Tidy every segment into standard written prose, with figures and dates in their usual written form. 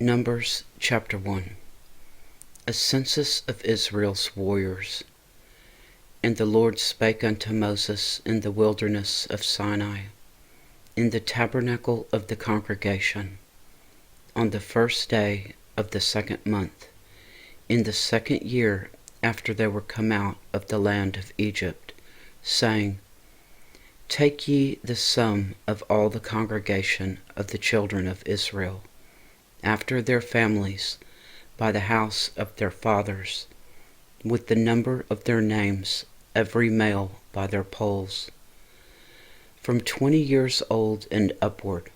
Numbers chapter 1. A census of Israel's warriors. And the Lord spake unto Moses in the wilderness of Sinai, in the tabernacle of the congregation, on the first day of the 2nd month, in the 2nd year after they were come out of the land of Egypt, saying, Take ye the sum of all the congregation of the children of Israel, after their families, by the house of their fathers, with the number of their names, every male by their polls. From 20 years old and upward,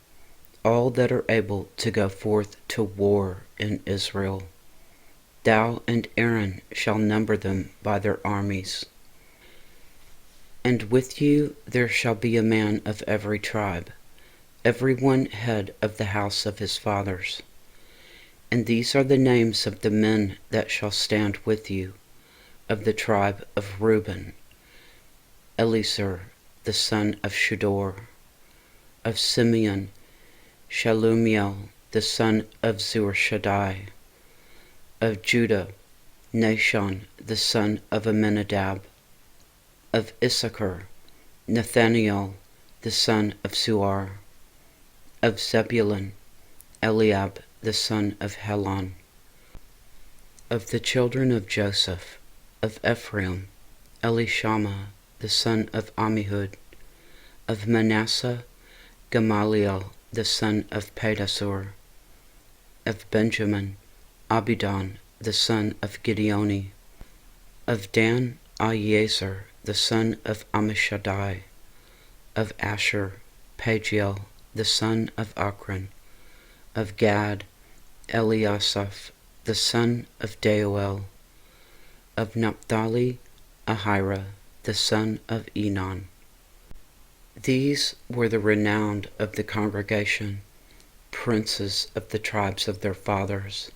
all that are able to go forth to war in Israel. Thou and Aaron shall number them by their armies. And with you there shall be a man of every tribe, every one head of the house of his fathers. And these are the names of the men that shall stand with you, of the tribe of Reuben, Eliezer the son of Shedeur; of Simeon, Shalumiel the son of Zurishaddai; of Judah, Nahshon the son of Amminadab; of Issachar, Nathaniel the son of Suar; of Zebulun, Eliab the son of Helon; of the children of Joseph; of Ephraim, Elishama the son of Ammihud; of Manasseh, Gamaliel the son of Pedasur; of Benjamin, Abidan the son of Gideoni; of Dan, Ahiezer the son of Ammishaddai; of Asher, Pagiel the son of Akron; of Gad, Eliasaph the son of Deuel; of Naphtali, Ahira the son of Enon. These were the renowned of the congregation, princes of the tribes of their fathers,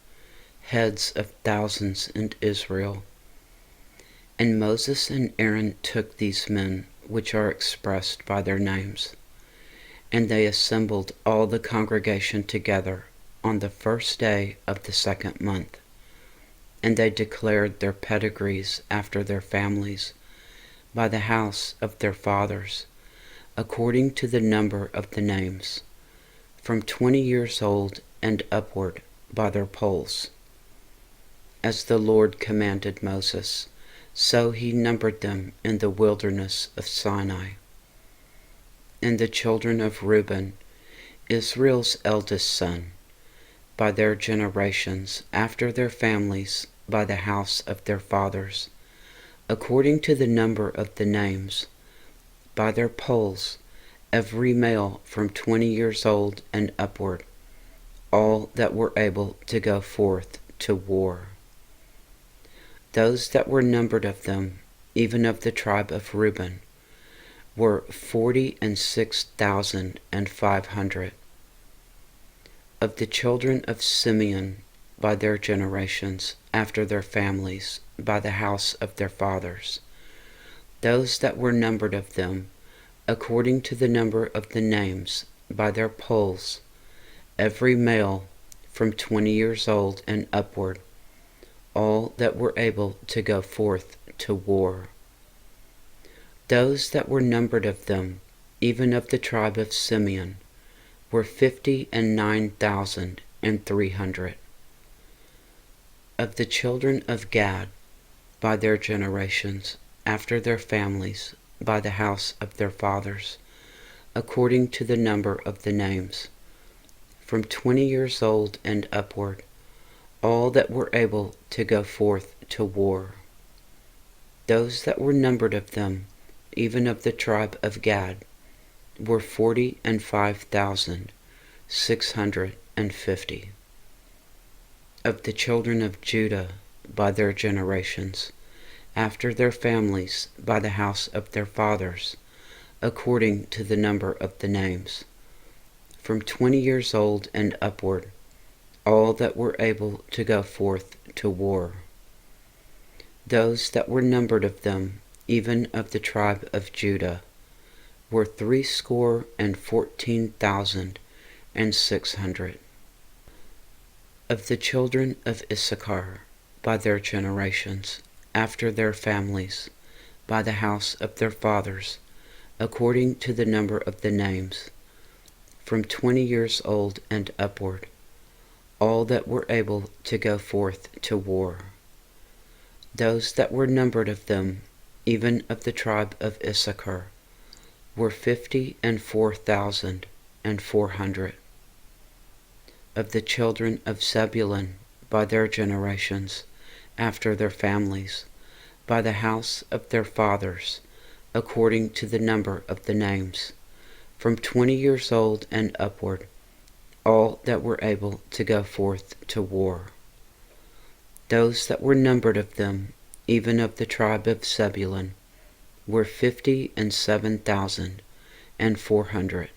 heads of thousands in Israel. And Moses and Aaron took these men which are expressed by their names, and they assembled all the congregation together on the first day of the 2nd month, and they declared their pedigrees after their families, by the house of their fathers, according to the number of the names, from 20 years old and upward by their polls. As the Lord commanded Moses, so he numbered them in the wilderness of Sinai. And the children of Reuben, Israel's eldest son, by their generations, after their families, by the house of their fathers, according to the number of the names, by their polls, every male from 20 years old and upward, all that were able to go forth to war. Those that were numbered of them, even of the tribe of Reuben, were 46,500. Of the children of Simeon, by their generations, after their families, by the house of their fathers, those that were numbered of them, according to the number of the names, by their polls, every male from 20 years old and upward, all that were able to go forth to war. Those that were numbered of them, even of the tribe of Simeon, were 59,300. Of the children of Gad, by their generations, after their families, by the house of their fathers, according to the number of the names, from 20 years old and upward, all that were able to go forth to war. Those that were numbered of them, even of the tribe of Gad, were 45,650. Of the children of Judah, by their generations, after their families, by the house of their fathers, according to the number of the names, from 20 years old and upward, all that were able to go forth to war. Those that were numbered of them, even of the tribe of Judah, were 314,600. Of the children of Issachar, by their generations, after their families, by the house of their fathers, according to the number of the names, from 20 years old and upward, all that were able to go forth to war. Those that were numbered of them, even of the tribe of Issachar, were 54,400. Of the children of Zebulun, by their generations, after their families, by the house of their fathers, according to the number of the names, from 20 years old and upward, all that were able to go forth to war. Those that were numbered of them, even of the tribe of Zebulun, were 57,400.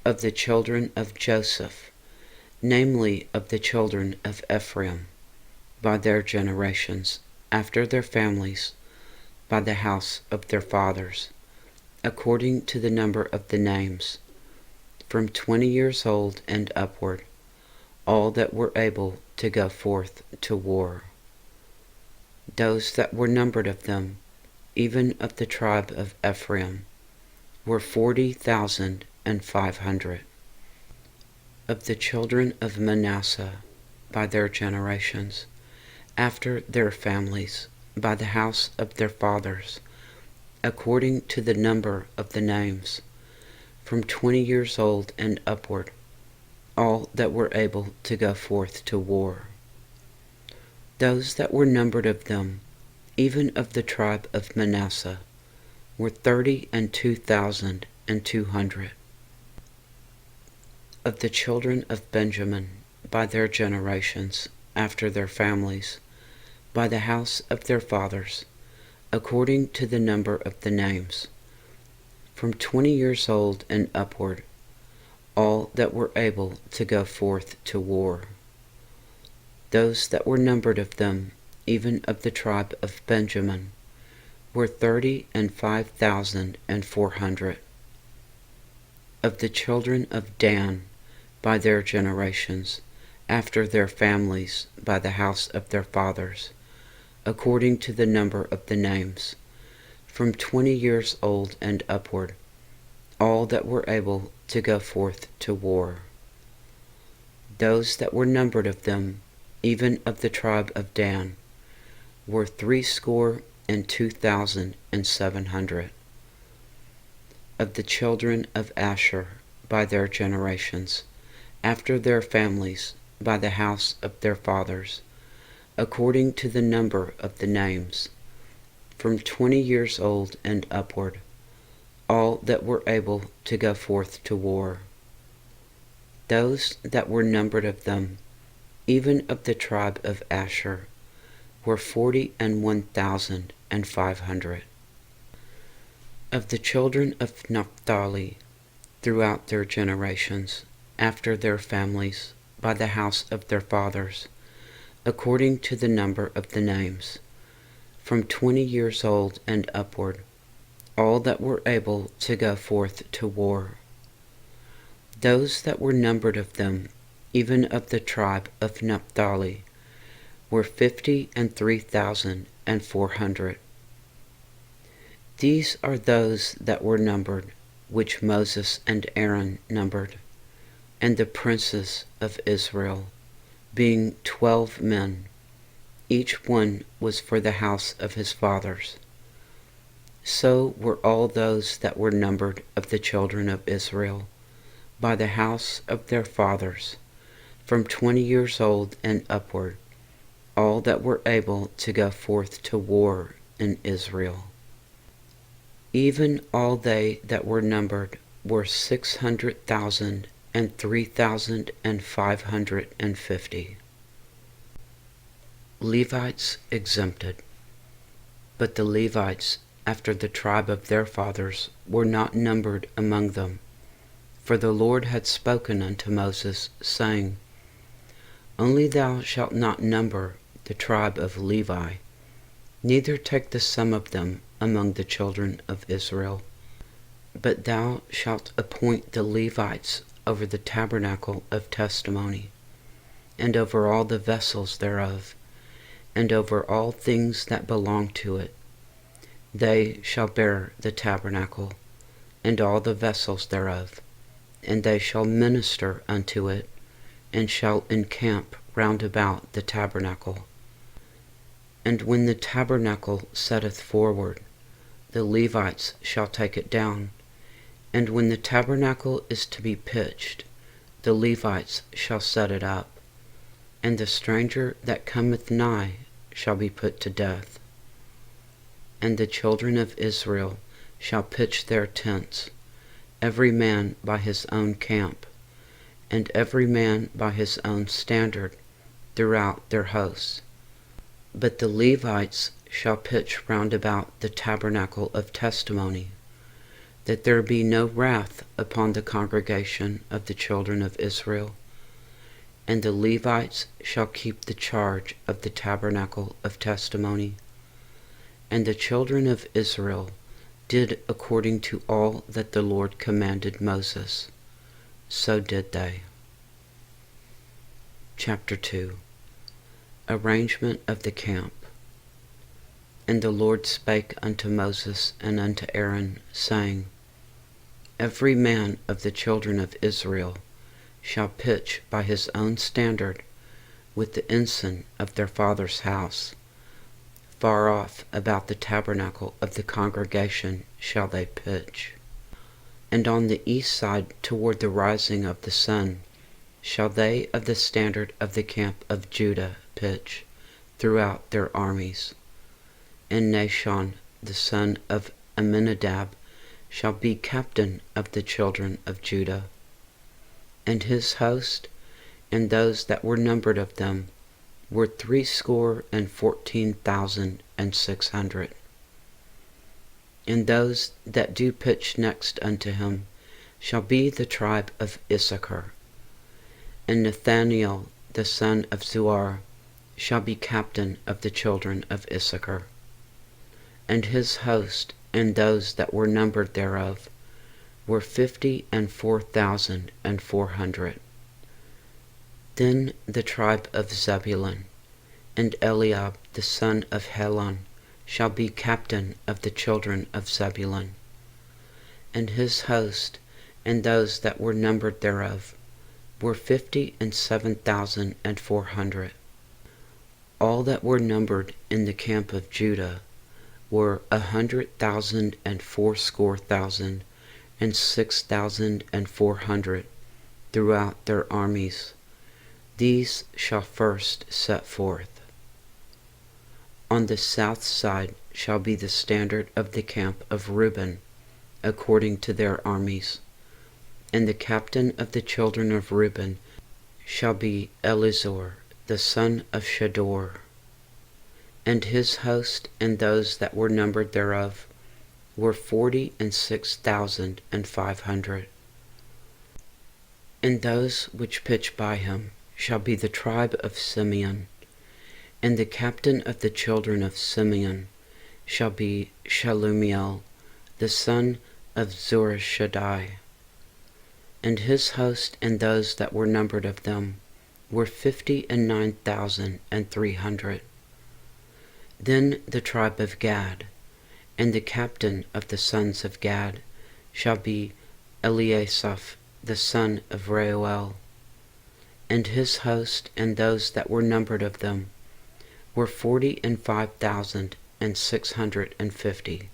Of the children of Joseph, namely of the children of Ephraim, by their generations, after their families, by the house of their fathers, according to the number of the names, from 20 years old and upward, all that were able to go forth to war. Those that were numbered of them, even of the tribe of Ephraim, were 40,500. Of the children of Manasseh, by their generations, after their families, by the house of their fathers, according to the number of the names, from 20 years old and upward, all that were able to go forth to war. Those that were numbered of them, even of the tribe of Manasseh, were 32,200. Of the children of Benjamin, by their generations, after their families, by the house of their fathers, according to the number of the names, from 20 years old and upward, all that were able to go forth to war. Those that were numbered of them, even of the tribe of Benjamin, were 35,400. Of the children of Dan, by their generations, after their families, by the house of their fathers, according to the number of the names, from 20 years old and upward, all that were able to go forth to war. Those that were numbered of them, even of the tribe of Dan, were 62,700. Of the children of Asher, by their generations, after their families, by the house of their fathers, according to the number of the names, from 20 years old and upward, all that were able to go forth to war. Those that were numbered of them, even of the tribe of Asher, were 41,500. Of the children of Naphtali, throughout their generations, after their families, by the house of their fathers, according to the number of the names, from 20 years old and upward, all that were able to go forth to war. Those that were numbered of them, even of the tribe of Naphtali, were 53,400. These are those that were numbered, which Moses and Aaron numbered, and the princes of Israel, being 12 men. Each one was for the house of his fathers. So were all those that were numbered of the children of Israel, by the house of their fathers, from 20 years old and upward, all that were able to go forth to war in Israel. Even all they that were numbered were 600,003,550. Levites exempted. But the Levites, after the tribe of their fathers, were not numbered among them. For the Lord had spoken unto Moses, saying, Only thou shalt not number the tribe of Levi, neither take the sum of them among the children of Israel. But thou shalt appoint the Levites over the tabernacle of testimony, and over all the vessels thereof, and over all things that belong to it. They shall bear the tabernacle, and all the vessels thereof, and they shall minister unto it, and shall encamp round about the tabernacle. And when the tabernacle setteth forward, the Levites shall take it down, and when the tabernacle is to be pitched, the Levites shall set it up, and the stranger that cometh nigh shall be put to death. And the children of Israel shall pitch their tents, every man by his own camp, and every man by his own standard, throughout their hosts. But the Levites shall pitch round about the tabernacle of testimony, that there be no wrath upon the congregation of the children of Israel. And the Levites shall keep the charge of the tabernacle of testimony. And the children of Israel did according to all that the Lord commanded Moses. So did they. Chapter 2. Arrangement of the camp. And the Lord spake unto Moses and unto Aaron, saying, Every man of the children of Israel shall pitch by his own standard with the ensign of their father's house. Far off about the tabernacle of the congregation shall they pitch. And on the east side toward the rising of the sun shall they of the standard of the camp of Judah pitch throughout their armies. And Nashon the son of Amminadab shall be captain of the children of Judah. And his host, and those that were numbered of them, were 314,600. And those that do pitch next unto him shall be the tribe of Issachar. And Nathaniel the son of Zuar shall be captain of the children of Issachar. And his host, and those that were numbered thereof, were 54,400. Then the tribe of Zebulun, and Eliab the son of Helon shall be captain of the children of Zebulun. And his host, and those that were numbered thereof, were 57,400. All that were numbered in the camp of Judah were 100,000 and 6,400 throughout their armies. These shall first set forth. On the south side shall be the standard of the camp of Reuben, according to their armies. And the captain of the children of Reuben shall be Elizur the son of Shedor. And his host, and those that were numbered thereof, were 46,500. And those which pitch by him shall be the tribe of Simeon. And the captain of the children of Simeon shall be Shelumiel the son of Zurishaddai. And his host, and those that were numbered of them, were 59,300. Then the tribe of Gad, and the captain of the sons of Gad shall be Eliasaph the son of Reuel. And his host, and those that were numbered of them, were 45,650.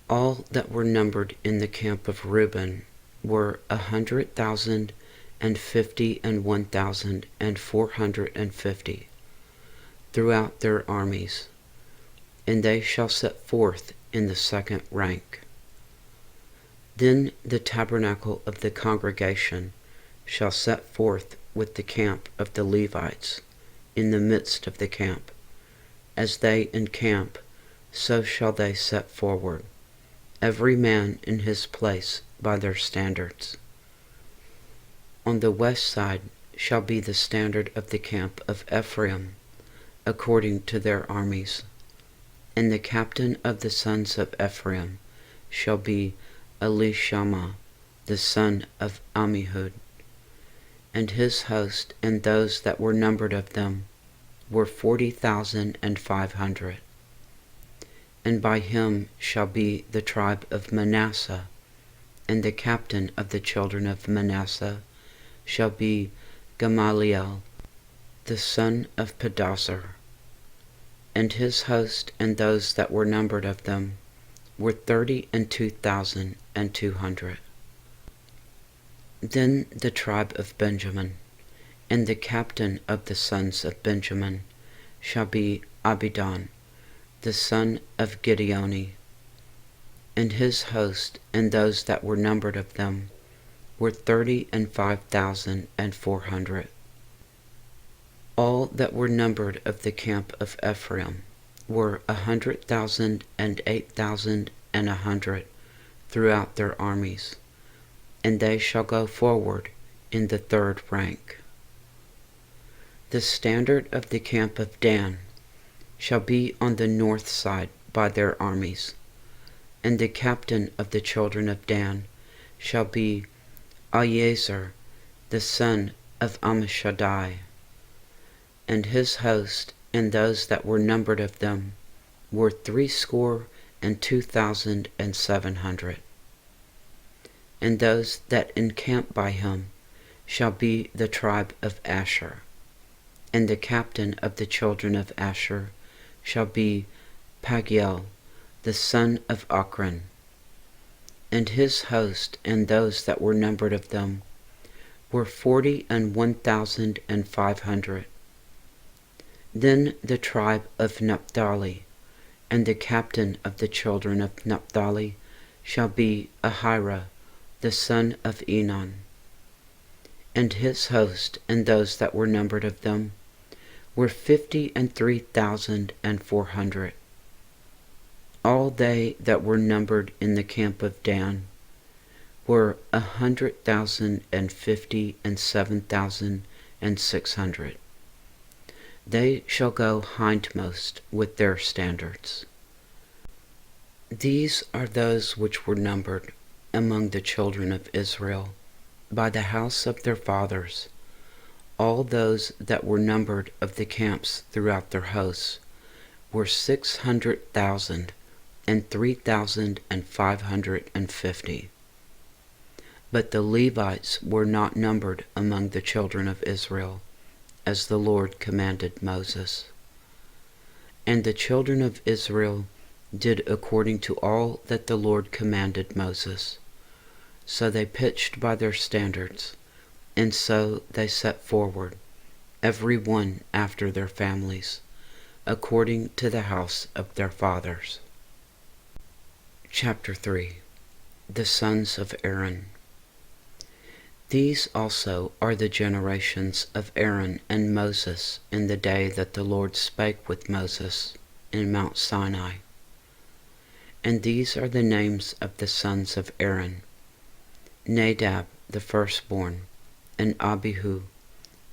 All that were numbered in the camp of Reuben were 100,050 and 1,450 throughout their armies, and they shall set forth in the second rank. Then the tabernacle of the congregation shall set forth with the camp of the Levites in the midst of the camp. As they encamp, so shall they set forward, every man in his place by their standards. On the west side shall be the standard of the camp of Ephraim, according to their armies. And the captain of the sons of Ephraim shall be Elishama the son of Ammihud. and his host and those that were numbered of them were 40,500. And by him shall be the tribe of Manasseh, and the captain of the children of Manasseh shall be Gamaliel, the son of Pedazur. And his host and those that were numbered of them were 32,200. Then the tribe of Benjamin, and the captain of the sons of Benjamin shall be Abidan, the son of Gideoni. And his host and those that were numbered of them were 35,400. All that were numbered of the camp of Ephraim were 100,000 and 8,100 throughout their armies, and they shall go forward in the third rank. The standard of the camp of Dan shall be on the north side by their armies, and the captain of the children of Dan shall be Ahiezer, the son of Ammishaddai. And his host and those that were numbered of them were 62,700. And those that encamp by him shall be the tribe of Asher, and the captain of the children of Asher shall be Pagiel, the son of Ochran. And his host and those that were numbered of them were 41,500. Then the tribe of Naphtali, and the captain of the children of Naphtali shall be Ahira, the son of Enon. And his host and those that were numbered of them were 53,400. All they that were numbered in the camp of Dan were 100,050 and 7,600. They shall go hindmost with their standards. These are those which were numbered among the children of Israel by the house of their fathers, all those that were numbered of the camps throughout their hosts were 600,000 and 3,550. But the Levites were not numbered among the children of Israel, as the Lord commanded Moses. And the children of Israel did according to all that the Lord commanded Moses. So they pitched by their standards, and so they set forward, every one after their families, according to the house of their fathers. Chapter 3. The sons of Aaron. These also are the generations of Aaron and Moses in the day that the Lord spake with Moses in Mount Sinai. And these are the names of the sons of Aaron: Nadab the firstborn, and Abihu,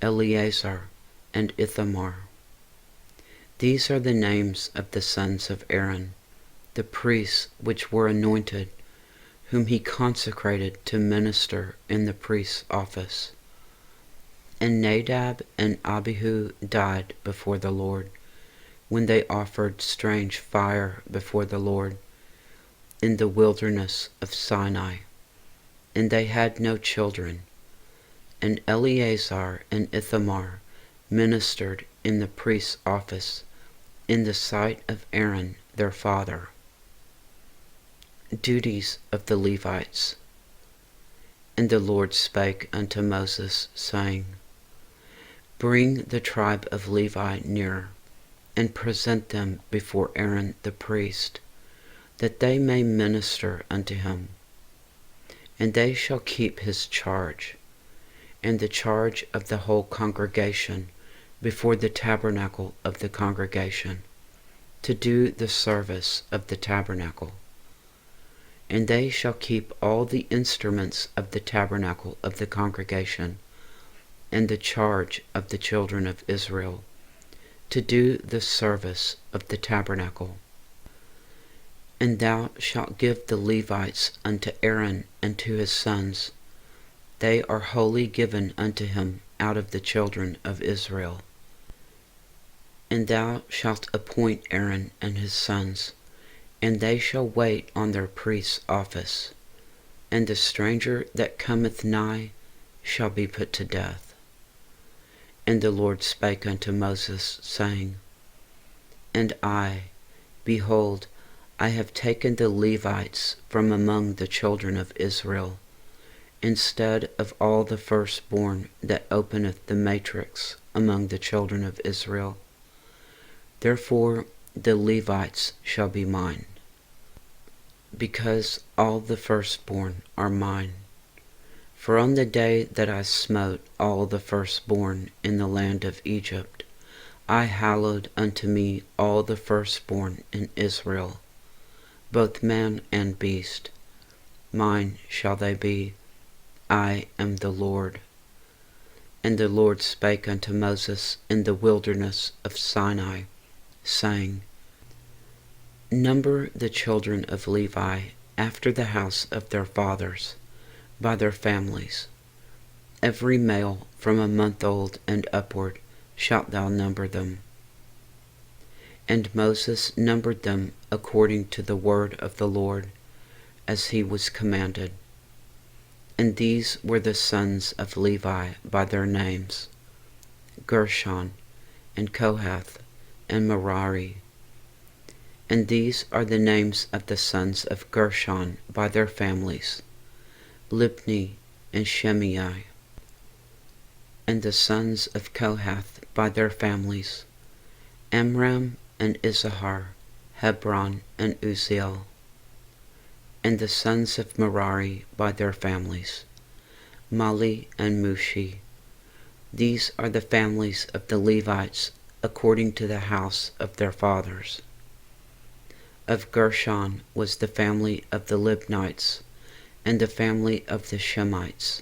Eleazar, and Ithamar. These are the names of the sons of Aaron, the priests which were anointed, whom he consecrated to minister in the priest's office. And Nadab and Abihu died before the Lord, when they offered strange fire before the Lord in the wilderness of Sinai. And they had no children. And Eleazar and Ithamar ministered in the priest's office in the sight of Aaron their father. Duties of the Levites. And the Lord spake unto Moses, saying, Bring the tribe of Levi near, and present them before Aaron the priest, that they may minister unto him. And they shall keep his charge, and the charge of the whole congregation before the tabernacle of the congregation, to do the service of the tabernacle. And they shall keep all the instruments of the tabernacle of the congregation, and the charge of the children of Israel, to do the service of the tabernacle. And thou shalt give the Levites unto Aaron and to his sons, They are wholly given unto him out of the children of Israel. And thou shalt appoint Aaron and his sons, and they shall wait on their priest's office, and the stranger that cometh nigh shall be put to death. And the Lord spake unto Moses, saying, And I, behold, I have taken the Levites from among the children of Israel, instead of all the firstborn that openeth the matrix among the children of Israel. Therefore the Levites shall be mine, because all the firstborn are mine. For on the day that I smote all the firstborn in the land of Egypt, I hallowed unto me all the firstborn in Israel, both man and beast. Mine shall they be. I am the Lord. And the Lord spake unto Moses in the wilderness of Sinai, saying, Number the children of Levi after the house of their fathers, by their families. Every male from a month old and upward shalt thou number them. And Moses numbered them according to the word of the Lord, as he was commanded. And these were the sons of Levi by their names, Gershon, and Kohath, and Merari. And these are the names of the sons of Gershon by their families, Libni and Shimei. And the sons of Kohath by their families, Amram and Issachar, Hebron and Uzziel. And the sons of Merari by their families, Mali and Mushi. These are the families of the Levites according to the house of their fathers. Of Gershon was the family of the Libnites, and the family of the Shemites.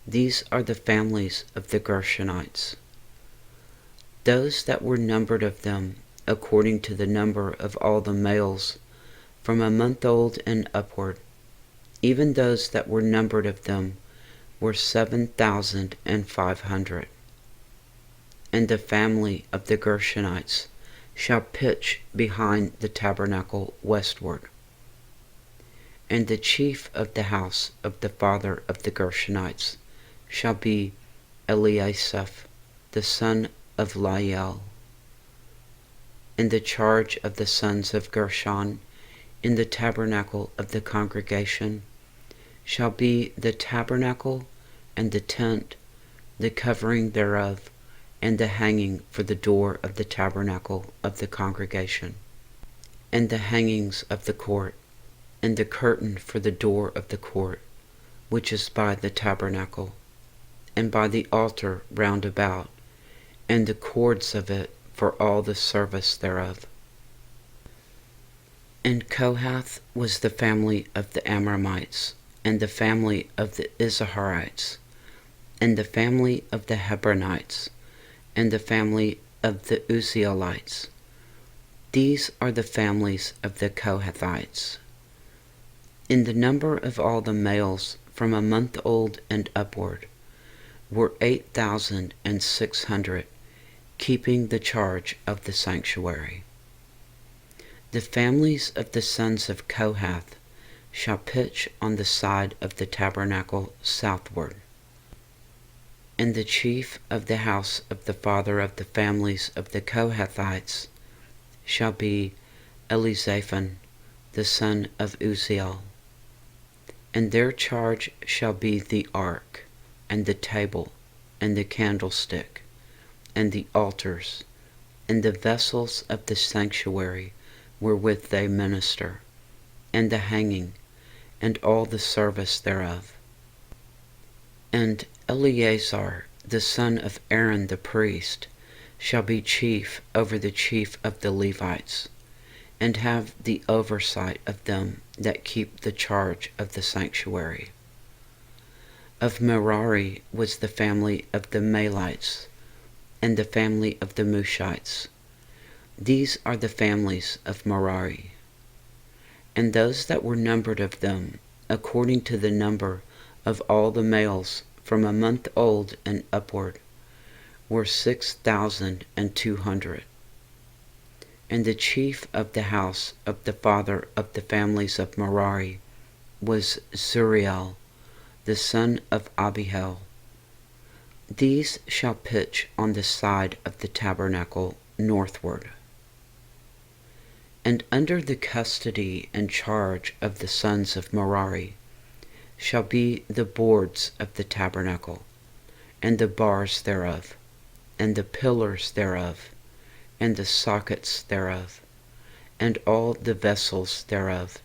These are the families of the Gershonites. Those that were numbered of them, according to the number of all the males, from a month old and upward, even those that were numbered of them, were 7,500. And the family of the Gershonites shall pitch behind the tabernacle westward. And the chief of the house of the father of the Gershonites shall be Eliasaph, the son of Lael. And the charge of the sons of Gershon in the tabernacle of the congregation shall be the tabernacle and the tent, the covering thereof, and the hanging for the door of the tabernacle of the congregation, and the hangings of the court, and the curtain for the door of the court, which is by the tabernacle, and by the altar round about, and the cords of it for all the service thereof. And Kohath was the family of the Amramites, and the family of the Issacharites, and the family of the Hebronites, and the family of the Uzzielites. These are the families of the Kohathites. In the number of all the males from a month old and upward were 8,600, keeping the charge of the sanctuary. The families of the sons of Kohath shall pitch on the side of the tabernacle southward. And the chief of the house of the father of the families of the Kohathites shall be Elizaphan, the son of Uzziel. And their charge shall be the ark, and the table, and the candlestick, and the altars, and the vessels of the sanctuary wherewith they minister, and the hanging, and all the service thereof. And Eleazar, the son of Aaron the priest, shall be chief over the chief of the Levites, and have the oversight of them that keep the charge of the sanctuary. Of Merari was the family of the Malites, and the family of the Mushites. These are the families of Merari. And those that were numbered of them, according to the number of all the males from a month old and upward were 6,200. And the chief of the house of the father of the families of Merari was Zuriel, the son of Abihail. These shall pitch on the side of the tabernacle northward. And under the custody and charge of the sons of Merari shall be the boards of the tabernacle, and the bars thereof, and the pillars thereof, and the sockets thereof, and all the vessels thereof,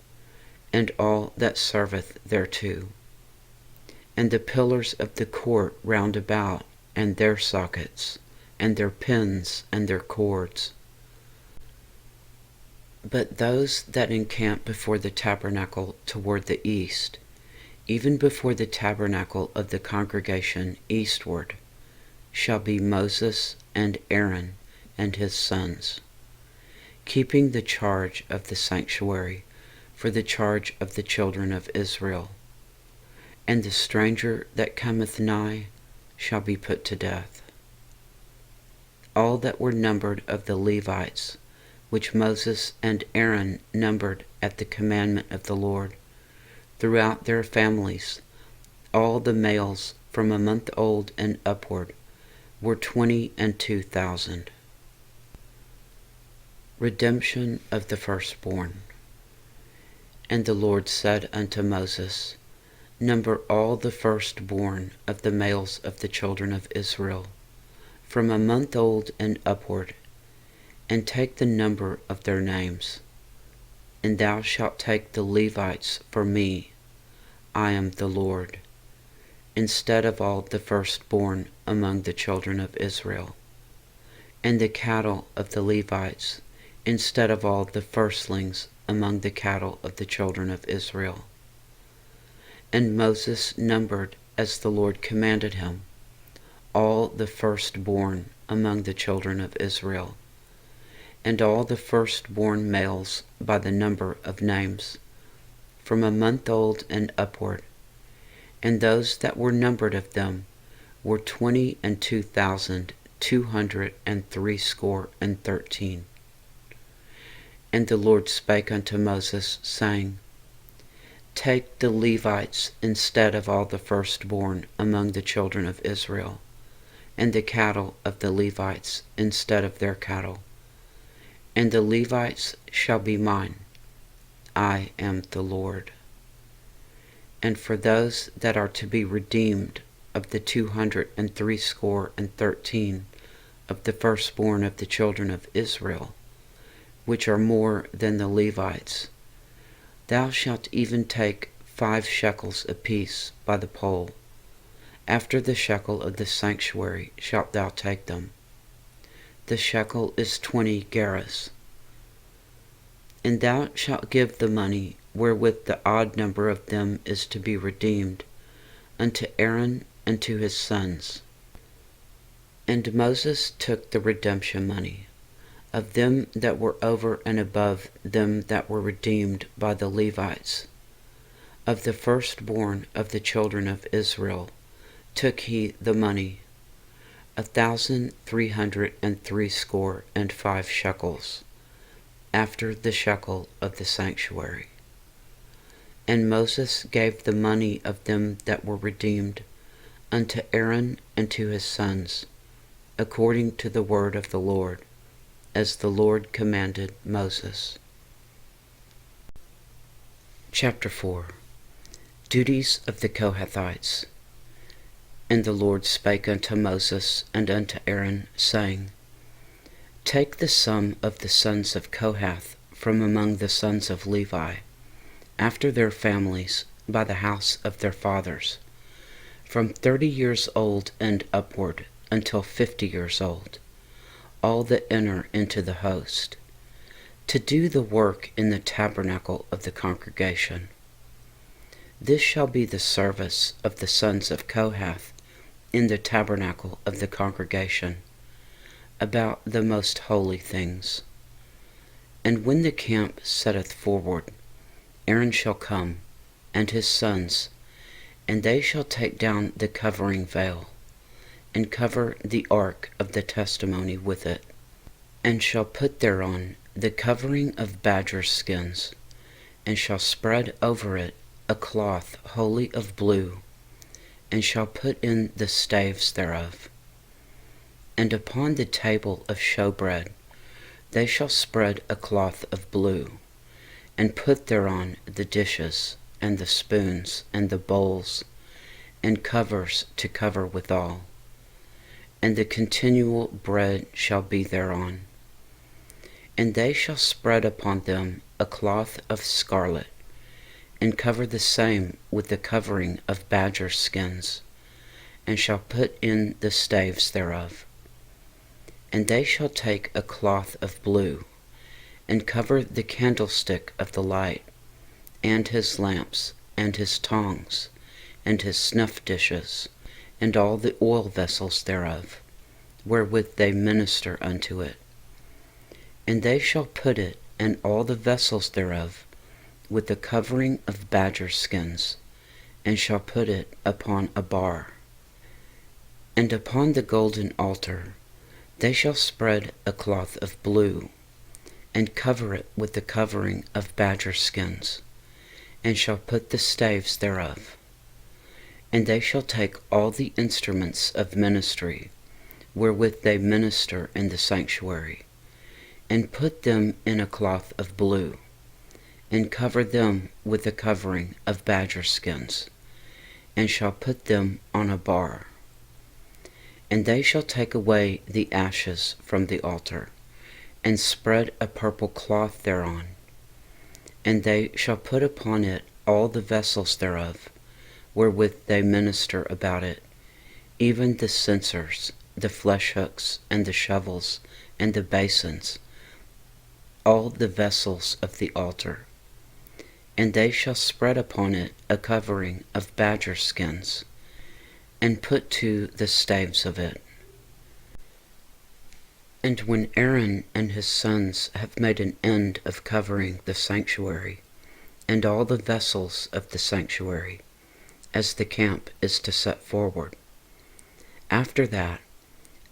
and all that serveth thereto, and the pillars of the court round about, and their sockets, and their pins, and their cords. But those that encamp before the tabernacle toward the east, even before the tabernacle of the congregation eastward, shall be Moses and Aaron and his sons, keeping the charge of the sanctuary for the charge of the children of Israel. And the stranger that cometh nigh shall be put to death. All that were numbered of the Levites, which Moses and Aaron numbered at the commandment of the Lord, throughout their families, all the males from a month old and upward, were 22,000. Redemption of the firstborn. And the Lord said unto Moses, Number all the firstborn of the males of the children of Israel, from a month old and upward, and take the number of their names. And thou shalt take the Levites for me, I am the Lord, instead of all the firstborn among the children of Israel, and the cattle of the Levites, instead of all the firstlings among the cattle of the children of Israel. And Moses numbered, as the Lord commanded him, all the firstborn among the children of Israel, and all the firstborn males by the number of names, from a month old and upward, and those that were numbered of them were 22,213. And the Lord spake unto Moses, saying, Take the Levites instead of all the firstborn among the children of Israel, and the cattle of the Levites instead of their cattle. And the Levites shall be mine. I am the Lord. And for those that are to be redeemed of the 213 of the firstborn of the children of Israel, which are more than the Levites, thou shalt even take 5 shekels apiece by the poll. After the shekel of the sanctuary shalt thou take them. The shekel is 20 gerahs. And thou shalt give the money wherewith the odd number of them is to be redeemed unto Aaron and to his sons. And Moses took the redemption money of them that were over and above them that were redeemed by the Levites. Of the firstborn of the children of Israel took he the money, 1,365 shekels, after the shekel of the sanctuary. And Moses gave the money of them that were redeemed unto Aaron and to his sons, according to the word of the Lord, as the Lord commanded Moses. Chapter 4. Duties of the Kohathites. And the Lord spake unto Moses and unto Aaron, saying, Take the sum of the sons of Kohath from among the sons of Levi, after their families, by the house of their fathers, from 30 years old and upward until 50 years old, all that enter into the host, to do the work in the tabernacle of the congregation. This shall be the service of the sons of Kohath in the tabernacle of the congregation, about the most holy things. And when the camp setteth forward, Aaron shall come, and his sons, And they shall take down the covering veil, and cover the ark of the testimony with it, and shall put thereon the covering of badger skins, and shall spread over it a cloth wholly of blue, and shall put in the staves thereof. And upon the table of showbread they shall spread a cloth of blue, and put thereon the dishes, and the spoons, and the bowls, and covers to cover withal. And the continual bread shall be thereon. And they shall spread upon them a cloth of scarlet, and cover the same with the covering of badger skins, and shall put in the staves thereof. And they shall take a cloth of blue, and cover the candlestick of the light, and his lamps, and his tongs, and his snuff dishes, and all the oil vessels thereof, wherewith they minister unto it. And they shall put it and all the vessels thereof with the covering of badger skins, and shall put it upon a bar. And upon the golden altar they shall spread a cloth of blue, and cover it with the covering of badger skins, and shall put the staves thereof. And they shall take all the instruments of ministry, wherewith they minister in the sanctuary, and put them in a cloth of blue, and cover them with the covering of badger skins, and shall put them on a bar. And they shall take away the ashes from the altar, and spread a purple cloth thereon. And they shall put upon it all the vessels thereof, wherewith they minister about it, even the censers, the flesh hooks, and the shovels, and the basins, all the vessels of the altar. And they shall spread upon it a covering of badger skins, and put to the staves of it. And when Aaron and his sons have made an end of covering the sanctuary, and all the vessels of the sanctuary, as the camp is to set forward, after that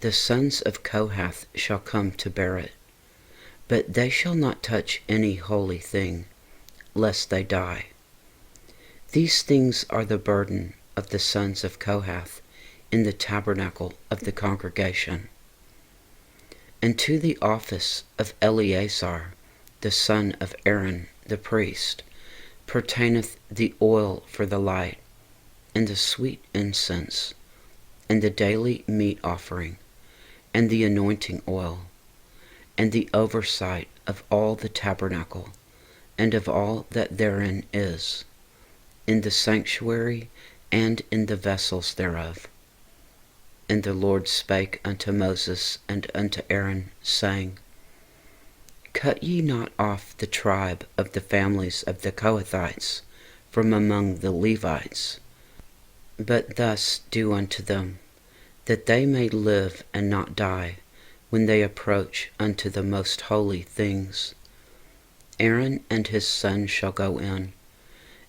the sons of Kohath shall come to bear it, but they shall not touch any holy thing, lest they die. These things are the burden of the sons of Kohath in the tabernacle of the congregation. And to the office of Eleazar, the son of Aaron the priest, pertaineth the oil for the light, and the sweet incense, and the daily meat offering, and the anointing oil, and the oversight of all the tabernacle, and of all that therein is, in the sanctuary, and in the vessels thereof. And the Lord spake unto Moses and unto Aaron, saying, Cut ye not off the tribe of the families of the Kohathites from among the Levites, but thus do unto them, that they may live and not die when they approach unto the most holy things. Aaron and his sons shall go in,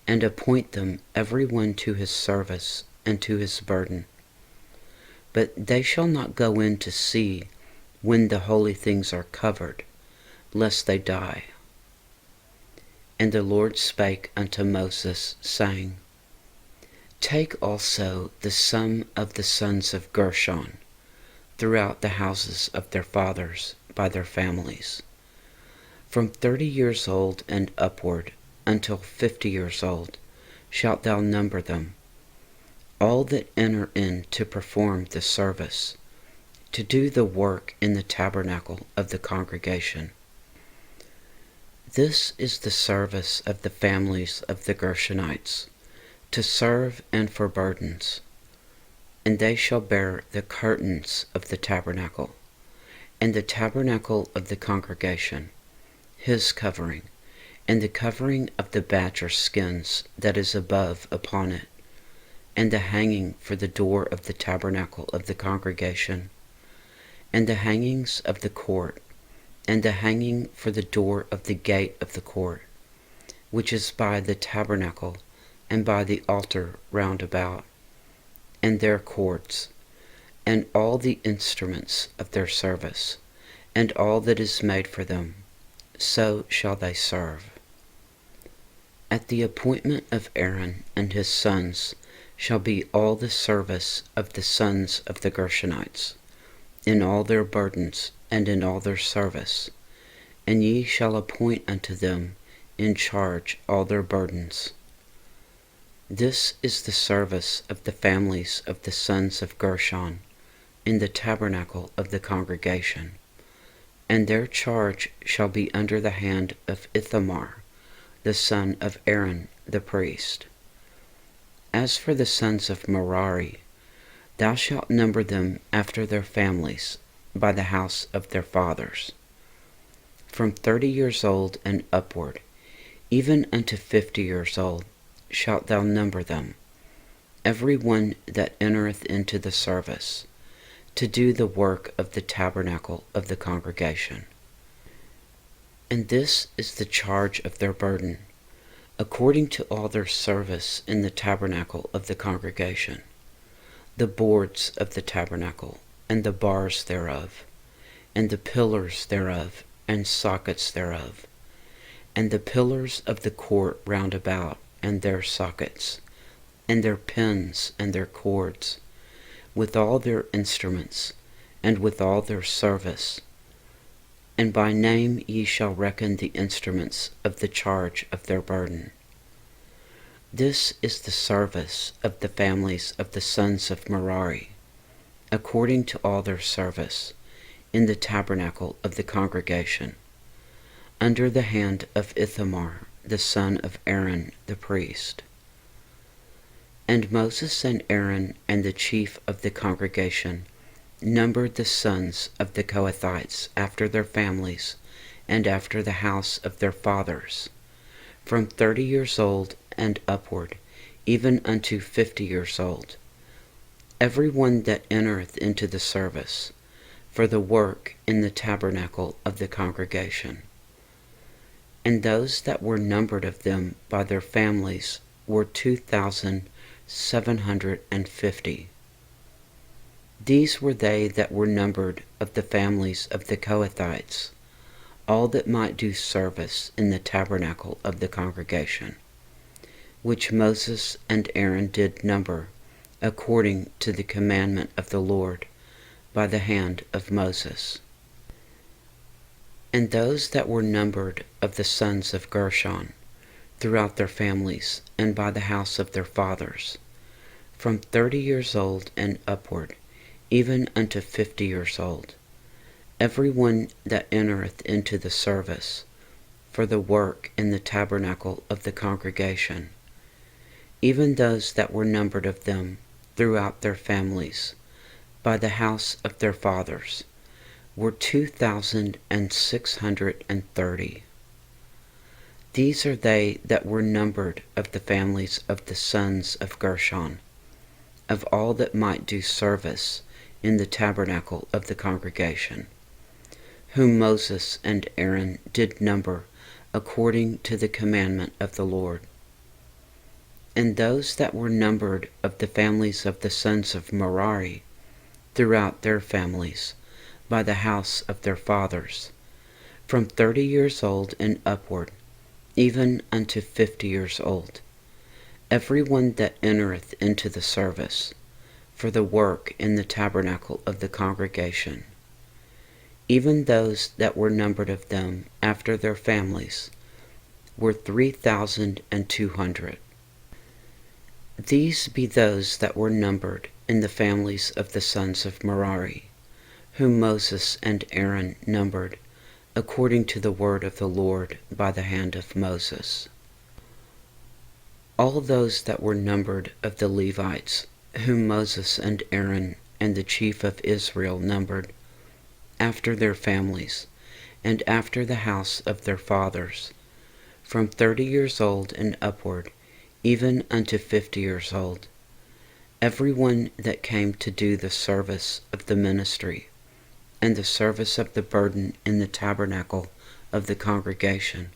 and appoint them every one to his service and to his burden. But they shall not go in to see when the holy things are covered, lest they die. And the Lord spake unto Moses, saying, Take also the sum of the sons of Gershon throughout the houses of their fathers by their families, from 30 years old and upward until 50 years old shalt thou number them, all that enter in to perform the service, to do the work in the tabernacle of the congregation. This is the service of the families of the Gershonites, to serve and for burdens. And they shall bear the curtains of the tabernacle, and the tabernacle of the congregation, his covering, and the covering of the badger skins that is above upon it, and the hanging for the door of the tabernacle of the congregation, and the hangings of the court, and the hanging for the door of the gate of the court, which is by the tabernacle and by the altar round about, and their cords, and all the instruments of their service, and all that is made for them, so shall they serve. At the appointment of Aaron and his sons shall be all the service of the sons of the Gershonites, in all their burdens and in all their service, and ye shall appoint unto them in charge all their burdens. This is the service of the families of the sons of Gershon in the tabernacle of the congregation, and their charge shall be under the hand of Ithamar, the son of Aaron the priest. As for the sons of Merari, thou shalt number them after their families, by the house of their fathers. From 30 years old and upward, even unto 50 years old, shalt thou number them, every one that entereth into the service, to do the work of the tabernacle of the congregation. And this is the charge of their burden, according to all their service in the tabernacle of the congregation: the boards of the tabernacle, and the bars thereof, and the pillars thereof, and sockets thereof, and the pillars of the court round about, and their sockets, and their pins, and their cords, with all their instruments, and with all their service. And by name ye shall reckon the instruments of the charge of their burden. This is the service of the families of the sons of Merari, according to all their service, in the tabernacle of the congregation, under the hand of Ithamar, the son of Aaron the priest. And Moses and Aaron and the chief of the congregation numbered the sons of the Kohathites after their families and after the house of their fathers, from 30 years old and upward, even unto 50 years old, every one that entereth into the service, for the work in the tabernacle of the congregation. And those that were numbered of them by their families were 2,750. These were they that were numbered of the families of the Kohathites, all that might do service in the tabernacle of the congregation, which Moses and Aaron did number, according to the commandment of the Lord, by the hand of Moses. And those that were numbered of the sons of Gershon, throughout their families, and by the house of their fathers, from 30 years old and upward, even unto 50 years old, every one that entereth into the service, for the work in the tabernacle of the congregation, even those that were numbered of them throughout their families, by the house of their fathers, were 2,630. These are they that were numbered of the families of the sons of Gershon, of all that might do service in the tabernacle of the congregation, whom Moses and Aaron did number according to the commandment of the Lord. And those that were numbered of the families of the sons of Merari, throughout their families, by the house of their fathers, from 30 years old and upward, even unto 50 years old, every one that entereth into the service, for the work in the tabernacle of the congregation, even those that were numbered of them after their families, were 3,200. These be those that were numbered in the families of the sons of Merari, whom Moses and Aaron numbered, according to the word of the Lord by the hand of Moses. All those that were numbered of the Levites, whom Moses and Aaron and the chief of Israel numbered, after their families, and after the house of their fathers, from 30 years old and upward, even unto 50 years old, every one that came to do the service of the ministry, and the service of the burden in the tabernacle of the congregation,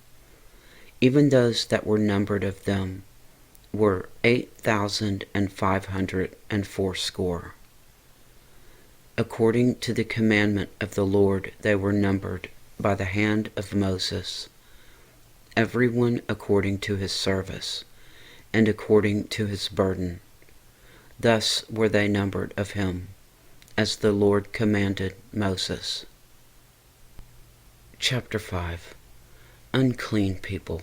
even those that were numbered of them, were 8,580. According to the commandment of the Lord they were numbered by the hand of Moses, everyone according to his service, and according to his burden. Thus were they numbered of him, as the Lord commanded Moses. Chapter 5. Unclean people.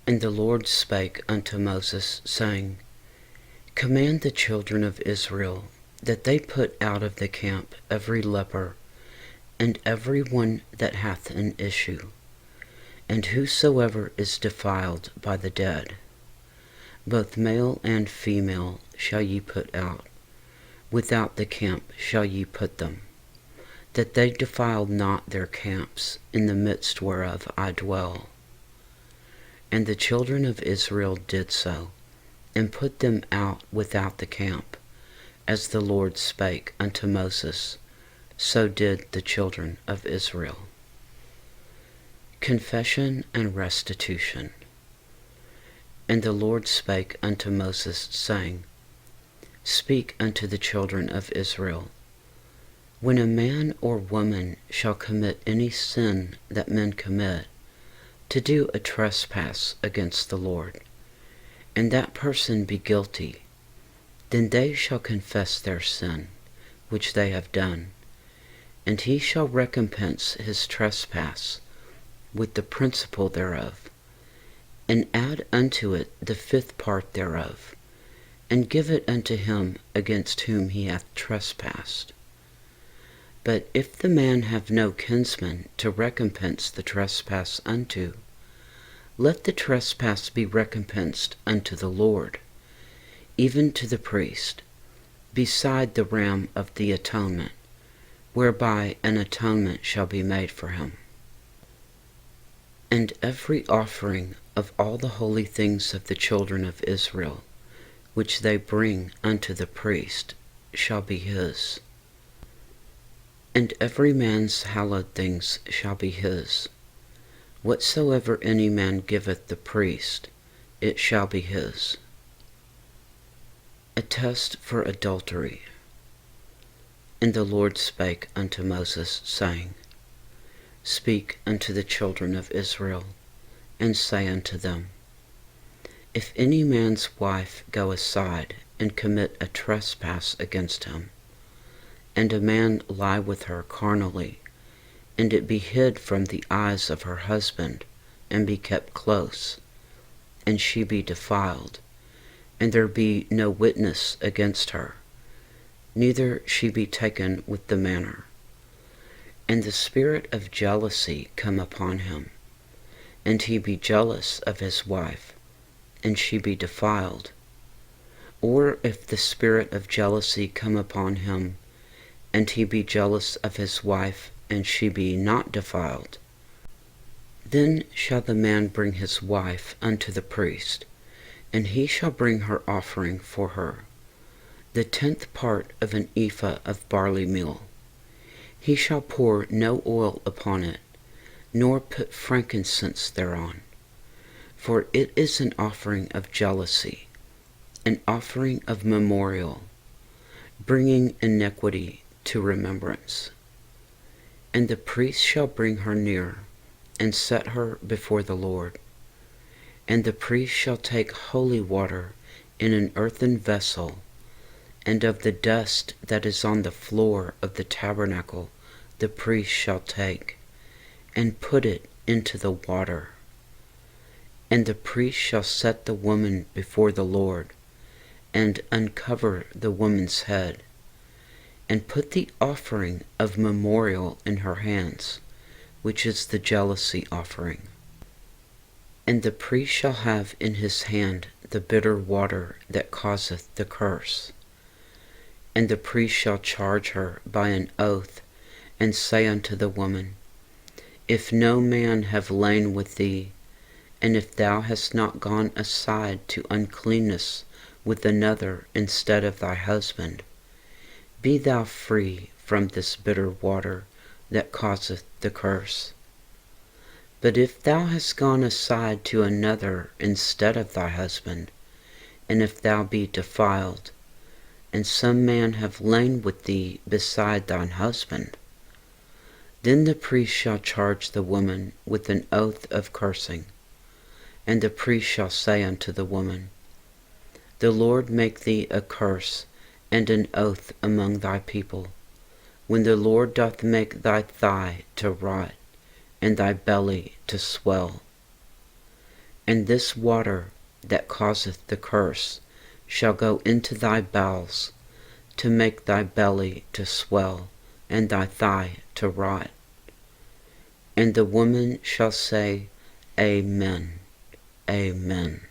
And the Lord spake unto Moses, saying, Command the children of Israel that they put out of the camp every leper, and every one that hath an issue, and whosoever is defiled by the dead. Both male and female shall ye put out, without the camp shall ye put them, that they defile not their camps, in the midst whereof I dwell. And the children of Israel did so, and put them out without the camp, as the Lord spake unto Moses, so did the children of Israel. Confession and restitution. And the Lord spake unto Moses, saying, Speak unto the children of Israel, when a man or woman shall commit any sin that men commit, to do a trespass against the Lord, and that person be guilty, then they shall confess their sin, which they have done, and he shall recompense his trespass with the principal thereof, and add unto it the 5th part thereof, and give it unto him against whom he hath trespassed. But if the man have no kinsman to recompense the trespass unto, let the trespass be recompensed unto the Lord, even to the priest, beside the ram of the atonement, whereby an atonement shall be made for him. And every offering of all the holy things of the children of Israel, which they bring unto the priest, shall be his. And every man's hallowed things shall be his. Whatsoever any man giveth the priest, it shall be his. A test for adultery. And the Lord spake unto Moses, saying, Speak unto the children of Israel, and say unto them, If any man's wife go aside and commit a trespass against him, and a man lie with her carnally, and it be hid from the eyes of her husband, and be kept close, and she be defiled, and there be no witness against her, neither she be taken with the manner, and the spirit of jealousy come upon him, and he be jealous of his wife, and she be defiled, or if the spirit of jealousy come upon him, and he be jealous of his wife, and she be not defiled, then shall the man bring his wife unto the priest, and he shall bring her offering for her, the 10th part of an ephah of barley meal. He shall pour no oil upon it, nor put frankincense thereon, for it is an offering of jealousy, an offering of memorial, bringing iniquity to remembrance. And the priest shall bring her near, and set her before the Lord. And the priest shall take holy water in an earthen vessel, and of the dust that is on the floor of the tabernacle the priest shall take, and put it into the water. And the priest shall set the woman before the Lord, and uncover the woman's head, and put the offering of memorial in her hands, which is the jealousy offering. And the priest shall have in his hand the bitter water that causeth the curse. And the priest shall charge her by an oath, and say unto the woman, If no man have lain with thee, and if thou hast not gone aside to uncleanness with another instead of thy husband, be thou free from this bitter water that causeth the curse. But if thou hast gone aside to another instead of thy husband, and if thou be defiled, and some man have lain with thee beside thine husband, then the priest shall charge the woman with an oath of cursing. And the priest shall say unto the woman, The Lord make thee a curse and an oath among thy people, when the Lord doth make thy thigh to rot, and thy belly to swell. And this water that causeth the curse shall go into thy bowels, to make thy belly to swell, and thy thigh to rot. And the woman shall say, Amen, Amen.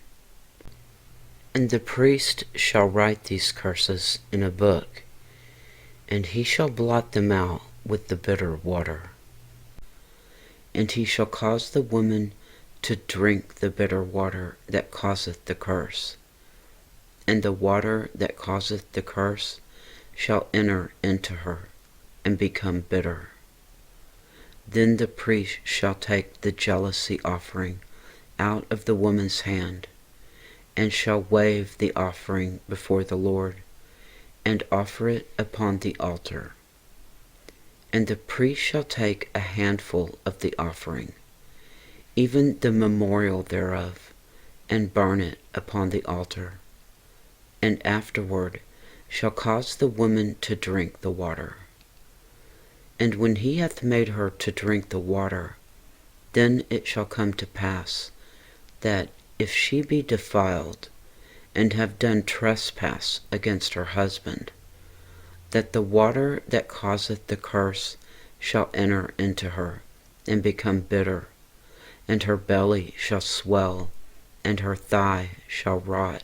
And the priest shall write these curses in a book, and he shall blot them out with the bitter water. And he shall cause the woman to drink the bitter water that causeth the curse. And the water that causeth the curse shall enter into her, and become bitter. Then the priest shall take the jealousy offering out of the woman's hand, and shall wave the offering before the Lord, and offer it upon the altar. And the priest shall take a handful of the offering, even the memorial thereof, and burn it upon the altar, and afterward shall cause the woman to drink the water. And when he hath made her to drink the water, then it shall come to pass, that if she be defiled, and have done trespass against her husband, that the water that causeth the curse shall enter into her, and become bitter, and her belly shall swell, and her thigh shall rot,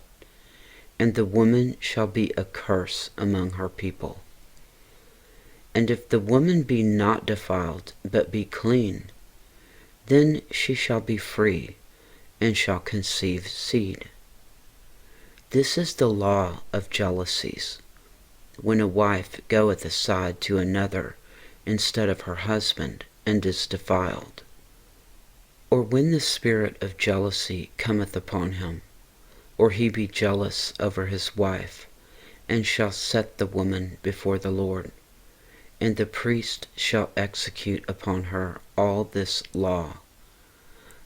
and the woman shall be a curse among her people. And if the woman be not defiled, but be clean, then she shall be free, and shall conceive seed. This is the law of jealousies, when a wife goeth aside to another instead of her husband, and is defiled. Or when the spirit of jealousy cometh upon him, or he be jealous over his wife, and shall set the woman before the Lord, and the priest shall execute upon her all this law.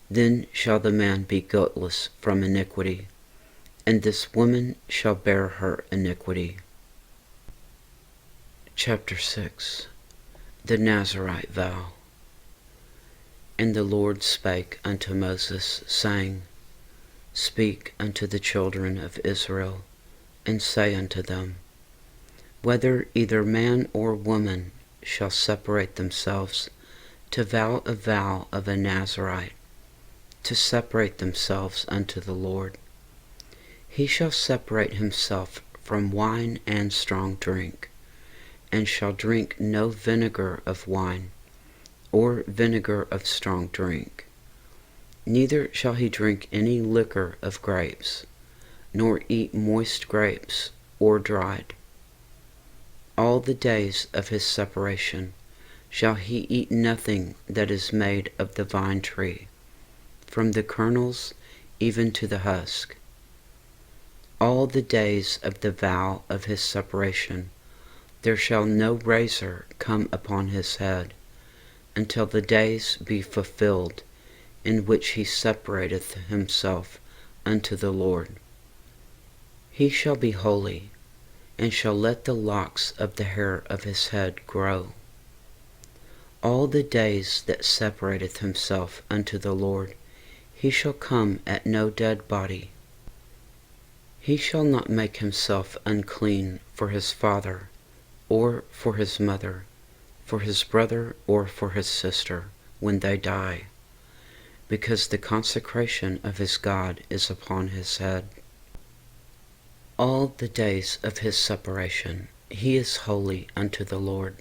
Then shall the man be guiltless from iniquity, and this woman shall bear her iniquity. Chapter 6. The Nazirite Vow. And the Lord spake unto Moses, saying, Speak unto the children of Israel, and say unto them, Whether either man or woman shall separate themselves to vow a vow of a Nazirite, to separate themselves unto the Lord, he shall separate himself from wine and strong drink, and shall drink no vinegar of wine, or vinegar of strong drink. Neither shall he drink any liquor of grapes, nor eat moist grapes, or dried. All the days of his separation shall he eat nothing that is made of the vine tree, from the kernels even to the husk. All the days of the vow of his separation there shall no razor come upon his head, until the days be fulfilled in which he separateth himself unto the Lord. He shall be holy, and shall let the locks of the hair of his head grow. All the days that separateth himself unto the Lord, he shall come at no dead body. He shall not make himself unclean for his father, or for his mother, for his brother, or for his sister, when they die, because the consecration of his God is upon his head. All the days of his separation he is holy unto the Lord.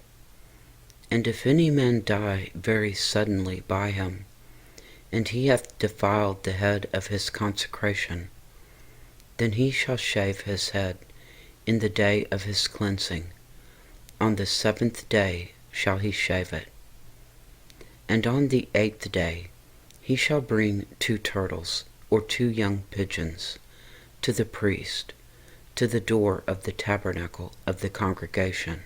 And if any man die very suddenly by him, and he hath defiled the head of his consecration, then he shall shave his head in the day of his cleansing. On the 7th day shall he shave it. And on the 8th day he shall bring 2 turtles or 2 young pigeons to the priest, to the door of the tabernacle of the congregation.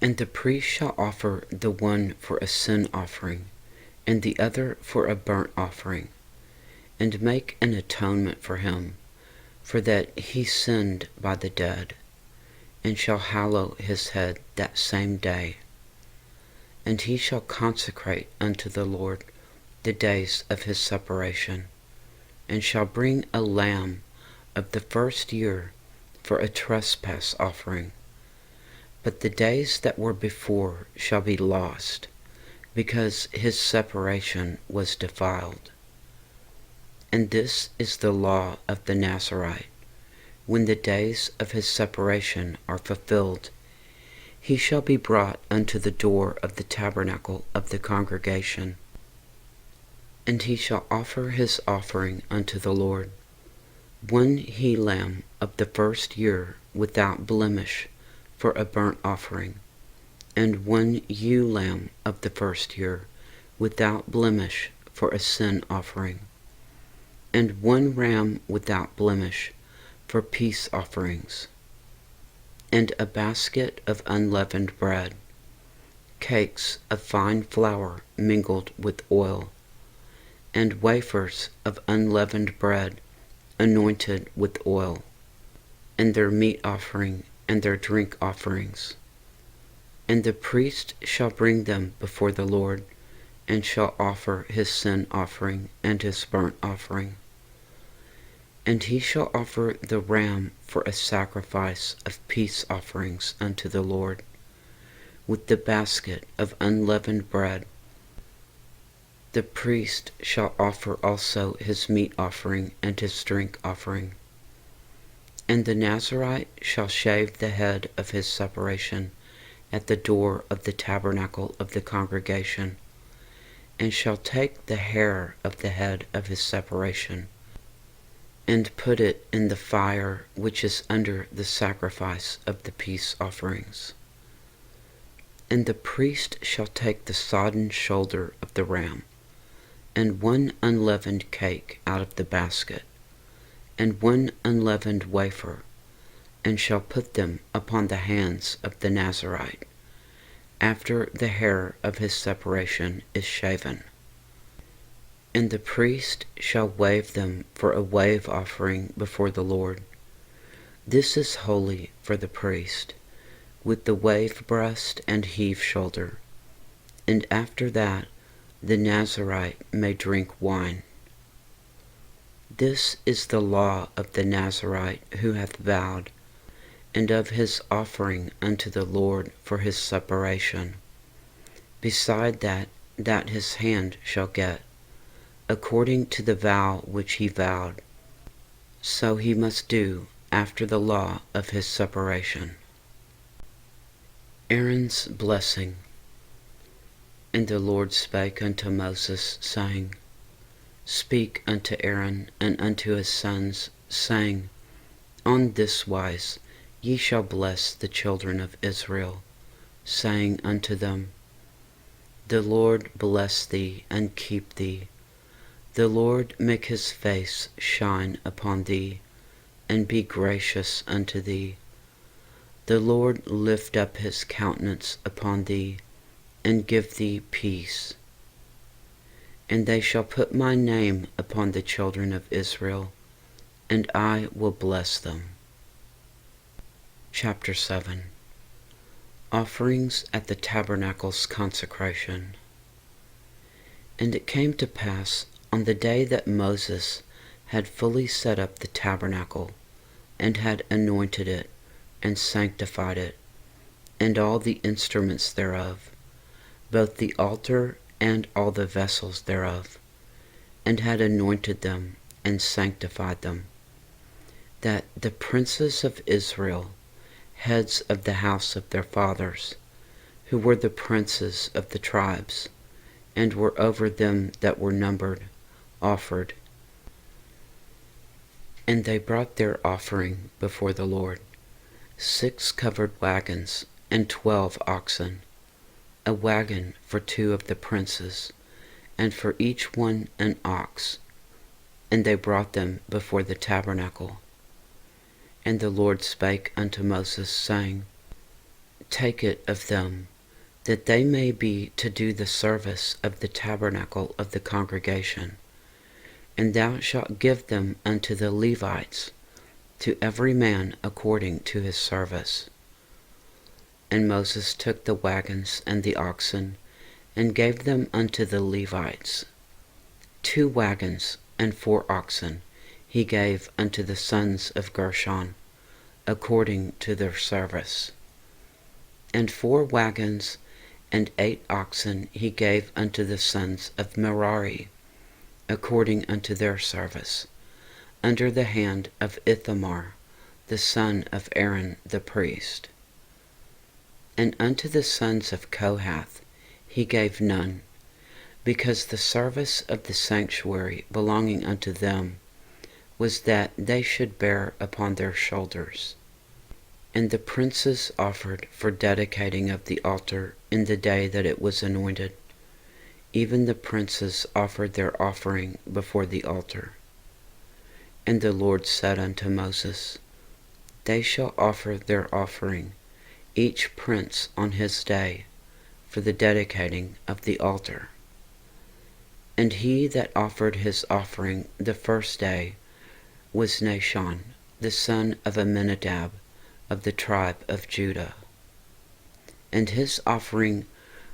And the priest shall offer the one for a sin offering, and the other for a burnt offering, and make an atonement for him, for that he sinned by the dead, and shall hallow his head that same day. And he shall consecrate unto the Lord the days of his separation, and shall bring a lamb of the first year for a trespass offering. But the days that were before shall be lost, because his separation was defiled. And this is the law of the Nazarite. When the days of his separation are fulfilled, he shall be brought unto the door of the tabernacle of the congregation, and he shall offer his offering unto the Lord, 1 he-lamb of the first year without blemish for a burnt offering, and 1 ewe-lamb of the first year without blemish for a sin offering, and 1 ram without blemish for peace offerings, and a basket of unleavened bread, cakes of fine flour mingled with oil, and wafers of unleavened bread anointed with oil, and their meat offering and their drink offerings. And the priest shall bring them before the Lord, and shall offer his sin offering and his burnt offering. And he shall offer the ram for a sacrifice of peace offerings unto the Lord, with the basket of unleavened bread. The priest shall offer also his meat offering and his drink offering. And the Nazarite shall shave the head of his separation at the door of the tabernacle of the congregation, and shall take the hair of the head of his separation, and put it in the fire which is under the sacrifice of the peace offerings. And the priest shall take the sodden shoulder of the ram, and 1 unleavened cake out of the basket, and 1 unleavened wafer, and shall put them upon the hands of the Nazarite, after the hair of his separation is shaven. And the priest shall wave them for a wave offering before the Lord. This is holy for the priest, with the wave breast and heave shoulder. And after that the Nazarite may drink wine. This is the law of the Nazarite who hath vowed, and of his offering unto the Lord for his separation, beside that his hand shall get, according to the vow which he vowed. So he must do after the law of his separation. Aaron's blessing. And the Lord spake unto Moses, saying, Speak unto Aaron and unto his sons, saying, On this wise ye shall bless the children of Israel, saying unto them, The Lord bless thee and keep thee. The Lord make his face shine upon thee, and be gracious unto thee. The Lord lift up his countenance upon thee, and give thee peace. And they shall put my name upon the children of Israel, and I will bless them. Chapter 7. Offerings at the tabernacle's consecration. And it came to pass on the day that Moses had fully set up the tabernacle, and had anointed it, and sanctified it, and all the instruments thereof, both the altar and all the vessels thereof, and had anointed them, and sanctified them, that the princes of Israel, heads of the house of their fathers, who were the princes of the tribes, and were over them that were numbered, offered. And they brought their offering before the Lord, 6 covered wagons, and 12 oxen, a wagon for 2 of the princes, and for each one an ox. And they brought them before the tabernacle. And the Lord spake unto Moses, saying, Take it of them, that they may be to do the service of the tabernacle of the congregation. And thou shalt give them unto the Levites, to every man according to his service. And Moses took the wagons and the oxen, and gave them unto the Levites. 2 wagons and 4 oxen he gave unto the sons of Gershon, according to their service. And 4 wagons and 8 oxen he gave unto the sons of Merari, according unto their service, under the hand of Ithamar, the son of Aaron the priest. And unto the sons of Kohath he gave none, because the service of the sanctuary belonging unto them was that they should bear upon their shoulders. And the princes offered for dedicating of the altar in the day that it was anointed. Even the princes offered their offering before the altar. And the Lord said unto Moses, They shall offer their offering, each prince on his day, for the dedicating of the altar. And he that offered his offering the first day was Nahshon, the son of Amminadab, of the tribe of Judah. And his offering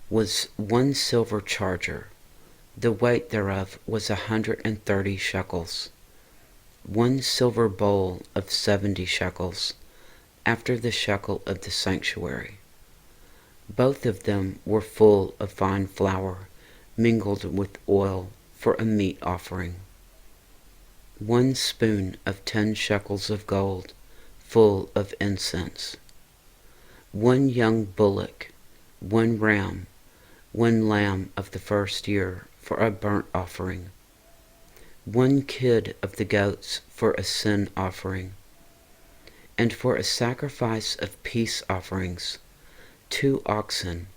was 1 silver charger, the weight thereof was 130 shekels, 1 silver bowl of 70 shekels, after the shekel of the sanctuary. Both of them were full of fine flour, mingled with oil, for a meat offering. 1 spoon of 10 shekels of gold, full of incense. 1 young bullock, 1 ram, 1 lamb of the first year, for a burnt offering. 1 kid of the goats for a sin offering. And for a sacrifice of peace offerings, 2 oxen,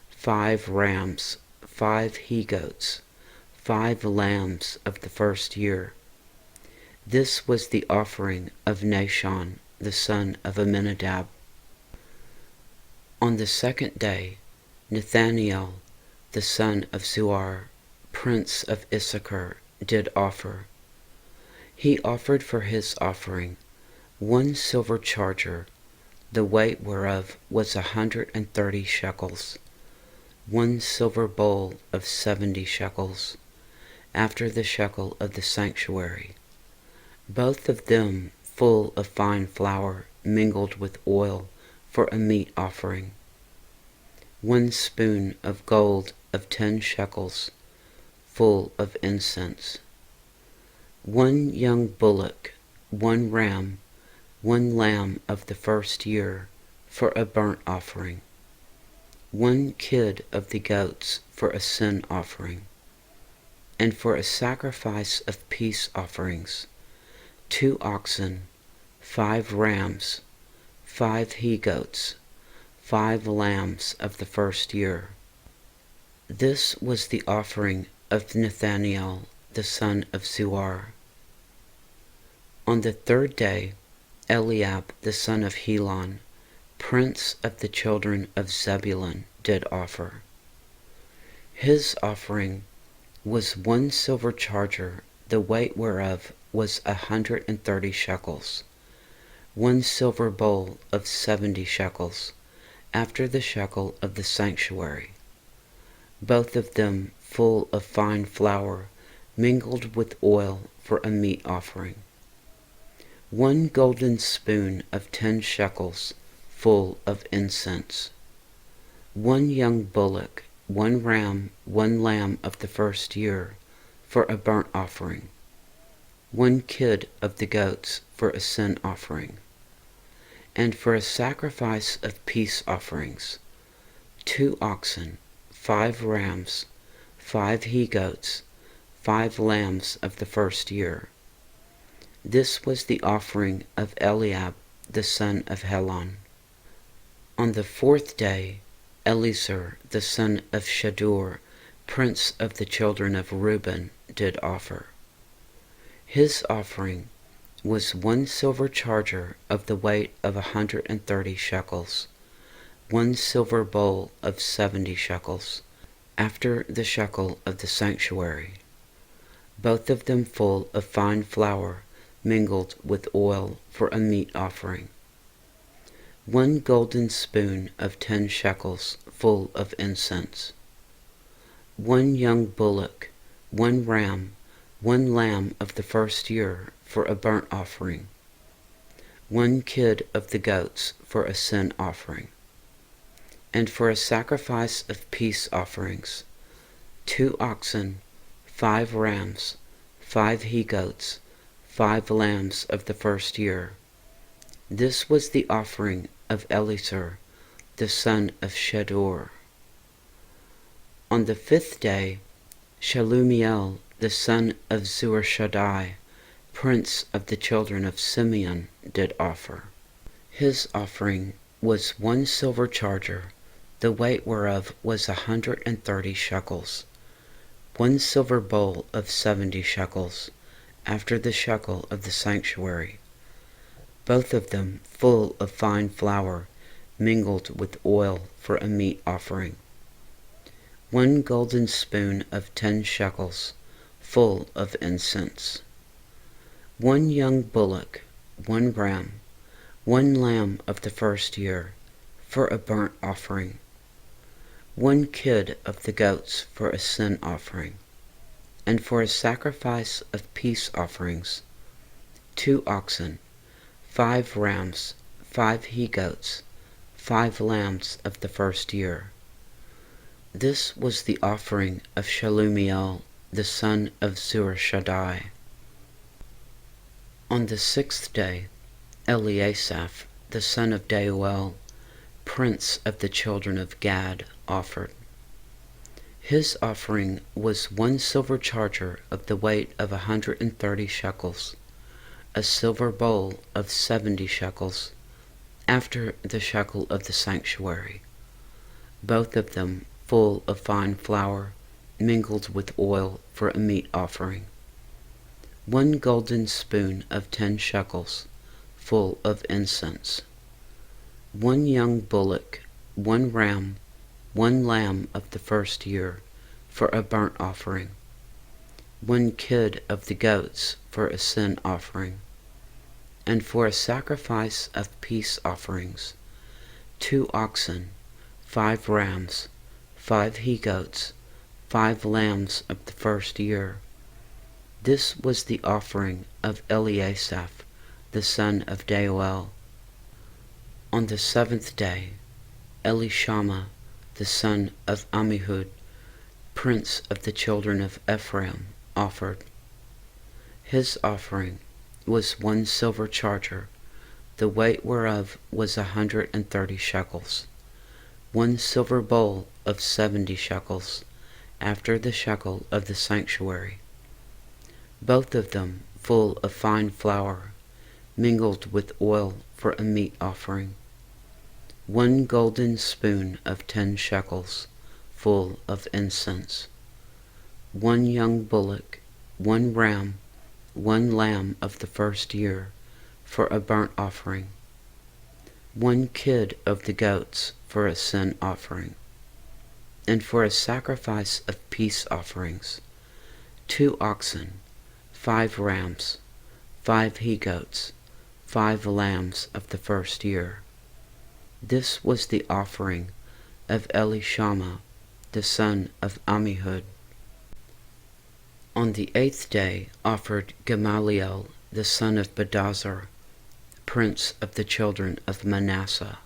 5 rams, 5 he-goats, 5 lambs of the first year. This was the offering of Nahshon, the son of Amminadab. On the 2nd day, Nathanael, the son of Zuar, prince of Issachar, did offer. He offered for his offering 1 silver charger, the weight whereof was 130 shekels, 1 silver bowl of 70 shekels, after the shekel of the sanctuary, both of them full of fine flour mingled with oil, for a meat offering. 1 spoon of gold of 10 shekels, full of incense. 1 young bullock, 1 ram, 1 lamb of the first year, for a burnt offering. 1 kid of the goats for a sin offering. And for a sacrifice of peace offerings, 2 oxen, 5 rams, 5 he-goats, 5 lambs of the first year. This was the offering of Nathanael, the son of Zuar. On the 3rd day, Eliab, the son of Helon, prince of the children of Zebulun, did offer. His offering was 1 silver charger, the weight whereof was 130 shekels, 1 silver bowl of 70 shekels, after the shekel of the sanctuary, both of them full of fine flour, mingled with oil, for a meat offering. 1 golden spoon of 10 shekels, full of incense. 1 young bullock, 1 ram, 1 lamb of the first year, for a burnt offering. 1 kid of the goats for a sin offering. And for a sacrifice of peace offerings, 2 oxen, 5 rams, 5 he-goats, 5 lambs of the first year. This was the offering of Eliab, the son of Helon. On the 4th day, Eliezer, the son of Shadur, prince of the children of Reuben, did offer. His offering was 1 silver charger of the weight of 130 shekels, 1 silver bowl of 70 shekels, after the shekel of the sanctuary, both of them full of fine flour mingled with oil for a meat offering, 1 golden spoon of 10 shekels full of incense, 1 young bullock, 1 ram, 1 lamb of the first year for a burnt offering, 1 kid of the goats for a sin offering, and for a sacrifice of peace offerings, 2 oxen, 5 rams, 5 he-goats, 5 lambs of the first year. This was the offering of Eliezer, the son of Shedeur. On the 5th day, Shelumiel, the son of Zurishaddai, prince of the children of Simeon, did offer. His offering was 1 silver charger, the weight whereof was 130 shekels, 1 silver bowl of 70 shekels, after the shekel of the sanctuary, both of them full of fine flour mingled with oil for a meat offering, 1 golden spoon of 10 shekels, full of incense, 1 young bullock, 1 ram, 1 lamb of the first year, for a burnt offering, 1 kid of the goats for a sin offering, and for a sacrifice of peace offerings, 2 oxen, 5 rams, 5 he-goats, 5 lambs of the first year. This was the offering of Shelumiel, the son of Zurishaddai. On the 6th day, Eliasaph, the son of Deuel, prince of the children of Gad, offered. His offering was 1 silver charger of the weight of 130 shekels, a silver bowl of 70 shekels, after the shekel of the sanctuary, both of them full of fine flour mingled with oil for a meat offering, 1 golden spoon of 10 shekels, full of incense, 1 young bullock, 1 ram, 1 lamb of the first year for a burnt offering, 1 kid of the goats for a sin offering, and for a sacrifice of peace offerings, 2 oxen, 5 rams, 5 he-goats, 5 lambs of the first year. This was the offering of Eliasaph, the son of Deuel. On the 7th day, Elishama, the son of Ammihud, prince of the children of Ephraim, offered. His offering was 1 silver charger, the weight whereof was 130 shekels, 1 silver bowl of 70 shekels, after the shekel of the sanctuary, both of them full of fine flour mingled with oil for a meat offering, 1 golden spoon of 10 shekels, full of incense, 1 young bullock, 1 ram, 1 lamb of the first year for a burnt offering, 1 kid of the goats for a sin offering, and for a sacrifice of peace offerings, 2 oxen, 5 rams, 5 he-goats, 5 lambs of the first year. This was the offering of Elishama, the son of Ammihud. On the 8th day offered Gamaliel, the son of Bedazar, prince of the children of Manasseh.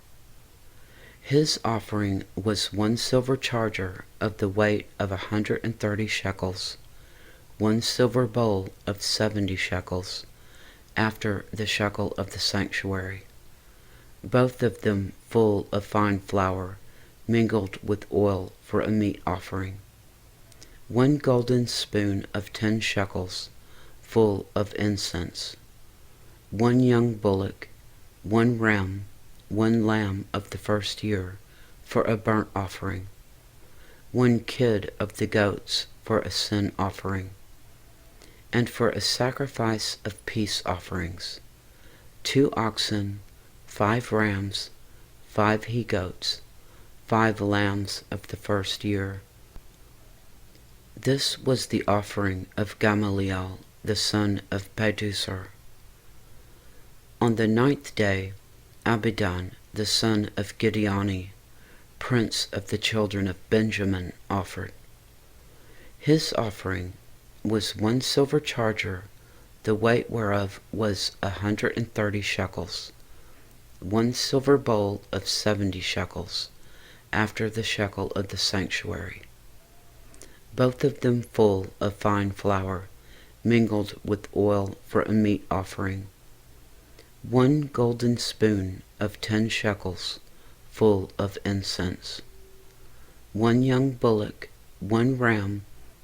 His offering was 1 silver charger of the weight of 130 shekels, 1 silver bowl of 70 shekels, after the shekel of the sanctuary, both of them full of fine flour mingled with oil for a meat offering, 1 golden spoon of 10 shekels, full of incense, 1 young bullock, 1 ram, 1 lamb of the first year for a burnt offering, 1 kid of the goats for a sin offering, and for a sacrifice of peace offerings, 2 oxen, 5 rams, 5 he-goats, 5 lambs of the first year. This was the offering of Gamaliel, the son of Pedusur. On the 9th day, Abidan, the son of Gideoni, prince of the children of Benjamin, offered. His offering was 1 silver charger, the weight whereof was 130 shekels, 1 silver bowl of 70 shekels, after the shekel of the sanctuary, both of them full of fine flour, mingled with oil for a meat offering, 1 golden spoon of 10 shekels, full of incense, 1 young bullock, 1 ram,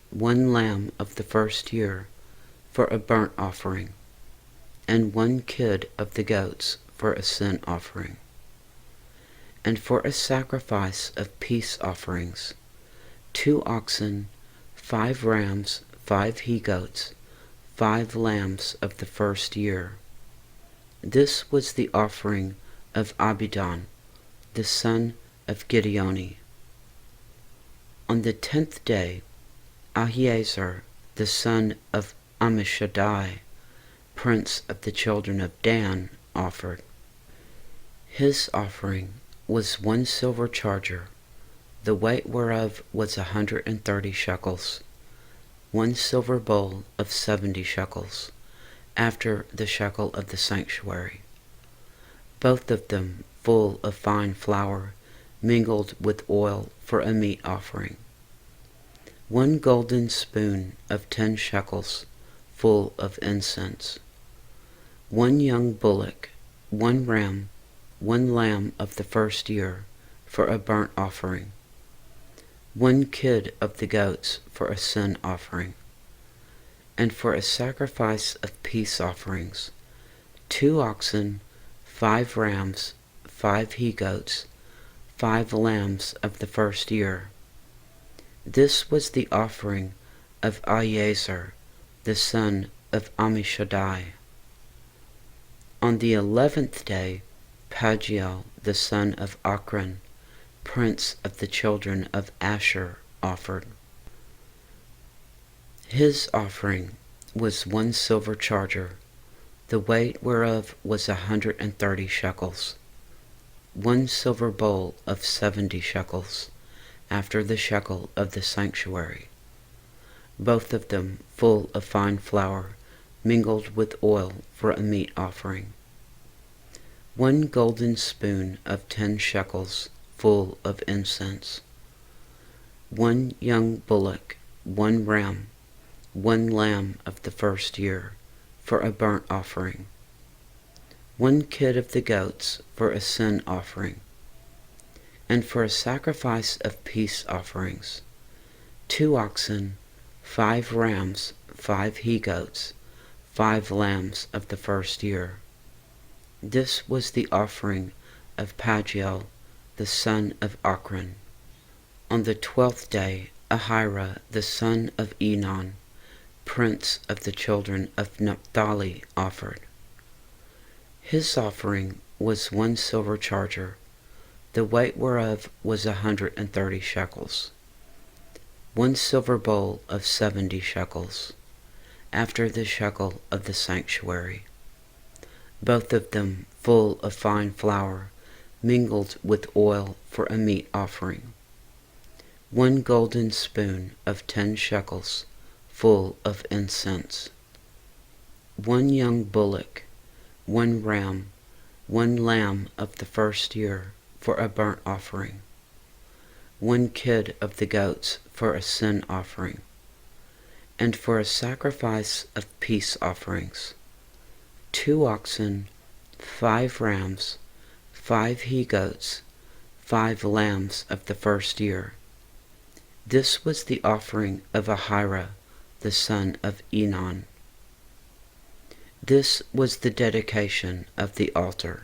1 lamb of the first year, for a burnt offering, and 1 kid of the goats for a sin offering, and for a sacrifice of peace offerings, 2 oxen, 5 rams, 5 he-goats, 5 lambs of the first year. This was the offering of Abidan, the son of Gideoni. On the 10th day, Ahiezer, the son of Ammishaddai, prince of the children of Dan, offered. His offering was 1 silver charger, the weight whereof was 130 shekels, 1 silver bowl of 70 shekels, after the shekel of the sanctuary, both of them full of fine flour, mingled with oil for a meat offering, 1 golden spoon of 10 shekels, full of incense, 1 young bullock, 1 ram, 1 lamb of the first year, for a burnt offering, 1 kid of the goats for a sin offering, and for a sacrifice of peace offerings, 2 oxen, 5 rams, 5 he-goats, 5 lambs of the first year. This was the offering of Ahiezer, the son of Ammishaddai. On the 11th day, Pagiel, the son of Ochran, prince of the children of Asher, offered. His offering was 1 silver charger, the weight whereof was 130 shekels, 1 silver bowl of 70 shekels, after the shekel of the sanctuary, both of them full of fine flour, mingled with oil for a meat offering, 1 golden spoon of 10 shekels, full of incense, 1 young bullock, 1 ram, 1 lamb of the first year, for a burnt offering, 1 kid of the goats for a sin offering, and for a sacrifice of peace offerings, 2 oxen, 5 rams, 5 he-goats, 5 lambs of the first year. This was the offering of Pagiel, the son of Ochran. On the 12th day, Ahira, the son of Enon, prince of the children of Naphtali, offered. His offering was 1 silver charger, the weight whereof was 130 shekels, 1 silver bowl of 70 shekels, after the shekel of the sanctuary, both of them full of fine flour, mingled with oil for a meat offering, 1 golden spoon of 10 shekels, full of incense, 1 young bullock, 1 ram, 1 lamb of the first year, for a burnt offering, 1 kid of the goats for a sin offering, and for a sacrifice of peace offerings, 2 oxen, 5 rams, 5 he-goats, 5 lambs of the first year. This was the offering of Ahira, the son of Enon. This was the dedication of the altar,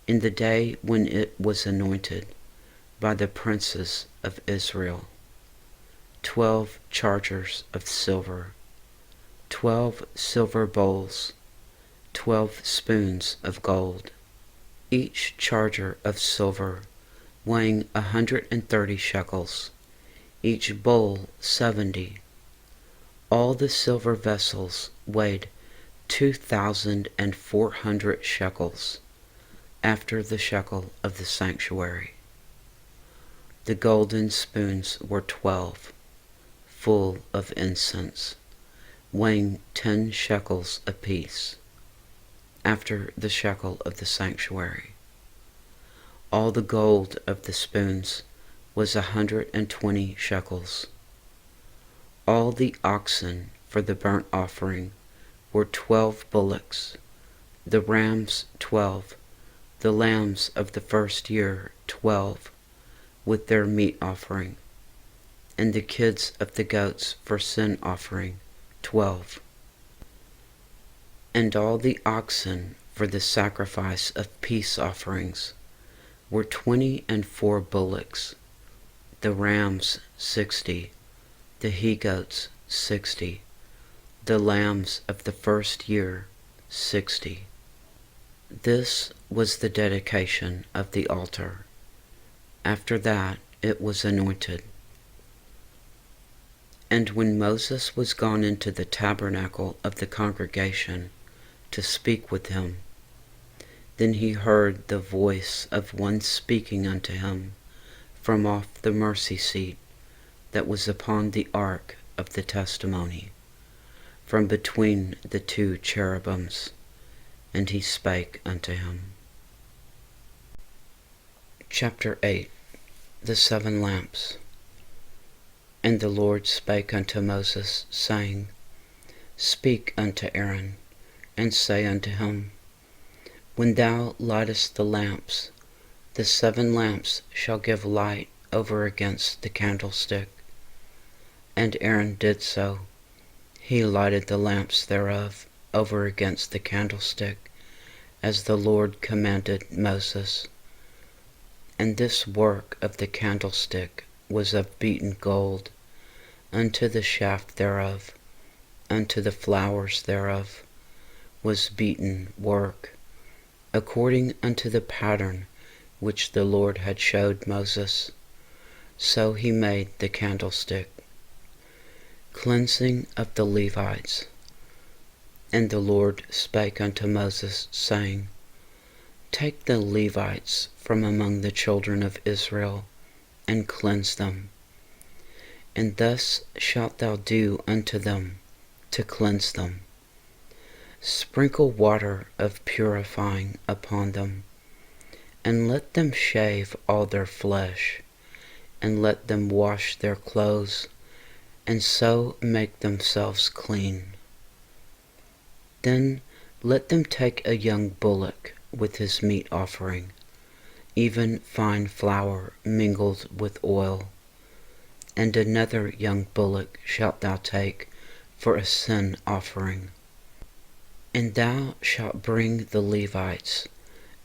in the day when it was anointed by the princes of Israel. 12 chargers of silver, 12 silver bowls, 12 spoons of gold, each charger of silver weighing 130 shekels, each bowl 70. All the silver vessels weighed 2,400 shekels, after the shekel of the sanctuary. The golden spoons were 12, full of incense, weighing 10 shekels apiece, after the shekel of the sanctuary. All the gold of the spoons was 120 shekels. All the oxen for the burnt offering were 12 bullocks, the rams 12, the lambs of the first year 12, with their meat offering, and the kids of the goats for sin offering 12. And all the oxen for the sacrifice of peace offerings were 24 bullocks, the rams 60, the he-goats 60, the lambs of the first year 60. This was the dedication of the altar. After that it was anointed. And when Moses was gone into the tabernacle of the congregation to speak with him, then he heard the voice of one speaking unto him from off the mercy seat that was upon the ark of the testimony, from between the two cherubims, and he spake unto him. Chapter 8. The 7 lamps. And the Lord spake unto Moses, saying, Speak unto Aaron, and say unto him, When thou lightest the lamps, the 7 lamps shall give light over against the candlestick. And Aaron did so. He lighted the lamps thereof over against the candlestick, as the Lord commanded Moses. And this work of the candlestick was of beaten gold, unto the shaft thereof, unto the flowers thereof, was beaten work, according unto the pattern which the Lord had showed Moses. So he made the candlestick. Cleansing of the Levites. And the Lord spake unto Moses, saying, Take the Levites from among the children of Israel, and cleanse them. And thus shalt thou do unto them, to cleanse them. Sprinkle water of purifying upon them, and let them shave all their flesh, and let them wash their clothes, and so make themselves clean. Then let them take a young bullock with his meat offering, even fine flour mingled with oil, and another young bullock shalt thou take for a sin offering. And thou shalt bring the Levites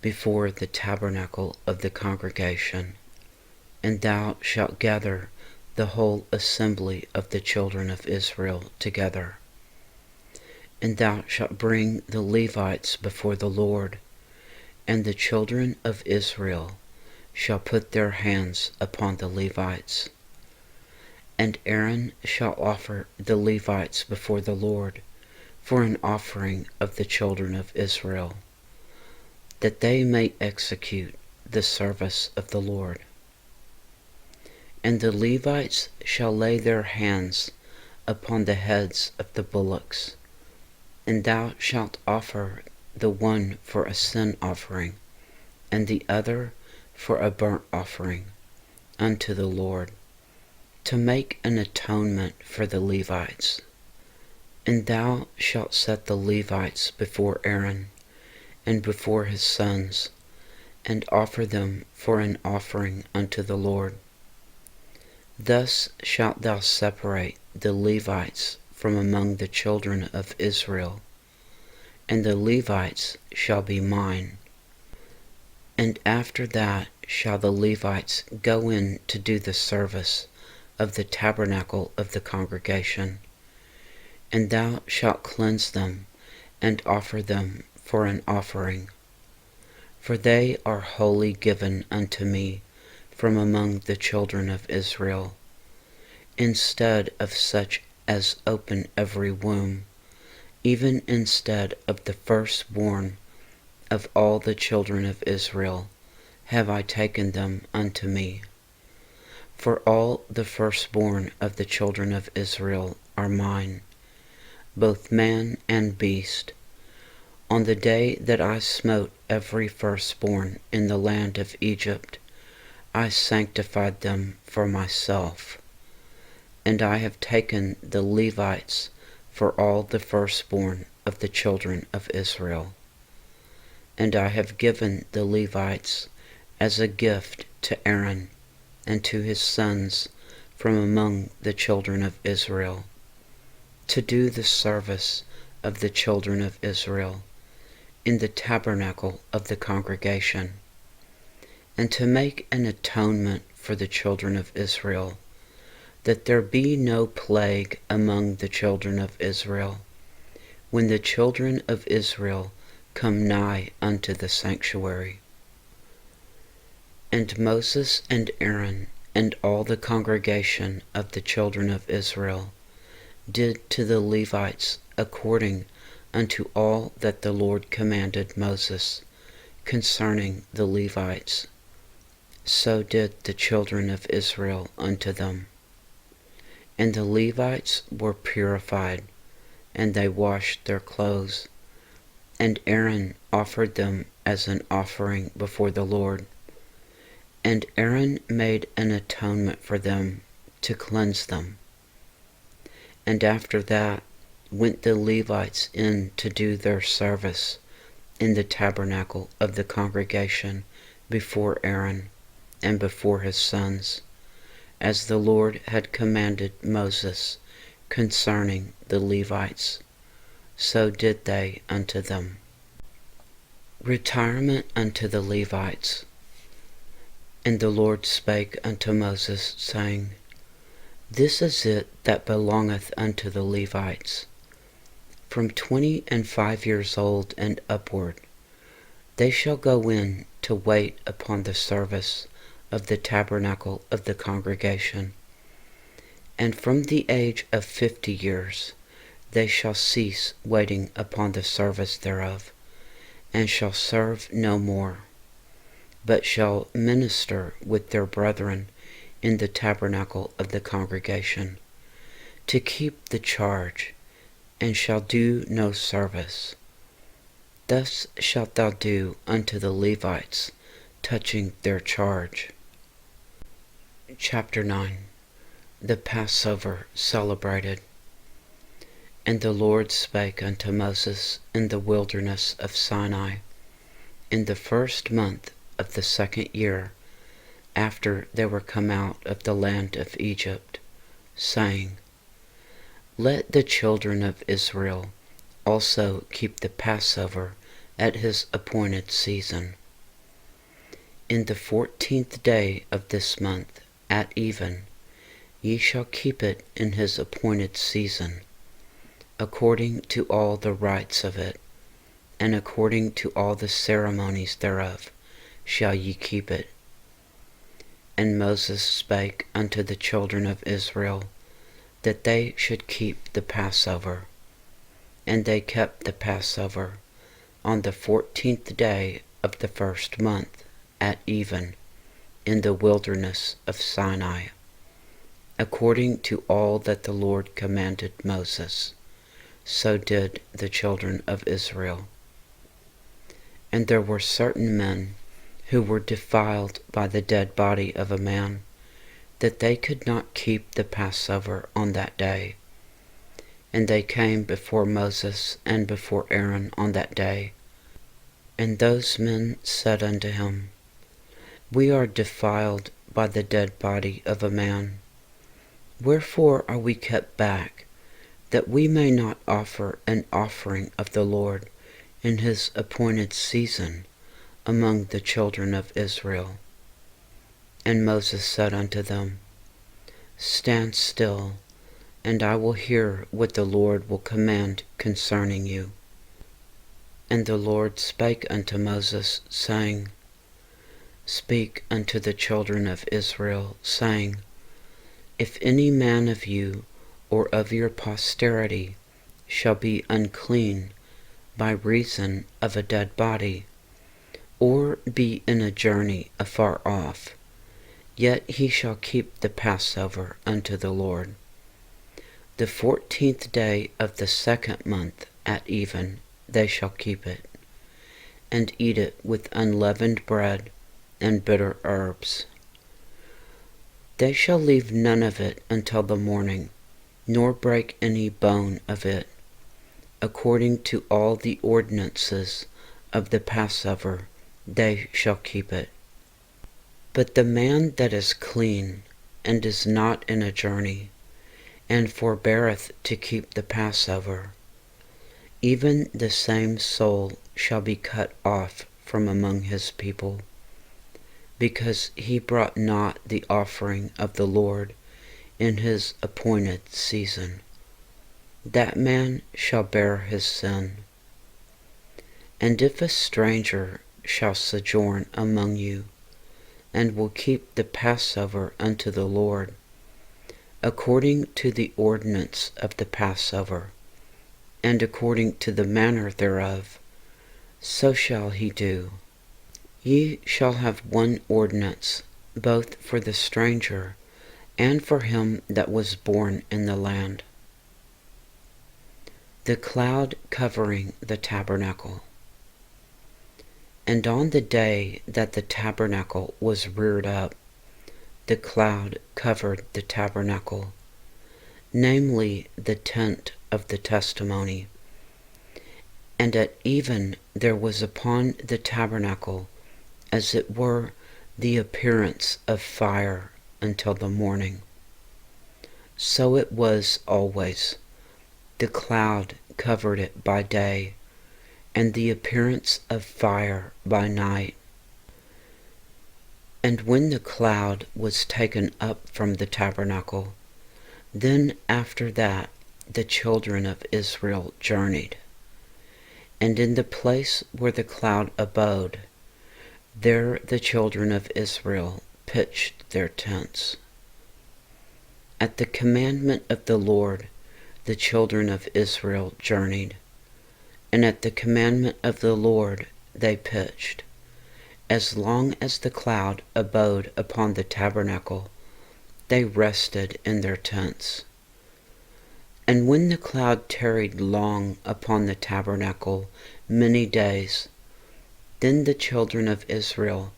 before the tabernacle of the congregation, and thou shalt gather the whole assembly of the children of Israel together. And thou shalt bring the Levites before the Lord, and the children of Israel shall put their hands upon the Levites. And Aaron shall offer the Levites before the Lord for an offering of the children of Israel, that they may execute the service of the Lord. And the Levites shall lay their hands upon the heads of the bullocks, and thou shalt offer the one for a sin offering, and the other for a burnt offering, unto the Lord, to make an atonement for the Levites. And thou shalt set the Levites before Aaron, and before his sons, and offer them for an offering unto the Lord. Thus shalt thou separate the Levites from among the children of Israel, and the Levites shall be mine. And after that shall the Levites go in to do the service of the tabernacle of the congregation. And thou shalt cleanse them, and offer them for an offering. For they are wholly given unto me from among the children of Israel, instead of such as open every womb, even instead of the firstborn of all the children of Israel, have I taken them unto me. For all the firstborn of the children of Israel are mine, both man and beast. On the day that I smote every firstborn in the land of Egypt, I sanctified them for myself. And I have taken the Levites for all the firstborn of the children of Israel. And I have given the Levites as a gift to Aaron and to his sons from among the children of Israel, to do the service of the children of Israel in the tabernacle of the congregation, and to make an atonement for the children of Israel, that there be no plague among the children of Israel, when the children of Israel come nigh unto the sanctuary. And Moses and Aaron and all the congregation of the children of Israel did to the Levites according unto all that the Lord commanded Moses concerning the Levites. So did the children of Israel unto them. And the Levites were purified, and they washed their clothes. And Aaron offered them as an offering before the Lord. And Aaron made an atonement for them to cleanse them. And after that went the Levites in to do their service in the tabernacle of the congregation before Aaron and before his sons, as the Lord had commanded Moses concerning the Levites. So did they unto them. Retirement unto the Levites. And the Lord spake unto Moses, saying, This is it that belongeth unto the Levites. From 25 years old and upward, they shall go in to wait upon the service of the tabernacle of the congregation. And from the age of 50 years, they shall cease waiting upon the service thereof, and shall serve no more, but shall minister with their brethren in the tabernacle of the congregation, to keep the charge, and shall do no service. Thus shalt thou do unto the Levites touching their charge. Chapter 9. The Passover celebrated. And the Lord spake unto Moses in the wilderness of Sinai, in the first month of the second year, after they were come out of the land of Egypt, saying, Let the children of Israel also keep the Passover at his appointed season. In the 14th day of this month, at even, ye shall keep it in his appointed season, according to all the rites of it, and according to all the ceremonies thereof shall ye keep it. And Moses spake unto the children of Israel, that they should keep the Passover. And they kept the Passover on the 14th day of the first month, at even, in the wilderness of Sinai, according to all that the Lord commanded Moses. So did the children of Israel. And there were certain men who were defiled by the dead body of a man, that they could not keep the Passover on that day. And they came before Moses and before Aaron on that day. And those men said unto him, We are defiled by the dead body of a man. Wherefore are we kept back, that we may not offer an offering of the Lord in his appointed season among the children of Israel? And Moses said unto them, Stand still, and I will hear what the Lord will command concerning you. And the Lord spake unto Moses, saying, Speak unto the children of Israel, saying, If any man of you or of your posterity shall be unclean by reason of a dead body, or be in a journey afar off, yet he shall keep the Passover unto the Lord. The 14th day of the 2nd month at even they shall keep it, and eat it with unleavened bread and bitter herbs. They shall leave none of it until the morning, nor break any bone of it, according to all the ordinances of the Passover they shall keep it. But the man that is clean, and is not in a journey, and forbeareth to keep the Passover, even the same soul shall be cut off from among his people, because he brought not the offering of the Lord in his appointed season. That man shall bear his sin. And if a stranger shall sojourn among you, and will keep the Passover unto the Lord, according to the ordinance of the Passover, and according to the manner thereof, so shall he do. Ye shall have one ordinance, both for the stranger and for him that was born in the land. The cloud covering the tabernacle. And on the day that the tabernacle was reared up, the cloud covered the tabernacle, namely the tent of the testimony. And at even there was upon the tabernacle, as it were, the appearance of fire until the morning. So it was always. The cloud covered it by day, and the appearance of fire by night. And when the cloud was taken up from the tabernacle, then after that the children of Israel journeyed. And in the place where the cloud abode, there the children of Israel pitched their tents. At the commandment of the Lord, the children of Israel journeyed, and at the commandment of the Lord they pitched. As long as the cloud abode upon the tabernacle, they rested in their tents. And when the cloud tarried long upon the tabernacle many days, then the children of Israel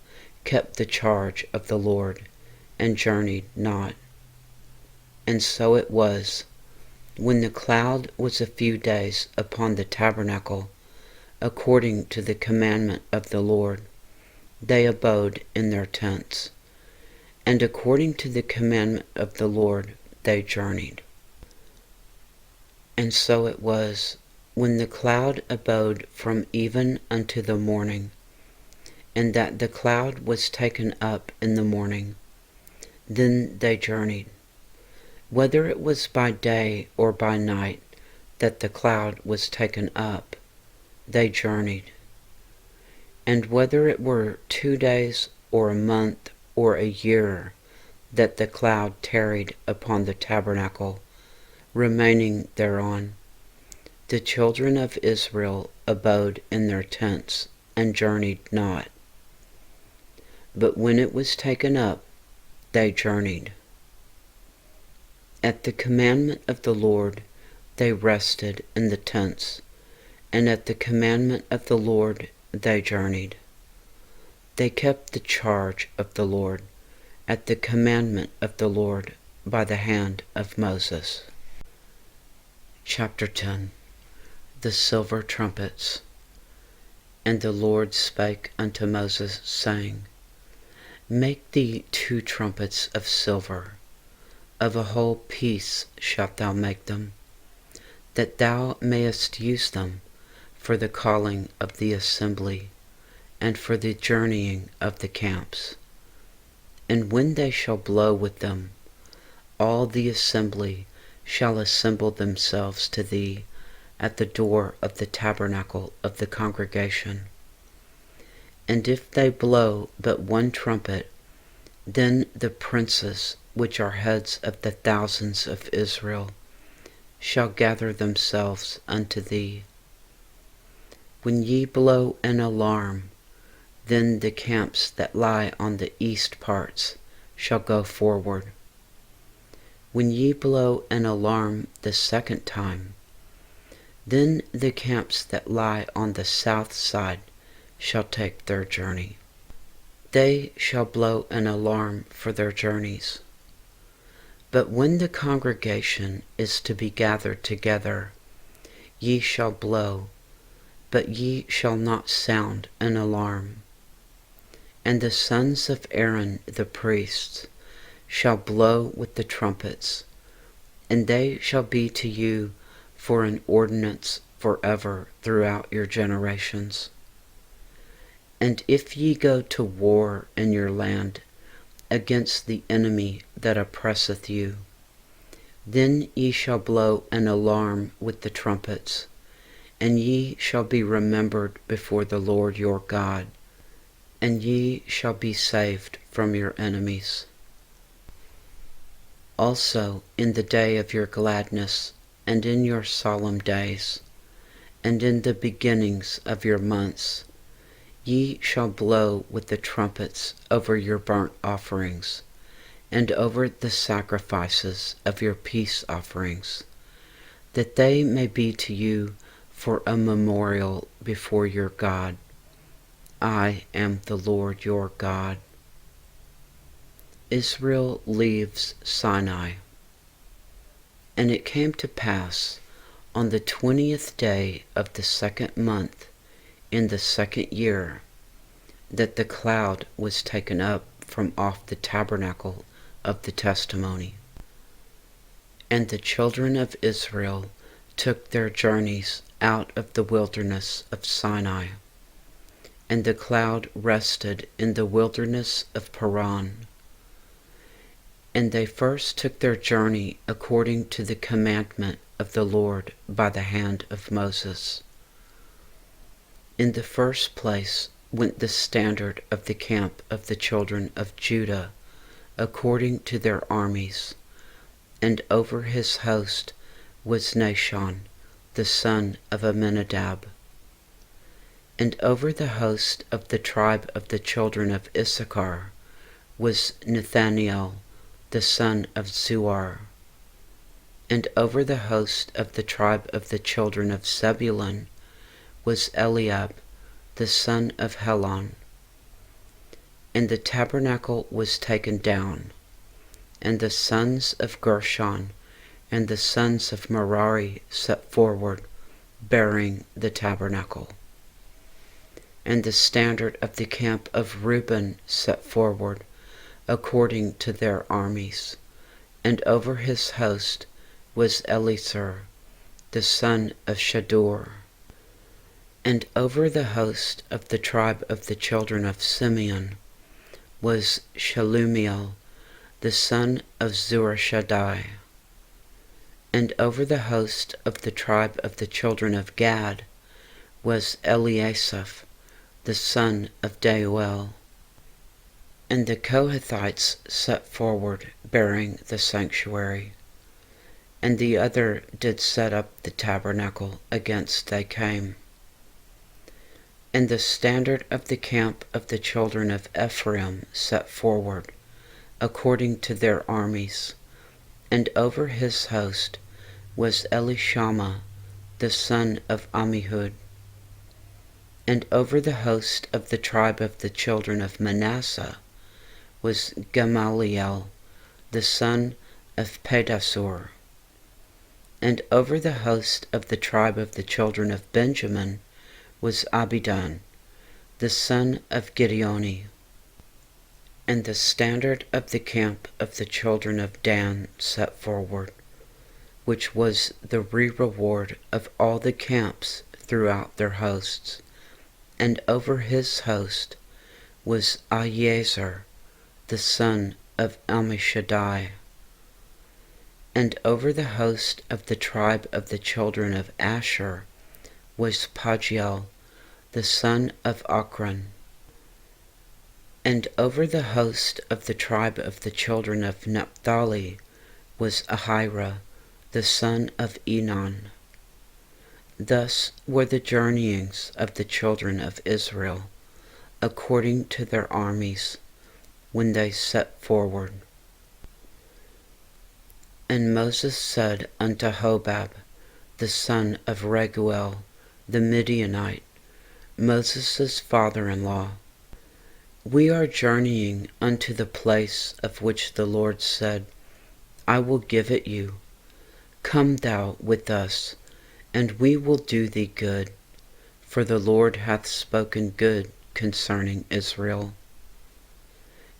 kept the charge of the Lord, and journeyed not. And so it was, when the cloud was a few days upon the tabernacle, according to the commandment of the Lord, they abode in their tents, and according to the commandment of the Lord they journeyed. And so it was, when the cloud abode from even unto the morning, and that the cloud was taken up in the morning, then they journeyed. Whether it was by day or by night that the cloud was taken up, they journeyed. And whether it were 2 days or a month or a year that the cloud tarried upon the tabernacle, remaining thereon, the children of Israel abode in their tents and journeyed not. But when it was taken up, they journeyed. At the commandment of the Lord they rested in the tents, and at the commandment of the Lord they journeyed. They kept the charge of the Lord at the commandment of the Lord by the hand of Moses. Chapter 10. The silver trumpets. And the Lord spake unto Moses, saying, Make thee 2 trumpets of silver. Of a whole piece shalt thou make them, that thou mayest use them for the calling of the assembly, and for the journeying of the camps. And when they shall blow with them, all the assembly shall assemble themselves to thee at the door of the tabernacle of the congregation. And if they blow but one trumpet, then the princes, which are heads of the thousands of Israel, shall gather themselves unto thee. When ye blow an alarm, then the camps that lie on the east parts shall go forward. When ye blow an alarm the second time, then the camps that lie on the south side shall take their journey. They shall blow an alarm for their journeys. But when the congregation is to be gathered together, ye shall blow, but ye shall not sound an alarm. And the sons of Aaron the priests shall blow with the trumpets, and they shall be to you for an ordinance forever throughout your generations. And if ye go to war in your land against the enemy that oppresseth you, then ye shall blow an alarm with the trumpets, and ye shall be remembered before the Lord your God, and ye shall be saved from your enemies. Also in the day of your gladness, and in your solemn days, and in the beginnings of your months, ye shall blow with the trumpets over your burnt offerings, and over the sacrifices of your peace offerings, that they may be to you for a memorial before your God. I am the Lord your God. Israel leaves Sinai. And it came to pass on the 20th day of the second month in the second year, that the cloud was taken up from off the tabernacle of the testimony. And the children of Israel took their journeys out of the wilderness of Sinai, and the cloud rested in the wilderness of Paran. And they first took their journey according to the commandment of the Lord by the hand of Moses. In the first place went the standard of the camp of the children of Judah according to their armies, and over his host was Nahshon, the son of Amminadab. And over the host of the tribe of the children of Issachar was Nathaniel, the son of Zuar. And over the host of the tribe of the children of Zebulun was Eliab, the son of Helon. And the tabernacle was taken down, and the sons of Gershon and the sons of Merari set forward, bearing the tabernacle. And the standard of the camp of Reuben set forward, according to their armies, and over his host was Eliezer, the son of Shadur. And over the host of the tribe of the children of Simeon was Shelumiel, the son of Zurishaddai. And over the host of the tribe of the children of Gad was Eliasaph, the son of Deuel. And the Kohathites set forward, bearing the sanctuary. And the other did set up the tabernacle against they came. And the standard of the camp of the children of Ephraim set forward, according to their armies, and over his host was Elishama, the son of Ammihud. And over the host of the tribe of the children of Manasseh was Gamaliel, the son of Pedasur. And over the host of the tribe of the children of Benjamin was Abidan, the son of Gideoni. And the standard of the camp of the children of Dan set forward, which was the reward of all the camps throughout their hosts. And over his host was Ahiezer, the son of Ammishaddai. And over the host of the tribe of the children of Asher was Pagiel, the son of Ochran. And over the host of the tribe of the children of Naphtali was Ahira, the son of Enan. Thus were the journeyings of the children of Israel, according to their armies, when they set forward. And Moses said unto Hobab, the son of Reguel, the Midianite, Moses' father-in-law, We are journeying unto the place of which the Lord said, I will give it you. Come thou with us, and we will do thee good, for the Lord hath spoken good concerning Israel.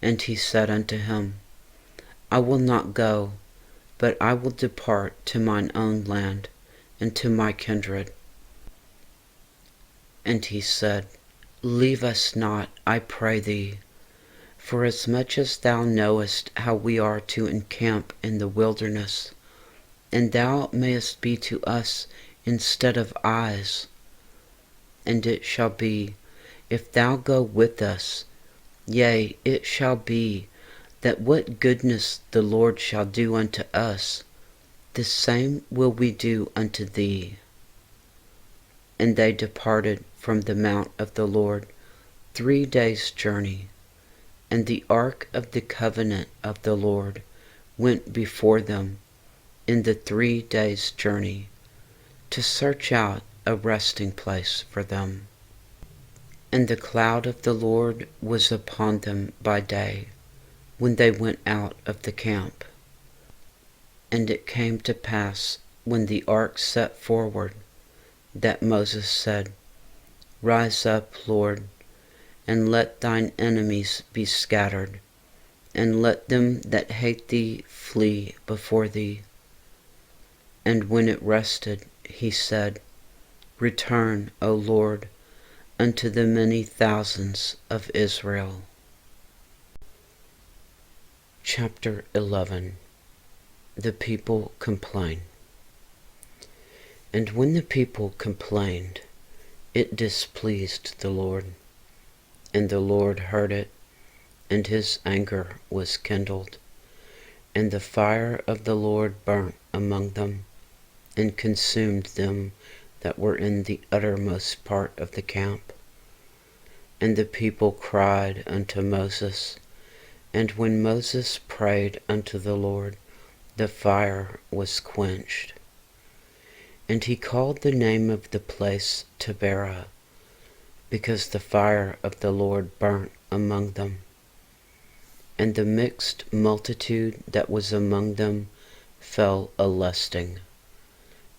And he said unto him, I will not go, but I will depart to mine own land, and to my kindred. And he said, Leave us not, I pray thee, for as much as thou knowest how we are to encamp in the wilderness, and thou mayest be to us instead of eyes. And it shall be, if thou go with us, yea, it shall be, that what goodness the Lord shall do unto us, the same will we do unto thee. And they departed from the mount of the Lord 3 days' journey, and the ark of the covenant of the Lord went before them in the 3 days' journey, to search out a resting place for them. And the cloud of the Lord was upon them by day, when they went out of the camp. And it came to pass, when the ark set forward, that Moses said, Rise up, Lord, and let thine enemies be scattered, and let them that hate thee flee before thee. And when it rested, he said, Return, O Lord, unto the many thousands of Israel. Chapter 11. The people complain. And when the people complained, it displeased the Lord. And the Lord heard it, and his anger was kindled. And the fire of the Lord burnt among them, and consumed them that were in the uttermost part of the camp. And the people cried unto Moses, and when Moses prayed unto the Lord, the fire was quenched. And he called the name of the place Taberah, because the fire of the Lord burnt among them. And the mixed multitude that was among them fell a-lusting.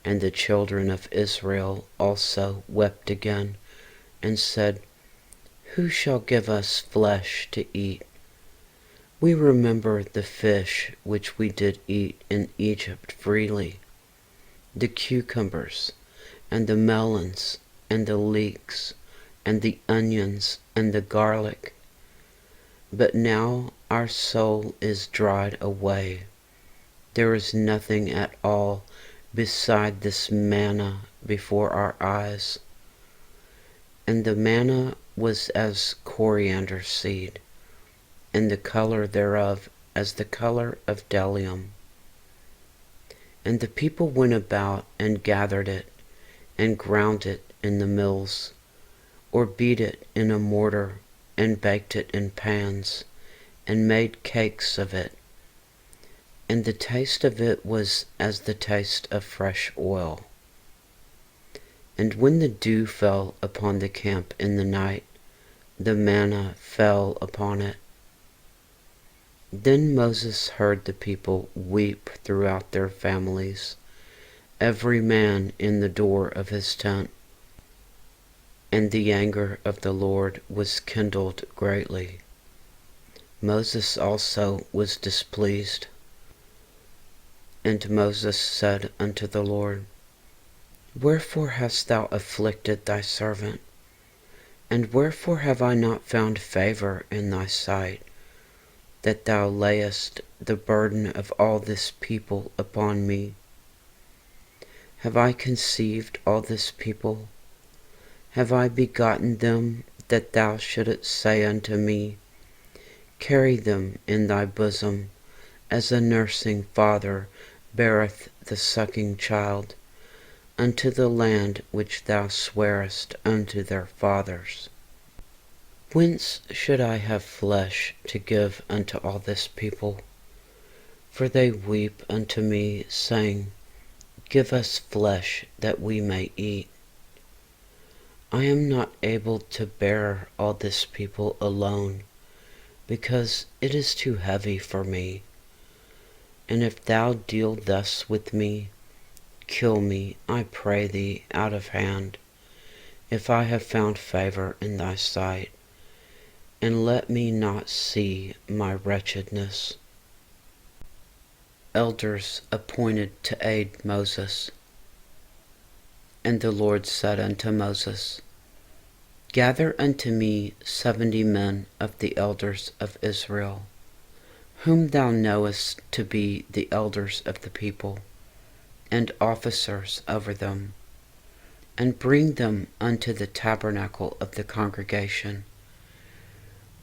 And the children of Israel also wept again, and said, Who shall give us flesh to eat? We remember the fish which we did eat in Egypt freely, the cucumbers, and the melons, and the leeks, and the onions, and the garlic. But now our soul is dried away. There is nothing at all beside this manna before our eyes. And the manna was as coriander seed, and the color thereof as the color of bdellium. And the people went about and gathered it, and ground it in the mills, or beat it in a mortar, and baked it in pans, and made cakes of it. And the taste of it was as the taste of fresh oil. And when the dew fell upon the camp in the night, the manna fell upon it. Then Moses heard the people weep throughout their families, every man in the door of his tent. And the anger of the Lord was kindled greatly. Moses also was displeased. And Moses said unto the Lord, Wherefore hast thou afflicted thy servant? And wherefore have I not found favor in thy sight, that thou layest the burden of all this people upon me? Have I conceived all this people? Have I begotten them, that thou shouldest say unto me, carry them in thy bosom, as a nursing father beareth the sucking child, unto the land which thou swarest unto their fathers? Whence should I have flesh to give unto all this people? For they weep unto me, saying, give us flesh that we may eat. I am not able to bear all this people alone, because it is too heavy for me. And if thou deal thus with me, kill me, I pray thee, out of hand, if I have found favor in thy sight, and let me not see my wretchedness. Elders appointed to aid Moses. And the Lord said unto Moses, gather unto me 70 men of the elders of Israel, whom thou knowest to be the elders of the people, and officers over them, and bring them unto the tabernacle of the congregation,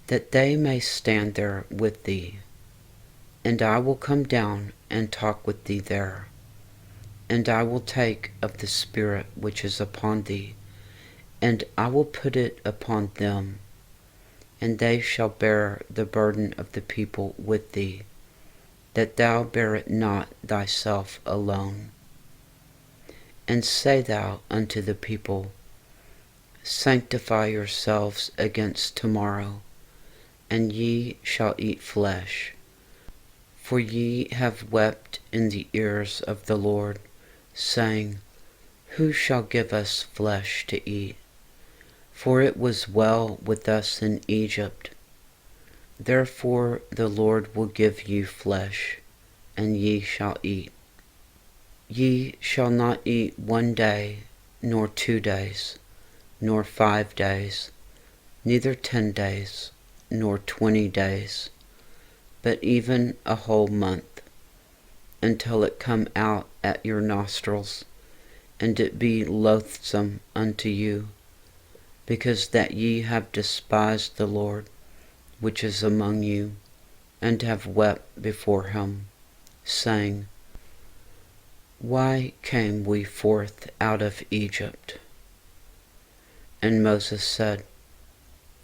that they may stand there with thee. And I will come down and talk with thee there. And I will take of the Spirit which is upon thee, and I will put it upon them, and they shall bear the burden of the people with thee, that thou bear it not thyself alone. And say thou unto the people, sanctify yourselves against tomorrow, and ye shall eat flesh. For ye have wept in the ears of the Lord, saying, who shall give us flesh to eat? For it was well with us in Egypt. Therefore the Lord will give you flesh, and ye shall eat. Ye shall not eat 1 day, nor 2 days, nor 5 days, neither 10 days, nor 20 days, but even a whole month, until it come out at your nostrils, and it be loathsome unto you, because that ye have despised the Lord, which is among you, and have wept before him, saying, why came we forth out of Egypt? And Moses said,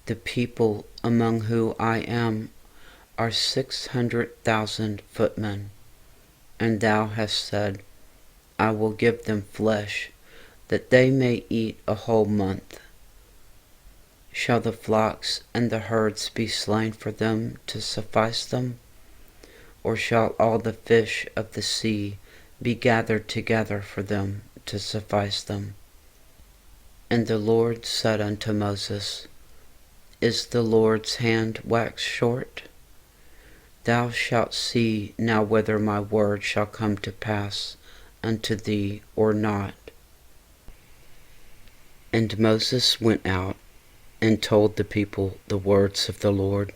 the people among whom I am are 600,000 footmen, and thou hast said, I will give them flesh, that they may eat a whole month. Shall the flocks and the herds be slain for them to suffice them? Or shall all the fish of the sea be gathered together for them to suffice them? And the Lord said unto Moses, is the Lord's hand waxed short? Thou shalt see now whether my word shall come to pass unto thee or not. And Moses went out and told the people the words of the Lord,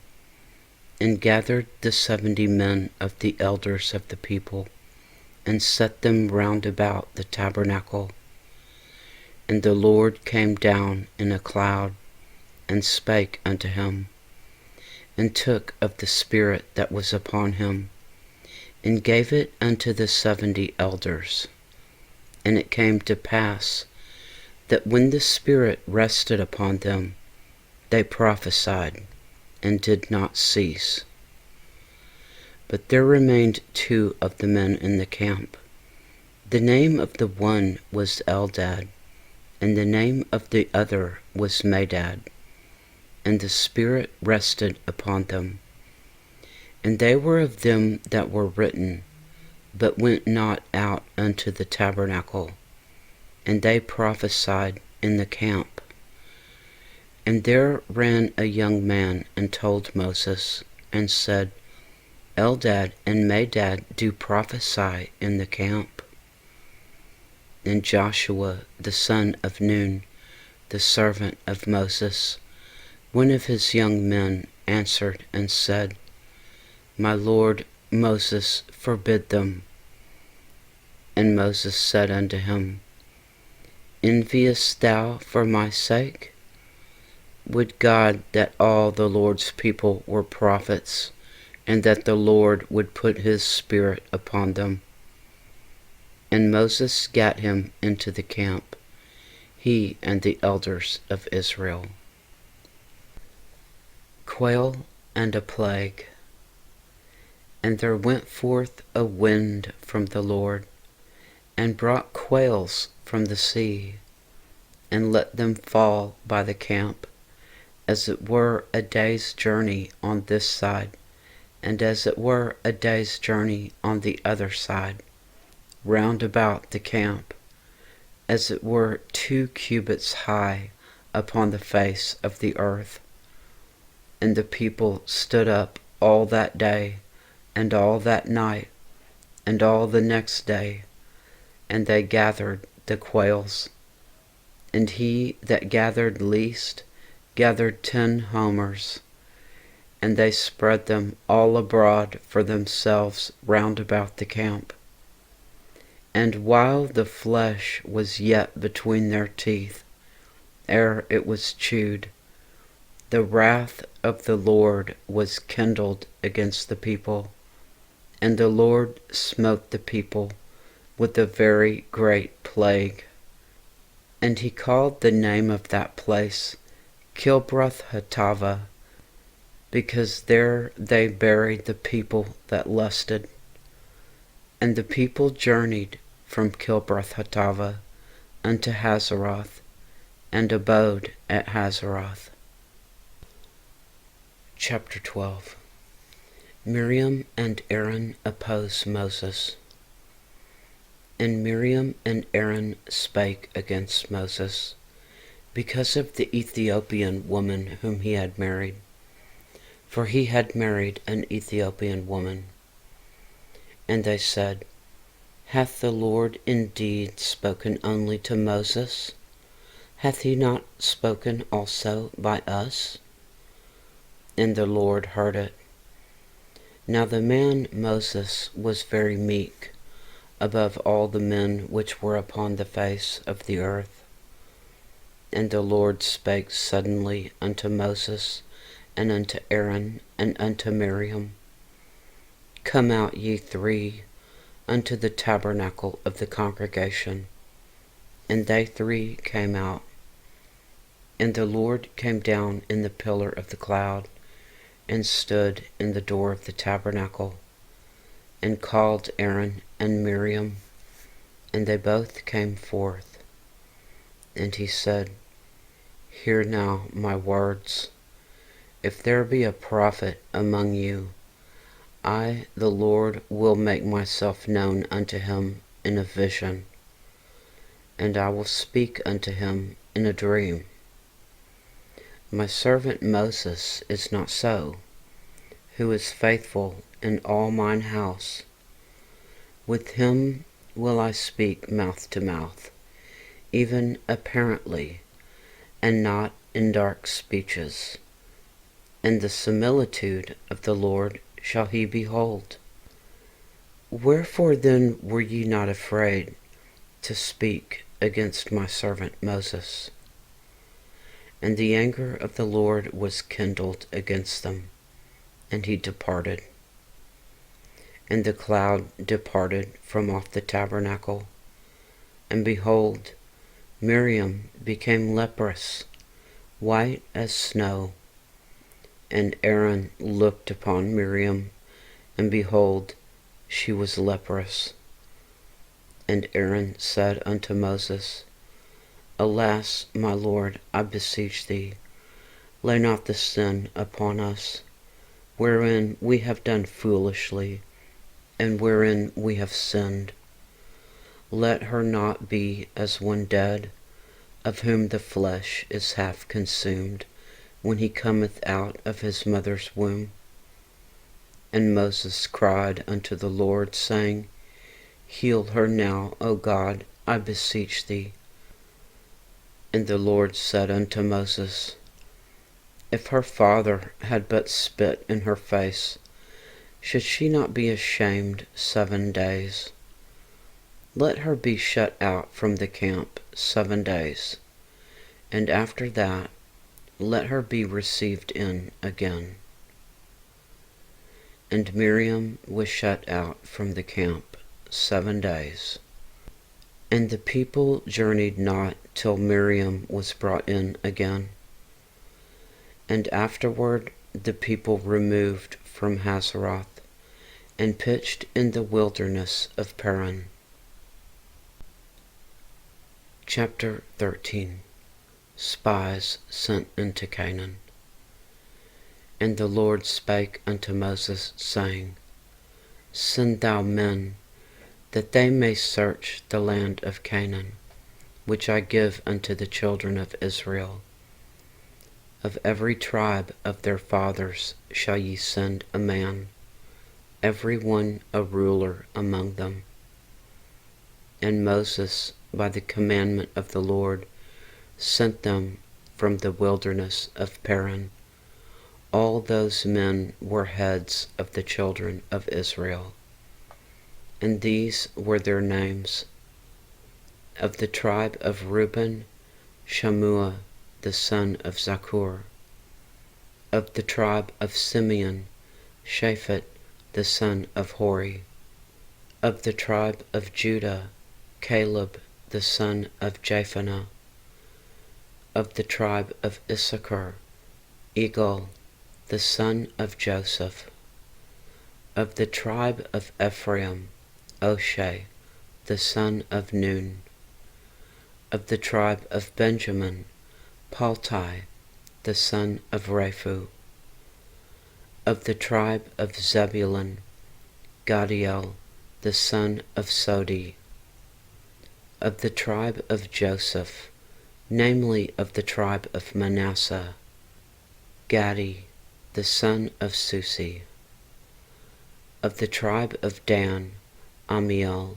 and gathered the 70 men of the elders of the people, and set them round about the tabernacle. And the Lord came down in a cloud, and spake unto him, and took of the Spirit that was upon him, and gave it unto the 70 elders. And it came to pass, that when the Spirit rested upon them, they prophesied, and did not cease. But there remained 2 of the men in the camp. The name of the one was Eldad, and the name of the other was Medad. And the Spirit rested upon them. And they were of them that were written, but went not out unto the tabernacle, and they prophesied in the camp. And there ran a young man and told Moses, and said, Eldad and Medad do prophesy in the camp. And Joshua the son of Nun, the servant of Moses, one of his young men, answered and said, My Lord Moses forbid them. And Moses said unto him, Enviest thou for my sake? Would God that all the Lord's people were prophets, and that the Lord would put his Spirit upon them. And Moses gat him into the camp, he and the elders of Israel. Quail and a plague. And there went forth a wind from the Lord, and brought quails from the sea, and let them fall by the camp, as it were a day's journey on this side, and as it were a day's journey on the other side, round about the camp, as it were 2 cubits high upon the face of the earth. And the people stood up all that day, and all that night, and all the next day, and they gathered the quails. And he that gathered least gathered 10 homers, and they spread them all abroad for themselves round about the camp. And while the flesh was yet between their teeth, ere it was chewed, the wrath of the Lord was kindled against the people, and the Lord smote the people with a very great plague. And he called the name of that place Kilbrath-Hatava, because there they buried the people that lusted. And the people journeyed from Kilbrath-Hatava unto Hazeroth, and abode at Hazeroth. Chapter 12. Miriam and Aaron oppose Moses. And Miriam and Aaron spake against Moses, because of the Ethiopian woman whom he had married. For he had married an Ethiopian woman. And they said, Hath the Lord indeed spoken only to Moses? Hath he not spoken also by us? And the Lord heard it. Now the man Moses was very meek, above all the men which were upon the face of the earth. And the Lord spake suddenly unto Moses, and unto Aaron, and unto Miriam, Come out, ye 3, unto the tabernacle of the congregation. And they 3 came out. And the Lord came down in the pillar of the cloud, and stood in the door of the tabernacle, and called Aaron and Miriam, and they both came forth. And he said, Hear now my words. If there be a prophet among you, I, the Lord, will make myself known unto him in a vision, and I will speak unto him in a dream. My servant Moses is not so, who is faithful in all mine house. With him will I speak mouth to mouth, even apparently, and not in dark speeches. And the similitude of the Lord shall he behold. Wherefore then were ye not afraid to speak against my servant Moses? And the anger of the Lord was kindled against them, and he departed. And the cloud departed from off the tabernacle, and behold, Miriam became leprous, white as snow. And Aaron looked upon Miriam, and behold, she was leprous. And Aaron said unto Moses, Alas, my Lord, I beseech thee, lay not the sin upon us, wherein we have done foolishly, and wherein we have sinned. Let her not be as one dead, of whom the flesh is half consumed, when he cometh out of his mother's womb. And Moses cried unto the Lord, saying, Heal her now, O God, I beseech thee. And the Lord said unto Moses, If her father had but spit in her face, Should she not be ashamed 7 days? Let her be shut out from the camp 7 days, and after that let her be received in again. And Miriam was shut out from the camp 7 days. And the people journeyed not till Miriam was brought in again. And afterward the people removed from Hazeroth, and pitched in the wilderness of Paran. Chapter 13. Spies sent into Canaan. And the Lord spake unto Moses, saying, Send thou men, that they may search the land of Canaan, which I give unto the children of Israel. Of every tribe of their fathers shall ye send a man, every one a ruler among them. And Moses, by the commandment of the Lord, sent them from the wilderness of Paran. All those men were heads of the children of Israel. And these were their names: of the tribe of Reuben, Shammua the son of Zaccur; of the tribe of Simeon, Shaphat the son of Hori; of the tribe of Judah, Caleb the son of Jephunneh; of the tribe of Issachar, Igal the son of Joseph; of the tribe of Ephraim, Oshai the son of Nun; of the tribe of Benjamin, Paltai the son of Raphu; of the tribe of Zebulun, Gadiel the son of Sodi; of the tribe of Joseph, namely of the tribe of Manasseh, Gadi the son of Susi; of the tribe of Dan, Amiel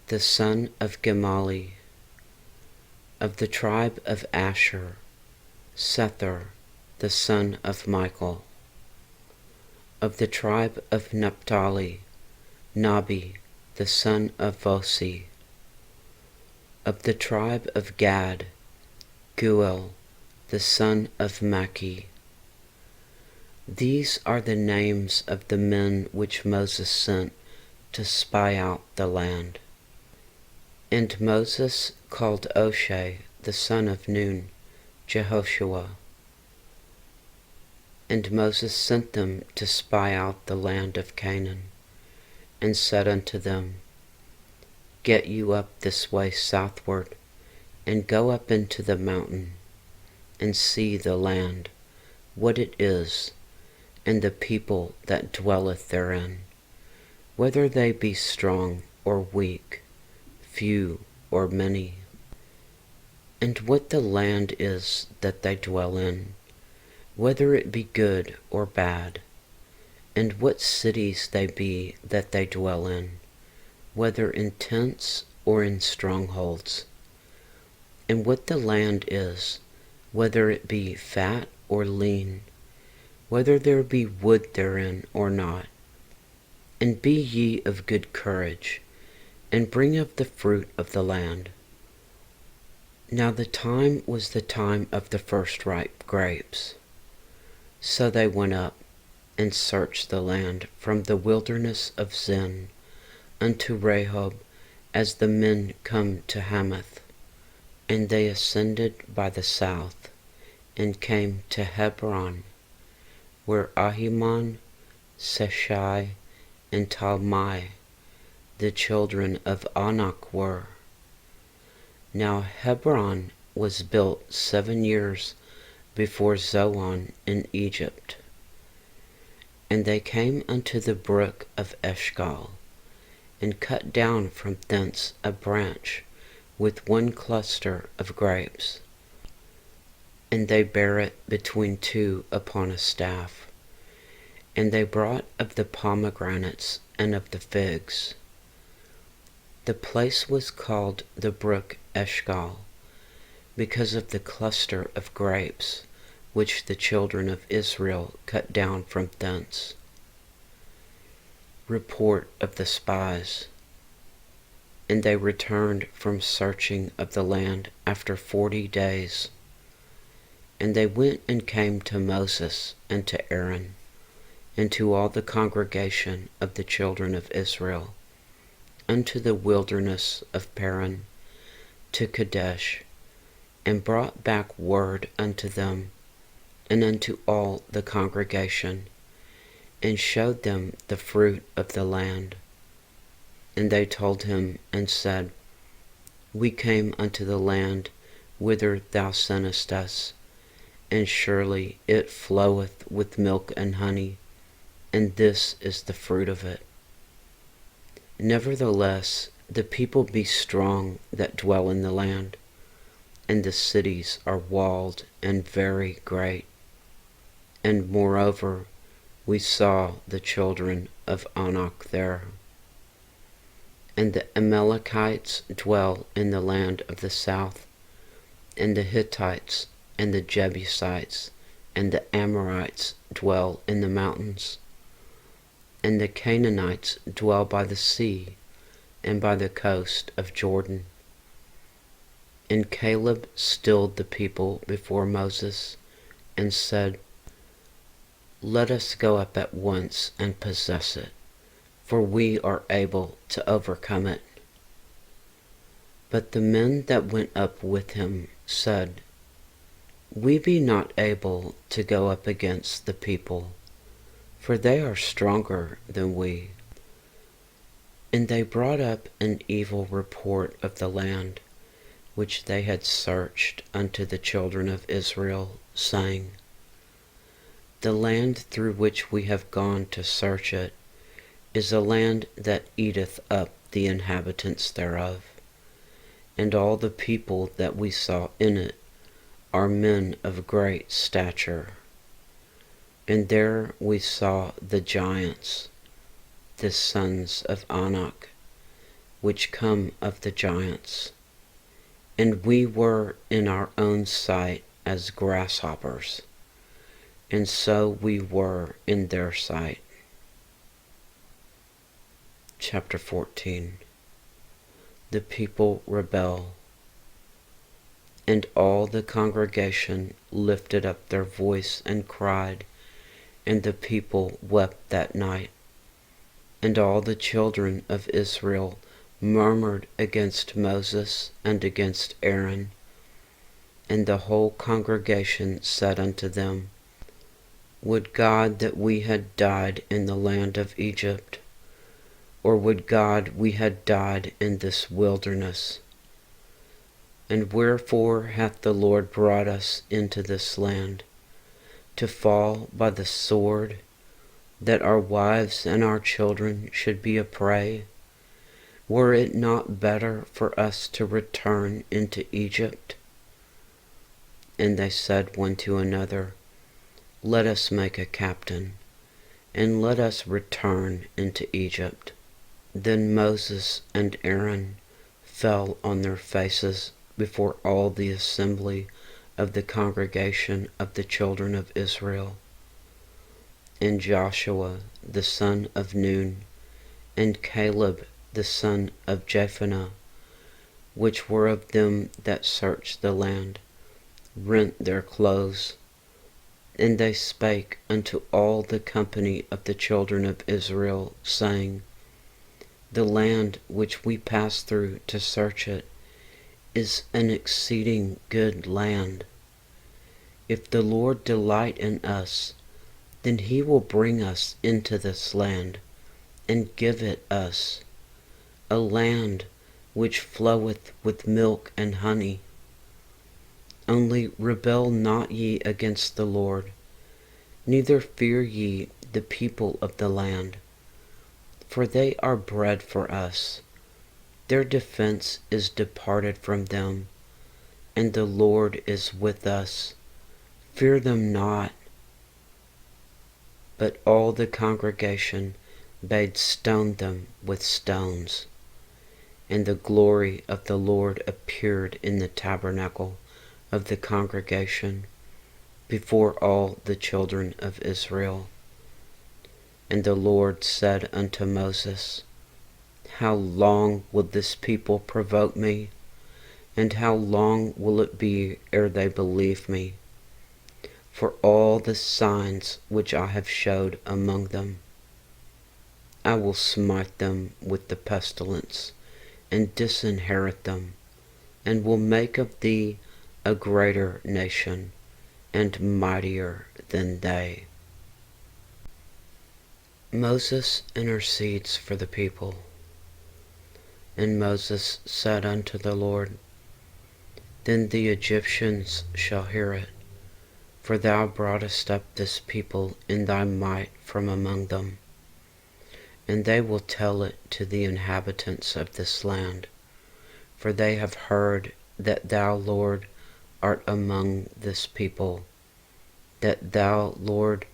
the son of Gemali; of the tribe of Asher, Sethur the son of Michael; of the tribe of Naphtali, Nabi the son of Vosi; of the tribe of Gad, Guel the son of Maki. These are the names of the men which Moses sent to spy out the land. And Moses called Oshai the son of Nun, Jehoshua. And Moses sent them to spy out the land of Canaan, and said unto them, Get you up this way southward, and go up into the mountain, and see the land, what it is, and the people that dwelleth therein, whether they be strong or weak, few or many, and what the land is that they dwell in, whether it be good or bad, and what cities they be that they dwell in, whether in tents or in strongholds, and what the land is, whether it be fat or lean, whether there be wood therein or not. And be ye of good courage, and bring of the fruit of the land. Now the time was the time of the first ripe grapes. So they went up, and searched the land from the wilderness of Zin unto Rehob, as the men come to Hamath. And they ascended by the south, and came to Hebron, where Ahiman, Seshai, and Talmai, the children of Anak, were. Now Hebron was built 7 years before Zoan in Egypt. And they came unto the brook of Eshcol, and cut down from thence a branch with one cluster of grapes. And they bare it between two upon a staff. And they brought of the pomegranates and of the figs. The place was called the brook Eshcol, because of the cluster of grapes which the children of Israel cut down from thence. report of the spies. And they returned from searching of the land after 40 days. And they went and came to Moses and to Aaron, and to all the congregation of the children of Israel, unto the wilderness of Paran, to Kadesh, and brought back word unto them, and unto all the congregation, and showed them the fruit of the land. And they told him and said, We came unto the land whither thou sentest us, and surely it floweth with milk and honey, and this is the fruit of it. Nevertheless, the people be strong that dwell in the land, and the cities are walled and very great. And moreover, we saw the children of Anak there. And the Amalekites dwell in the land of the south, and the Hittites, and the Jebusites, and the Amorites dwell in the mountains, and the Canaanites dwell by the sea, and by the coast of Jordan. And Caleb stilled the people before Moses, and said, Let us go up at once and possess it, for we are able to overcome it. But the men that went up with him said, We be not able to go up against the people, for they are stronger than we. And they brought up an evil report of the land, which they had searched unto the children of Israel, saying, The land through which we have gone to search it is a land that eateth up the inhabitants thereof, and all the people that we saw in it are men of great stature. And there we saw the giants, the sons of Anak, which come of the giants. And we were in our own sight as grasshoppers, and so we were in their sight. Chapter 14. The people rebel. And all the congregation lifted up their voice and cried, and the people wept that night. And all the children of Israel murmured against Moses and against Aaron. And the whole congregation said unto them, Would God that we had died in the land of Egypt, or would God we had died in this wilderness? And wherefore hath the Lord brought us into this land, to fall by the sword, that our wives and our children should be a prey? Were it not better for us to return into Egypt? And they said one to another, Let us make a captain, and let us return into Egypt. Then Moses and Aaron fell on their faces before all the assembly of the congregation of the children of Israel. And Joshua the son of Nun, and Caleb the son of Jephunneh, which were of them that searched the land, rent their clothes. And they spake unto all the company of the children of Israel, saying, The land which we passed through to search it is an exceeding good land. If the Lord delight in us, then he will bring us into this land, and give it us, a land which floweth with milk and honey. Only rebel not ye against the Lord, neither fear ye the people of the land, for they are bread for us. Their defense is departed from them, and the Lord is with us. Fear them not. But all the congregation bade stone them with stones. And the glory of the Lord appeared in the tabernacle of the congregation before all the children of Israel. And the Lord said unto Moses, How long will this people provoke me? And how long will it be ere they believe me? For all the signs which I have showed among them, I will smite them with the pestilence, and disinherit them, and will make of thee a greater nation, and mightier than they. Moses intercedes for the people. And Moses said unto the Lord, Then the Egyptians shall hear it, for thou broughtest up this people in thy might from among them. And they will tell it to the inhabitants of this land, for they have heard that thou, Lord, art among this people, that thou, Lord,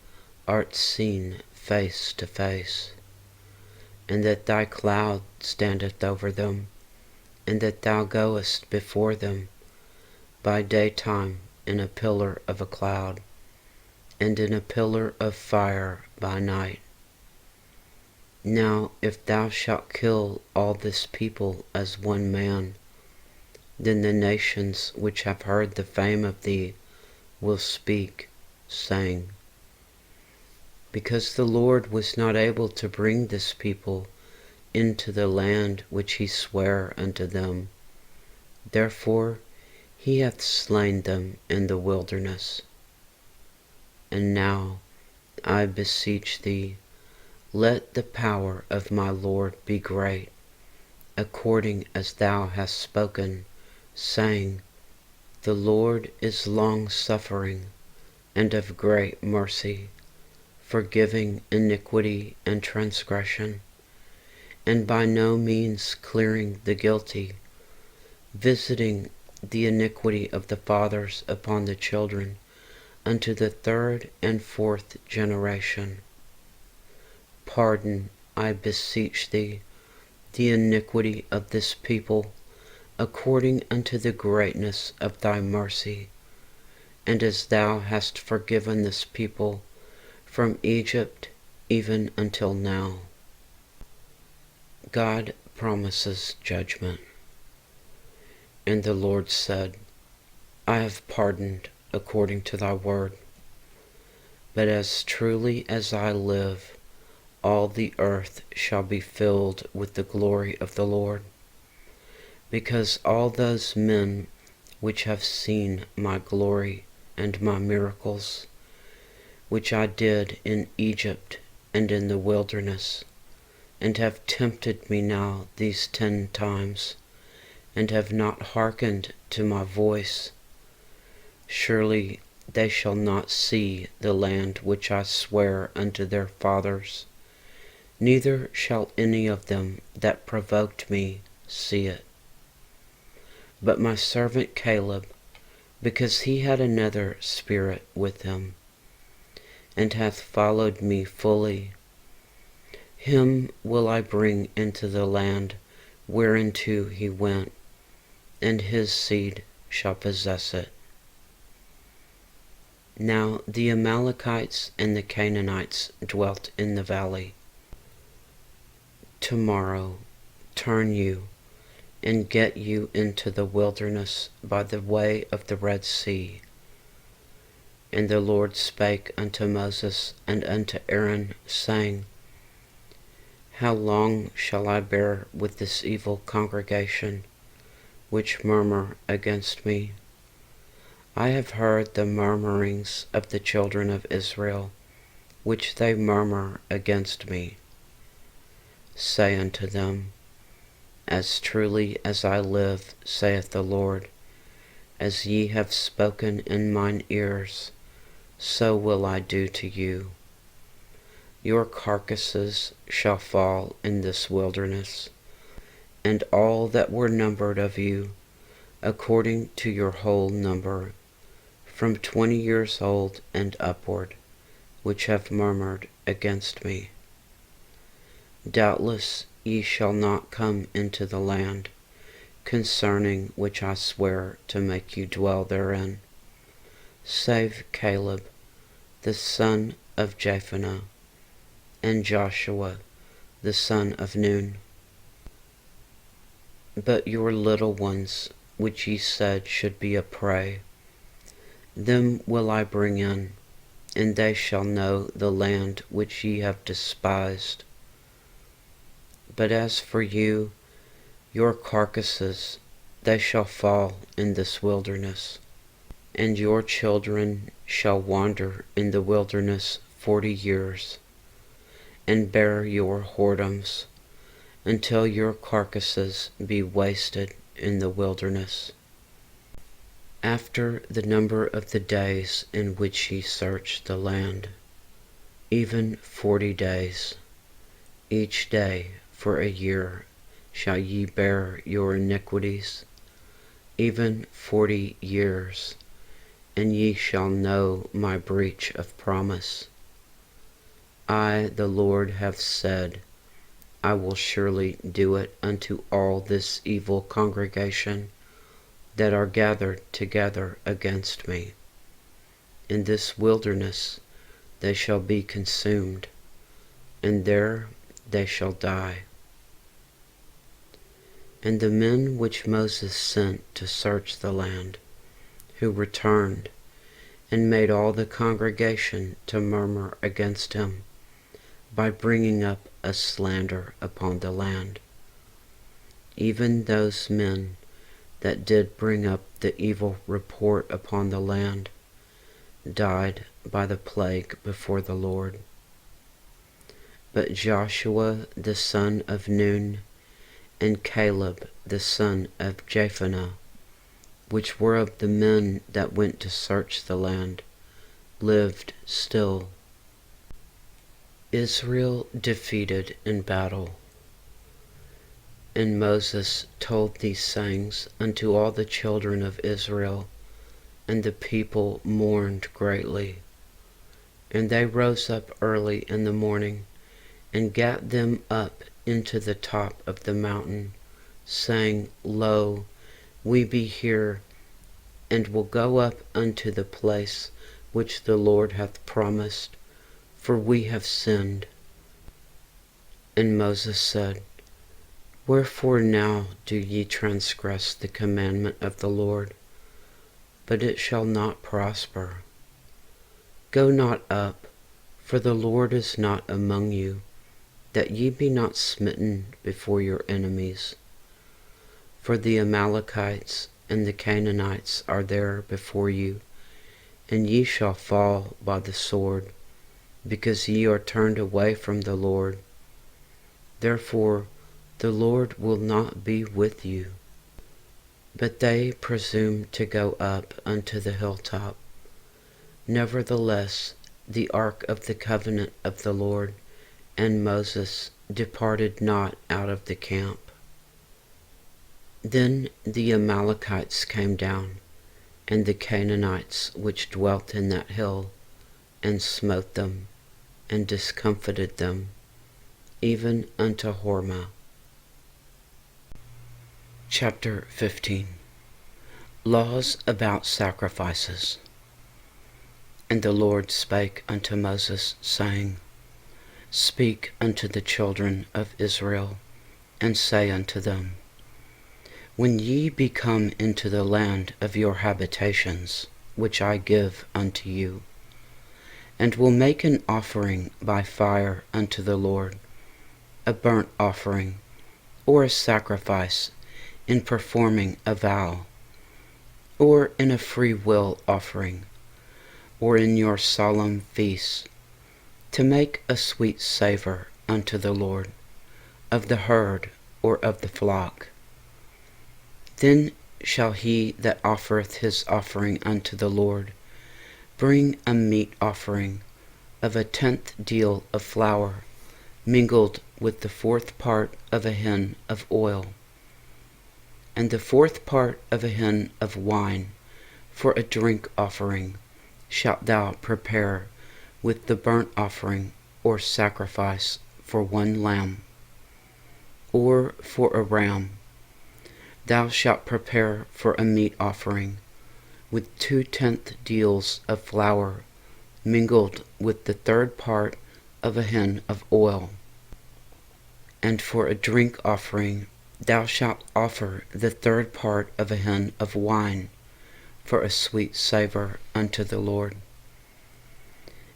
art seen face to face, and that thy cloud standeth over them, and that thou goest before them by daytime in a pillar of a cloud, and in a pillar of fire by night. Now if thou shalt kill all this people as one man, then the nations which have heard the fame of thee will speak, saying, Because the Lord was not able to bring this people into the land which he sware unto them, therefore he hath slain them in the wilderness. And now, I beseech thee, let the power of my Lord be great, according as thou hast spoken, saying, The Lord is long-suffering, and of great mercy, forgiving iniquity and transgression, and by no means clearing the guilty, visiting the iniquity of the fathers upon the children, unto the third and fourth generation. Pardon, I beseech thee, the iniquity of this people, according unto the greatness of thy mercy, and as thou hast forgiven this people from Egypt even until now. God promises judgment. And the Lord said, I have pardoned according to thy word. But as truly as I live, all the earth shall be filled with the glory of the Lord, because all those men which have seen my glory and my miracles, which I did in Egypt and in the wilderness, and have tempted me now these 10 times, and have not hearkened to my voice, surely they shall not see the land which I swear unto their fathers, neither shall any of them that provoked me see it. But my servant Caleb, because he had another spirit with him, and hath followed me fully, him will I bring into the land whereinto he went, and his seed shall possess it. Now the Amalekites and the Canaanites dwelt in the valley. Tomorrow turn you, and get you into the wilderness by the way of the Red Sea. And the Lord spake unto Moses and unto Aaron, saying, How long shall I bear with this evil congregation, which murmur against me? I have heard the murmurings of the children of Israel, which they murmur against me. Say unto them, As truly as I live, saith the Lord, as ye have spoken in mine ears, so will I do to you. Your carcasses shall fall in this wilderness, and all that were numbered of you, according to your whole number, from 20 years old and upward, which have murmured against me. Doubtless ye shall not come into the land, concerning which I swear to make you dwell therein, save Caleb, the son of Jephunneh, and Joshua the son of Nun. But your little ones, which ye said should be a prey, them will I bring in, and they shall know the land which ye have despised. But as for you, your carcasses, they shall fall in this wilderness, and your children shall wander in the wilderness 40 years, and bear your whoredoms, until your carcasses be wasted in the wilderness. After the number of the days in which ye search the land, even 40 days, each day for a year shall ye bear your iniquities, even 40 years, and ye shall know my breach of promise. I, the Lord, have said, I will surely do it unto all this evil congregation that are gathered together against me. In this wilderness they shall be consumed, and there they shall die. And the men which Moses sent to search the land, who returned, and made all the congregation to murmur against him, by bringing up a slander upon the land, even those men that did bring up the evil report upon the land, died by the plague before the Lord. But Joshua the son of Nun, and Caleb the son of Jephunneh, which were of the men that went to search the land, lived still. Israel defeated in battle. And Moses told these sayings unto all the children of Israel, and the people mourned greatly. And they rose up early in the morning, and gat them up into the top of the mountain, saying, Lo, we be here, and will go up unto the place which the Lord hath promised, for we have sinned. And Moses said, Wherefore now do ye transgress the commandment of the Lord? But it shall not prosper. Go not up, for the Lord is not among you, that ye be not smitten before your enemies. For the Amalekites and the Canaanites are there before you, and ye shall fall by the sword, because ye are turned away from the Lord. Therefore the Lord will not be with you. But they presumed to go up unto the hilltop. Nevertheless, the ark of the covenant of the Lord and Moses departed not out of the camp. Then the Amalekites came down, and the Canaanites which dwelt in that hill, and smote them, and discomfited them, even unto Hormah. Chapter 15. Laws about sacrifices. And the Lord spake unto Moses, saying, Speak unto the children of Israel, and say unto them, When ye be come into the land of your habitations, which I give unto you, and will make an offering by fire unto the Lord, a burnt offering, or a sacrifice, in performing a vow, or in a free will offering, or in your solemn feasts, to make a sweet savour unto the Lord, of the herd or of the flock. Then shall he that offereth his offering unto the Lord bring a meat offering of 1/10 deal of flour, mingled with the 4th part of a hin of oil, and the 4th part of a hin of wine, for a drink offering shalt thou prepare with the burnt offering or sacrifice for 1 lamb, or for a ram. Thou shalt prepare for a meat offering with 2/10 deals of flour, mingled with the 3rd part of a hin of oil. And for a drink offering thou shalt offer the third part of a hin of wine, for a sweet savour unto the Lord.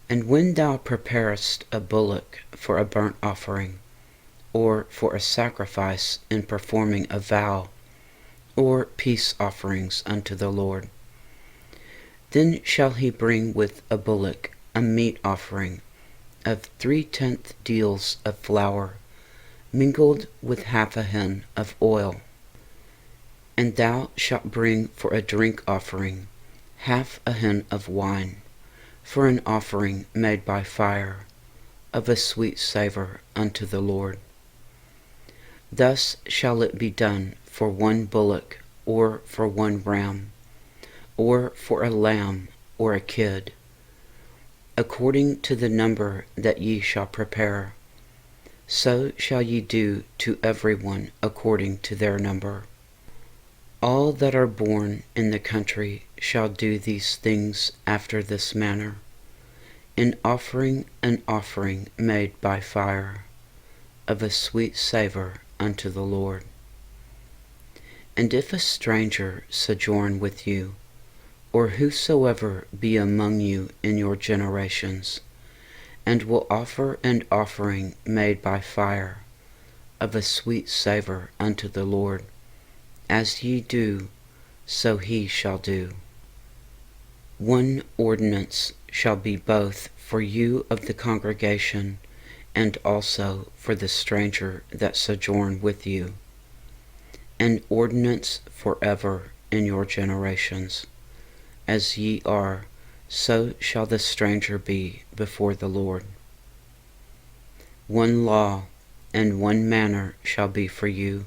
And when thou preparest a bullock for a burnt offering, or for a sacrifice in performing a vow, or peace offerings unto the Lord, then shall he bring with a bullock a meat offering of 3/10 deals of flour, mingled with half a hin of oil. And thou shalt bring for a drink offering half a hin of wine, for an offering made by fire, of a sweet savour unto the Lord. Thus shall it be done for one bullock, or for one ram, or for a lamb, or a kid, according to the number that ye shall prepare. So shall ye do to every one according to their number. All that are born in the country shall do these things after this manner, in offering an offering made by fire, of a sweet savour unto the Lord. And if a stranger sojourn with you, or whosoever be among you in your generations, and will offer an offering made by fire, of a sweet savour unto the Lord, as ye do, so he shall do. One ordinance shall be both for you of the congregation, and also for the stranger that sojourn with you, an ordinance forever in your generations. As ye are, so shall the stranger be before the Lord. One law and one manner shall be for you,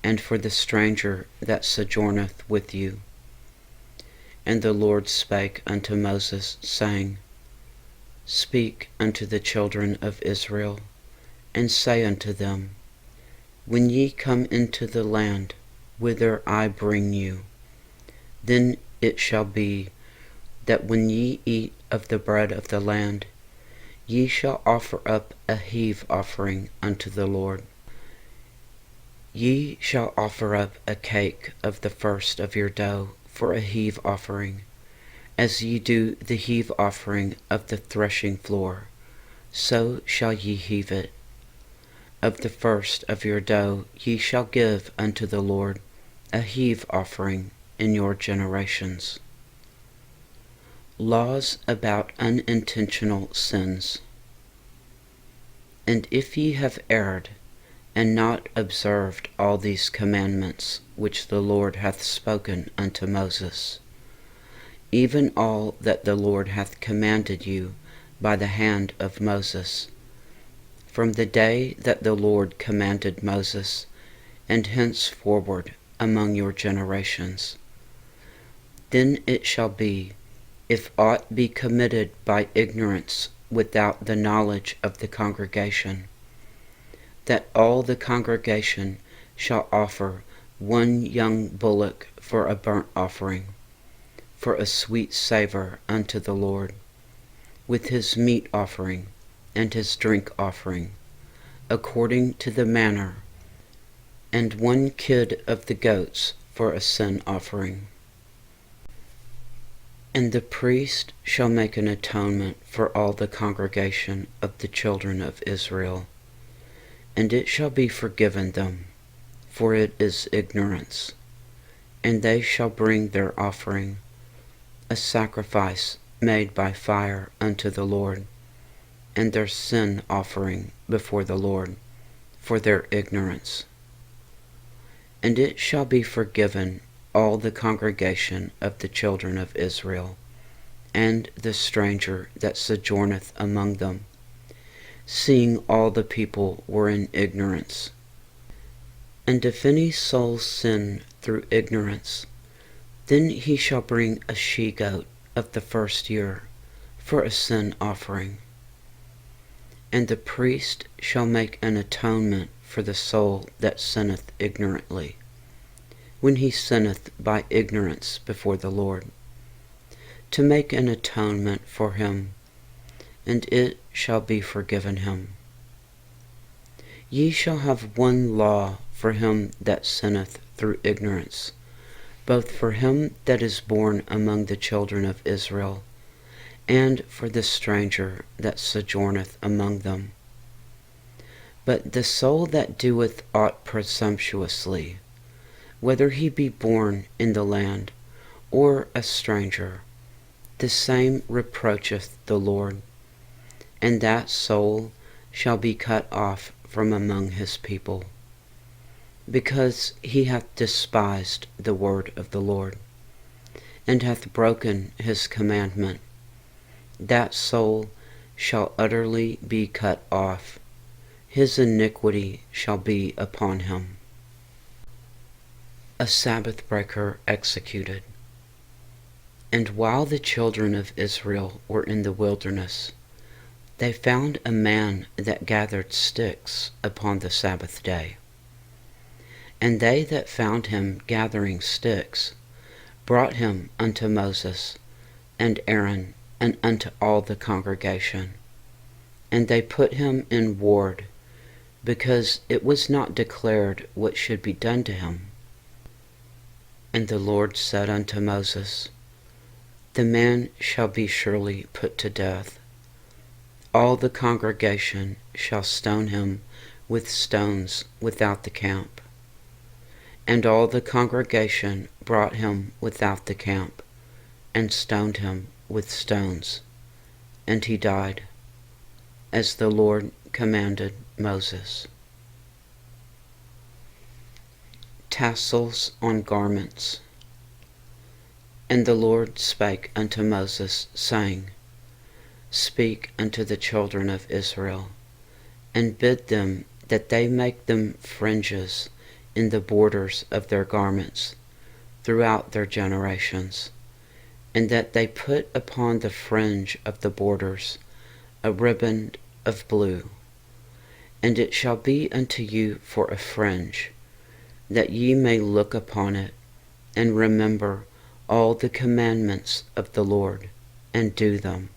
and for the stranger that sojourneth with you. And the Lord spake unto Moses, saying, Speak unto the children of Israel, and say unto them, When ye come into the land whither I bring you, then it shall be that when ye eat of the bread of the land, ye shall offer up a heave offering unto the Lord. Ye shall offer up a cake of the first of your dough for a heave offering, as ye do the heave offering of the threshing floor, so shall ye heave it. Of the first of your dough ye shall give unto the Lord a heave offering in your generations. Laws about unintentional sins. And if ye have erred, and not observed all these commandments which the Lord hath spoken unto Moses, even all that the Lord hath commanded you by the hand of Moses, from the day that the Lord commanded Moses, and henceforward among your generations, then it shall be, if aught be committed by ignorance without the knowledge of the congregation, that all the congregation shall offer one young bullock for a burnt offering, for a sweet savour unto the Lord, with his meat offering and his drink offering, according to the manner, and one kid of the goats for a sin offering. And the priest shall make an atonement for all the congregation of the children of Israel, and it shall be forgiven them, for it is ignorance. And they shall bring their offering, a sacrifice made by fire unto the Lord, and their sin offering before the Lord, for their ignorance. And it shall be forgiven all the congregation of the children of Israel, and the stranger that sojourneth among them, seeing all the people were in ignorance. And if any soul sin through ignorance, then he shall bring a she-goat of the first year for a sin offering. And the priest shall make an atonement for the soul that sinneth ignorantly, when he sinneth by ignorance before the Lord, to make an atonement for him, and it shall be forgiven him. Ye shall have one law for him that sinneth through ignorance, both for him that is born among the children of Israel, and for the stranger that sojourneth among them. But the soul that doeth aught presumptuously, whether he be born in the land or a stranger, the same reproacheth the Lord, and that soul shall be cut off from among his people, because he hath despised the word of the Lord, and hath broken his commandment. That soul shall utterly be cut off, his iniquity shall be upon him. A Sabbath breaker executed. And while the children of Israel were in the wilderness, they found a man that gathered sticks upon the Sabbath day. And they that found him gathering sticks brought him unto Moses and Aaron and unto all the congregation. And they put him in ward, because it was not declared what should be done to him. And the Lord said unto Moses, The man shall be surely put to death. All the congregation shall stone him with stones without the camp. And all the congregation brought him without the camp, and stoned him with stones. And he died, as the Lord commanded Moses. Tassels on garments. And the Lord spake unto Moses, saying, Speak unto the children of Israel, and bid them that they make them fringes in the borders of their garments throughout their generations, and that they put upon the fringe of the borders a riband of blue. And it shall be unto you for a fringe, that ye may look upon it, and remember all the commandments of the Lord, and do them,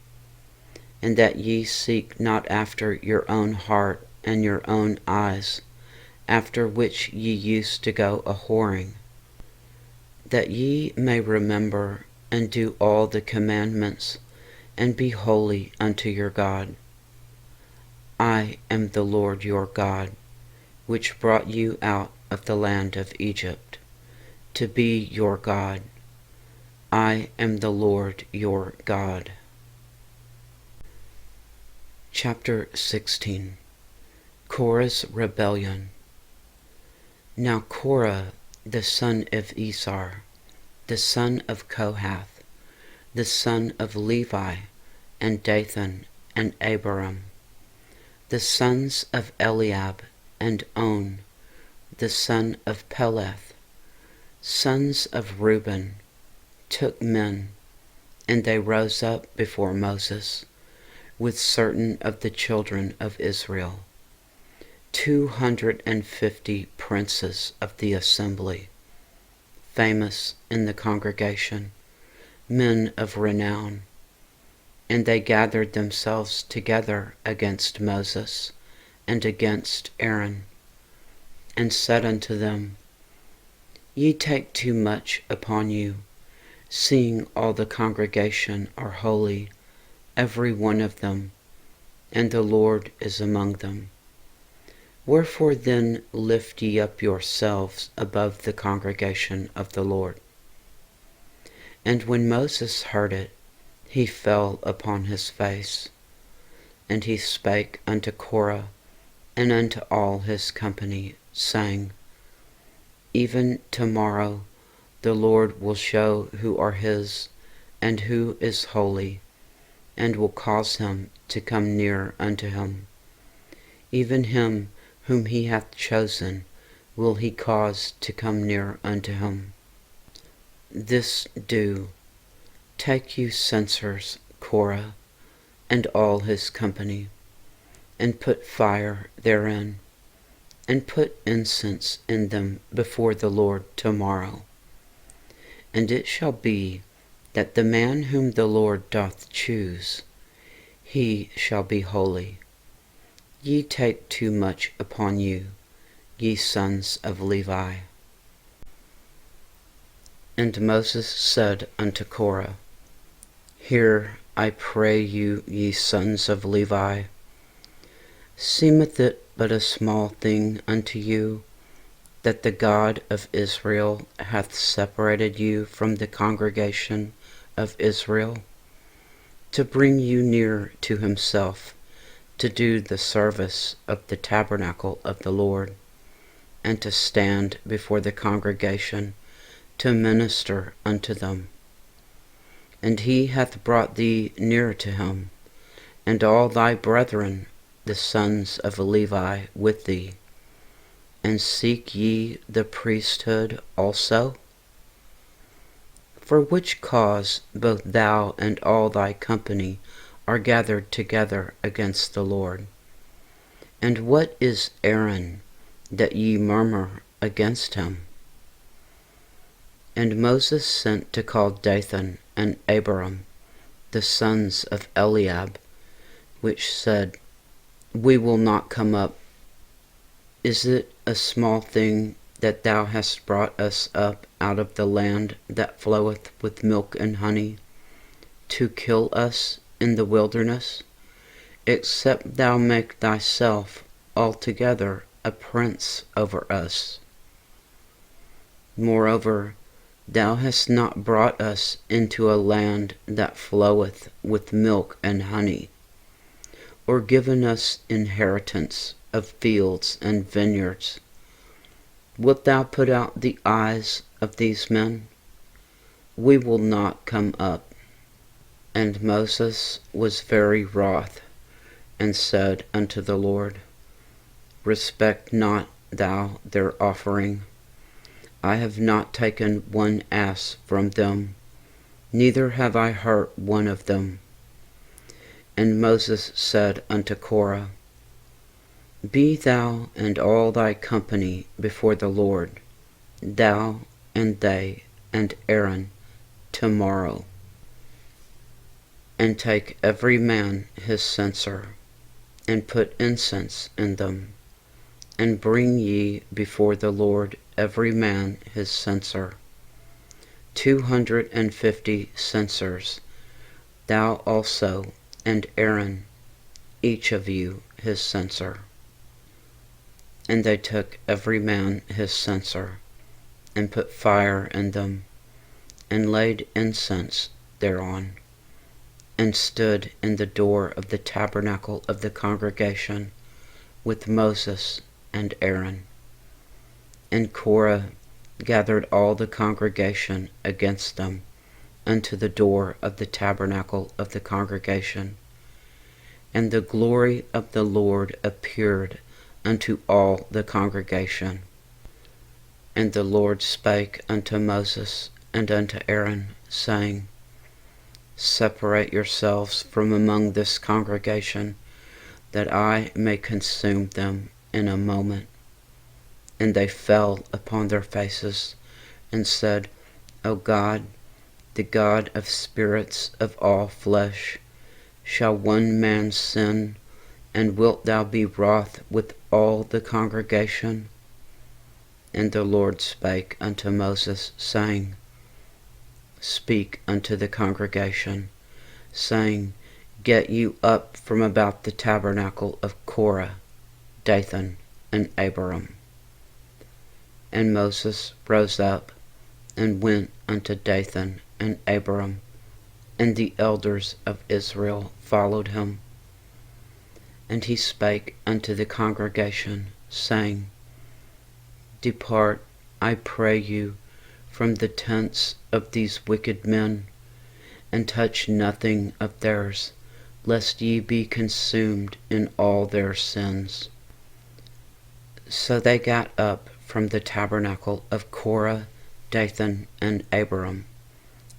and that ye seek not after your own heart and your own eyes, after which ye used to go a-whoring, that ye may remember and do all the commandments, and be holy unto your God. I am the Lord your God, which brought you out of the land of Egypt, to be your God. I am the Lord your God. Chapter 16. Korah's Rebellion. Now Korah, the son of Esar, the son of Kohath, the son of Levi, and Dathan, and Abiram, the sons of Eliab, and On, the son of Peleth, sons of Reuben, took men, and they rose up before Moses, with certain of the children of Israel, 250 princes of the assembly, famous in the congregation, men of renown. And they gathered themselves together against Moses and against Aaron, and said unto them, Ye take too much upon you, seeing all the congregation are holy, every one of them, and the Lord is among them. Wherefore then lift ye up yourselves above the congregation of the Lord. And when Moses heard it, he fell upon his face, and he spake unto Korah and unto all his company, saying, Even tomorrow the Lord will show who are his, and who is holy, and will cause him to come near unto him. Even him whom he hath chosen will he cause to come near unto him. This do, take you censers, Korah, and all his company, and put fire therein, and put incense in them before the Lord tomorrow. And it shall be that the man whom the Lord doth choose, he shall be holy. Ye take too much upon you, ye sons of Levi. And Moses said unto Korah, Hear, I pray you, ye sons of Levi. Seemeth it but a small thing unto you, that the God of Israel hath separated you from the congregation of Israel, to bring you near to himself, to do the service of the tabernacle of the Lord, and to stand before the congregation, to minister unto them. And he hath brought thee near to him, and all thy brethren, the sons of Levi, with thee. And seek ye the priesthood also? For which cause both thou and all thy company are gathered together against the Lord. And what is Aaron, that ye murmur against him? And Moses sent to call Dathan and Abiram, the sons of Eliab, which said, We will not come up. Is it a small thing that thou hast brought us up out of the land that floweth with milk and honey, to kill us in the wilderness, except thou make thyself altogether a prince over us? Moreover, thou hast not brought us into a land that floweth with milk and honey, or given us inheritance of fields and vineyards. Wilt thou put out the eyes of these men? We will not come up. And Moses was very wroth, and said unto the Lord, Respect not thou their offering. I have not taken one ass from them, neither have I hurt one of them. And Moses said unto Korah, Be thou and all thy company before the Lord, thou and they and Aaron, tomorrow. And take every man his censer, and put incense in them, and bring ye before the Lord every man his censer, 250 censers, thou also and Aaron, each of you his censer. And they took every man his censer, and put fire in them, and laid incense thereon, and stood in the door of the tabernacle of the congregation with Moses and Aaron. And Korah gathered all the congregation against them unto the door of the tabernacle of the congregation. And the glory of the Lord appeared unto all the congregation. And the Lord spake unto Moses and unto Aaron, saying, Separate yourselves from among this congregation, that I may consume them in a moment. And they fell upon their faces, and said, O God, the God of spirits of all flesh, shall one man sin, and wilt thou be wroth with all the congregation? And the Lord spake unto Moses, saying, Speak unto the congregation, saying, Get you up from about the tabernacle of Korah, Dathan, and Abiram. And Moses rose up, and went unto Dathan and Abiram, and the elders of Israel followed him. And he spake unto the congregation, saying, Depart, I pray you, from the tents of these wicked men, and touch nothing of theirs, lest ye be consumed in all their sins. So they got up from the tabernacle of Korah, Dathan, and Abiram,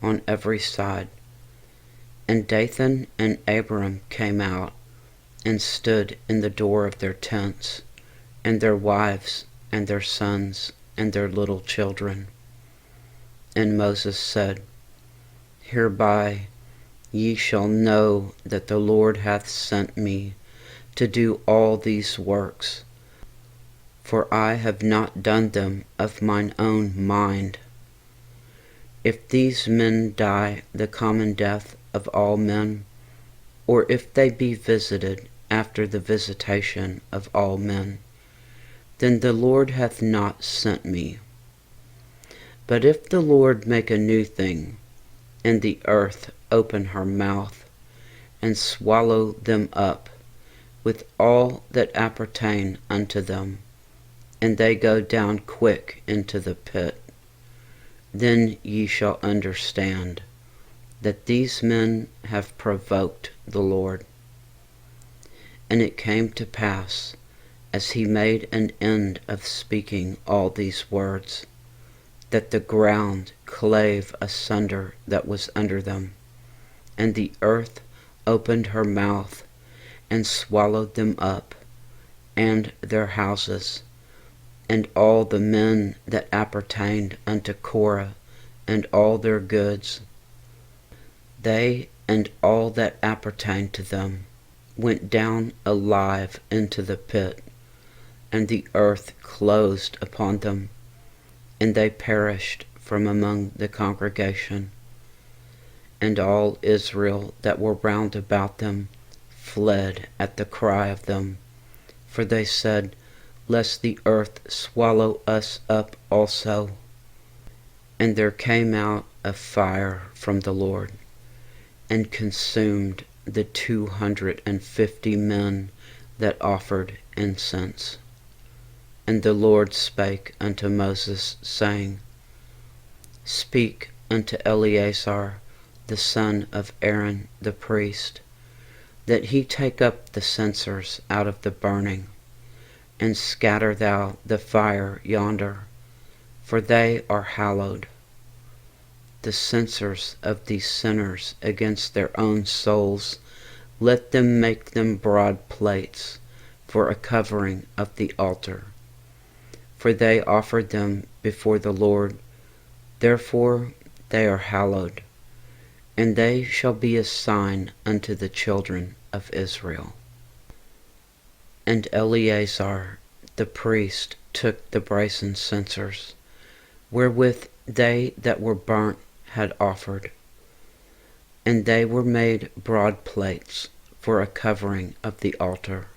on every side. And Dathan and Abiram came out, and stood in the door of their tents, and their wives, and their sons, and their little children. And Moses said, Hereby ye shall know that the Lord hath sent me to do all these works, for I have not done them of mine own mind. If these men die the common death of all men, or if they be visited after the visitation of all men, then the Lord hath not sent me. But if the Lord make a new thing, and the earth open her mouth, and swallow them up, with all that appertain unto them, and they go down quick into the pit, then ye shall understand that these men have provoked the Lord. And it came to pass, as he made an end of speaking all these words, that the ground clave asunder that was under them, and the earth opened her mouth, and swallowed them up, and their houses, and all the men that appertained unto Korah, and all their goods. They and all that appertained to them went down alive into the pit, and the earth closed upon them, and they perished from among the congregation. And all Israel that were round about them fled at the cry of them, for they said, lest the earth swallow us up also. And there came out a fire from the Lord, and consumed the 250 men that offered incense. And the Lord spake unto Moses, saying, Speak unto Eleazar the son of Aaron the priest, that he take up the censers out of the burning, and scatter thou the fire yonder, for they are hallowed. The censers of these sinners against their own souls, let them make them broad plates for a covering of the altar. For they offered them before the Lord, therefore they are hallowed, and they shall be a sign unto the children of Israel. And Eleazar the priest took the brazen censers, wherewith they that were burnt had offered, and they were made broad plates for a covering of the altar,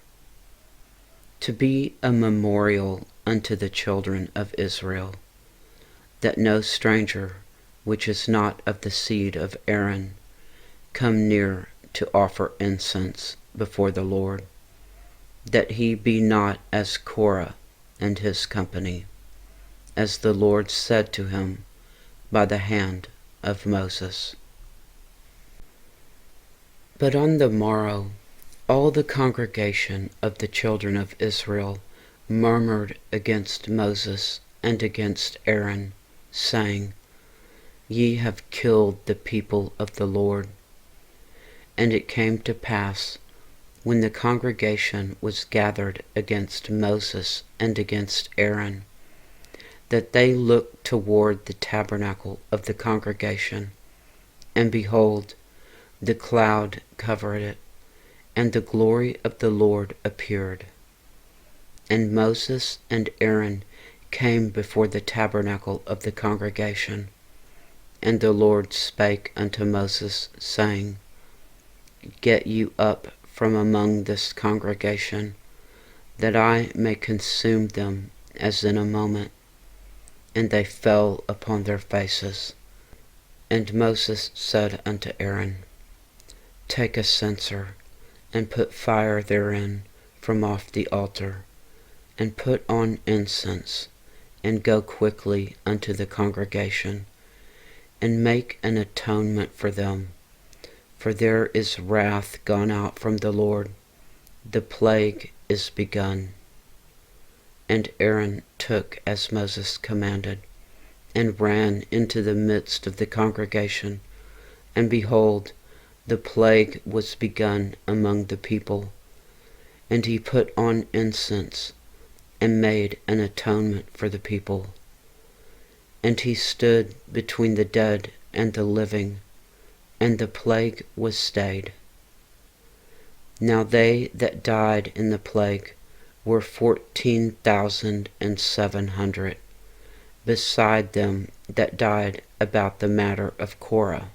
to be a memorial unto the children of Israel, that no stranger which is not of the seed of Aaron come near to offer incense before the Lord, that he be not as Korah and his company, as the Lord said to him by the hand of Moses. But on the morrow all the congregation of the children of Israel murmured against Moses and against Aaron, saying, Ye have killed the people of the Lord. And it came to pass, when the congregation was gathered against Moses and against Aaron, that they looked toward the tabernacle of the congregation, and behold, the cloud covered it, and the glory of the Lord appeared. And Moses and Aaron came before the tabernacle of the congregation, and the Lord spake unto Moses, saying, Get you up from among this congregation, that I may consume them as in a moment. And they fell upon their faces. And Moses said unto Aaron, Take a censer, and put fire therein from off the altar, and put on incense, and go quickly unto the congregation, and make an atonement for them. For there is wrath gone out from the Lord, the plague is begun. And Aaron took as Moses commanded, and ran into the midst of the congregation, and behold, the plague was begun among the people. And he put on incense, and made an atonement for the people. And he stood between the dead and the living, and the plague was stayed. Now they that died in the plague were 14,700, beside them that died about the matter of Korah.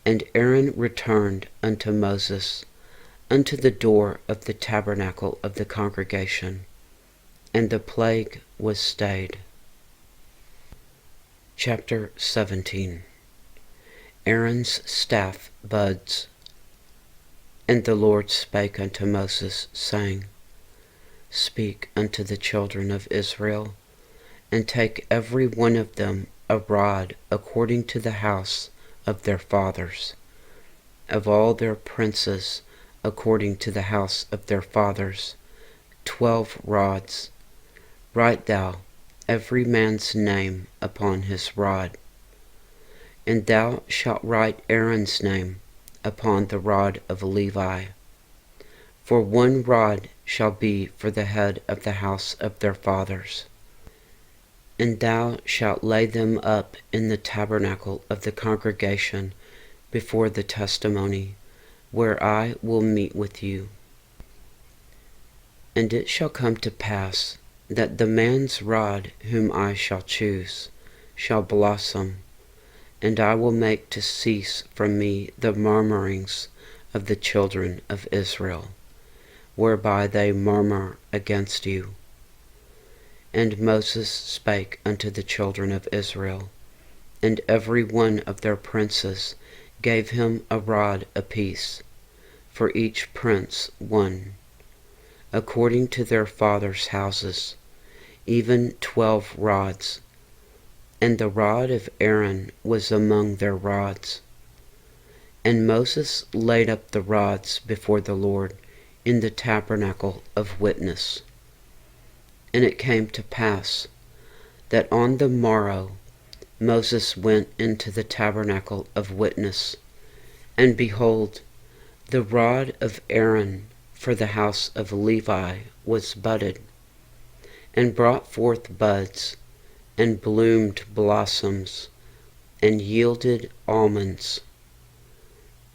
And Aaron returned unto Moses unto the door of the tabernacle of the congregation, and the plague was stayed. Chapter 17. Aaron's staff buds. And the Lord spake unto Moses, saying, Speak unto the children of Israel, and take every one of them a rod according to the house of their fathers, of all their princes according to the house of their fathers, 12 rods. Write thou every man's name upon his rod. And thou shalt write Aaron's name upon the rod of Levi. For 1 rod shall be for the head of the house of their fathers. And thou shalt lay them up in the tabernacle of the congregation before the testimony, where I will meet with you. And it shall come to pass that the man's rod whom I shall choose shall blossom, and I will make to cease from me the murmurings of the children of Israel, whereby they murmur against you. And Moses spake unto the children of Israel, and every one of their princes gave him a rod apiece, for each prince 1, according to their fathers' houses, even 12 rods. And the rod of Aaron was among their rods. And Moses laid up the rods before the Lord in the tabernacle of witness. And it came to pass that on the morrow Moses went into the tabernacle of witness, and behold, the rod of Aaron for the house of Levi was budded, and brought forth buds, and bloomed blossoms, and yielded almonds.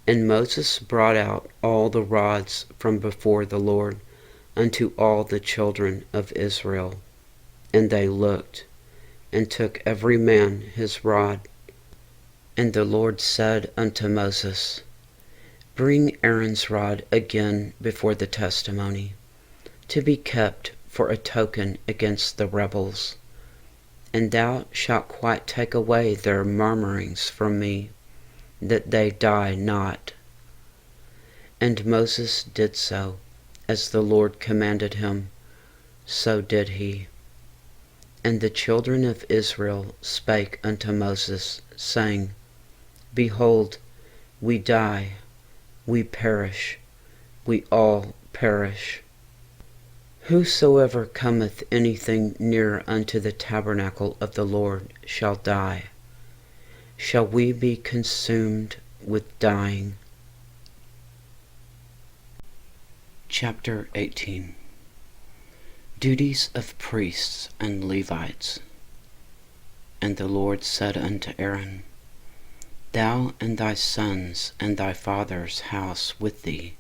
And Moses brought out all the rods from before the Lord unto all the children of Israel. And they looked, and took every man his rod. And the Lord said unto Moses, Bring Aaron's rod again before the testimony, to be kept for a token against the rebels. And thou shalt quite take away their murmurings from me, that they die not. And Moses did so, as the Lord commanded him, so did he. And the children of Israel spake unto Moses, saying, Behold, we die, we perish, we all perish. Whosoever cometh anything near unto the tabernacle of the Lord shall die. Shall we be consumed with dying? Chapter 18. Duties of priests and Levites. And the Lord said unto Aaron, Thou and thy sons and thy father's house with thee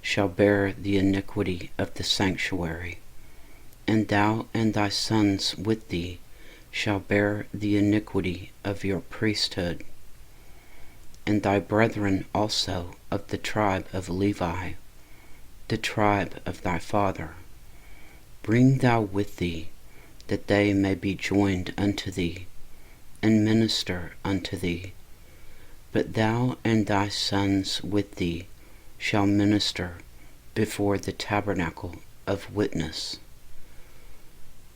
shall bear the iniquity of the sanctuary, and thou and thy sons with thee shall bear the iniquity of your priesthood, and thy brethren also of the tribe of Levi, the tribe of thy father. Bring thou with thee, that they may be joined unto thee, and minister unto thee. But thou and thy sons with thee shall minister before the tabernacle of witness.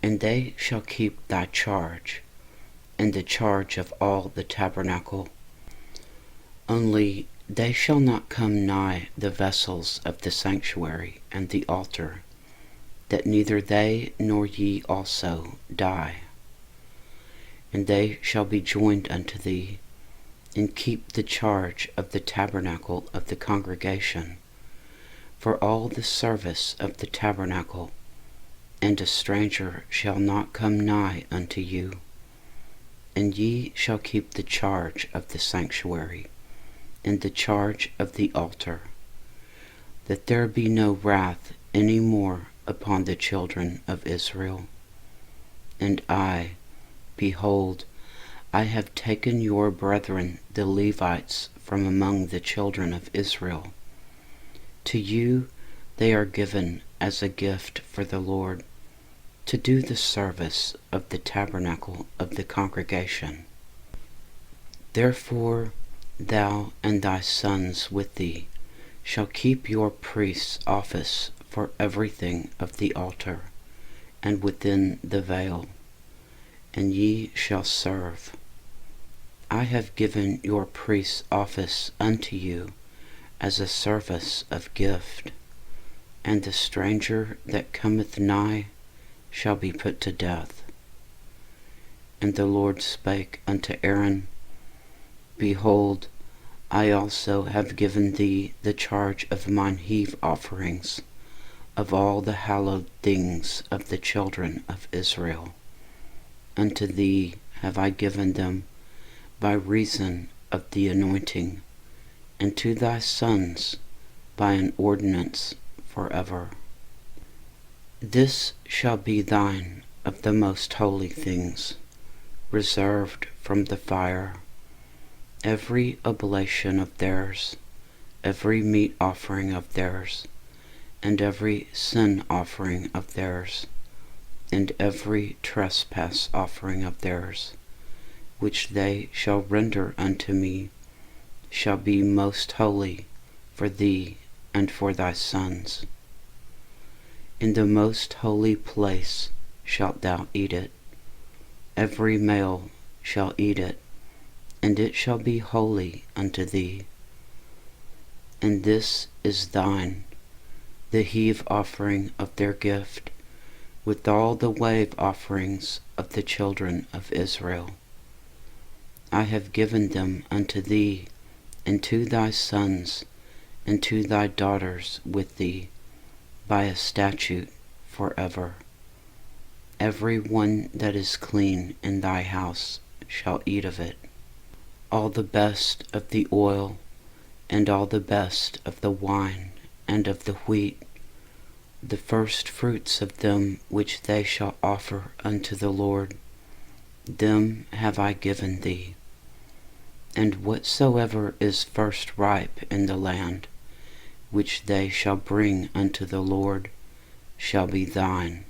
And they shall keep thy charge, and the charge of all the tabernacle. Only they shall not come nigh the vessels of the sanctuary and the altar, that neither they nor ye also die. And they shall be joined unto thee, and keep the charge of the tabernacle of the congregation, for all the service of the tabernacle, and a stranger shall not come nigh unto you. And ye shall keep the charge of the sanctuary, in the charge of the altar, that there be no wrath any more upon the children of Israel. And I, behold, I have taken your brethren the Levites from among the children of Israel. To you they are given as a gift for the Lord, to do the service of the tabernacle of the congregation. Therefore thou and thy sons with thee shall keep your priest's office for everything of the altar, and within the veil, and ye shall serve. I have given your priest's office unto you as a service of gift, and the stranger that cometh nigh shall be put to death. And the Lord spake unto Aaron, Behold, I also have given thee the charge of mine heave offerings, of all the hallowed things of the children of Israel. Unto thee have I given them by reason of the anointing, and to thy sons by an ordinance forever. This shall be thine of the most holy things, reserved from the fire, every oblation of theirs, every meat offering of theirs, and every sin offering of theirs, and every trespass offering of theirs, which they shall render unto me, shall be most holy for thee and for thy sons. In the most holy place shalt thou eat it. Every male shall eat it, and it shall be holy unto thee. And this is thine, the heave offering of their gift, with all the wave offerings of the children of Israel. I have given them unto thee, and to thy sons, and to thy daughters with thee, by a statute forever. Every one that is clean in thy house shall eat of it. All the best of the oil, and all the best of the wine, and of the wheat, the first fruits of them which they shall offer unto the Lord, them have I given thee. And whatsoever is first ripe in the land, which they shall bring unto the Lord, shall be thine.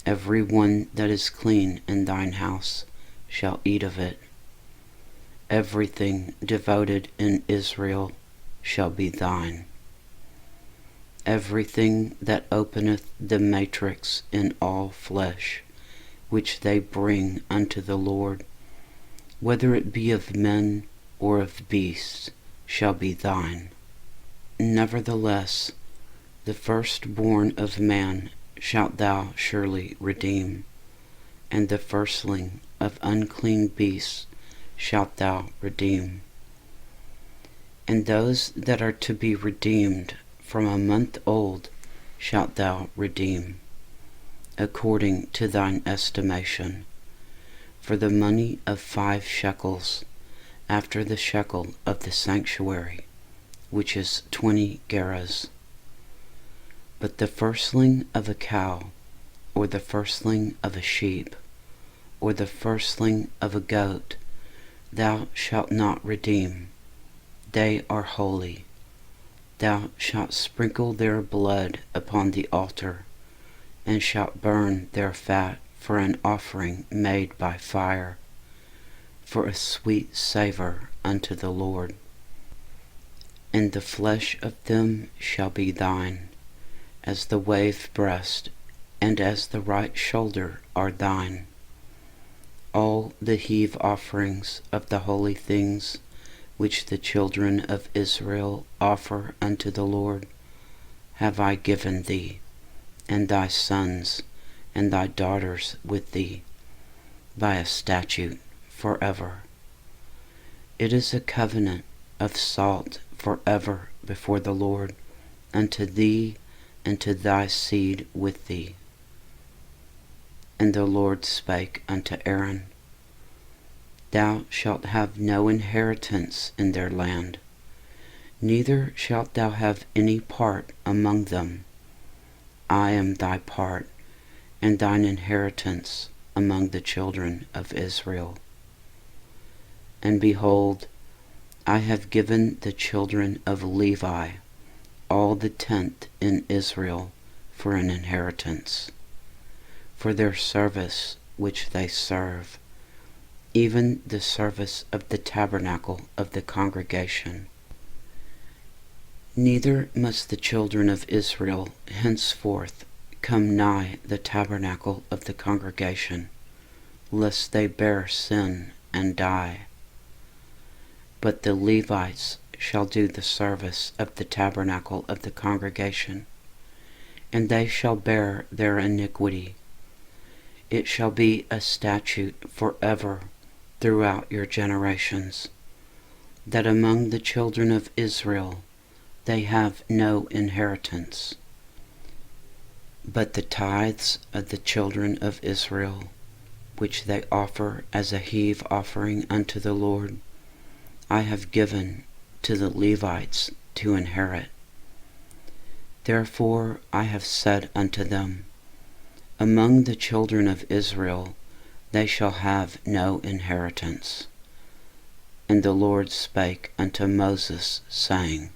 Every one that is clean in thine house shall eat of it. Everything devoted in Israel shall be thine. Everything that openeth the matrix in all flesh, which they bring unto the Lord, whether it be of men or of beasts, shall be thine. Nevertheless, the firstborn of man shalt thou surely redeem, and the firstling of unclean beasts shalt thou redeem. And those that are to be redeemed from a month old shalt thou redeem, according to thine estimation, for the money of 5 shekels, after the shekel of the sanctuary, which is 20 gerahs. But the firstling of a cow, or the firstling of a sheep, or the firstling of a goat, thou shalt not redeem. They are holy. Thou shalt sprinkle their blood upon the altar, and shalt burn their fat for an offering made by fire, for a sweet savour unto the Lord. And the flesh of them shall be thine, as the wave breast and as the right shoulder are thine. All the heave offerings of the holy things which the children of Israel offer unto the Lord have I given thee, and thy sons and thy daughters with thee, by a statute forever. It is a covenant of salt forever before the Lord, unto thee and to thy seed with thee. And the Lord spake unto Aaron, Thou shalt have no inheritance in their land, Neither shalt thou have any part among them. I am thy part, and thine inheritance among the children of Israel. And behold, I have given the children of Levi all the tenth in Israel for an inheritance, for their service which they serve, even the service of the tabernacle of the congregation. Neither must the children of Israel henceforth come nigh the tabernacle of the congregation, lest they bear sin and die. But the Levites shall do the service of the tabernacle of the congregation, and they shall bear their iniquity. It shall be a statute forever throughout your generations, that among the children of Israel they have no inheritance. But the tithes of the children of Israel, which they offer as a heave offering unto the Lord, I have given to the Levites to inherit. Therefore I have said unto them, among the children of Israel they shall have no inheritance. And the Lord spake unto Moses, saying,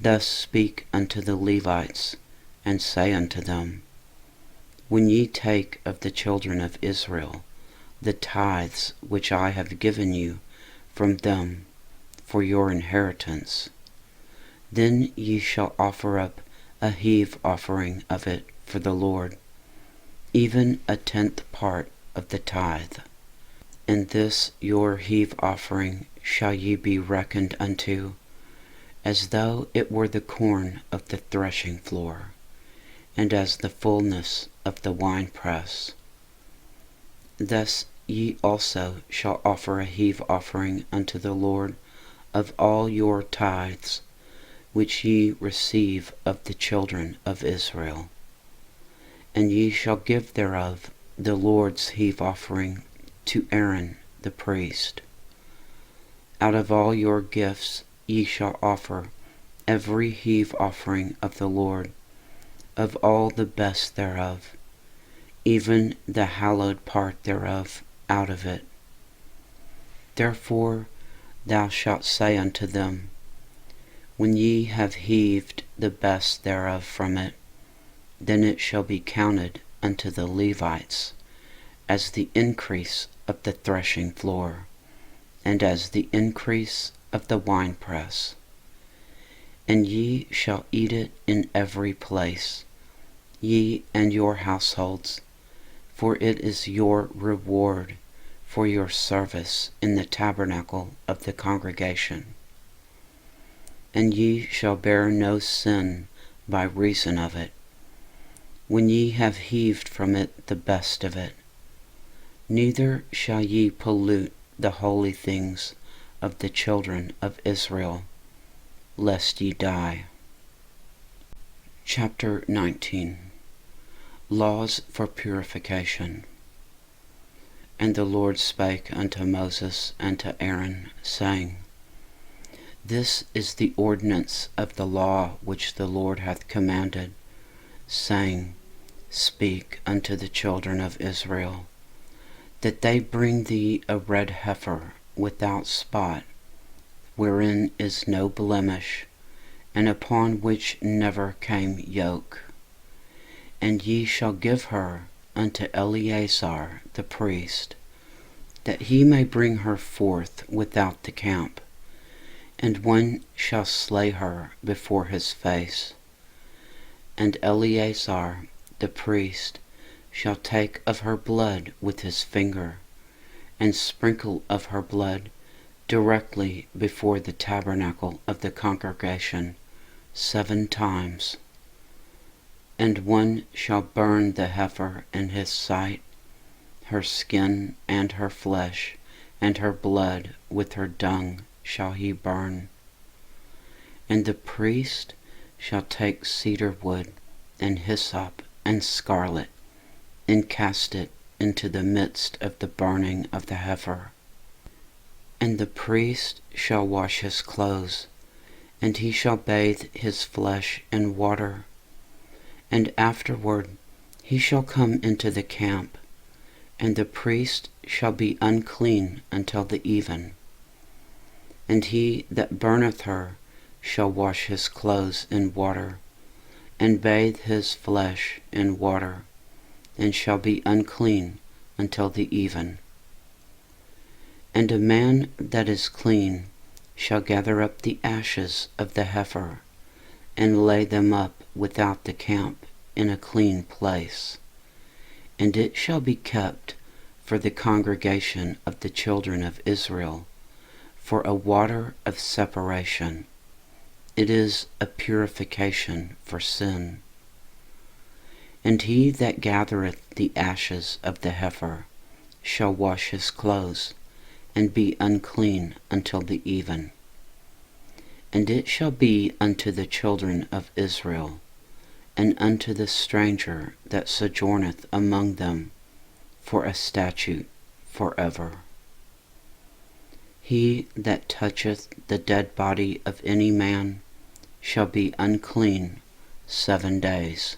Thus speak unto the Levites, and say unto them, When ye take of the children of Israel the tithes which I have given you from them for your inheritance, then ye shall offer up a heave offering of it for the Lord, even a tenth part of the tithe. And this your heave offering shall ye be reckoned unto, as though it were the corn of the threshing floor, and as the fullness of the winepress. Thus ye also shall offer a heave offering unto the Lord of all your tithes, which ye receive of the children of Israel. And ye shall give thereof the Lord's heave offering to Aaron the priest. Out of all your gifts ye shall offer every heave offering of the Lord, of all the best thereof, even the hallowed part thereof out of it. Therefore thou shalt say unto them, When ye have heaved the best thereof from it, then it shall be counted unto the Levites as the increase of the threshing floor, and as the increase of the winepress. And ye shall eat it in every place, ye and your households, for it is your reward for your service in the tabernacle of the congregation. And ye shall bear no sin by reason of it, when ye have heaved from it the best of it. Neither shall ye pollute the holy things of the children of Israel, lest ye die. Chapter 19. Laws for Purification. And the Lord spake unto Moses and to Aaron, saying, This is the ordinance of the law which the Lord hath commanded, saying, Speak unto the children of Israel, that they bring thee a red heifer without spot, wherein is no blemish, and upon which never came yoke. And ye shall give her unto Eleazar the priest, that he may bring her forth without the camp, and one shall slay her before his face. And Eleazar the priest shall take of her blood with his finger, and sprinkle of her blood directly before the tabernacle of the congregation 7 times. And one shall burn the heifer in his sight, her skin and her flesh, and her blood with her dung shall he burn. And the priest shall take cedar wood, and hyssop, and scarlet, and cast it into the midst of the burning of the heifer. And the priest shall wash his clothes, and he shall bathe his flesh in water, and afterward he shall come into the camp, and the priest shall be unclean until the even. And he that burneth her shall wash his clothes in water, and bathe his flesh in water, and shall be unclean until the even. And a man that is clean shall gather up the ashes of the heifer, and lay them up without the camp in a clean place. And it shall be kept for the congregation of the children of Israel, for a water of separation. It is a purification for sin. And he that gathereth the ashes of the heifer shall wash his clothes, and be unclean until the even. And it shall be unto the children of Israel, and unto the stranger that sojourneth among them, for a statute forever. He that toucheth the dead body of any man shall be unclean 7 days.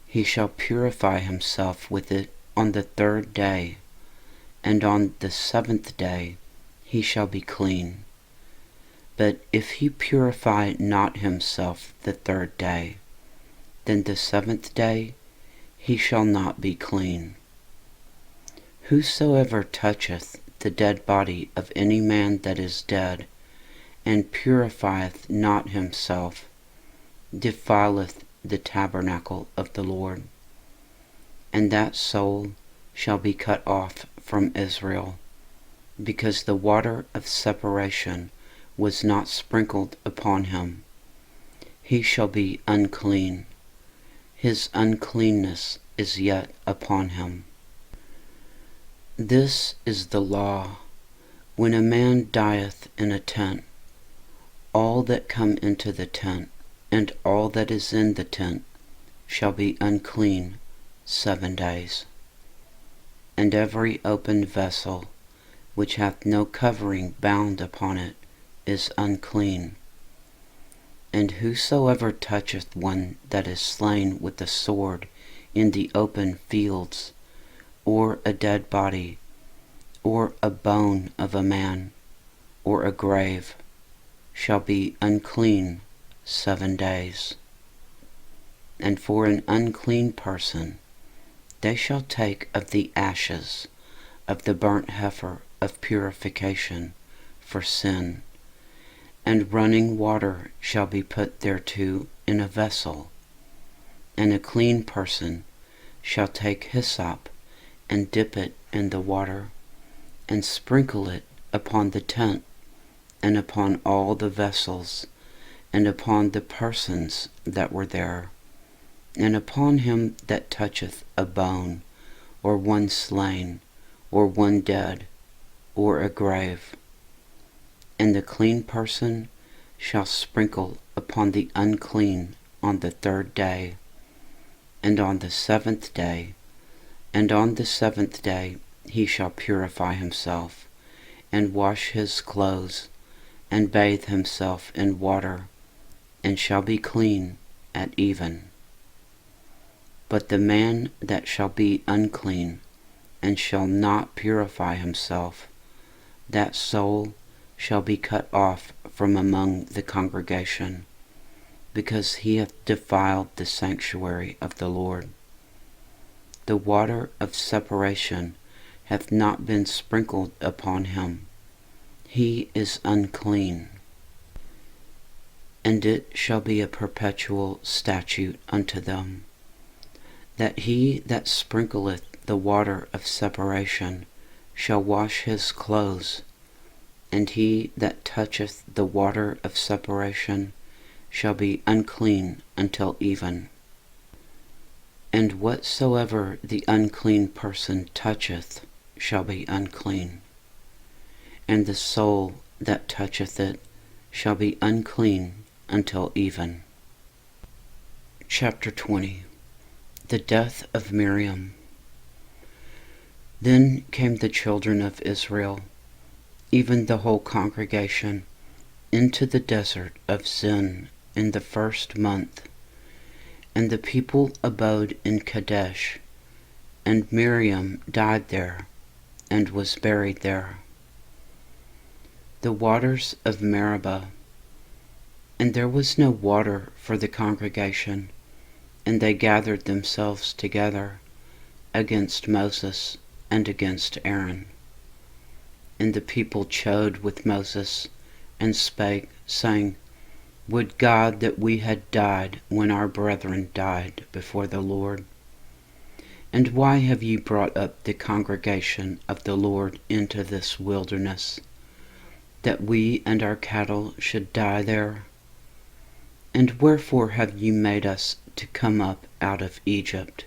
He shall purify himself with it on the 3rd day, and on the 7th day he shall be clean. But if he purify not himself the 3rd day, then the 7th day he shall not be clean. Whosoever toucheth the dead body of any man that is dead, and purifieth not himself, defileth the tabernacle of the Lord. And that soul shall be cut off from Israel, because the water of separation was not sprinkled upon him. He shall be unclean. His uncleanness is yet upon him. This is the law. When a man dieth in a tent, all that come into the tent, and all that is in the tent, shall be unclean 7 days. And every open vessel, which hath no covering bound upon it, is unclean. And whosoever toucheth one that is slain with the sword in the open fields, or a dead body, or a bone of a man, or a grave, shall be unclean 7 days. And for an unclean person they shall take of the ashes of the burnt heifer of purification for sin, and running water shall be put thereto in a vessel. And a clean person shall take hyssop, and dip it in the water, and sprinkle it upon the tent, and upon all the vessels, and upon the persons that were there, and upon him that toucheth a bone, or one slain, or one dead, or a grave. And the clean person shall sprinkle upon the unclean on the 3rd day, and on the 7th day, and on the 7th day he shall purify himself, and wash his clothes, and bathe himself in water, and shall be clean at even. But the man that shall be unclean, and shall not purify himself, that soul shall be cut off from among the congregation, because he hath defiled the sanctuary of the Lord. The water of separation hath not been sprinkled upon him. He is unclean. And it shall be a perpetual statute unto them, that he that sprinkleth the water of separation shall wash his clothes, and he that toucheth the water of separation shall be unclean until even. And whatsoever the unclean person toucheth shall be unclean, and the soul that toucheth it shall be unclean until even. Chapter 20. The death of Miriam. Then came the children of Israel, even the whole congregation, into the desert of Zin in the 1st month. And the people abode in Kadesh, and Miriam died there, and was buried there. The waters of Meribah. And there was no water for the congregation, and they gathered themselves together against Moses and against Aaron. And the people chode with Moses, and spake, saying, Would God that we had died when our brethren died before the Lord. And why have ye brought up the congregation of the Lord into this wilderness, that we and our cattle should die there? And wherefore have ye made us to come up out of Egypt,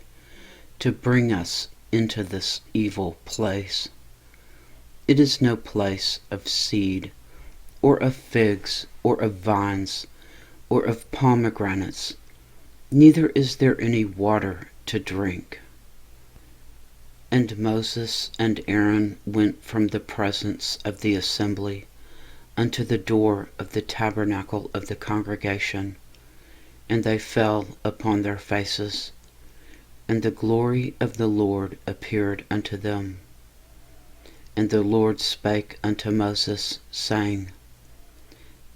to bring us into this evil place? It is no place of seed, or of figs, or of vines, or of pomegranates, neither is there any water to drink. And Moses and Aaron went from the presence of the assembly unto the door of the tabernacle of the congregation, and they fell upon their faces, and the glory of the Lord appeared unto them. And the Lord spake unto Moses, saying,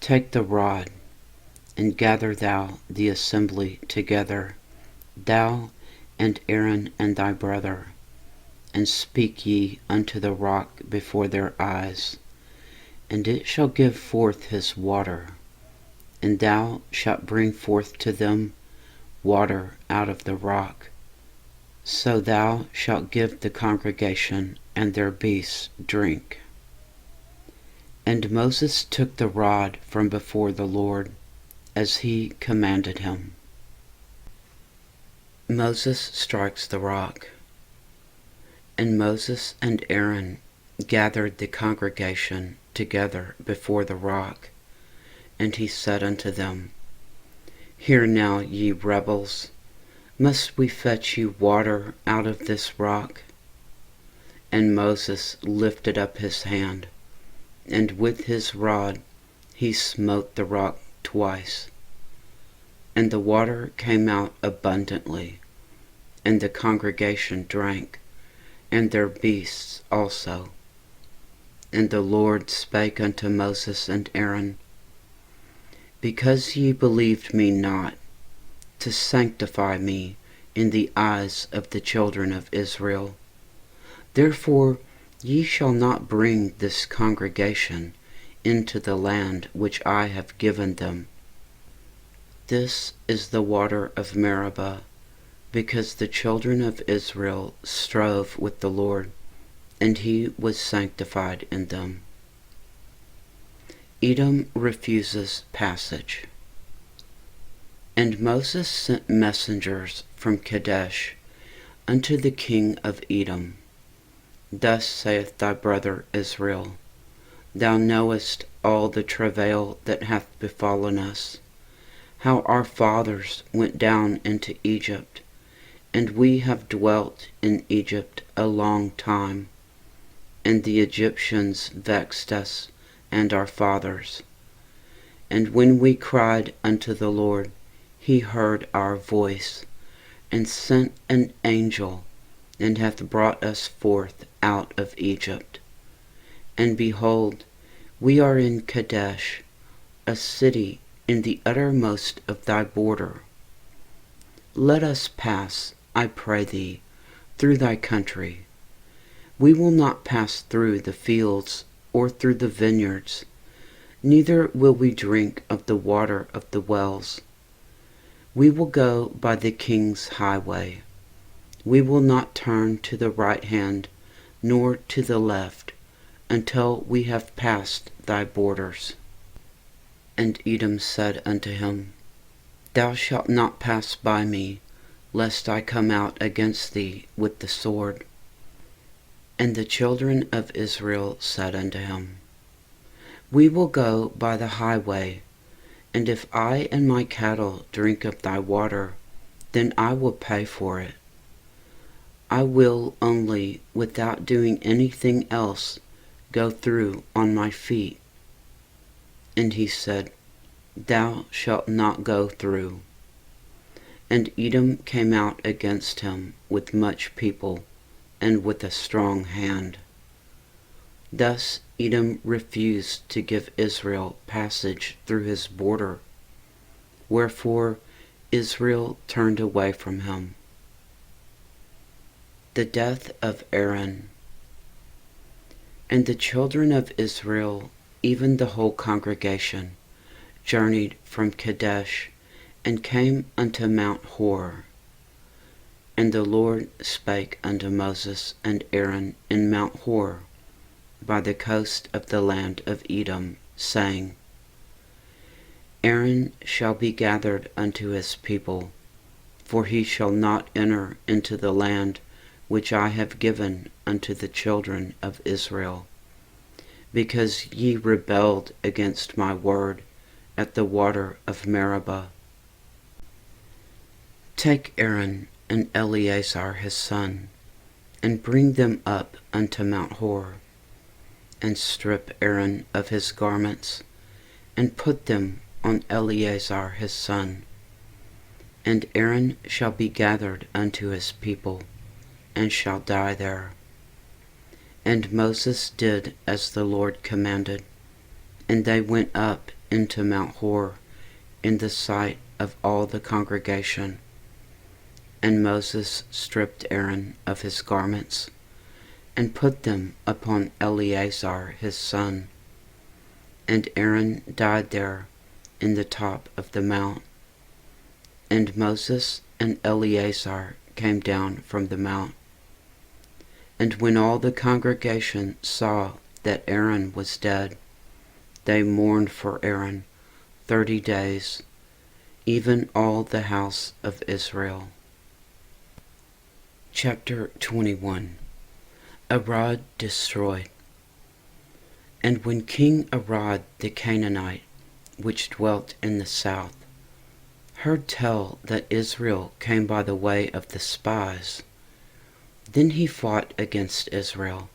Take the rod, and gather thou the assembly together, thou and Aaron and thy brother, and speak ye unto the rock before their eyes, and it shall give forth his water, and thou shalt bring forth to them water out of the rock. So thou shalt give the congregation and their beasts drink. And Moses took the rod from before the Lord, as he commanded him. Moses strikes the rock. And Moses and Aaron gathered the congregation together before the rock, and he said unto them, Hear now, ye rebels, must we fetch you water out of this rock? And Moses lifted up his hand, and with his rod he smote the rock twice. And the water came out abundantly, and the congregation drank, and their beasts also. And the Lord spake unto Moses and Aaron, Because ye believed me not, to sanctify me in the eyes of the children of Israel, therefore ye shall not bring this congregation into the land which I have given them. This is the water of Meribah, because the children of Israel strove with the Lord, and he was sanctified in them. Edom refuses passage. And Moses sent messengers from Kadesh unto the king of Edom. Thus saith thy brother Israel, Thou knowest all the travail that hath befallen us, how our fathers went down into Egypt, and we have dwelt in Egypt a long time, and the Egyptians vexed us and our fathers. And when we cried unto the Lord, he heard our voice, and sent an angel, and hath brought us forth out of Egypt. And behold, we are in Kadesh, a city in the uttermost of thy border. Let us pass, I pray thee, through thy country. We will not pass through the fields or through the vineyards, neither will we drink of the water of the wells. We will go by the king's highway. We will not turn to the right hand, nor to the left, until we have passed thy borders. And Edom said unto him, Thou shalt not pass by me, lest I come out against thee with the sword. And the children of Israel said unto him, We will go by the highway, and if I and my cattle drink of thy water, then I will pay for it. I will only, without doing anything else, go through on my feet. And he said, Thou shalt not go through. And Edom came out against him with much people and with a strong hand. Thus Edom refused to give Israel passage through his border, wherefore Israel turned away from him. The death of Aaron. And the children of Israel, even the whole congregation, journeyed from Kadesh, and came unto Mount Hor. And the Lord spake unto Moses and Aaron in Mount Hor, by the coast of the land of Edom, saying, Aaron shall be gathered unto his people, for he shall not enter into the land which I have given unto the children of Israel, because ye rebelled against my word at the water of Meribah. Take Aaron and Eleazar his son, and bring them up unto Mount Hor, and strip Aaron of his garments, and put them on Eleazar his son. And Aaron shall be gathered unto his people, and shall die there. And Moses did as the Lord commanded, and they went up into Mount Hor in the sight of all the congregation. And Moses stripped Aaron of his garments, and put them upon Eleazar his son. And Aaron died there in the top of the mount. And Moses and Eleazar came down from the mount. And when all the congregation saw that Aaron was dead, they mourned for Aaron 30 days, even all the house of Israel. Chapter 21. Arad destroyed. And when King Arad the Canaanite, which dwelt in the south, heard tell that Israel came by the way of the spies, then he fought against Israel,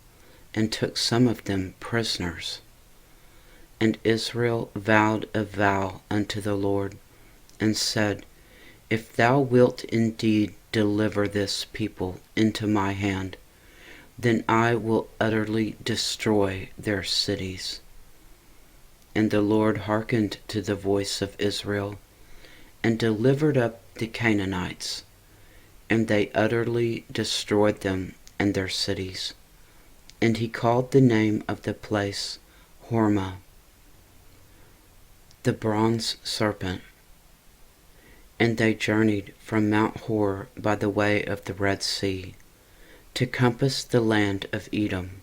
and took some of them prisoners. And Israel vowed a vow unto the Lord, and said, If thou wilt indeed deliver this people into my hand, then I will utterly destroy their cities. And the Lord hearkened to the voice of Israel, and delivered up the Canaanites, and they utterly destroyed them and their cities. And he called the name of the place Hormah. The bronze serpent. And they journeyed from Mount Hor by the way of the Red Sea, to compass the land of Edom.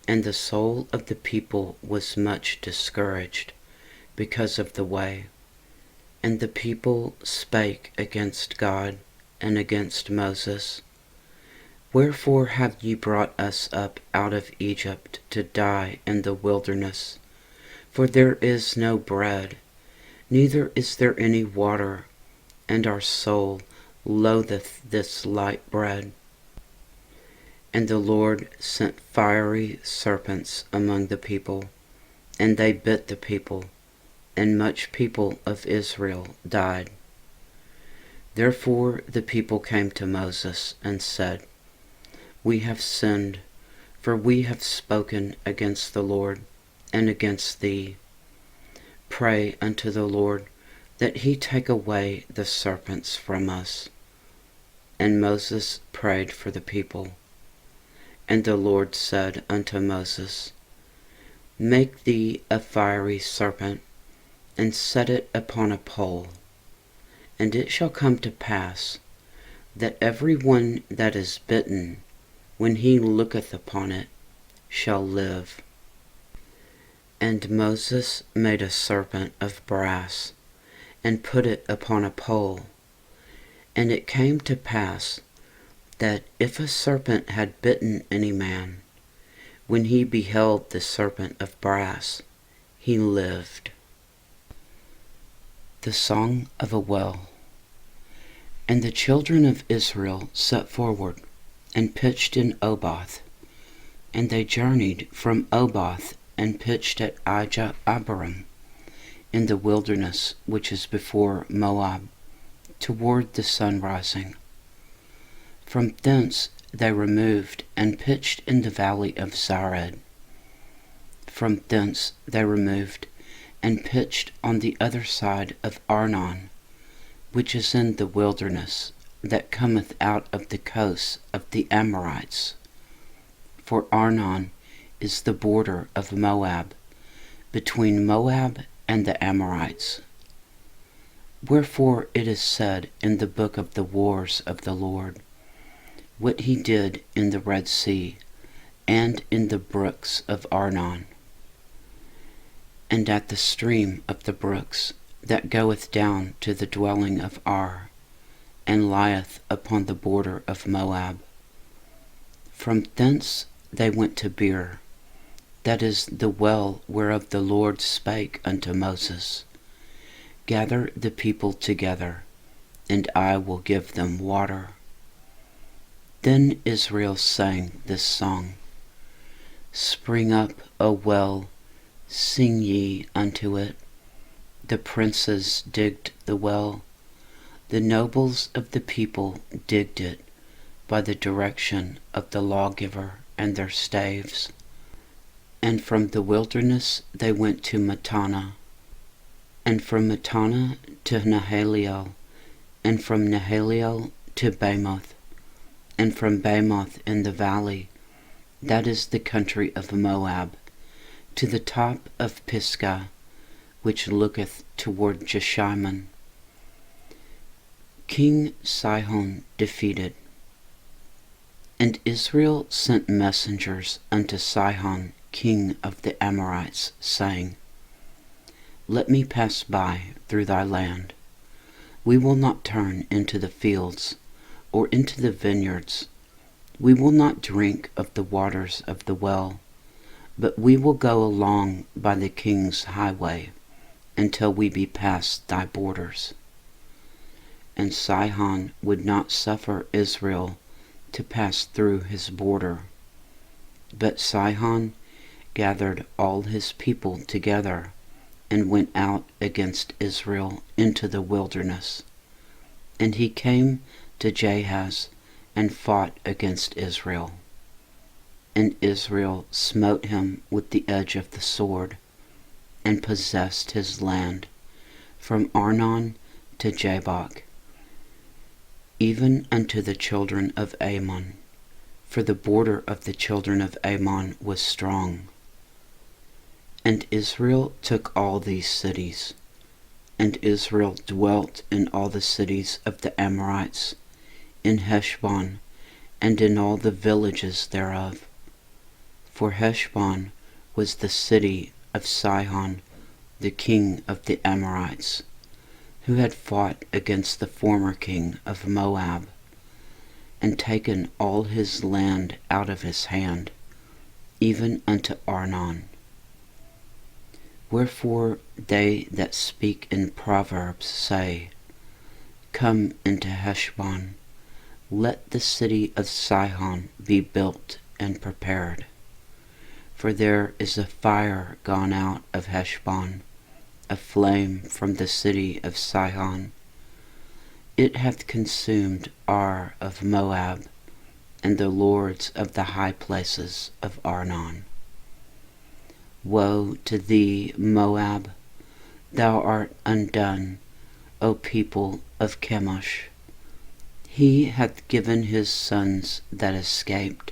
And the soul of the people was much discouraged because of the way. And the people spake against God and against Moses, Wherefore have ye brought us up out of Egypt to die in the wilderness? For there is no bread, neither is there any water, and our soul loatheth this light bread. And the Lord sent fiery serpents among the people, and they bit the people, and much people of Israel died. Therefore the people came to Moses and said, We have sinned, for we have spoken against the Lord and against thee. Pray unto the Lord that he take away the serpents from us. And Moses prayed for the people. And the Lord said unto Moses, Make thee a fiery serpent, and set it upon a pole. And it shall come to pass, that every one that is bitten, when he looketh upon it, shall live. And Moses made a serpent of brass, and put it upon a pole. And it came to pass, that if a serpent had bitten any man, when he beheld the serpent of brass, he lived. The Song of a Well. And the children of Israel set forward, and pitched in Oboth. And they journeyed from Oboth, and pitched at Abarim, in the wilderness which is before Moab, toward the sun rising. From thence they removed and pitched in the valley of Zared. From thence they removed and pitched on the other side of Arnon, which is in the wilderness that cometh out of the coasts of the Amorites. For Arnon is the border of Moab, between Moab and the Amorites. Wherefore it is said in the book of the wars of the Lord, what he did in the Red Sea, and in the brooks of Arnon, and at the stream of the brooks that goeth down to the dwelling of Ar, and lieth upon the border of Moab. From thence they went to Beer, that is the well whereof the Lord spake unto Moses, Gather the people together, and I will give them water. Then Israel sang this song, Spring up, O well, sing ye unto it. The princes digged the well, the nobles of the people digged it by the direction of the lawgiver and their staves. And from the wilderness they went to Mattanah, and from Mattanah to Nahaliel, and from Nahaliel to Bamoth, and from Bamoth in the valley, that is the country of Moab, to the top of Pisgah, which looketh toward Jeshimon. King Sihon defeated. And Israel sent messengers unto Sihon, king of the Amorites, saying, Let me pass by through thy land. We will not turn into the fields, or into the vineyards. We will not drink of the waters of the well, but we will go along by the king's highway, until we be past thy borders. And Sihon would not suffer Israel to pass through his border. But Sihon gathered all his people together, and went out against Israel into the wilderness. And he came to Jahaz, and fought against Israel. And Israel smote him with the edge of the sword, and possessed his land, from Arnon to Jabbok, even unto the children of Ammon, for the border of the children of Ammon was strong. And Israel took all these cities, and Israel dwelt in all the cities of the Amorites, in Heshbon, and in all the villages thereof. For Heshbon was the city of Sihon, the king of the Amorites, who had fought against the former king of Moab, and taken all his land out of his hand, even unto Arnon. Wherefore they that speak in Proverbs say, Come into Heshbon, let the city of Sihon be built and prepared. For there is a fire gone out of Heshbon, a flame from the city of Sihon. It hath consumed Ar of Moab, and the lords of the high places of Arnon. Woe to thee, Moab! Thou art undone, O people of Chemosh. He hath given his sons that escaped,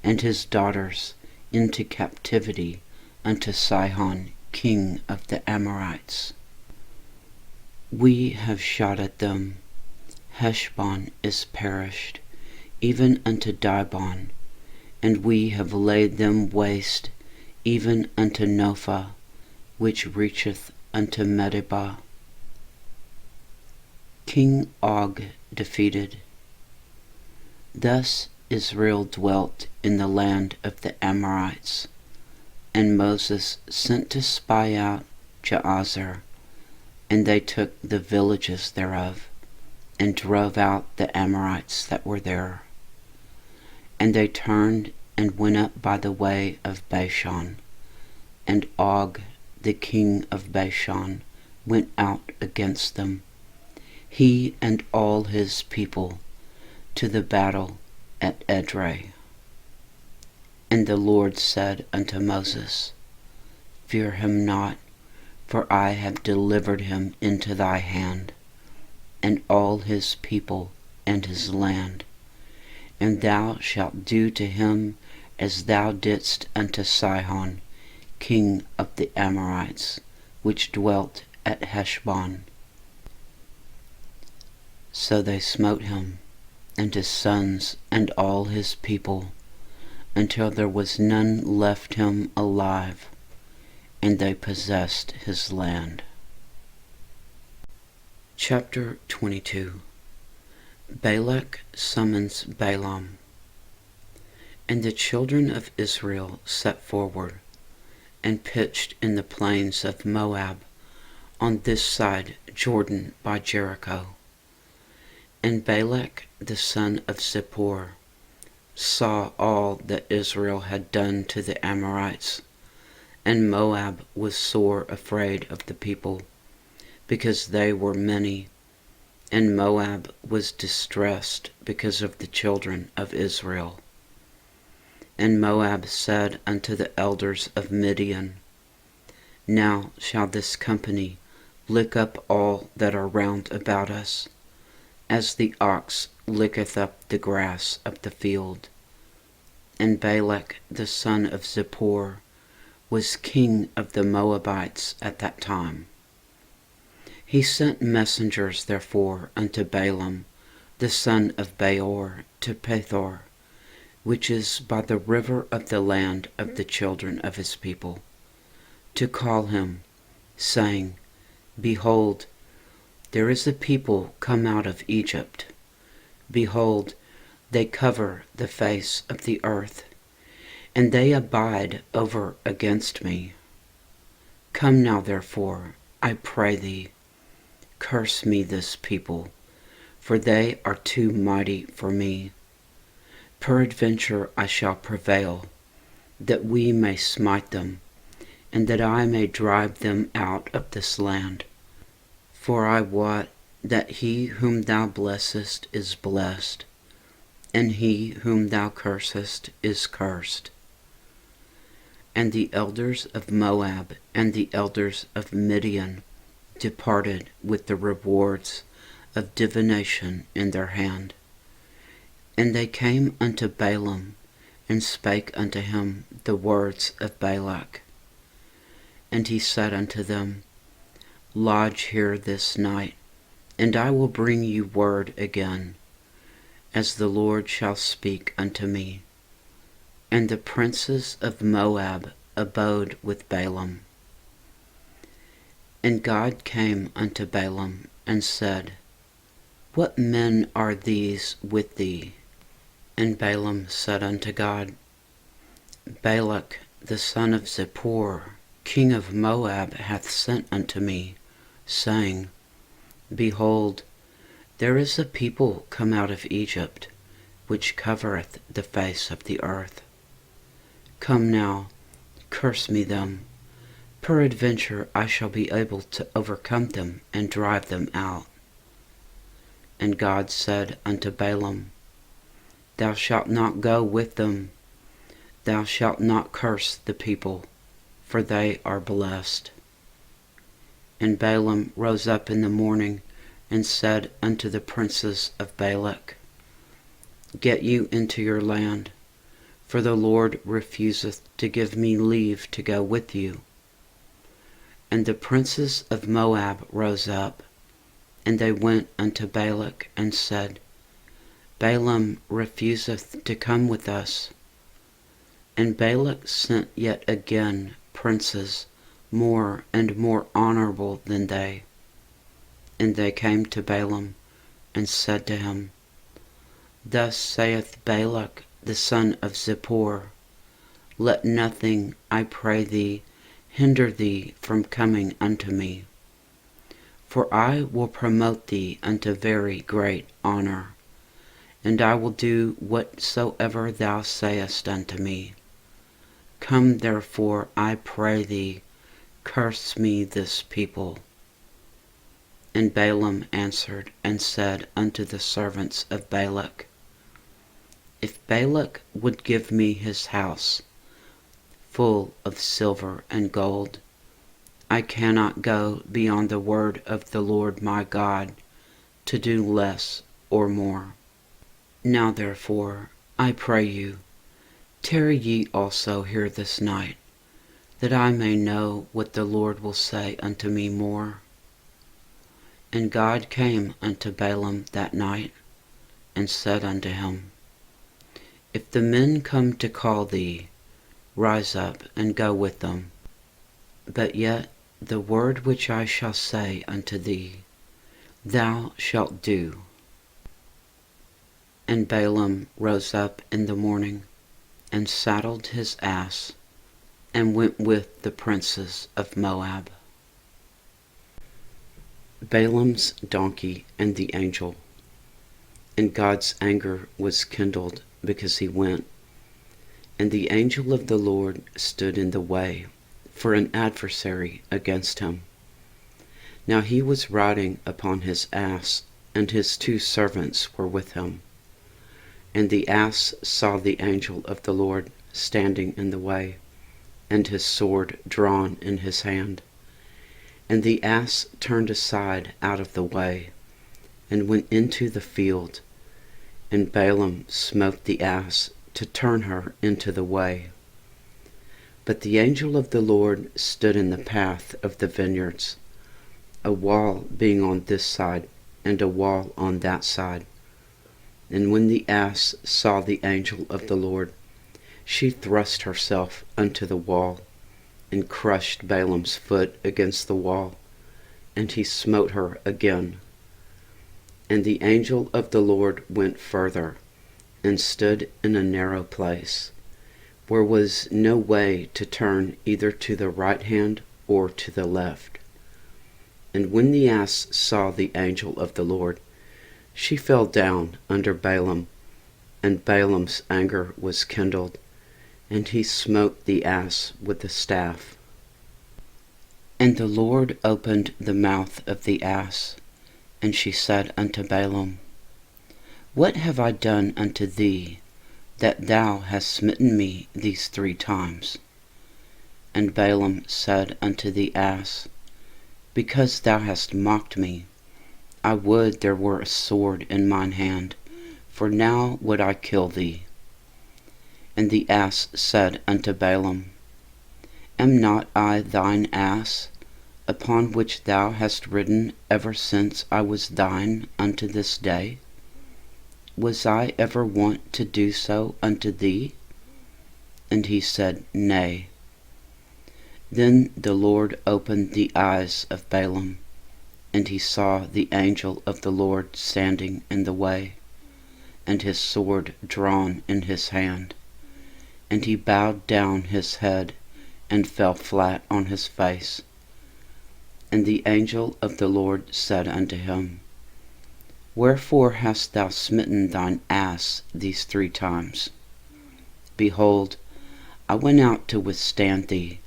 and his daughters into captivity unto Sihon, king of the Amorites. We have shot at them. Heshbon is perished, even unto Dibon, and we have laid them waste, even unto Nophah, which reacheth unto Medeba. King Og defeated. Thus Israel dwelt in the land of the Amorites, and Moses sent to spy out Jazer, and they took the villages thereof, and drove out the Amorites that were there. And they turned and went up by the way of Bashan, and Og the king of Bashan went out against them, he and all his people, to the battle at Edrei. And the Lord said unto Moses, Fear him not, for I have delivered him into thy hand, and all his people and his land. And thou shalt do to him as thou didst unto Sihon, king of the Amorites, which dwelt at Heshbon. So they smote him, and his sons, and all his people, until there was none left him alive, and they possessed his land. Chapter 22. Balak summons Balaam. And the children of Israel set forward, and pitched in the plains of Moab, on this side Jordan by Jericho. And Balak the son of Zippor saw all that Israel had done to the Amorites, and Moab was sore afraid of the people, because they were many, and Moab was distressed because of the children of Israel. And Moab said unto the elders of Midian, Now shall this company lick up all that are round about us, as the ox licketh up the grass of the field. And Balak the son of Zippor was king of the Moabites at that time. He sent messengers therefore unto Balaam the son of Beor to Pethor, which is by the river of the land of the children of his people, to call him, saying, Behold, there is a people come out of Egypt. Behold, they cover the face of the earth, and they abide over against me. Come now therefore, I pray thee, curse me this people, for they are too mighty for me. Peradventure I shall prevail, that we may smite them, and that I may drive them out of this land. For I wot that he whom thou blessest is blessed, and he whom thou cursest is cursed. And the elders of Moab and the elders of Midian departed with the rewards of divination in their hand. And they came unto Balaam, and spake unto him the words of Balak. And he said unto them, Lodge here this night, and I will bring you word again, as the Lord shall speak unto me. And the princes of Moab abode with Balaam. And God came unto Balaam, and said, What men are these with thee? And Balaam said unto God, Balak the son of Zippor, king of Moab, hath sent unto me, saying, Behold, there is a people come out of Egypt, which covereth the face of the earth. Come now, curse me them, peradventure I shall be able to overcome them and drive them out. And God said unto Balaam, Thou shalt not go with them, thou shalt not curse the people, for they are blessed. And Balaam rose up in the morning, and said unto the princes of Balak, Get you into your land, for the Lord refuseth to give me leave to go with you. And the princes of Moab rose up, and they went unto Balak, and said, Balaam refuseth to come with us. And Balak sent yet again princes more and more honorable than they. And they came to Balaam, and said to him, Thus saith Balak the son of Zippor, Let nothing, I pray thee, hinder thee from coming unto me. For I will promote thee unto very great honor, and I will do whatsoever thou sayest unto me. Come therefore, I pray thee, curse me this people. And Balaam answered and said unto the servants of Balak, If Balak would give me his house full of silver and gold, I cannot go beyond the word of the Lord my God to do less or more. Now therefore, I pray you, tarry ye also here this night, that I may know what the Lord will say unto me more. And God came unto Balaam that night, and said unto him, If the men come to call thee, rise up and go with them. But yet the word which I shall say unto thee, thou shalt do. And Balaam rose up in the morning, and saddled his ass, and went with the princes of Moab. Balaam's donkey and the angel. And God's anger was kindled because he went. And the angel of the Lord stood in the way for an adversary against him. Now he was riding upon his ass, and his 2 servants were with him. And the ass saw the angel of the Lord standing in the way, and his sword drawn in his hand. And the ass turned aside out of the way, and went into the field. And Balaam smote the ass to turn her into the way. But the angel of the Lord stood in the path of the vineyards, a wall being on this side, and a wall on that side. And when the ass saw the angel of the Lord, she thrust herself unto the wall, and crushed Balaam's foot against the wall, and he smote her again. And the angel of the Lord went further, and stood in a narrow place, where was no way to turn either to the right hand or to the left. And when the ass saw the angel of the Lord, she fell down under Balaam, and Balaam's anger was kindled, and he smote the ass with the staff. And the Lord opened the mouth of the ass, and she said unto Balaam, What have I done unto thee, that thou hast smitten me these 3 times? And Balaam said unto the ass, Because thou hast mocked me, I would there were a sword in mine hand, for now would I kill thee. And the ass said unto Balaam, Am not I thine ass, upon which thou hast ridden ever since I was thine unto this day? Was I ever wont to do so unto thee? And he said, Nay. Then the Lord opened the eyes of Balaam, and he saw the angel of the Lord standing in the way, and his sword drawn in his hand. And he bowed down his head, and fell flat on his face. And the angel of the Lord said unto him, Wherefore hast thou smitten thine ass these 3 times? Behold, I went out to withstand thee,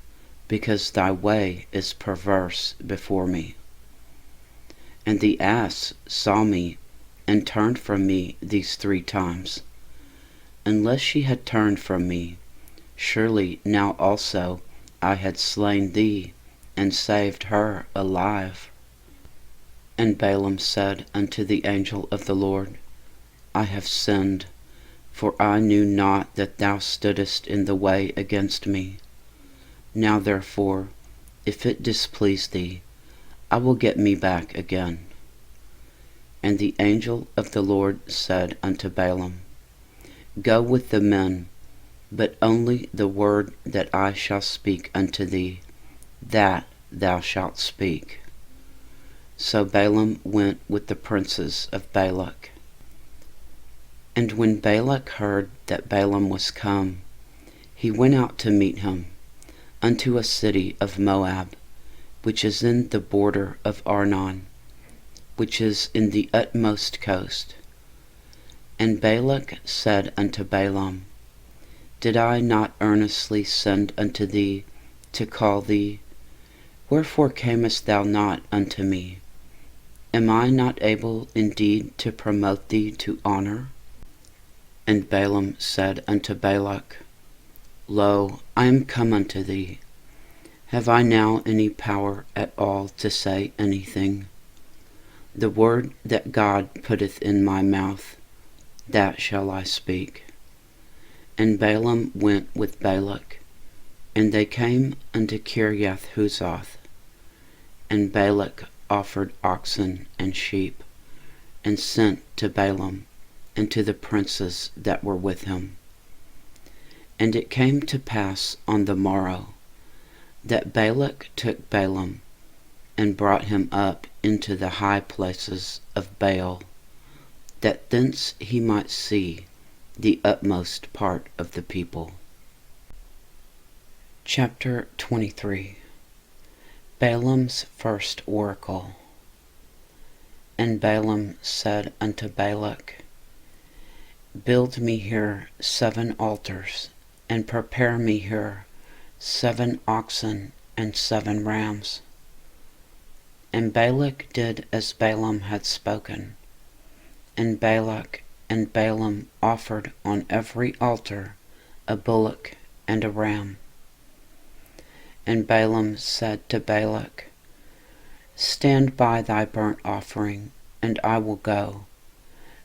because thy way is perverse before me. And the ass saw me, and turned from me these 3 times. Unless she had turned from me, surely now also I had slain thee, and saved her alive. And Balaam said unto the angel of the Lord, I have sinned, for I knew not that thou stoodest in the way against me. Now therefore, if it displease thee, I will get me back again. And the angel of the Lord said unto Balaam, Go with the men, but only the word that I shall speak unto thee, that thou shalt speak. So Balaam went with the princes of Balak. And when Balak heard that Balaam was come, he went out to meet him, unto a city of Moab, which is in the border of Arnon, which is in the utmost coast. And Balak said unto Balaam, Did I not earnestly send unto thee to call thee? Wherefore camest thou not unto me? Am I not able indeed to promote thee to honor? And Balaam said unto Balak, Lo, I am come unto thee. Have I now any power at all to say anything? The word that God putteth in my mouth, that shall I speak. And Balaam went with Balak, and they came unto Kiriath-Huzoth. And Balak offered oxen and sheep, and sent to Balaam and to the princes that were with him. And it came to pass on the morrow, that Balak took Balaam, and brought him up into the high places of Baal, that thence he might see the utmost part of the people. Chapter 23. Balaam's first oracle. And Balaam said unto Balak, Build me here 7 altars, and prepare me here 7 oxen and 7 rams. And Balak did as Balaam had spoken. And Balak and Balaam offered on every altar a bullock and a ram. And Balaam said to Balak, Stand by thy burnt offering, and I will go.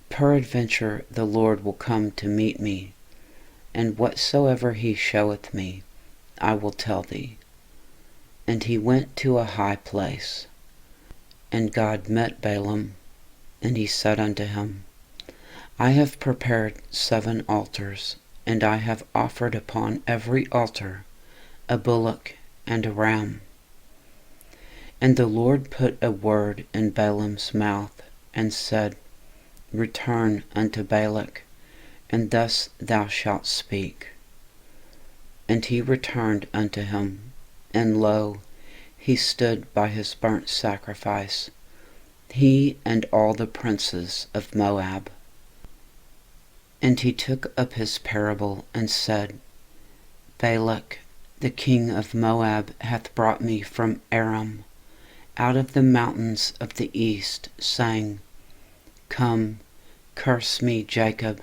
Peradventure the Lord will come to meet me, and whatsoever he showeth me, I will tell thee. And he went to a high place. And God met Balaam, and he said unto him, I have prepared 7 altars, and I have offered upon every altar a bullock and a ram. And the Lord put a word in Balaam's mouth, and said, Return unto Balak, and thus thou shalt speak. And he returned unto him, and lo, he stood by his burnt sacrifice, he and all the princes of Moab. And he took up his parable, and said, Balak, the king of Moab, hath brought me from Aram, out of the mountains of the east, saying, Come, curse me, Jacob,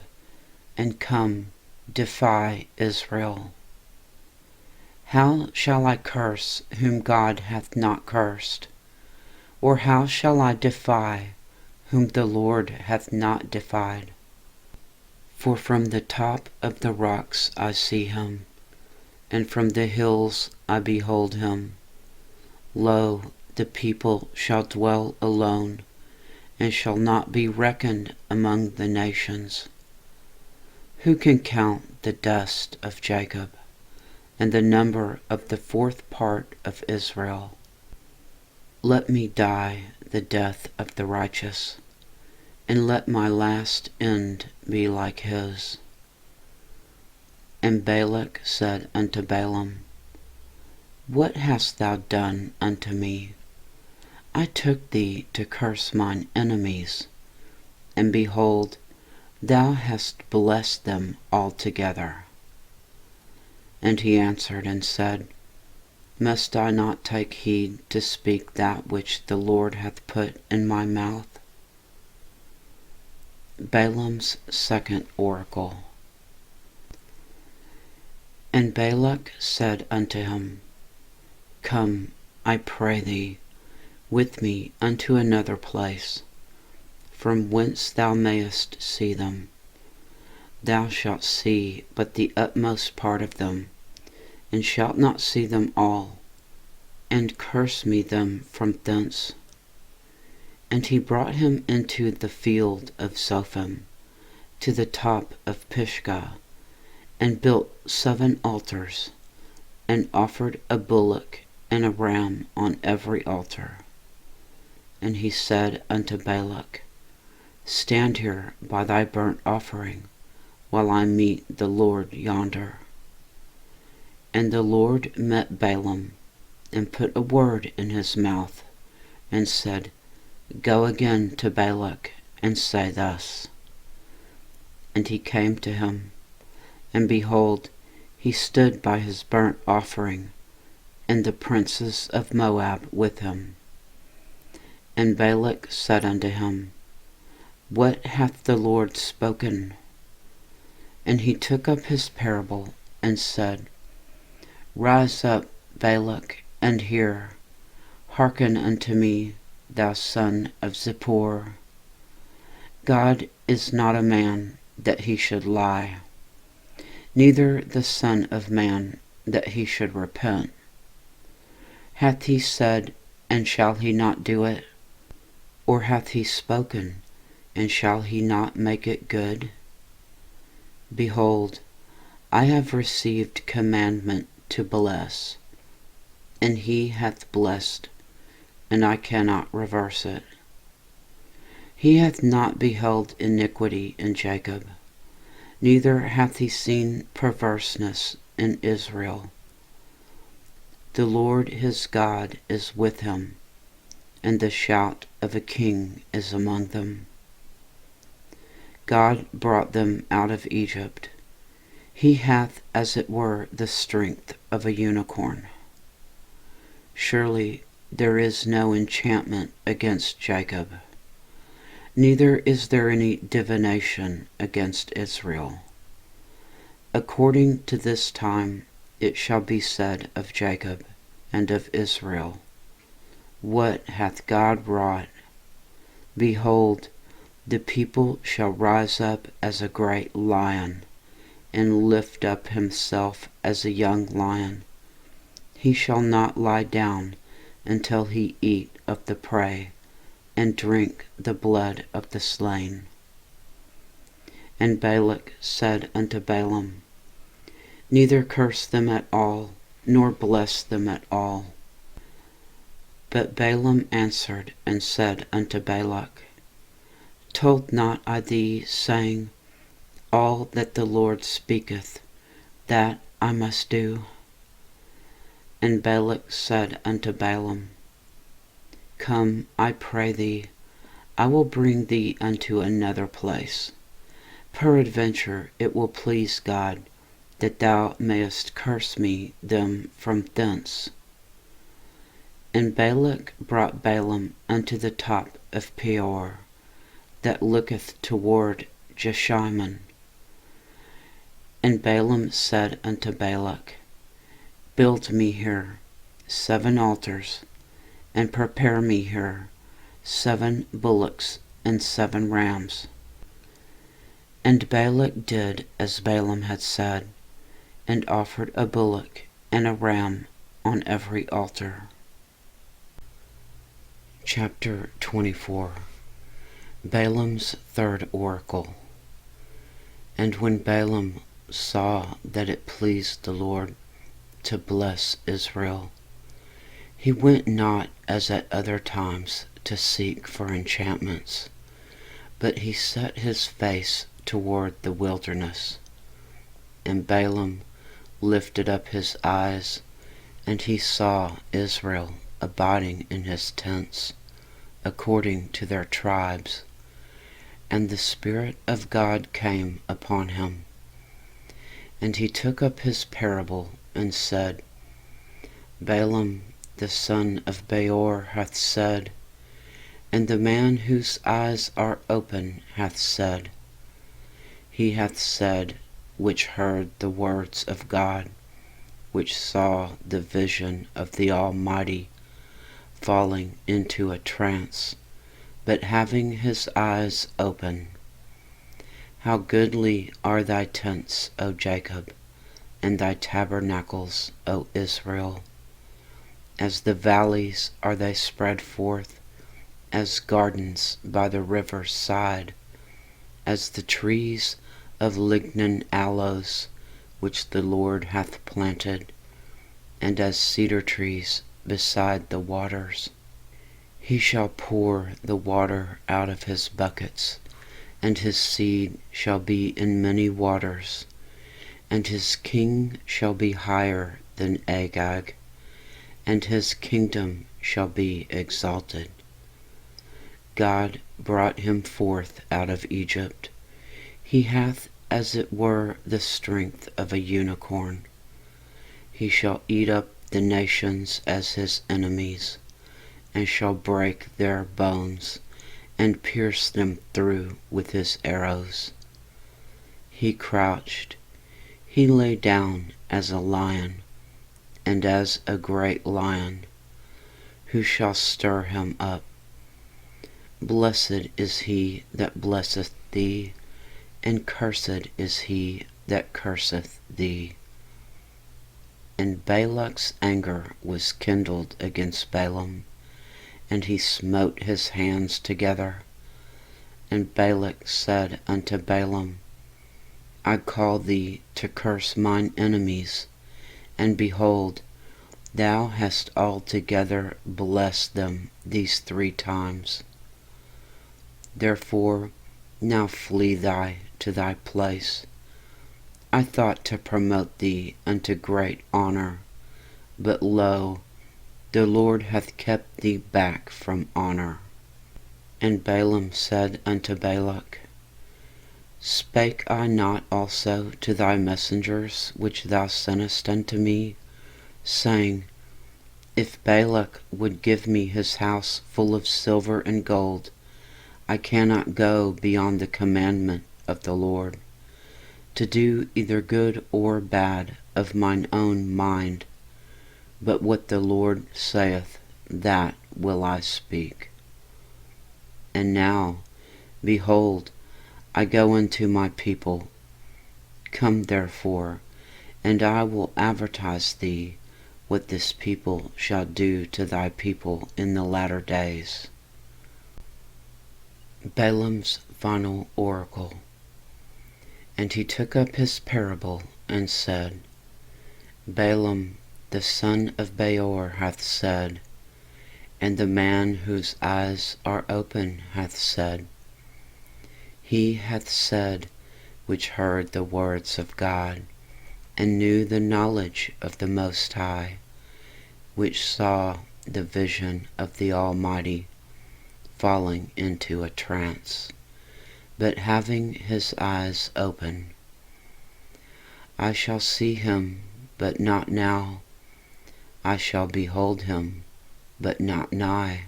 and come, defy Israel. How shall I curse whom God hath not cursed? Or how shall I defy whom the Lord hath not defied? For from the top of the rocks I see him, and from the hills I behold him. Lo, the people shall dwell alone, and shall not be reckoned among the nations. Who can count the dust of Jacob, and the number of the 4th part of Israel? Let me die the death of the righteous, and let my last end be like his. And Balak said unto Balaam, What hast thou done unto me? I took thee to curse mine enemies, and behold, thou hast blessed them altogether. And he answered and said, Must I not take heed to speak that which the Lord hath put in my mouth? Balaam's second oracle. And Balak said unto him, Come, I pray thee, with me unto another place, from whence thou mayest see them. Thou shalt see but the utmost part of them, and shalt not see them all, and curse me them from thence. And he brought him into the field of Zophim, to the top of Pisgah, and built 7 altars, and offered a bullock and a ram on every altar. And he said unto Balak, Stand here by thy burnt offering, while I meet the Lord yonder. And the Lord met Balaam, and put a word in his mouth, and said, Go again to Balak, and say thus. And he came to him, and behold, he stood by his burnt offering, and the princes of Moab with him. And Balak said unto him, What hath the Lord spoken? And he took up his parable, and said, Rise up, Balak, and hear. Hearken unto me, thou son of Zippor. God is not a man, that he should lie, neither the Son of man, that he should repent. Hath he said, and shall he not do it? Or hath he spoken, and shall he not make it good? Behold, I have received commandment to bless, and he hath blessed, and I cannot reverse it. He hath not beheld iniquity in Jacob, neither hath he seen perverseness in Israel. The Lord his God is with him, and the shout of a king is among them. God brought them out of Egypt. He hath as it were the strength of a unicorn. Surely there is no enchantment against Jacob, neither is there any divination against Israel. According to this time it shall be said of Jacob and of Israel, What hath God wrought? Behold, the people shall rise up as a great lion, and lift up himself as a young lion. He shall not lie down until he eat of the prey, and drink the blood of the slain. And Balak said unto Balaam, Neither curse them at all, nor bless them at all. But Balaam answered and said unto Balak, Told not I thee, saying, All that the Lord speaketh, that I must do? And Balak said unto Balaam, Come, I pray thee, I will bring thee unto another place. Peradventure it will please God, that thou mayest curse me them from thence. And Balak brought Balaam unto the top of Peor, that looketh toward Jeshimon. And Balaam said unto Balak, Build me here 7 altars, and prepare me here 7 bullocks and 7 rams. And Balak did as Balaam had said, and offered a bullock and a ram on every altar. Chapter 24. Balaam's third oracle. And when Balaam saw that it pleased the Lord to bless Israel, he went not as at other times to seek for enchantments, but he set his face toward the wilderness. And Balaam lifted up his eyes, and he saw Israel abiding in his tents, according to their tribes. And the Spirit of God came upon him. And he took up his parable, and said, Balaam the son of Beor hath said, and the man whose eyes are open hath said. He hath said, which heard the words of God, which saw the vision of the Almighty, falling into a trance, but having his eyes open. How goodly are thy tents, O Jacob, and thy tabernacles, O Israel! As the valleys are they spread forth, as gardens by the river's side, as the trees of lignan aloes, which the Lord hath planted, and as cedar trees beside the waters. He shall pour the water out of his buckets, and his seed shall be in many waters, and his king shall be higher than Agag, and his kingdom shall be exalted. God brought him forth out of Egypt. He hath as it were the strength of a unicorn. He shall eat up the nations as his enemies, and shall break their bones, and pierce them through with his arrows. He crouched, he lay down as a lion, and as a great lion. Who shall stir him up? Blessed is he that blesseth thee, and cursed is he that curseth thee. And Balak's anger was kindled against Balaam, and he smote his hands together. And Balak said unto Balaam, I call thee to curse mine enemies, and behold, thou hast altogether blessed them these 3 times. Therefore now flee to thy place. I thought to promote thee unto great honor, but lo, the Lord hath kept thee back from honor. And Balaam said unto Balak, Spake I not also to thy messengers which thou sentest unto me, saying, If Balak would give me his house full of silver and gold, I cannot go beyond the commandment of the Lord, to do either good or bad of mine own mind, but what the Lord saith, that will I speak. And now, behold, I go unto my people. Come therefore, and I will advertise thee what this people shall do to thy people in the latter days. Balaam's final oracle. And he took up his parable, and said, Balaam the son of Beor hath said, and the man whose eyes are open hath said, He hath said, which heard the words of God, and knew the knowledge of the Most High, which saw the vision of the Almighty, falling into a trance, but having his eyes open. I shall see him, but not now. I shall behold him, but not nigh.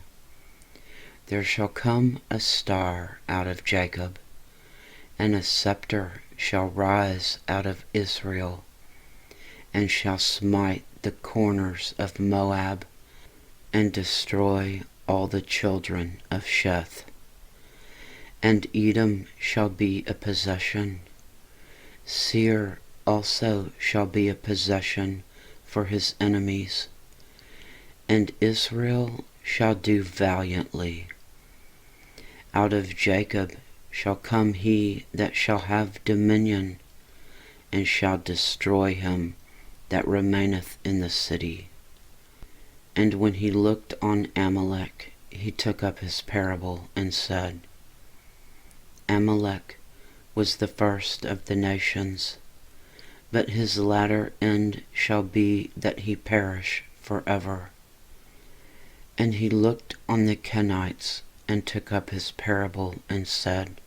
There shall come a star out of Jacob, and a scepter shall rise out of Israel, and shall smite the corners of Moab, and destroy all the children of Sheth. And Edom shall be a possession. Seir also shall be a possession for his enemies. And Israel shall do valiantly. Out of Jacob shall come he that shall have dominion, and shall destroy him that remaineth in the city. And when he looked on Amalek, he took up his parable, and said, Amalek was the first of the nations, but his latter end shall be that he perish forever. And he looked on the Kenites, and took up his parable, and said,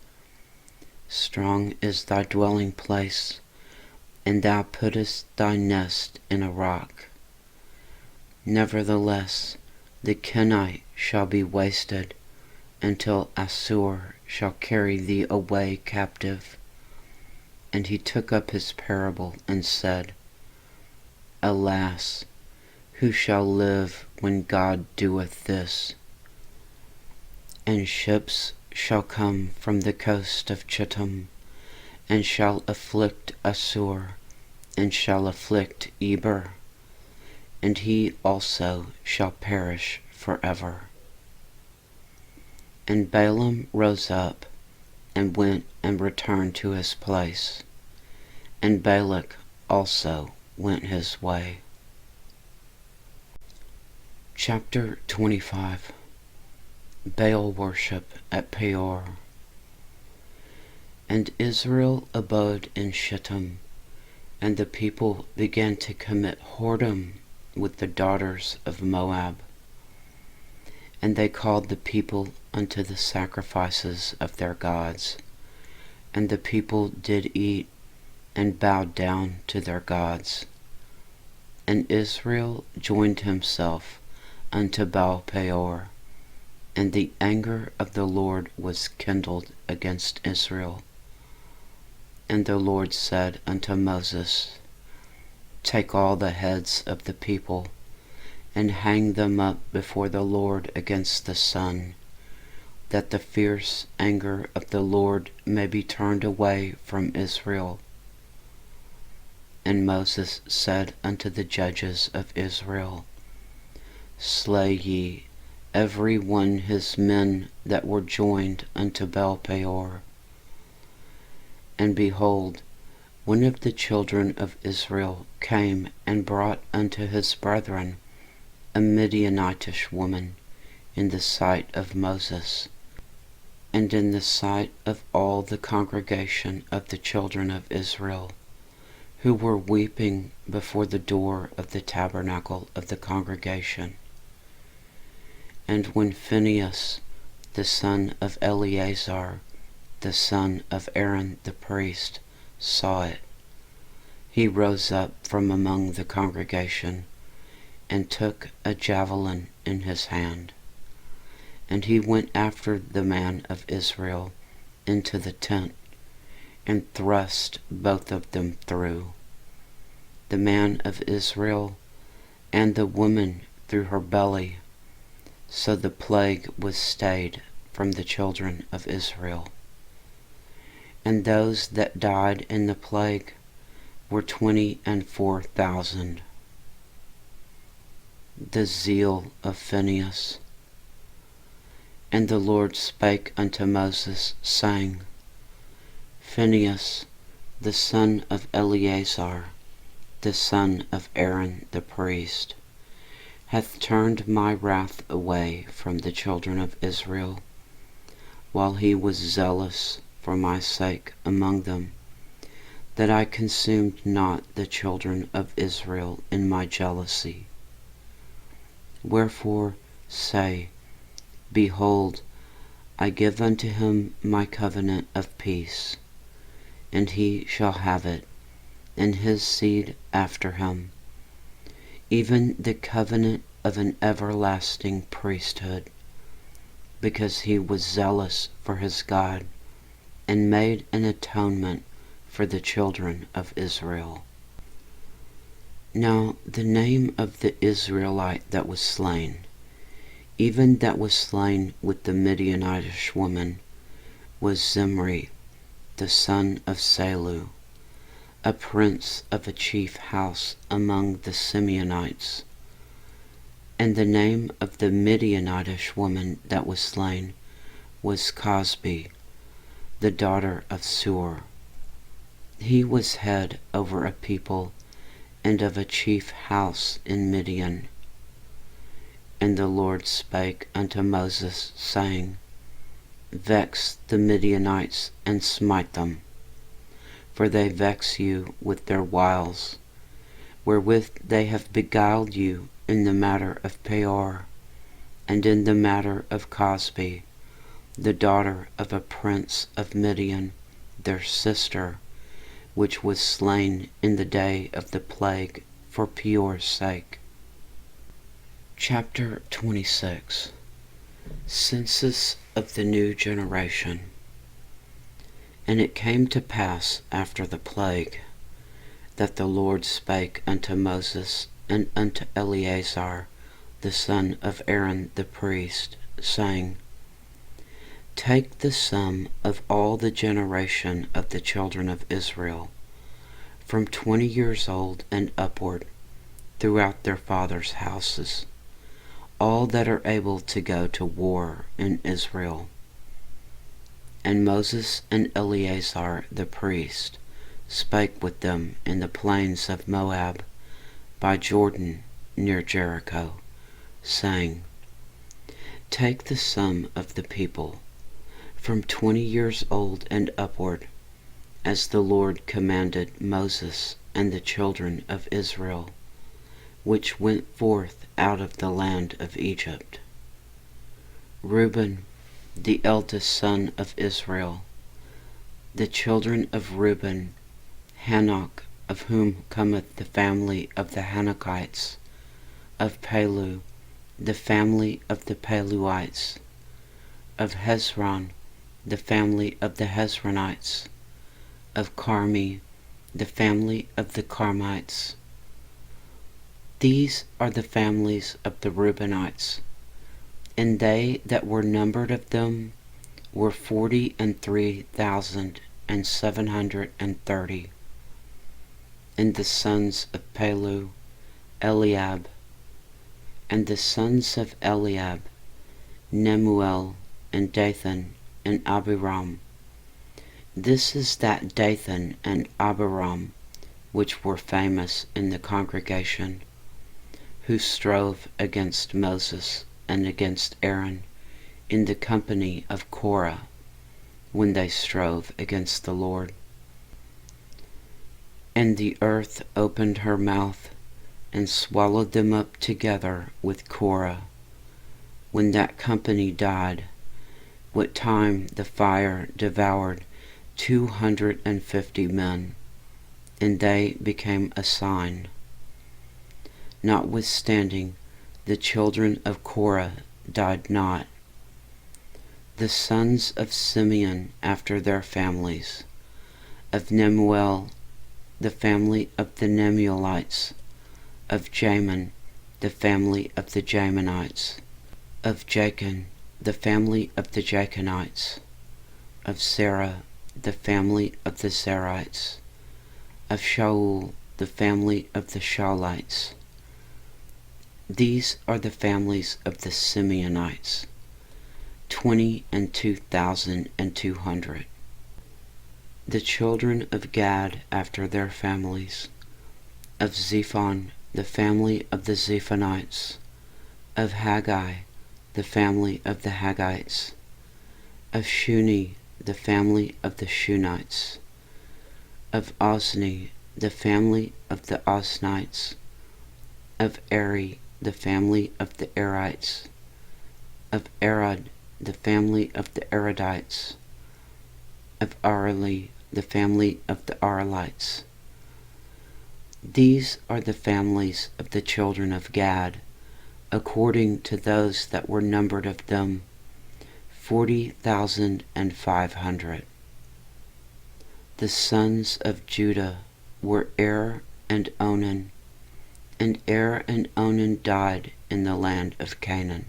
Strong is thy dwelling place, and thou puttest thy nest in a rock. Nevertheless, the Kenite shall be wasted, until Assur shall carry thee away captive. And he took up his parable, and said, Alas, who shall live when God doeth this? And ships shall come from the coast of Chittim, and shall afflict Assur, and shall afflict Eber, and he also shall perish forever. And Balaam rose up, and went and returned to his place, and Balak also went his way. Chapter 25. Baal worship at Peor. And Israel abode in Shittim, and the people began to commit whoredom with the daughters of Moab. And they called the people unto the sacrifices of their gods, and the people did eat, and bowed down to their gods. And Israel joined himself unto Baal Peor, and the anger of the Lord was kindled against Israel. And the Lord said unto Moses, Take all the heads of the people, and hang them up before the Lord against the sun, that the fierce anger of the Lord may be turned away from Israel. And Moses said unto the judges of Israel, Slay ye every one his men that were joined unto Baal Peor. And behold, one of the children of Israel came and brought unto his brethren a Midianitish woman in the sight of Moses, and in the sight of all the congregation of the children of Israel, who were weeping before the door of the tabernacle of the congregation. And when Phinehas, the son of Eleazar, the son of Aaron the priest, saw it, he rose up from among the congregation, and took a javelin in his hand. And he went after the man of Israel into the tent, and thrust both of them through, the man of Israel and the woman through her belly. So the plague was stayed from the children of Israel. And those that died in the plague were 24,000. The zeal of Phinehas. And the Lord spake unto Moses, saying, Phinehas, the son of Eleazar, the son of Aaron the priest, hath turned my wrath away from the children of Israel, while he was zealous for my sake among them, that I consumed not the children of Israel in my jealousy. Wherefore say, Behold, I give unto him my covenant of peace, and he shall have it, and his seed after him, even the covenant of an everlasting priesthood, because he was zealous for his God, and made an atonement for the children of Israel. Now the name of the Israelite that was slain, even that was slain with the Midianitish woman, was Zimri, the son of Salu, a prince of a chief house among the Simeonites. And the name of the Midianitish woman that was slain was Cosbi, the daughter of Sur. He was head over a people and of a chief house in Midian. And the Lord spake unto Moses, saying, Vex the Midianites and smite them, for they vex you with their wiles, wherewith they have beguiled you in the matter of Peor, and in the matter of Cosbi, the daughter of a prince of Midian, their sister, which was slain in the day of the plague for Peor's sake. Chapter 26. Census of the New Generation. And it came to pass after the plague, that the Lord spake unto Moses and unto Eleazar, the son of Aaron the priest, saying, Take the sum of all the generation of the children of Israel, from 20 years old and upward, throughout their fathers' houses, all that are able to go to war in Israel. And Moses and Eleazar the priest spake with them in the plains of Moab, by Jordan near Jericho, saying, Take the sum of the people, from 20 years old and upward, as the Lord commanded Moses and the children of Israel, which went forth out of the land of Egypt. Reuben, the eldest son of Israel, the children of Reuben, Hanok, of whom cometh the family of the Hanokites, of Palu, the family of the Peluites. Of Hezron, the family of the Hezronites. Of Carmi, the family of the Carmites. These are the families of the Reubenites, and they that were numbered of them were 43,730. And the sons of Pelu, Eliab. And the sons of Eliab, Nemuel, and Dathan, and Abiram. This is that Dathan and Abiram which were famous in the congregation, who strove against Moses and against Aaron in the company of Korah, when they strove against the Lord. And the earth opened her mouth, and swallowed them up together with Korah, when that company died, what time the fire devoured 250 men, and they became a sign. Notwithstanding, the children of Korah died not. The sons of Simeon after their families. Of Nemuel, the family of the Nemuelites. Of Jamin, the family of the Jaminites. Of Jachin, the family of the Jachinites. Of Sarah, the family of the Zarites. Of Shaul, the family of the Shaulites. These are the families of the Simeonites, 22,200. The children of Gad after their families. Of Zephon, the family of the Zephonites. Of Haggai, the family of the Haggites. Of Shuni, the family of the Shunites. Of Ozni, the family of the Oznites. Of Eri, the family of the Erites. Of Arad, the family of the Aradites. Of Areli, the family of the Arelites. These are the families of the children of Gad, according to those that were numbered of them, 40,500. The sons of Judah were Er and Onan, and Er and Onan died in the land of Canaan.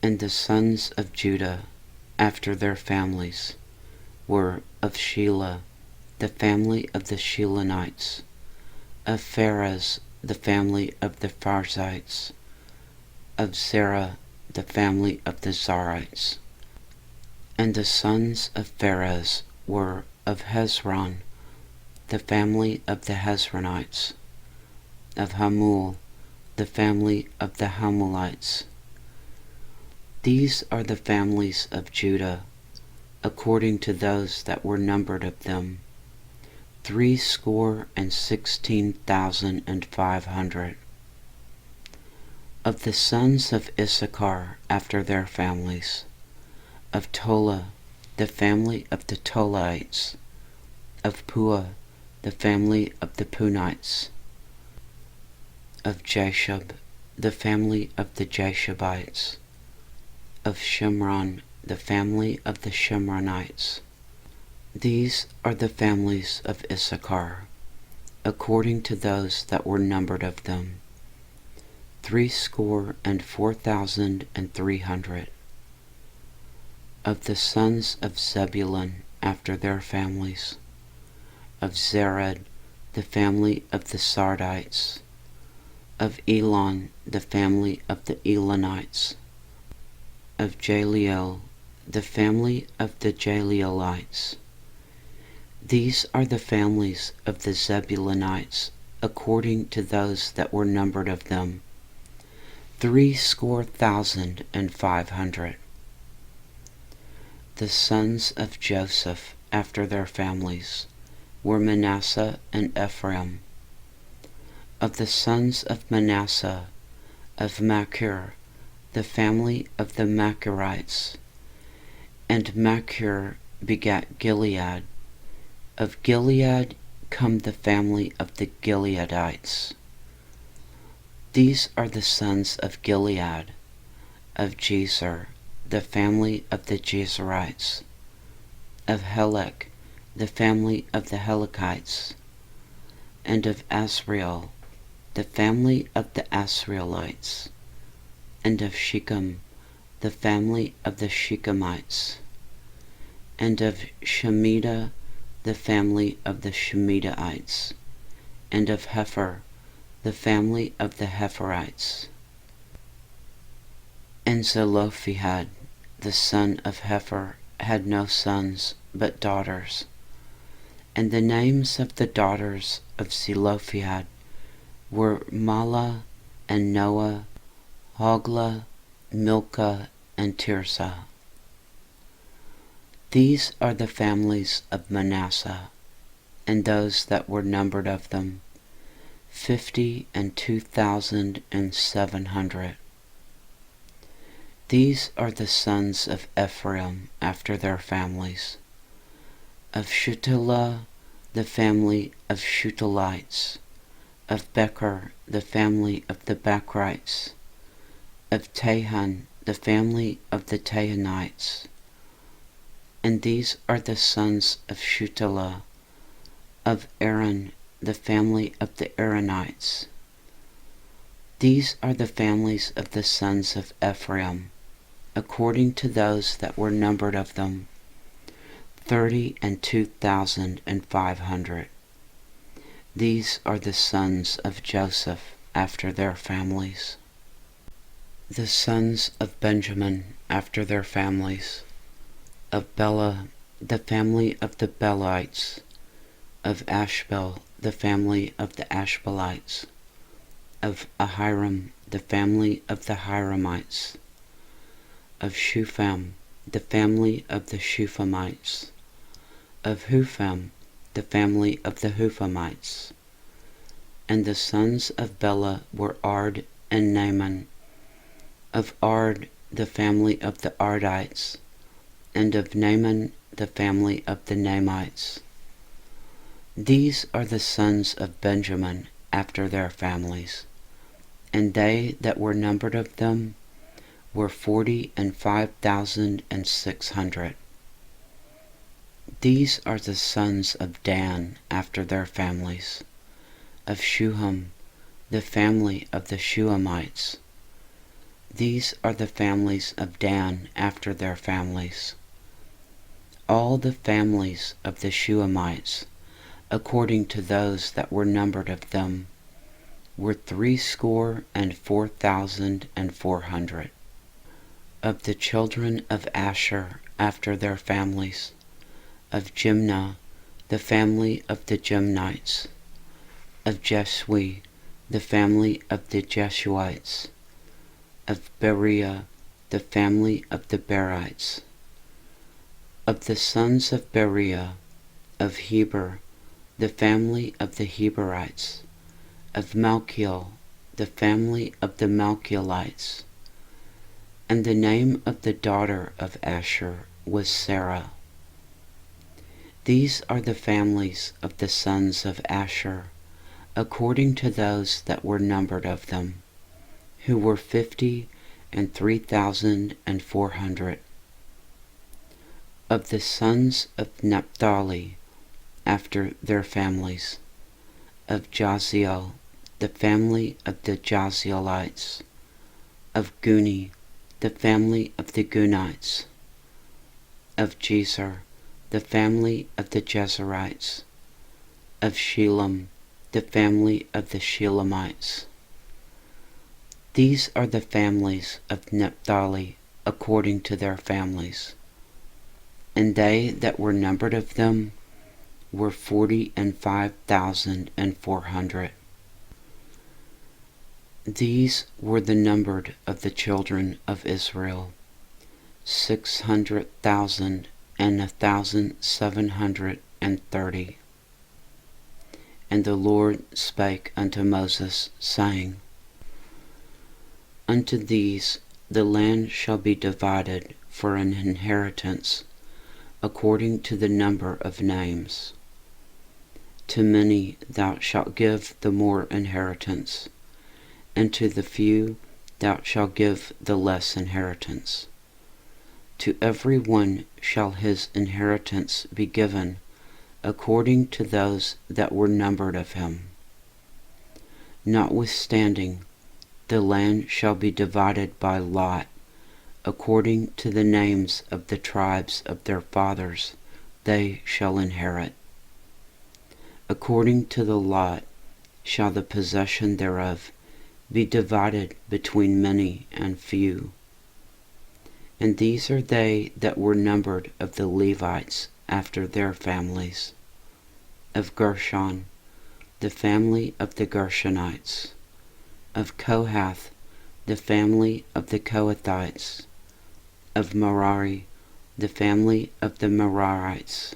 And the sons of Judah, after their families, were of Shelah, the family of the Shelonites. Of Pharez, the family of the Pharzites. Of Zerah, the family of the Zarites. And the sons of Pharez were of Hezron, the family of the Hezronites. Of Hamul, the family of the Hamulites. These are the families of Judah, according to those that were numbered of them, 16,500. Of the sons of Issachar after their families. Of Tola, the family of the Tolaites. Of Pua, the family of the Punites. Of Jashub, the family of the Jashubites. Of Shimron, the family of the Shimronites. These are the families of Issachar, according to those that were numbered of them, 64,300. Of the sons of Zebulun after their families. Of Zered, the family of the Sardites. Of Elon, the family of the Elonites. Of Jaliel, the family of the Jalielites. These are the families of the Zebulunites, according to those that were numbered of them, 70,500. The sons of Joseph after their families were Manasseh and Ephraim. Of the sons of Manasseh, of Machir, the family of the Machirites. And Machir begat Gilead. Of Gilead come the family of the Gileadites. These are the sons of Gilead, of Jezer, the family of the Jezerites, of Helek, the family of the Helekites, and of Asriel, the family of the Asrielites, and of Shechem, the family of the Shechemites, and of Shemida, the family of the Shemidaites, and of Hepher, the family of the Hepherites. And Zelophehad, the son of Hepher, had no sons, but daughters. And the names of the daughters of Zelophehad were Mahlah, and Noah, Hoglah, Milcah, and Tirzah. These are the families of Manasseh, and those that were numbered of them, 52,700. These are the sons of Ephraim after their families. Of Shutelah, the family of Shutelites. Of Becher, the family of the Bechrites. Of Tahan, the family of the Tahanites. And these are the sons of Shutelah. Of Aaron, the family of the Aaronites. These are the families of the sons of Ephraim, according to those that were numbered of them, 32,500. These are the sons of Joseph after their families. The sons of Benjamin after their families. Of Bela, the family of the Belites. Of Ashbel, the family of the Ashbelites. Of Ahiram, the family of the Hiramites. Of Shupham, the family of the Shuphamites. Of Hupham, the family of the Huphamites. And the sons of Bela were Ard and Naaman. Of Ard, the family of the Ardites. And of Naaman, the family of the Naamites. These are the sons of Benjamin after their families, and they that were numbered of them were 45,600. These are the sons of Dan after their families. Of Shuham, the family of the Shuhamites. These are the families of Dan after their families. All the families of the Shuhamites, according to those that were numbered of them, were 64,400. Of the children of Asher after their families. Of Jimnah, the family of the Jimnites. Of Jesui, the family of the Jeshuites. Of Beriah, the family of the Berites. Of the sons of Beriah, of Heber, the family of the Heberites. Of Malchiel, the family of the Malchielites. And the name of the daughter of Asher was Sarah. These are the families of the sons of Asher, according to those that were numbered of them, who were 53,400. Of the sons of Naphtali, after their families. Of Jaziel, the family of the Jazielites. Of Guni, the family of the Gunites. Of Jezer, the family of the Jezerites. Of Shelem, the family of the Shelemites. These are the families of Naphtali according to their families. And they that were numbered of them were 45,400. These were the numbered of the children of Israel, 600,1,730. And the Lord spake unto Moses, saying, Unto these the land shall be divided for an inheritance, according to the number of names. To many thou shalt give the more inheritance, and to the few thou shalt give the less inheritance. To every one shall his inheritance be given, according to those that were numbered of him. Notwithstanding, the land shall be divided by lot, according to the names of the tribes of their fathers they shall inherit. According to the lot shall the possession thereof be divided between many and few. And these are they that were numbered of the Levites after their families. Of Gershon, the family of the Gershonites. Of Kohath, the family of the Kohathites. Of Merari, the family of the Merarites.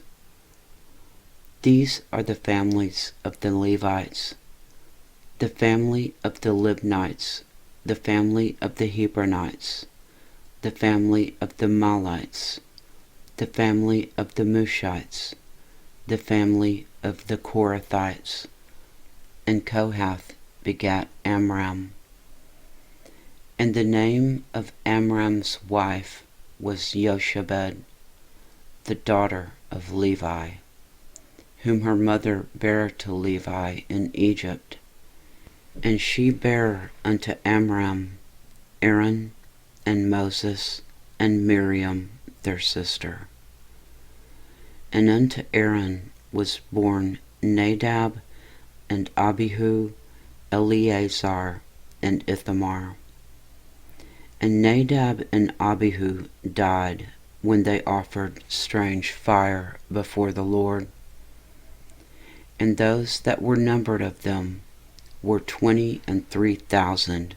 These are the families of the Levites. The family of the Libnites, the family of the Hebronites, the family of the Malites, the family of the Mushites, the family of the Korathites. And Kohath begat Amram. And the name of Amram's wife was Jochebed, the daughter of Levi, whom her mother bare to Levi in Egypt. And she bare unto Amram Aaron and Moses and Miriam their sister. And unto Aaron was born Nadab and Abihu, Eleazar and Ithamar. And Nadab and Abihu died when they offered strange fire before the Lord. And those that were numbered of them were 23,000,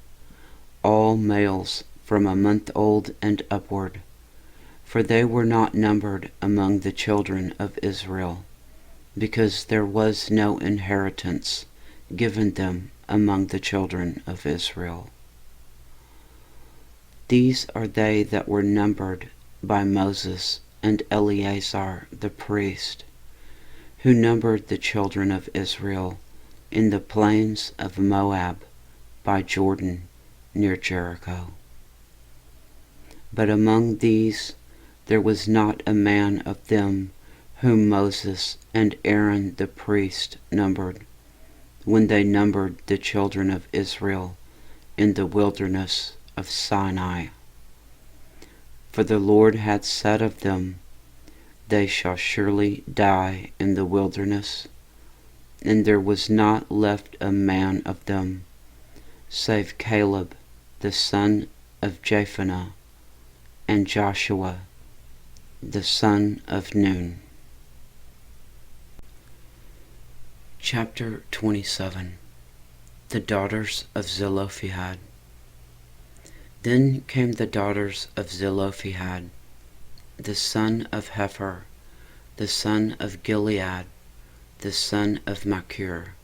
all males from a month old and upward, for they were not numbered among the children of Israel, because there was no inheritance given them among the children of Israel. These are they that were numbered by Moses and Eleazar the priest, who numbered the children of Israel in the plains of Moab by Jordan near Jericho. But among these there was not a man of them whom Moses and Aaron the priest numbered, when they numbered the children of Israel in the wilderness of Sinai. For the Lord had said of them, They shall surely die in the wilderness, and there was not left a man of them, save Caleb the son of Jephunneh, and Joshua the son of Nun. Chapter 27. The daughters of Zelophehad. Then came the daughters of Zelophehad, the son of Hepher, the son of Gilead, the son of Machir,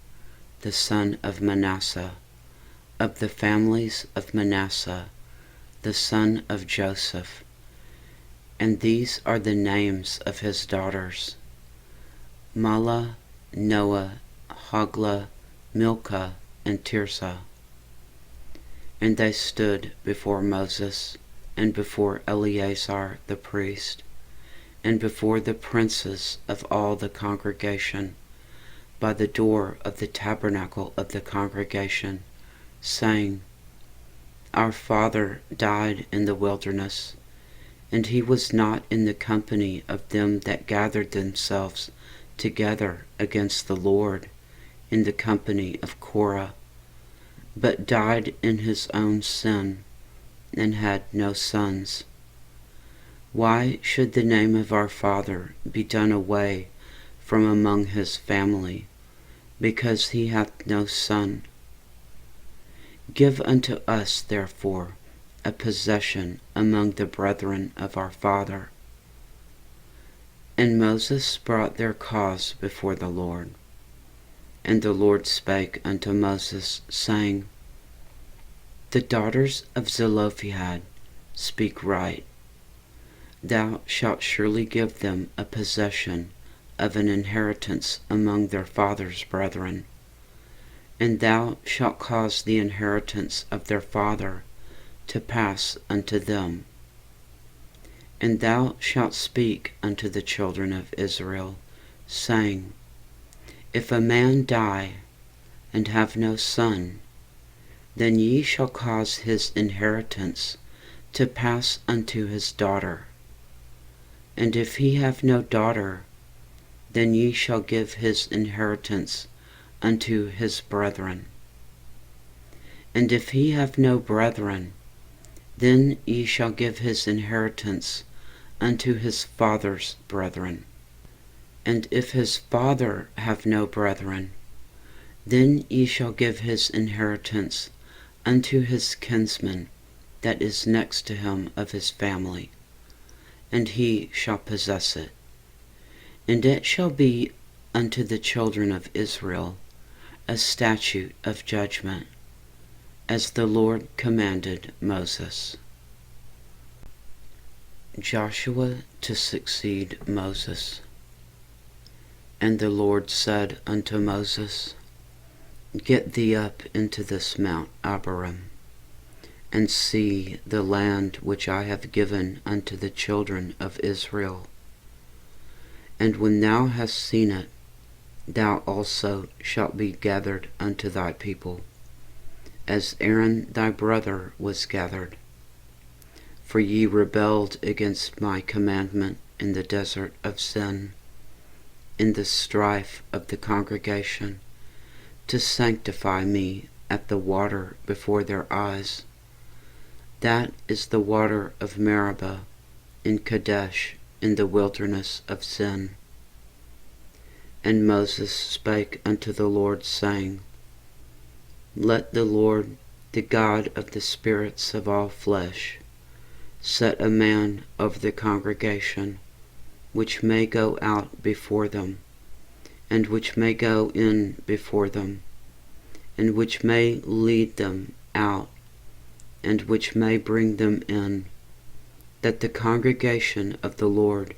the son of Manasseh, of the families of Manasseh, the son of Joseph. And these are the names of his daughters: Mahlah, Noah, Hoglah, Milcah, and Tirzah. And they stood before Moses, and before Eleazar the priest, and before the princes of all the congregation, by the door of the tabernacle of the congregation, saying, Our father died in the wilderness, and he was not in the company of them that gathered themselves together against the Lord in the company of Korah, but died in his own sin, and had no sons. Why should the name of our father be done away from among his family, because he hath no son? Give unto us, therefore, a possession among the brethren of our father. And Moses brought their cause before the Lord. And the Lord spake unto Moses, saying, The daughters of Zelophehad speak right. Thou shalt surely give them a possession of an inheritance among their father's brethren. And thou shalt cause the inheritance of their father to pass unto them. And thou shalt speak unto the children of Israel, saying, If a man die, and have no son, then ye shall cause his inheritance to pass unto his daughter. And if he have no daughter, then ye shall give his inheritance unto his brethren. And if he have no brethren, then ye shall give his inheritance unto his father's brethren. And if his father have no brethren, then ye shall give his inheritance unto his kinsman that is next to him of his family, and he shall possess it. And it shall be unto the children of Israel a statute of judgment, as the Lord commanded Moses. Joshua to succeed Moses. And the Lord said unto Moses, Get thee up into this Mount Abarim, and see the land which I have given unto the children of Israel. And when thou hast seen it, thou also shalt be gathered unto thy people, as Aaron thy brother was gathered. For ye rebelled against my commandment in the desert of Sin, in the strife of the congregation, to sanctify me at the water before their eyes. That is the water of Meribah in Kadesh in the wilderness of Sin. And Moses spake unto the Lord, saying, Let the Lord, the God of the spirits of all flesh, set a man over the congregation, which may go out before them, and which may go in before them, and which may lead them out, and which may bring them in, that the congregation of the Lord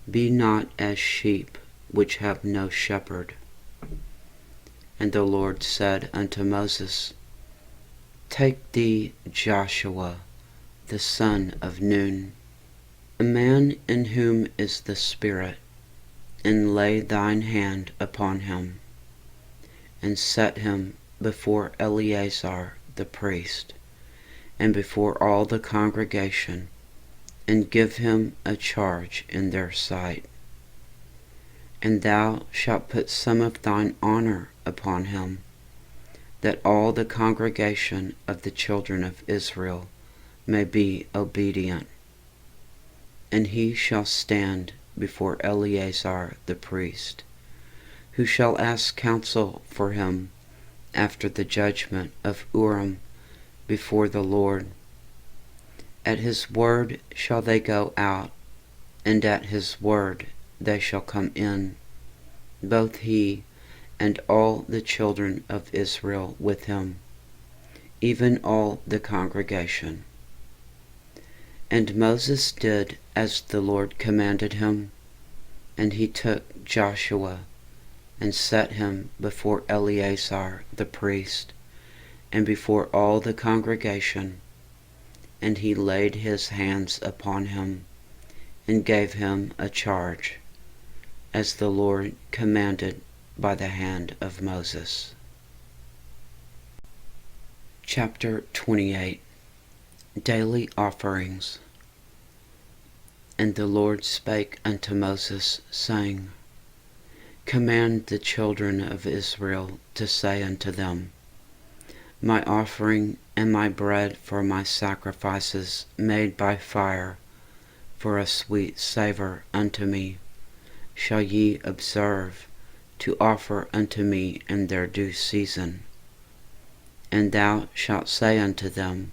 be not as sheep which have no shepherd. And the Lord said unto Moses, Take thee Joshua, the son of Nun, a man in whom is the Spirit, and lay thine hand upon him, and set him before Eleazar the priest, and before all the congregation, and give him a charge in their sight. And thou shalt put some of thine honor upon him, that all the congregation of the children of Israel may be obedient. And he shall stand before Eleazar the priest, who shall ask counsel for him after the judgment of Urim before the Lord. At his word shall they go out, and at his word they shall come in, both he and all the children of Israel with him, even all the congregation. And Moses did as the Lord commanded him, and he took Joshua and set him before Eleazar the priest, and before all the congregation, and he laid his hands upon him, and gave him a charge, as the Lord commanded by the hand of Moses. Chapter 28. Daily Offerings. And the Lord spake unto Moses, saying, Command the children of Israel to say unto them, My offering and my bread for my sacrifices made by fire, for a sweet savour unto me, shall ye observe to offer unto me in their due season. And thou shalt say unto them,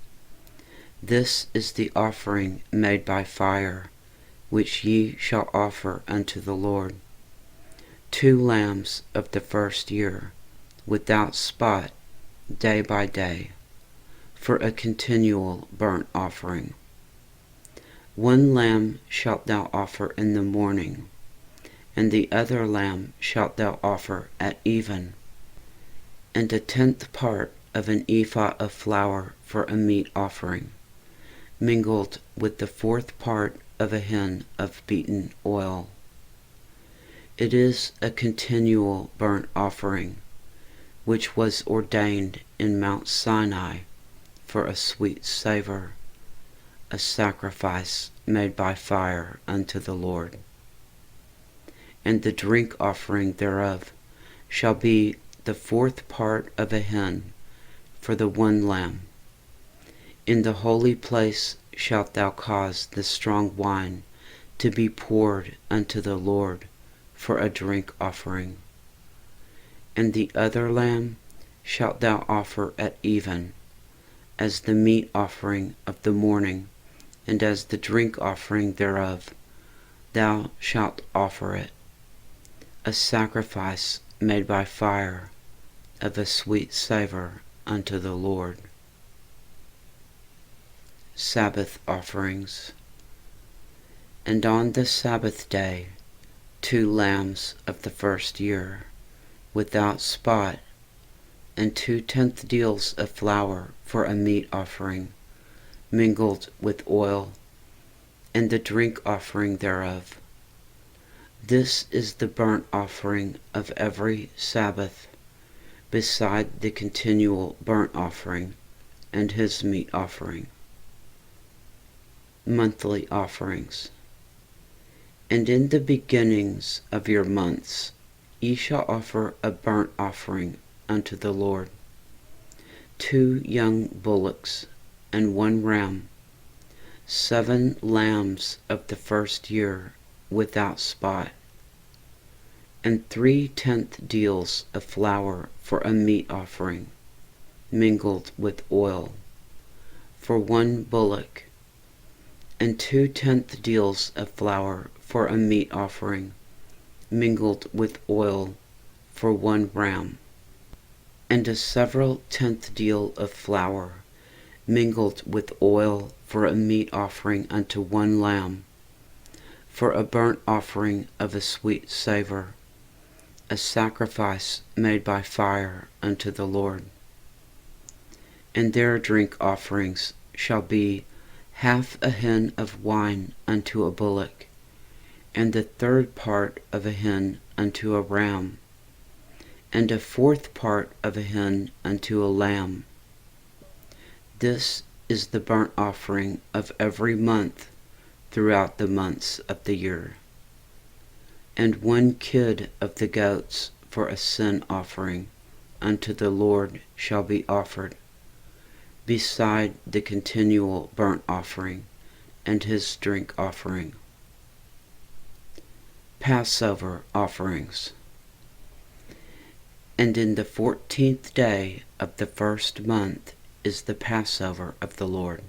This is the offering made by fire, which ye shall offer unto the Lord: 2 lambs of the first year, without spot, day by day, for a continual burnt offering. 1 lamb shalt thou offer in the morning, and the other lamb shalt thou offer at even. and a tenth part of an ephah of flour for a meat offering, mingled with the fourth part of a hin of beaten oil. It is a continual burnt offering, which was ordained in Mount Sinai for a sweet savor, a sacrifice made by fire unto the Lord. And the drink offering thereof shall be the fourth part of a hin for the one lamb. In the holy place shalt thou cause the strong wine to be poured unto the Lord for a drink offering. And the other lamb shalt thou offer at even, as the meat offering of the morning, and as the drink offering thereof, thou shalt offer it, a sacrifice made by fire, of a sweet savor unto the Lord. Sabbath offerings. And on the Sabbath day 2 lambs of the first year, without spot, and 2/10 deals of flour for a meat offering, mingled with oil, and the drink offering thereof. This is the burnt offering of every Sabbath, beside the continual burnt offering and his meat offering. Monthly offerings. And in the beginnings of your months ye shall offer a burnt offering unto the Lord, 2 young bullocks and 1 ram, 7 lambs of the first year without spot, and 3/10 deals of flour for a meat offering, mingled with oil, for 1 bullock, and 2/10 deals of flour for a meat offering, mingled with oil, for 1 ram, and a several 10th deal of flour, mingled with oil, for a meat offering unto 1 lamb, for a burnt offering of a sweet savor, a sacrifice made by fire unto the Lord. And their drink offerings shall be half a hin of wine unto a bullock, and the third part of a hin unto a ram, and a fourth part of a hin unto a lamb. This is the burnt offering of every month throughout the months of the year. And 1 kid of the goats for a sin offering unto the Lord shall be offered, beside the continual burnt offering and his drink offering. Passover offerings. And in the 14th day of the first month is the Passover of the Lord.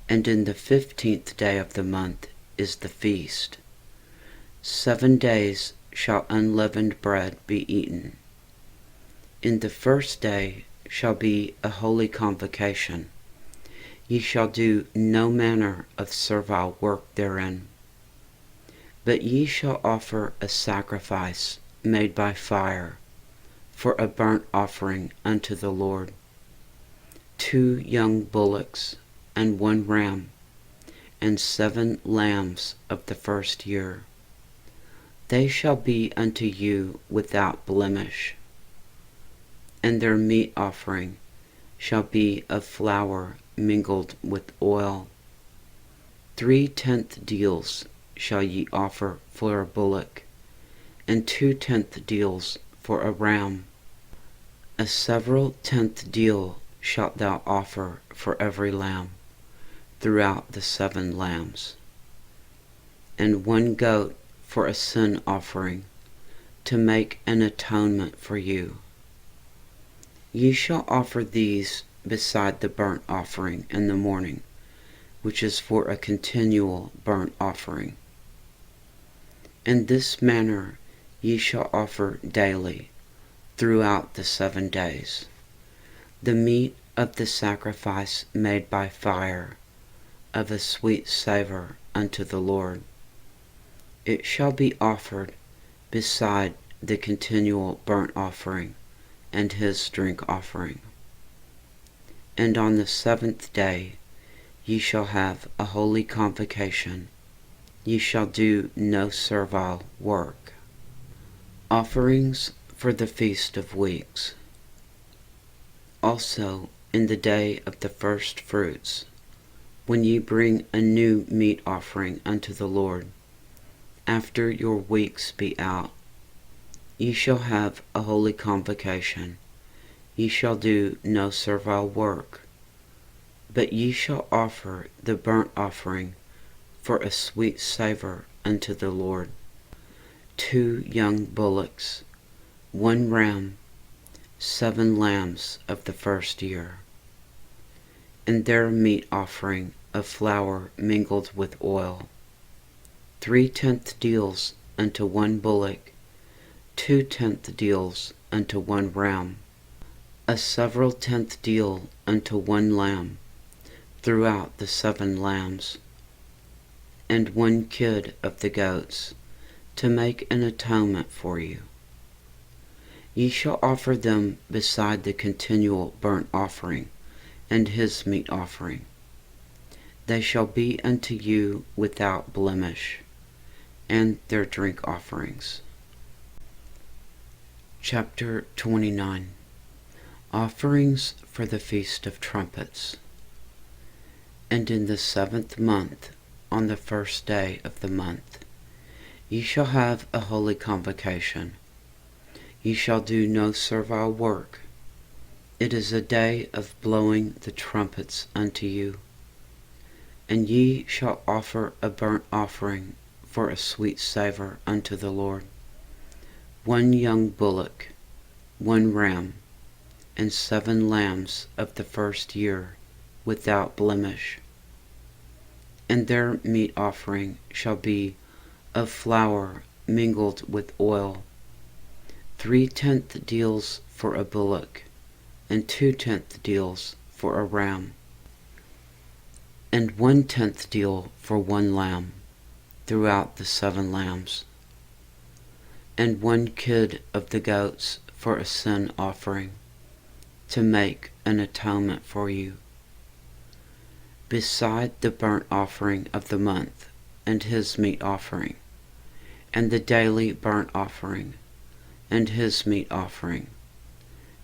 And in the 15th day of the month is the feast. 7 days shall unleavened bread be eaten. In the first day shall be a holy convocation. Ye shall do no manner of servile work therein, but ye shall offer a sacrifice made by fire for a burnt offering unto the Lord, 2 young bullocks and 1 ram, and 7 lambs of the first year. They shall be unto you without blemish. And their meat offering shall be of flour mingled with oil. 3/10 deals shall ye offer for a bullock, and 2/10 deals for a ram. A several 10th deal shalt thou offer for every lamb throughout the 7 lambs. And 1 goat for a sin offering, to make an atonement for you. Ye shall offer these beside the burnt offering in the morning, which is for a continual burnt offering. In this manner ye shall offer daily throughout the 7 days, the meat of the sacrifice made by fire, of a sweet savor unto the Lord. It shall be offered beside the continual burnt offering and his drink offering. And on the 7th day ye shall have a holy convocation. Ye shall do no servile work. Offerings for the Feast of Weeks. Also in the day of the first fruits, when ye bring a new meat offering unto the Lord, after your weeks be out, ye shall have a holy convocation. Ye shall do no servile work, but ye shall offer the burnt offering for a sweet savour unto the Lord. 2 young bullocks, 1 ram, 7 lambs of the first year, and their meat offering of flour mingled with oil, 3/10 deals unto 1 bullock, 2/10 deals unto 1 ram, a several 10th deal unto 1 lamb, throughout the 7 lambs, and 1 kid of the goats, to make an atonement for you. Ye shall offer them beside the continual burnt offering and his meat offering. They shall be unto you without blemish, and their drink offerings. Chapter 29. Offerings for the Feast of Trumpets. And in the 7th month, on the 1st day of the month, ye shall have a holy convocation. Ye shall do no servile work. It is a day of blowing the trumpets unto you. And ye shall offer a burnt offering for a sweet savour unto the Lord, 1 young bullock, 1 ram, and 7 lambs of the first year, without blemish. And their meat offering shall be of flour mingled with oil, 3/10 deals for a bullock, and 2/10 deals for a ram, and 1/10 deal for 1 lamb, throughout the 7 lambs, and 1 kid of the goats for a sin offering, to make an atonement for you, beside the burnt offering of the month and his meat offering, and the daily burnt offering and his meat offering,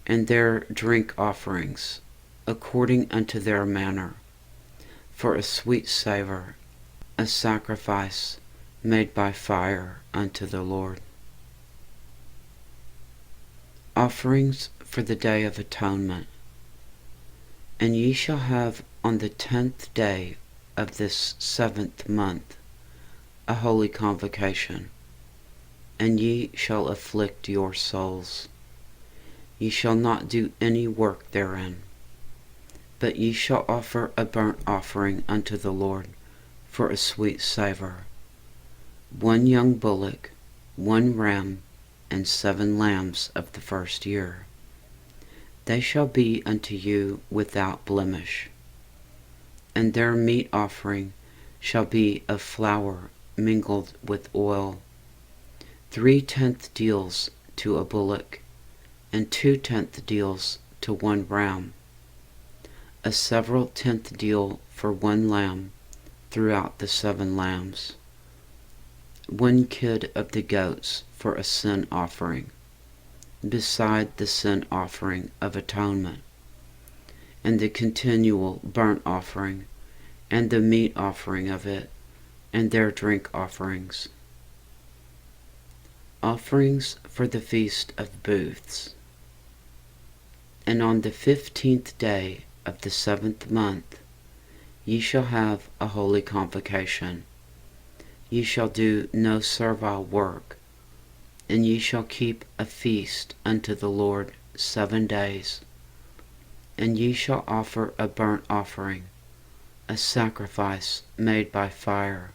and their drink offerings, according unto their manner, for a sweet savour, a sacrifice made by fire unto the Lord. Offerings for the Day of Atonement. And ye shall have on the 10th day of this 7th month a holy convocation, and ye shall afflict your souls. Ye shall not do any work therein, but ye shall offer a burnt offering unto the Lord for a sweet savour, 1 young bullock, 1 ram, and 7 lambs of the first year. They shall be unto you without blemish. And their meat offering shall be of flour mingled with oil, 3/10 deals to a bullock, and 2/10 deals to 1 ram, a several 10th deal for 1 lamb, throughout the 7 lambs, 1 kid of the goats for a sin offering, beside the sin offering of atonement, and the continual burnt offering, and the meat offering of it, and their drink offerings. Offerings for the Feast of Booths. And on the 15th day of the 7th month ye shall have a holy convocation. Ye shall do no servile work, and ye shall keep a feast unto the Lord 7 days. And ye shall offer a burnt offering, a sacrifice made by fire,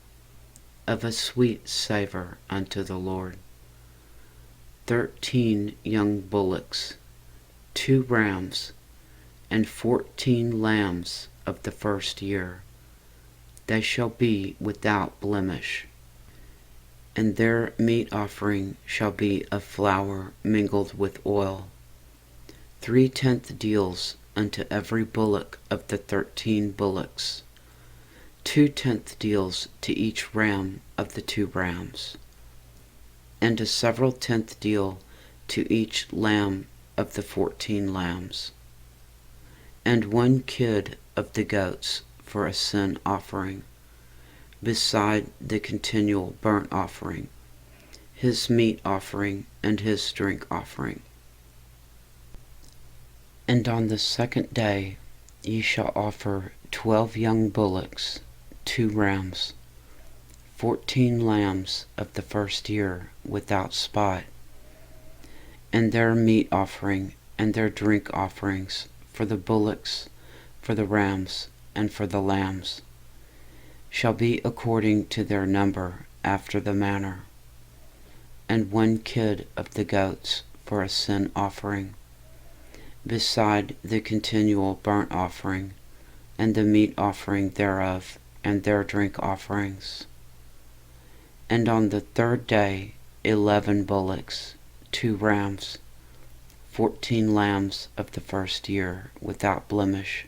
of a sweet savour unto the Lord. 13 young bullocks, 2 rams, and 14 lambs of the first year. They shall be without blemish. And their meat offering shall be of flour mingled with oil, 3/10 deals unto every bullock of the 13 bullocks, 2/10 deals to each ram of the 2 rams, and a several tenth deal to each lamb of the 14 lambs, and 1 kid of the goats for a sin offering, beside the continual burnt offering, his meat offering, and his drink offering. And on the 2nd day ye shall offer 12 young bullocks, 2 rams, 14 lambs of the 1st year without spot, and their meat offering and their drink offerings for the bullocks, for the rams, and for the lambs, shall be according to their number after the manner, and 1 kid of the goats for a sin offering, beside the continual burnt offering, and the meat offering thereof, and their drink offerings. And on the 3rd day 11 bullocks, 2 rams, 14 lambs of the 1st year without blemish,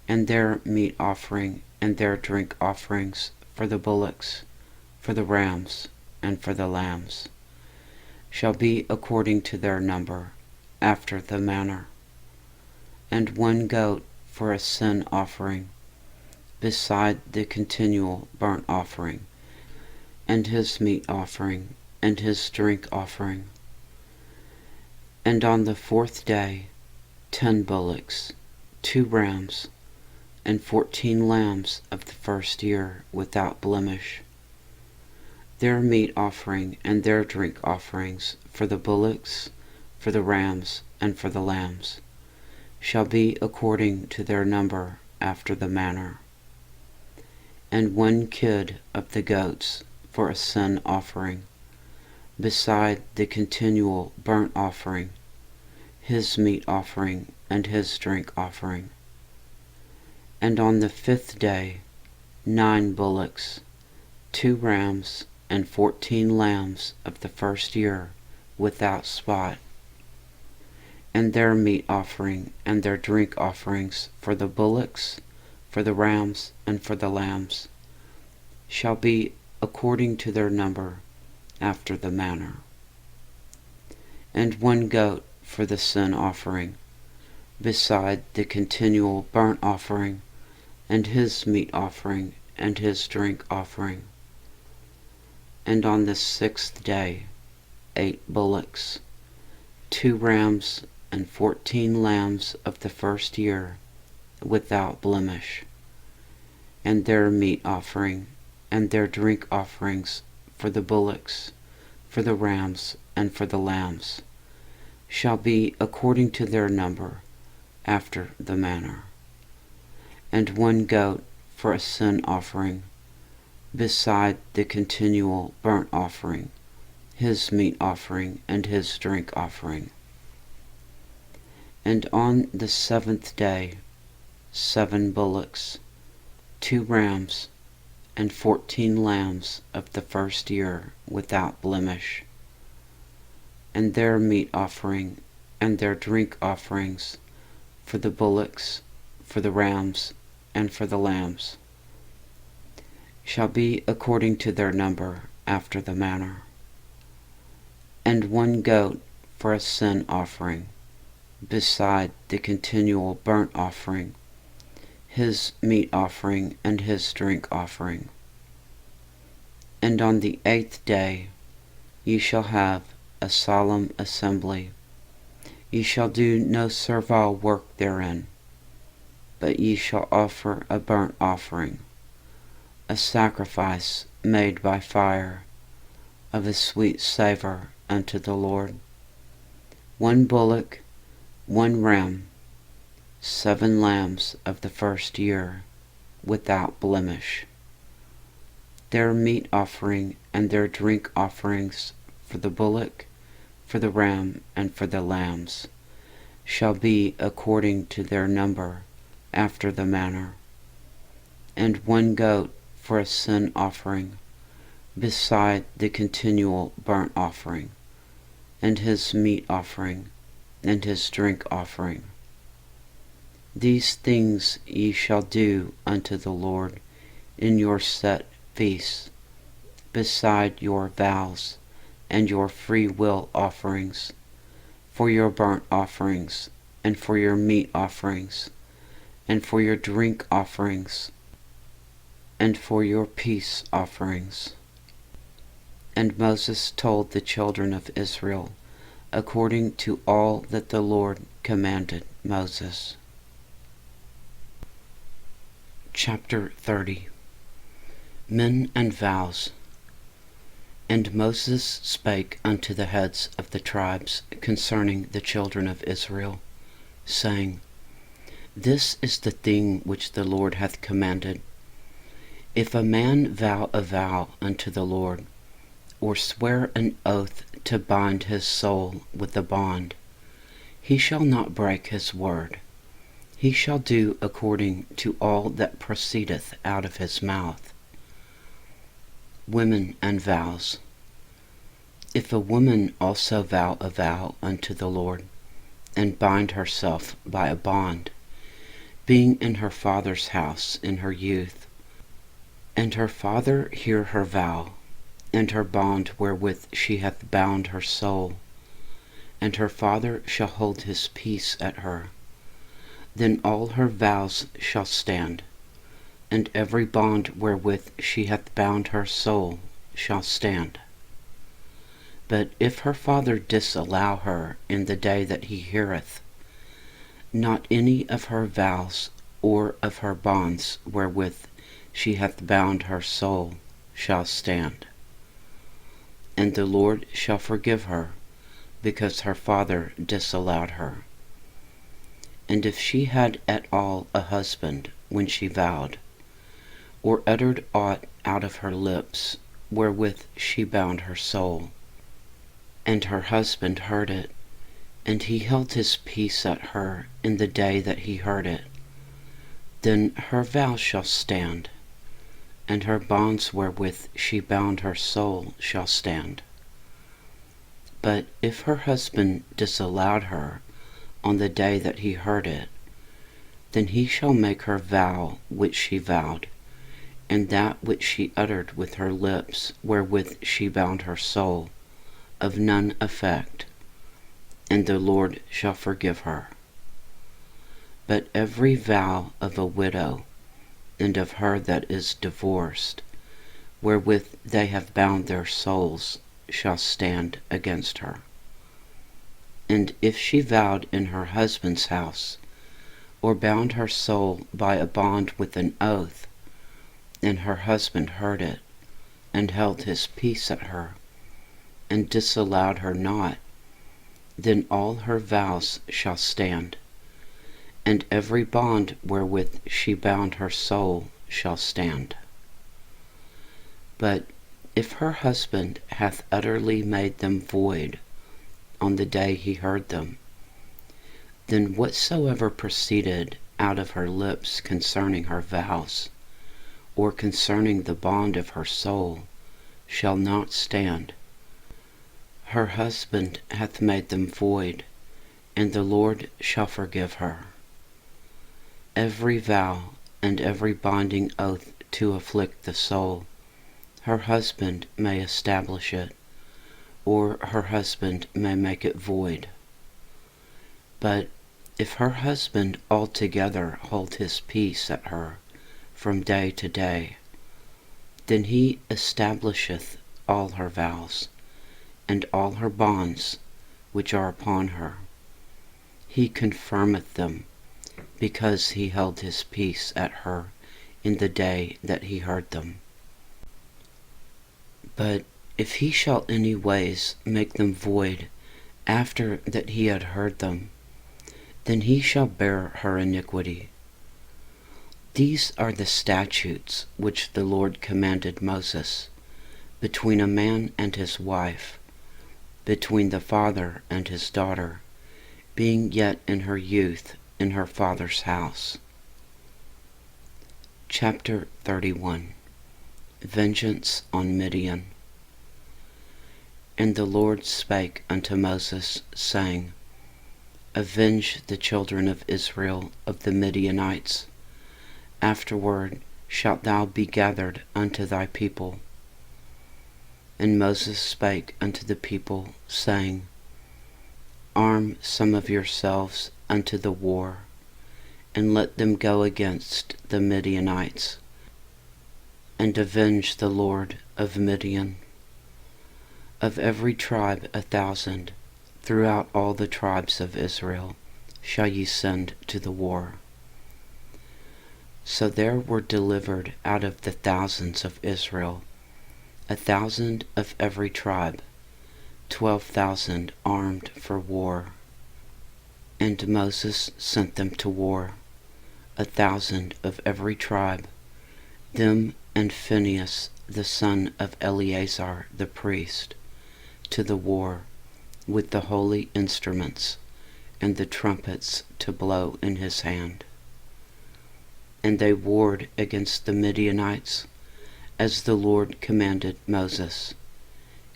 and their meat offering and their drink offerings for the bullocks, for the rams, and for the lambs, shall be according to their number, after the manner, and 1 goat for a sin offering, beside the continual burnt offering, and his meat offering, and his drink offering. And on the 4th day 10 bullocks, 2 rams, and 14 lambs of the 1st year without blemish, their meat offering and their drink offerings for the bullocks, for the rams, and for the lambs, shall be according to their number after the manner, and 1 kid of the goats for a sin offering, beside the continual burnt offering, his meat offering, and his drink offering. And on the 5th day 9 bullocks, 2 rams, and 14 lambs of the 1st year without spot, and their meat offering and their drink offerings for the bullocks, for the rams, and for the lambs, shall be according to their number after the manner. And 1 goat for the sin offering, beside the continual burnt offering, and his meat offering, and his drink offering. And on the 6th day 8 bullocks, 2 rams, and 14 lambs of the 1st year without blemish, and their meat offering and their drink offerings for the bullocks, for the rams, and for the lambs, shall be according to their number after the manner. And 1 goat for a sin offering, beside the continual burnt offering, his meat offering, and his drink offering. And on the 7th day 7 bullocks, 2 rams, and 14 lambs of the 1st year without blemish, and their meat offering and their drink offerings for the bullocks, for the rams, and for the lambs, shall be according to their number after the manner. And 1 goat for a sin offering, beside the continual burnt offering, his meat offering, and his drink offering. And on the 8th day ye shall have a solemn assembly. Ye shall do no servile work therein, but ye shall offer a burnt offering, a sacrifice made by fire, of a sweet savour unto the Lord. 1 bullock, 1 ram, 7 lambs of the 1st year without blemish, their meat offering and their drink offerings for the bullock, for the ram, and for the lambs, shall be according to their number after the manner. And 1 goat for a sin offering, beside the continual burnt offering, and his meat offering, and his drink offering. These things ye shall do unto the Lord in your set feasts, beside your vows and your free will offerings, for your burnt offerings, and for your meat offerings, and for your drink offerings, and for your peace offerings. And Moses told the children of Israel according to all that the Lord commanded Moses. Chapter 30. Men and Vows. And Moses spake unto the heads of the tribes concerning the children of Israel, saying, This is the thing which the Lord hath commanded. If a man vow a vow unto the Lord, or swear an oath to bind his soul with a bond, he shall not break his word. He shall do according to all that proceedeth out of his mouth. Women and Vows. If a woman also vow a vow unto the Lord, and bind herself by a bond, being in her father's house in her youth, and her father hear her vow, and her bond wherewith she hath bound her soul, and her father shall hold his peace at her, then all her vows shall stand, and every bond wherewith she hath bound her soul shall stand. But if her father disallow her in the day that he heareth, not any of her vows or of her bonds wherewith she hath bound her soul shall stand. And the Lord shall forgive her, because her father disallowed her. And if she had at all a husband when she vowed, or uttered aught out of her lips, wherewith she bound her soul, and her husband heard it, and he held his peace at her in the day that he heard it, then her vow shall stand, and her bonds wherewith she bound her soul shall stand. But if her husband disallowed her on the day that he heard it, then he shall make her vow which she vowed, and that which she uttered with her lips wherewith she bound her soul, of none effect, and the Lord shall forgive her. But every vow of a widow, and of her that is divorced, wherewith they have bound their souls, shall stand against her. And if she vowed in her husband's house, or bound her soul by a bond with an oath, and her husband heard it, and held his peace at her, and disallowed her not, then all her vows shall stand, and every bond wherewith she bound her soul shall stand. But if her husband hath utterly made them void on the day he heard them, then whatsoever proceeded out of her lips concerning her vows, or concerning the bond of her soul, shall not stand. Her husband hath made them void, and the Lord shall forgive her. Every vow and every binding oath to afflict the soul, her husband may establish it, or her husband may make it void. But if her husband altogether hold his peace at her from day to day, then he establisheth all her vows, and all her bonds which are upon her. He confirmeth them, because he held his peace at her in the day that he heard them. But if he shall any ways make them void after that he had heard them, then he shall bear her iniquity. These are the statutes which the Lord commanded Moses, between a man and his wife, between the father and his daughter, being yet in her youth in her father's house. Chapter 31. Vengeance on Midian. And the Lord spake unto Moses, saying, Avenge the children of Israel of the Midianites. Afterward shalt thou be gathered unto thy people. And Moses spake unto the people, saying, Arm some of yourselves unto the war, and let them go against the Midianites, and avenge the Lord of Midian. Of every tribe 1,000, throughout all the tribes of Israel, shall ye send to the war. So there were delivered out of the thousands of Israel 1,000 of every tribe, 12,000 armed for war. And Moses sent them to war, 1,000 of every tribe, them and Phinehas the son of Eleazar the priest, to the war, with the holy instruments, and the trumpets to blow in his hand. And they warred against the Midianites, as the Lord commanded Moses,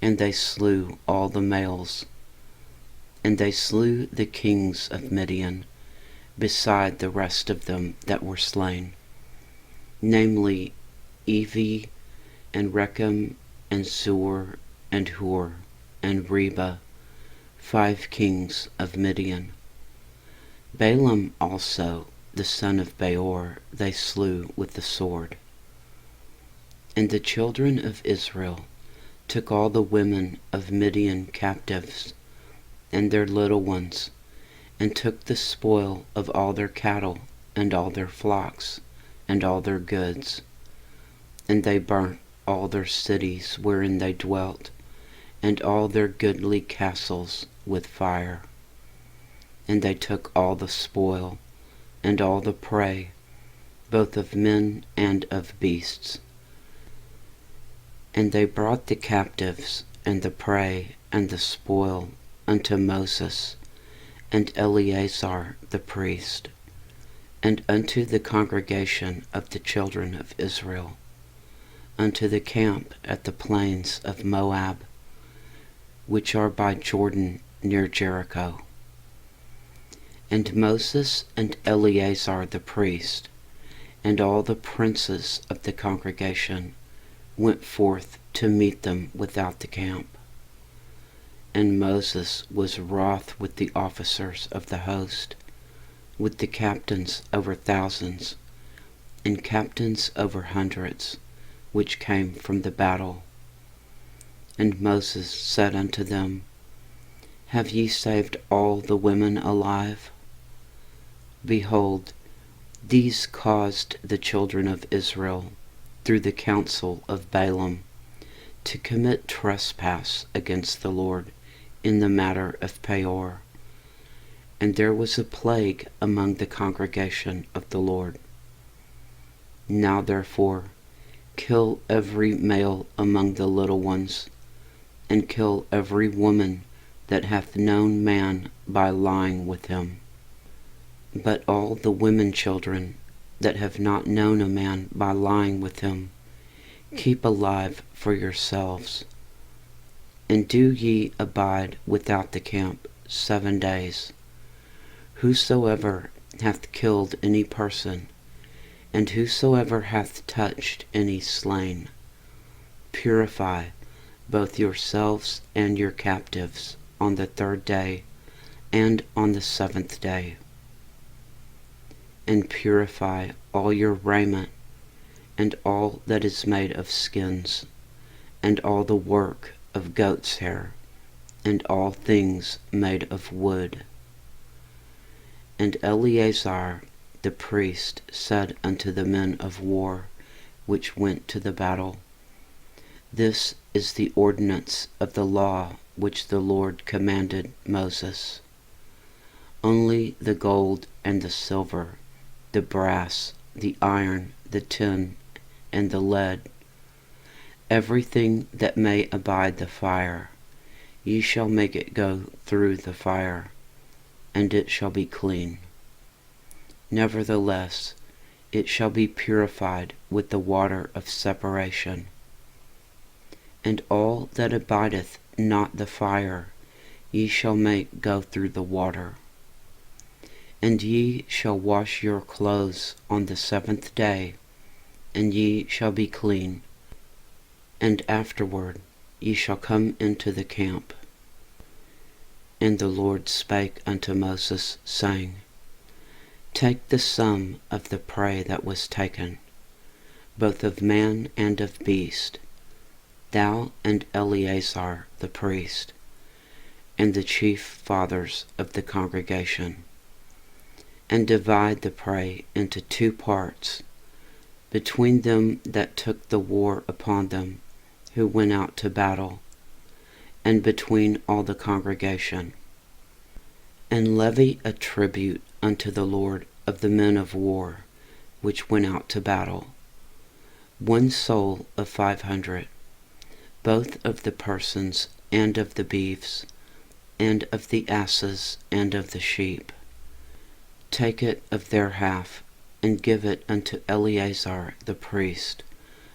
and they slew all the males. And they slew the kings of Midian, beside the rest of them that were slain, namely Evi, and Rechem, and Zur, and Hur, and Reba, 5 kings of Midian. Balaam also, the son of Beor, they slew with the sword. And the children of Israel took all the women of Midian captives, and their little ones, and took the spoil of all their cattle, and all their flocks, and all their goods. And they burnt all their cities wherein they dwelt, and all their goodly castles with fire. And they took all the spoil, and all the prey, both of men and of beasts. And they brought the captives, and the prey, and the spoil unto Moses, and Eleazar the priest, and unto the congregation of the children of Israel, unto the camp at the plains of Moab, which are by Jordan near Jericho. And Moses and Eleazar the priest, and all the princes of the congregation, went forth to meet them without the camp. And Moses was wroth with the officers of the host, with the captains over thousands, and captains over hundreds, which came from the battle. And Moses said unto them, Have ye saved all the women alive? Behold, these caused the children of Israel, through the counsel of Balaam, to commit trespass against the Lord in the matter of Peor. And there was a plague among the congregation of the Lord. Now therefore, kill every male among the little ones, and kill every woman that hath known man by lying with him. But all the women children that have not known a man by lying with him, keep alive for yourselves. And do ye abide without the camp 7 days. Whosoever hath killed any person, and whosoever hath touched any slain, purify both yourselves and your captives on the 3rd day and on the 7th day. And purify all your raiment, and all that is made of skins, and all the work of goat's hair, and all things made of wood. And Eleazar the priest said unto the men of war which went to the battle, This is the ordinance of the law which the Lord commanded Moses. Only the gold and the silver, the brass, the iron, the tin, and the lead, everything that may abide the fire, ye shall make it go through the fire, and it shall be clean. Nevertheless, it shall be purified with the water of separation. And all that abideth not the fire, ye shall make go through the water. And ye shall wash your clothes on the 7th day, and ye shall be clean. And afterward ye shall come into the camp. And the Lord spake unto Moses, saying, Take the sum of the prey that was taken, both of man and of beast, thou and Eleazar the priest, and the chief fathers of the congregation, and divide the prey into 2 parts, between them that took the war upon them, who went out to battle, and between all the congregation. And levy a tribute unto the Lord of the men of war, which went out to battle, 1 soul of 500, both of the persons and of the beeves, and of the asses and of the sheep. Take it of their half, and give it unto Eleazar the priest,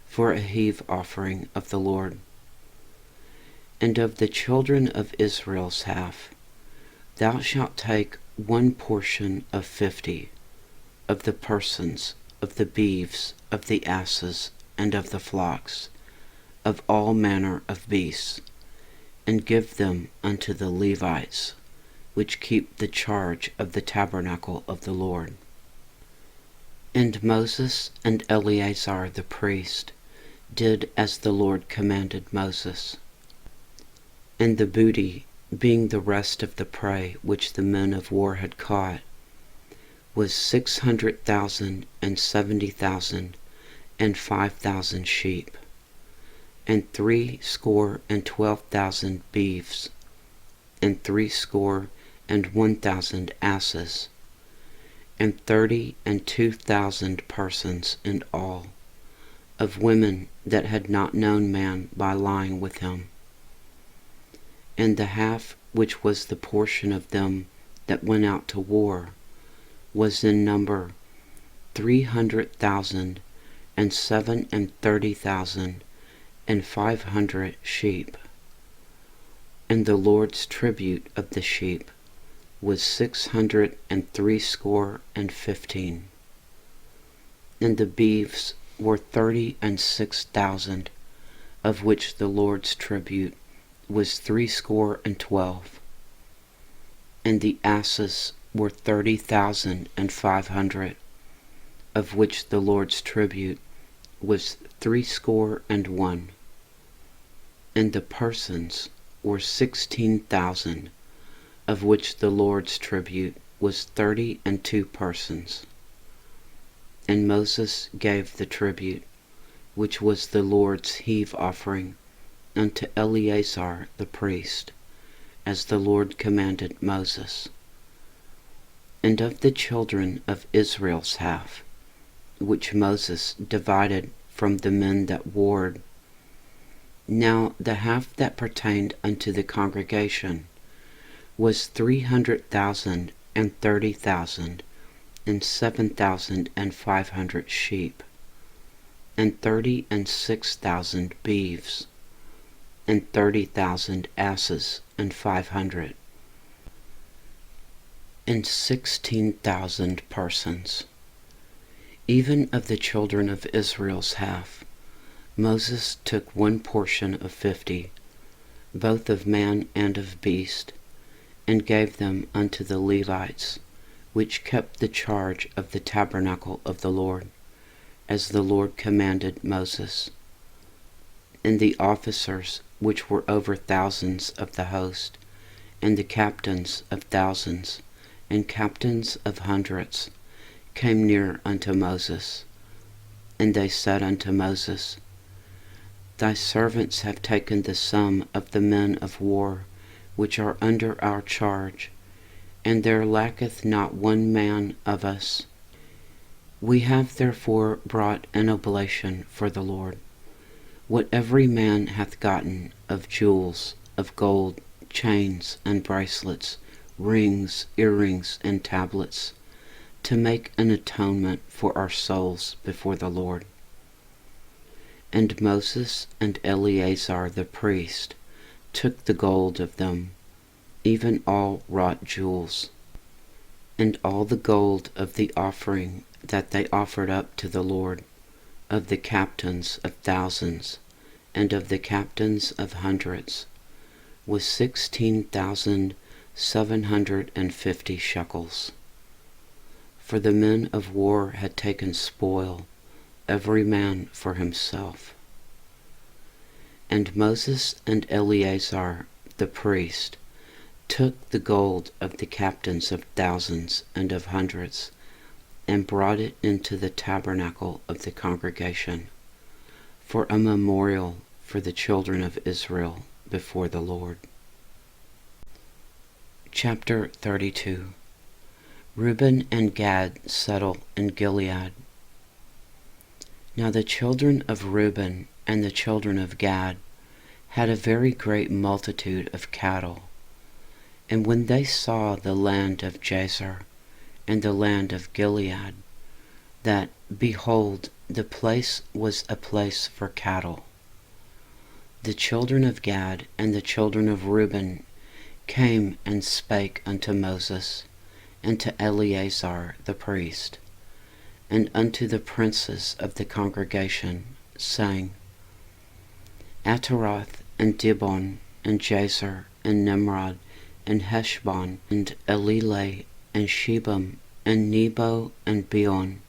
for a heave offering of the Lord. And of the children of Israel's half, thou shalt take 1 portion of 50, of the persons, of the beeves, of the asses, and of the flocks, of all manner of beasts, and give them unto the Levites, which keep the charge of the tabernacle of the Lord. And Moses and Eleazar the priest did as the Lord commanded Moses. And the booty, being the rest of the prey which the men of war had caught, was 600,000 and 70,000 and 5,000 sheep, and 62,000 beeves, and 61,000 asses, and 32,000 persons in all, of women that had not known man by lying with him. And the half which was the portion of them that went out to war was in number 300,000 and 37,000 and 500 sheep. And the Lord's tribute of the sheep was 615. And the beeves were 36,000, of which the Lord's tribute was 12. And the asses were 30,500, of which the Lord's tribute was 61. And the persons were 16,000, of which the Lord's tribute was 32 persons. And Moses gave the tribute, which was the Lord's heave offering, unto Eleazar the priest, as the Lord commanded Moses. And of the children of Israel's half, which Moses divided from the men that warred, now the half that pertained unto the congregation was 300,000 and 30,000 and 7,500 sheep, and 36,000 beeves, and 30,000 asses and 500, and 16,000 persons. Even of the children of Israel's half, Moses took 1 portion of 50, both of man and of beast, and gave them unto the Levites, which kept the charge of the tabernacle of the Lord, as the Lord commanded Moses. And the officers which were over thousands of the host, and the captains of thousands, and captains of hundreds, came near unto Moses. And they said unto Moses, Thy servants have taken the sum of the men of war, which are under our charge, and there lacketh not 1 man of us. We have therefore brought an oblation for the Lord, what every man hath gotten of jewels, of gold, chains and bracelets, rings, earrings, and tablets, to make an atonement for our souls before the Lord. And Moses and Eleazar the priest took the gold of them, even all wrought jewels, And all the gold of the offering that they offered up to the Lord, of the captains of thousands, and of the captains of hundreds, was 16,750 shekels. For the men of war had taken spoil, every man for himself. And Moses and Eleazar the priest took the gold of the captains of thousands and of hundreds, and brought it into the tabernacle of the congregation, for a memorial for the children of Israel before the Lord. Chapter 32. Reuben and Gad settle in Gilead. Now the children of Reuben and the children of Gad had a very great multitude of cattle. And when they saw the land of Jazer and the land of Gilead, that, behold, the place was a place for cattle, the children of Gad and the children of Reuben came and spake unto Moses and to Eleazar the priest, and unto the princes of the congregation, saying, Ataroth and Dibon and Jazer and Nimrod and Heshbon and Elileh and Shebam and Nebo and Beon,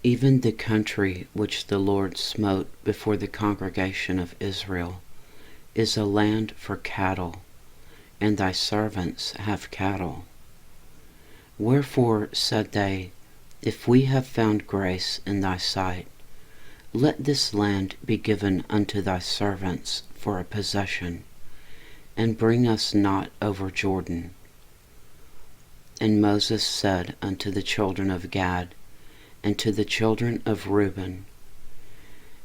even the country which the Lord smote before the congregation of Israel, is a land for cattle, and thy servants have cattle. Wherefore said they, If we have found grace in thy sight, let this land be given unto thy servants for a possession, and bring us not over Jordan. And Moses said unto the children of Gad and to the children of Reuben,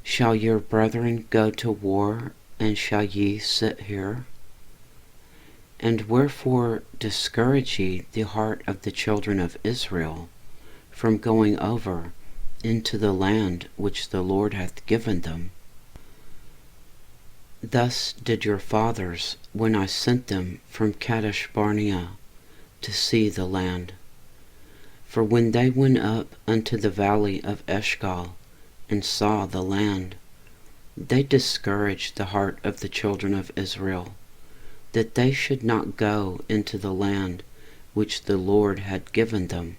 Shall your brethren go to war, and shall ye sit here? And wherefore discourage ye the heart of the children of Israel from going over into the land which the Lord hath given them? Thus did your fathers when I sent them from Kadesh Barnea to see the land. For when they went up unto the valley of Eshcol and saw the land, they discouraged the heart of the children of Israel, that they should not go into the land which the Lord had given them.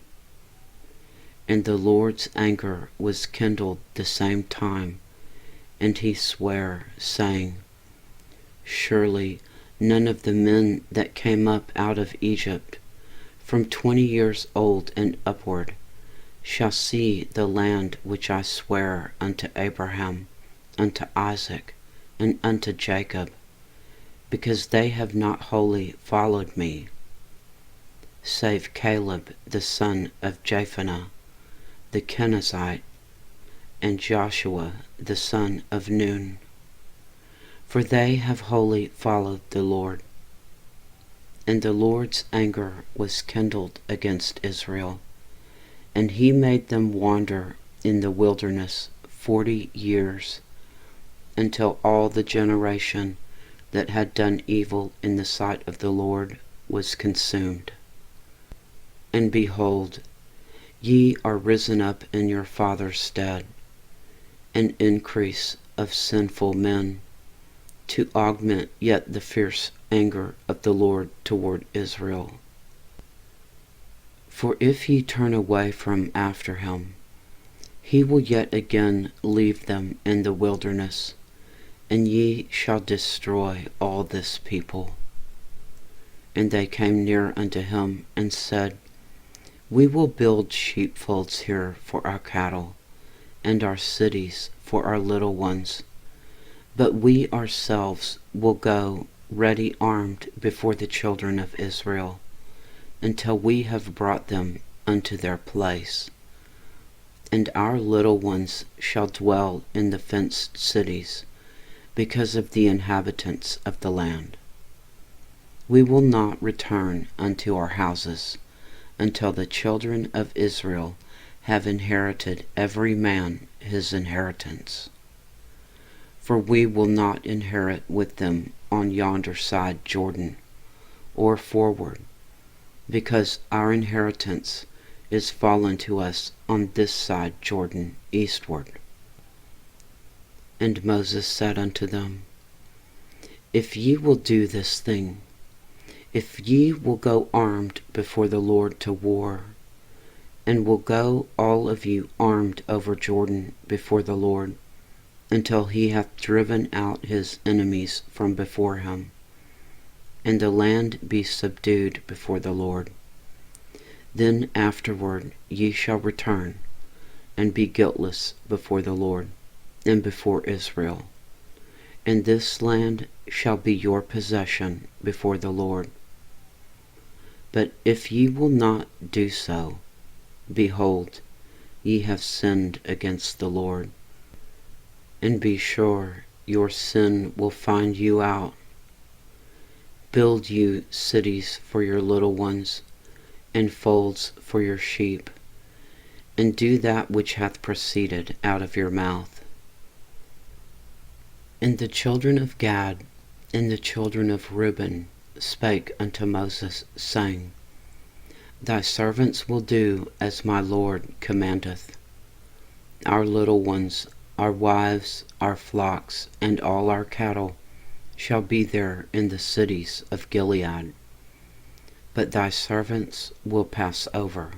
And the Lord's anger was kindled the same time, and he sware, saying, Surely none of the men that came up out of Egypt, from 20 years old and upward, shall see the land which I sware unto Abraham, unto Isaac, and unto Jacob, because they have not wholly followed me, save Caleb the son of Jephunneh, the Kenizzite, and Joshua the son of Nun. For they have wholly followed the Lord. And the Lord's anger was kindled against Israel, and he made them wander in the wilderness 40 years, until all the generation that had done evil in the sight of the Lord was consumed. And behold, ye are risen up in your father's stead, an increase of sinful men, to augment yet the fierce anger of the Lord toward Israel. For if ye turn away from after him, he will yet again leave them in the wilderness, and ye shall destroy all this people. And they came near unto him, and said, We will build sheepfolds here for our cattle, and our cities for our little ones. But we ourselves will go ready armed before the children of Israel, until we have brought them unto their place. And our little ones shall dwell in the fenced cities, because of the inhabitants of the land. We will not return unto our houses, until the children of Israel have inherited every man his inheritance. For we will not inherit with them on yonder side Jordan, or forward, because our inheritance is fallen to us on this side Jordan eastward. And Moses said unto them, If ye will do this thing, if ye will go armed before the Lord to war, and will go all of you armed over Jordan before the Lord, until he hath driven out his enemies from before him, and the land be subdued before the Lord, then afterward ye shall return, and be guiltless before the Lord, and before Israel. And this land shall be your possession before the Lord. But if ye will not do so, behold, ye have sinned against the Lord. And be sure your sin will find you out. Build you cities for your little ones, and folds for your sheep, and do that which hath proceeded out of your mouth. And the children of Gad and the children of Reuben spake unto Moses, saying, Thy servants will do as my Lord commandeth. Our little ones, our wives, our flocks, and all our cattle shall be there in the cities of Gilead. But thy servants will pass over,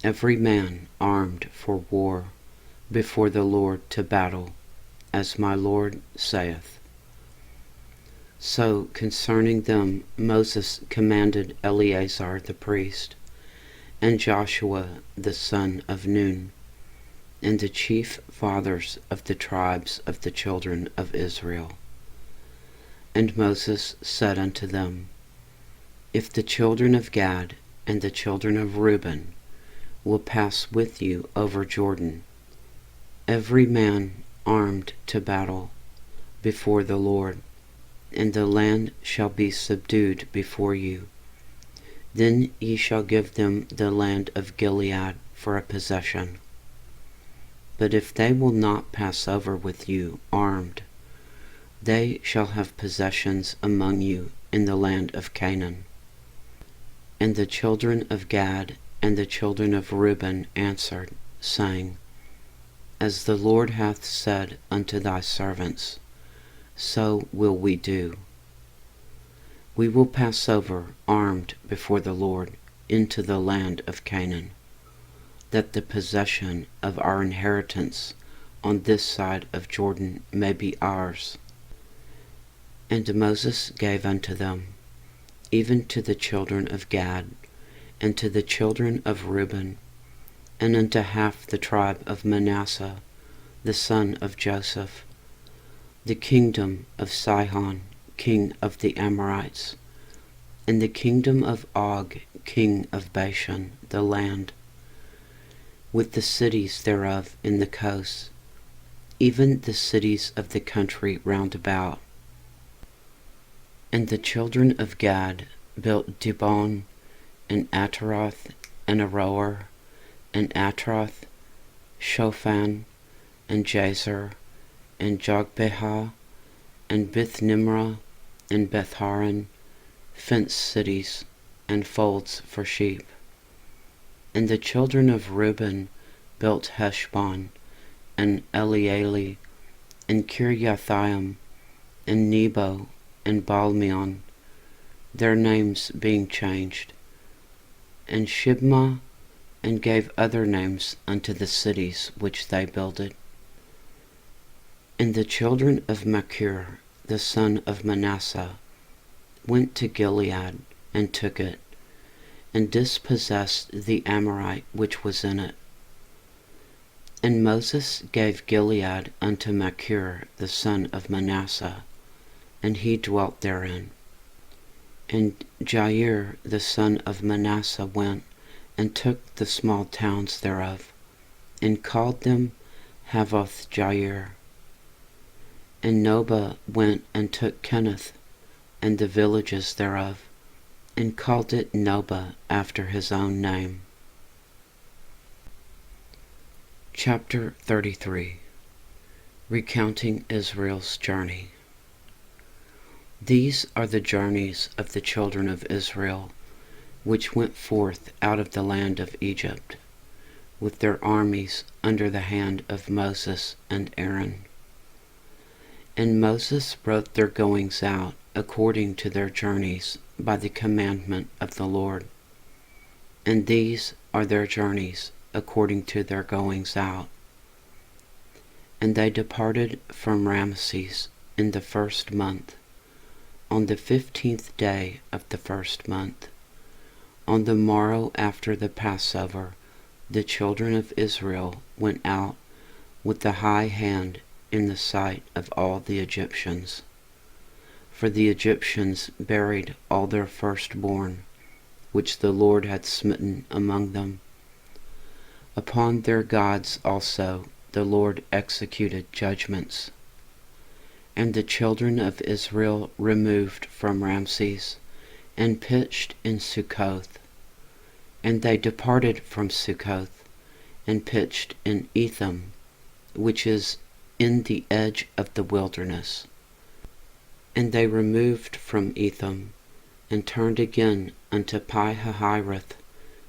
every man armed for war, before the Lord to battle, as my Lord saith. So concerning them Moses commanded Eleazar the priest, and Joshua the son of Nun, and the chief fathers of the tribes of the children of Israel. And Moses said unto them, If the children of Gad and the children of Reuben will pass with you over Jordan, every man armed to battle before the Lord, and the land shall be subdued before you, then ye shall give them the land of Gilead for a possession. But if they will not pass over with you armed, they shall have possessions among you in the land of Canaan. And the children of Gad and the children of Reuben answered, saying, As the Lord hath said unto thy servants, so will we do. We will pass over armed before the Lord into the land of Canaan, that the possession of our inheritance on this side of Jordan may be ours. And Moses gave unto them, even to the children of Gad, and to the children of Reuben, and unto half the tribe of Manasseh, the son of Joseph, the kingdom of Sihon, king of the Amorites, and the kingdom of Og, king of Bashan, the land, with the cities thereof in the coasts, even the cities of the country round about. And the children of Gad built Dibon, and Ataroth, and Aroer, and Atroth, Shophan, and Jazer, and Jogbehah, and Beth-nimrah, and Beth-haran, fenced cities, and folds for sheep. And the children of Reuben built Heshbon, and Elealeh, and Kiriathaim, and Nebo, and Baalmeon, their names being changed, and Shibmah, and gave other names unto the cities which they builded. And the children of Machir, the son of Manasseh, went to Gilead, and took it, and dispossessed the Amorite which was in it. And Moses gave Gilead unto Machir, the son of Manasseh, and he dwelt therein. And Jair, the son of Manasseh, went and took the small towns thereof, and called them Havoth Jair. And Nobah went and took Kenath, and the villages thereof, and called it Nobah after his own name. Chapter 33. Recounting Israel's journey. These are the journeys of the children of Israel which went forth out of the land of Egypt, with their armies under the hand of Moses and Aaron. And Moses wrote their goings out according to their journeys by the commandment of the Lord. And these are their journeys according to their goings out. And they departed from Ramses in the 1st month, on the 15th day of the 1st month. On the morrow after the Passover, the children of Israel went out with the high hand in the sight of all the Egyptians. For the Egyptians buried all their firstborn, which the Lord had smitten among them. Upon their gods also the Lord executed judgments. And the children of Israel removed from Ramses, and pitched in Succoth. And they departed from Succoth, and pitched in Etham, which is in the edge of the wilderness. And they removed from Etham, and turned again unto Pi-hahiroth,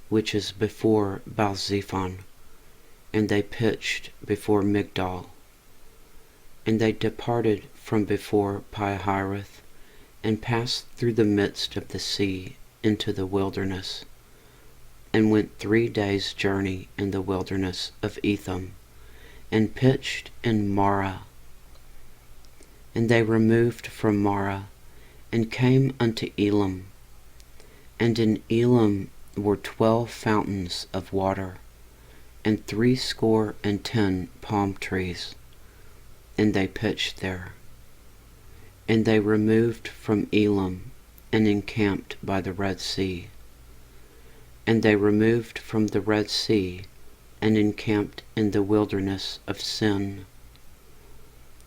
which is before Baal-zephon, and they pitched before Migdol. And they departed from before Pi-hahiroth, and passed through the midst of the sea into the wilderness, and went 3 days' journey in the wilderness of Etham, and pitched in Marah. And they removed from Marah, and came unto Elim. And in Elim were 12 fountains of water, and 70 palm trees, and they pitched there. And they removed from Elim, and encamped by the Red Sea. And they removed from the Red Sea, and encamped in the wilderness of Sin.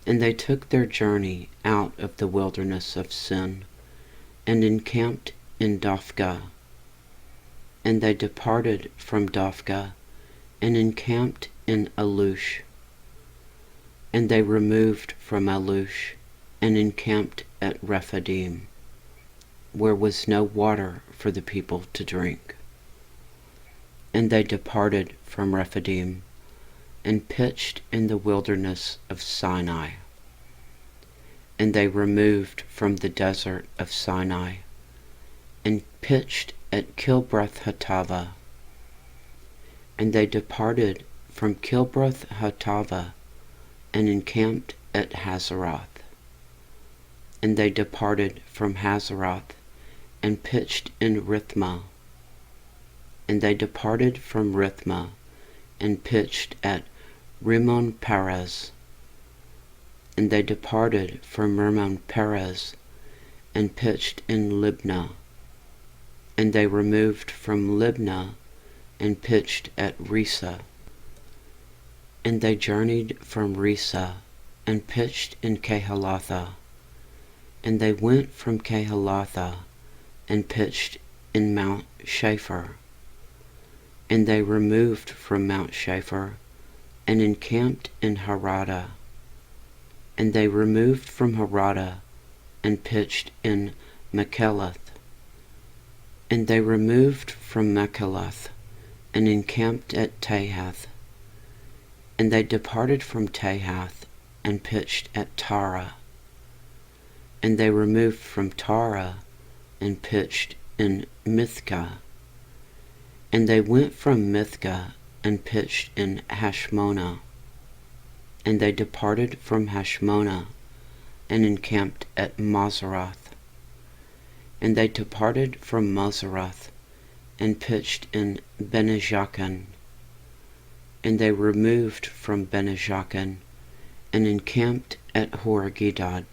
And they took their journey out of the wilderness of Sin, and encamped in Dophgah. And they departed from Dophgah, and encamped in Alush. And they removed from Alush, and encamped at Rephidim, where was no water for the people to drink. And they departed from Rephidim, and pitched in the wilderness of Sinai. And they removed from the desert of Sinai, and pitched at Kilbreth-Hatava. And they departed from Kilbreth-Hatava, and encamped at Hazeroth. And they departed from Hazeroth, and pitched in Rithmah. And they departed from Rithmah, and pitched at Rimmon-Perez. And they departed from Rimmon-Perez, and pitched in Libnah. And they removed from Libnah, and pitched at Risa. And they journeyed from Risa, and pitched in Kehelatha. And they went from Kehelatha, and pitched in Mount Shapher. And they removed from Mount Shapher, and encamped in Harada. And they removed from Harada, and pitched in Makelath. And they removed from Makelath, and encamped at Tahath. And they departed from Tahath, and pitched at Tara. And they removed from Tara, and pitched in Mithkah. And they went from Mithkah, and pitched in Hashmonah. And they departed from Hashmonah, and encamped at Moseroth. And they departed from Moseroth, and pitched in Benijachan. And they removed from Benijachan, and encamped at Horhaggidgad.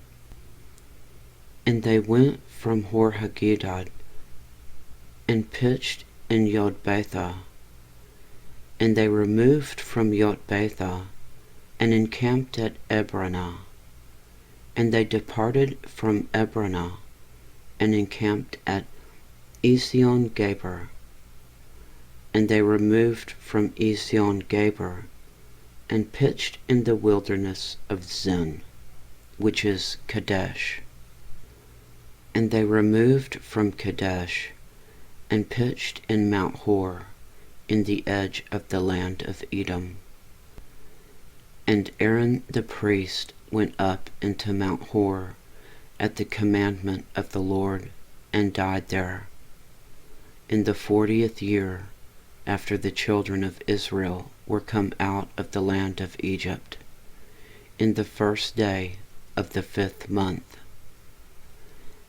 And they went from Horhaggidgad, and pitched in Yotbatha. And they removed from Yotbatha, and encamped at Ebronah. And they departed from Ebronah, and encamped at Ezion-Geber. And they removed from Ezion-Geber, and pitched in the wilderness of Zin, which is Kadesh. And they removed from Kadesh, and pitched in Mount Hor, in the edge of the land of Edom. And Aaron the priest went up into Mount Hor at the commandment of the Lord, and died there, in the 40th year after the children of Israel were come out of the land of Egypt, in the 1st day of the 5th month.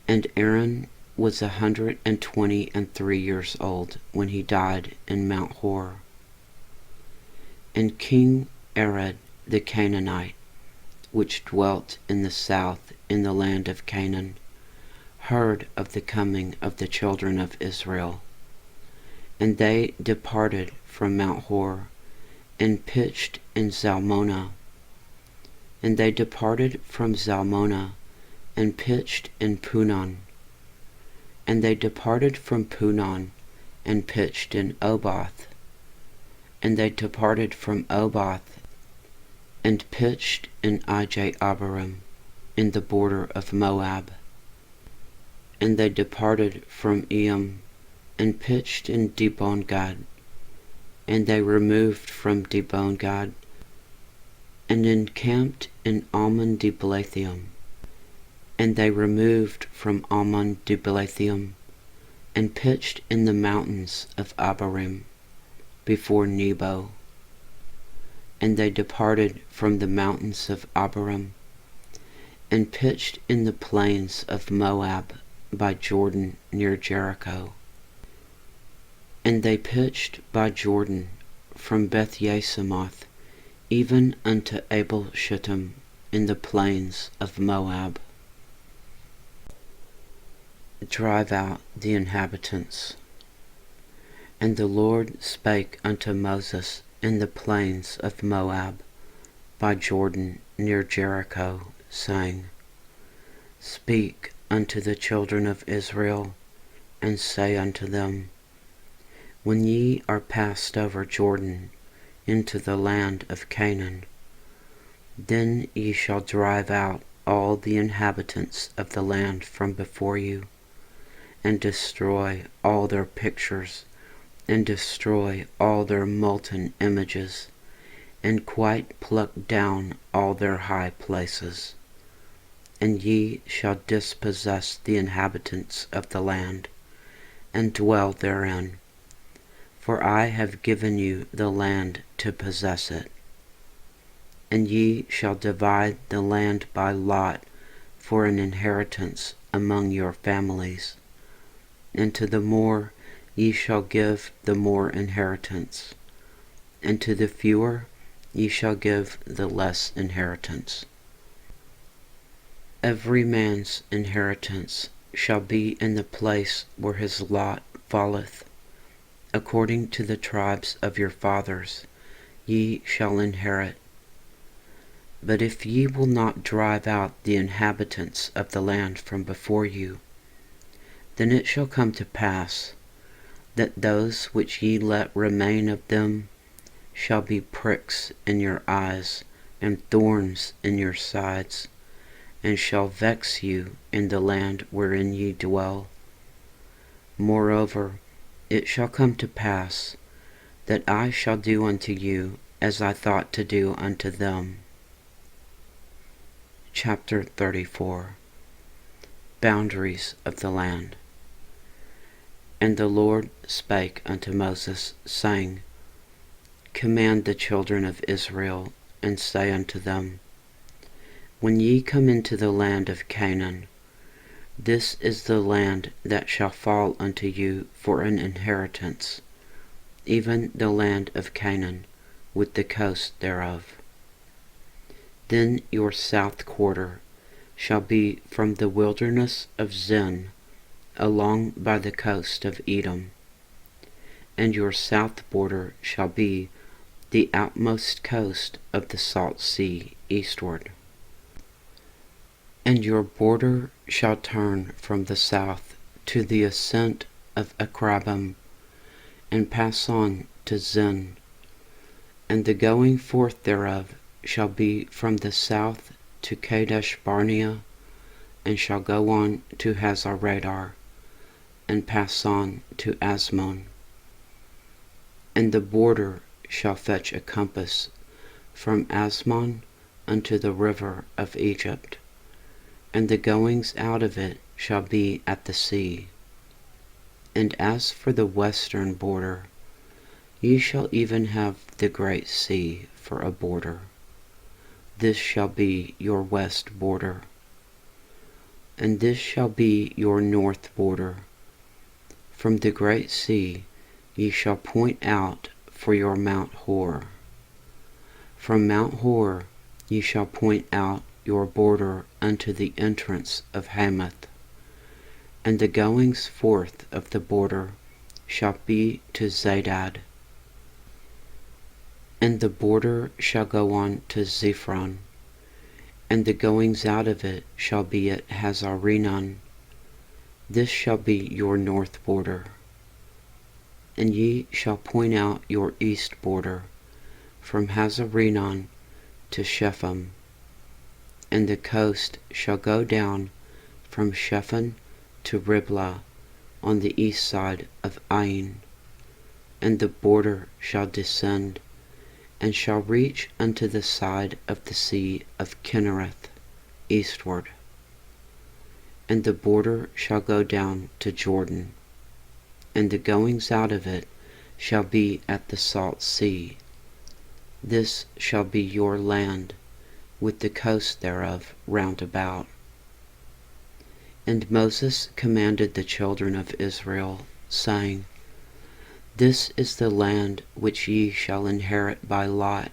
And Aaron was 123 years old when he died in Mount Hor. And King Arad the Canaanite, which dwelt in the south in the land of Canaan, heard of the coming of the children of Israel. And they departed from Mount Hor, and pitched in Zalmonah. And they departed from Zalmonah, and pitched in Punon. And they departed from Punon, and pitched in Oboth. And they departed from Oboth, and pitched in Ije-Abarim, in the border of Moab. And they departed from Eam, and pitched in Dibon-Gad. And they removed from Dibon-Gad, and encamped in Almon-Diblathaim. And they removed from Almon-Diblathaim, and pitched in the mountains of Abarim, before Nebo. And they departed from the mountains of Abarim, and pitched in the plains of Moab by Jordan near Jericho. And they pitched by Jordan from Beth-Yesemoth even unto Abel-Shittim in the plains of Moab. Drive out the inhabitants. And the Lord spake unto Moses in the plains of Moab by Jordan near Jericho, saying, Speak unto the children of Israel, and say unto them, When ye are passed over Jordan into the land of Canaan, then ye shall drive out all the inhabitants of the land from before you, and destroy all their pictures, and destroy all their molten images, and quite pluck down all their high places. And ye shall dispossess the inhabitants of the land, and dwell therein. For I have given you the land to possess it. And ye shall divide the land by lot for an inheritance among your families. And to the more ye shall give the more inheritance, and to the fewer ye shall give the less inheritance. Every man's inheritance shall be in the place where his lot falleth. According to the tribes of your fathers ye shall inherit. But if ye will not drive out the inhabitants of the land from before you, then it shall come to pass that those which ye let remain of them shall be pricks in your eyes and thorns in your sides, and shall vex you in the land wherein ye dwell. Moreover, it shall come to pass that I shall do unto you as I thought to do unto them. Chapter 34. Boundaries of the land. And the Lord spake unto Moses, saying, Command the children of Israel, and say unto them, When ye come into the land of Canaan, this is the land that shall fall unto you for an inheritance, even the land of Canaan, with the coast thereof. Then your south quarter shall be from the wilderness of Zin, along by the coast of Edom, and your south border shall be the outmost coast of the salt sea eastward. And your border shall turn from the south to the ascent of Akrabim, and pass on to Zin, and the going forth thereof shall be from the south to Kadesh Barnea, and shall go on to Hazaradar, and pass on to Asmon. And the border shall fetch a compass from Asmon unto the river of Egypt, and the goings out of it shall be at the sea. And as for the western border, ye shall even have the great sea for a border. This shall be your west border. And this shall be your north border. From the great sea ye shall point out for your Mount Hor. From Mount Hor ye shall point out your border unto the entrance of Hamath. And the goings forth of the border shall be to Zedad. And the border shall go on to Zephron, and the goings out of it shall be at Hazarenon. This shall be your north border. And ye shall point out your east border, from Hazarenon to Shepham. And the coast shall go down from Shephan to Riblah on the east side of Ain. And the border shall descend, and shall reach unto the side of the sea of Kinnereth eastward. And the border shall go down to Jordan, and the goings out of it shall be at the salt sea. This shall be your land, with the coast thereof round about. And Moses commanded the children of Israel, saying, This is the land which ye shall inherit by lot,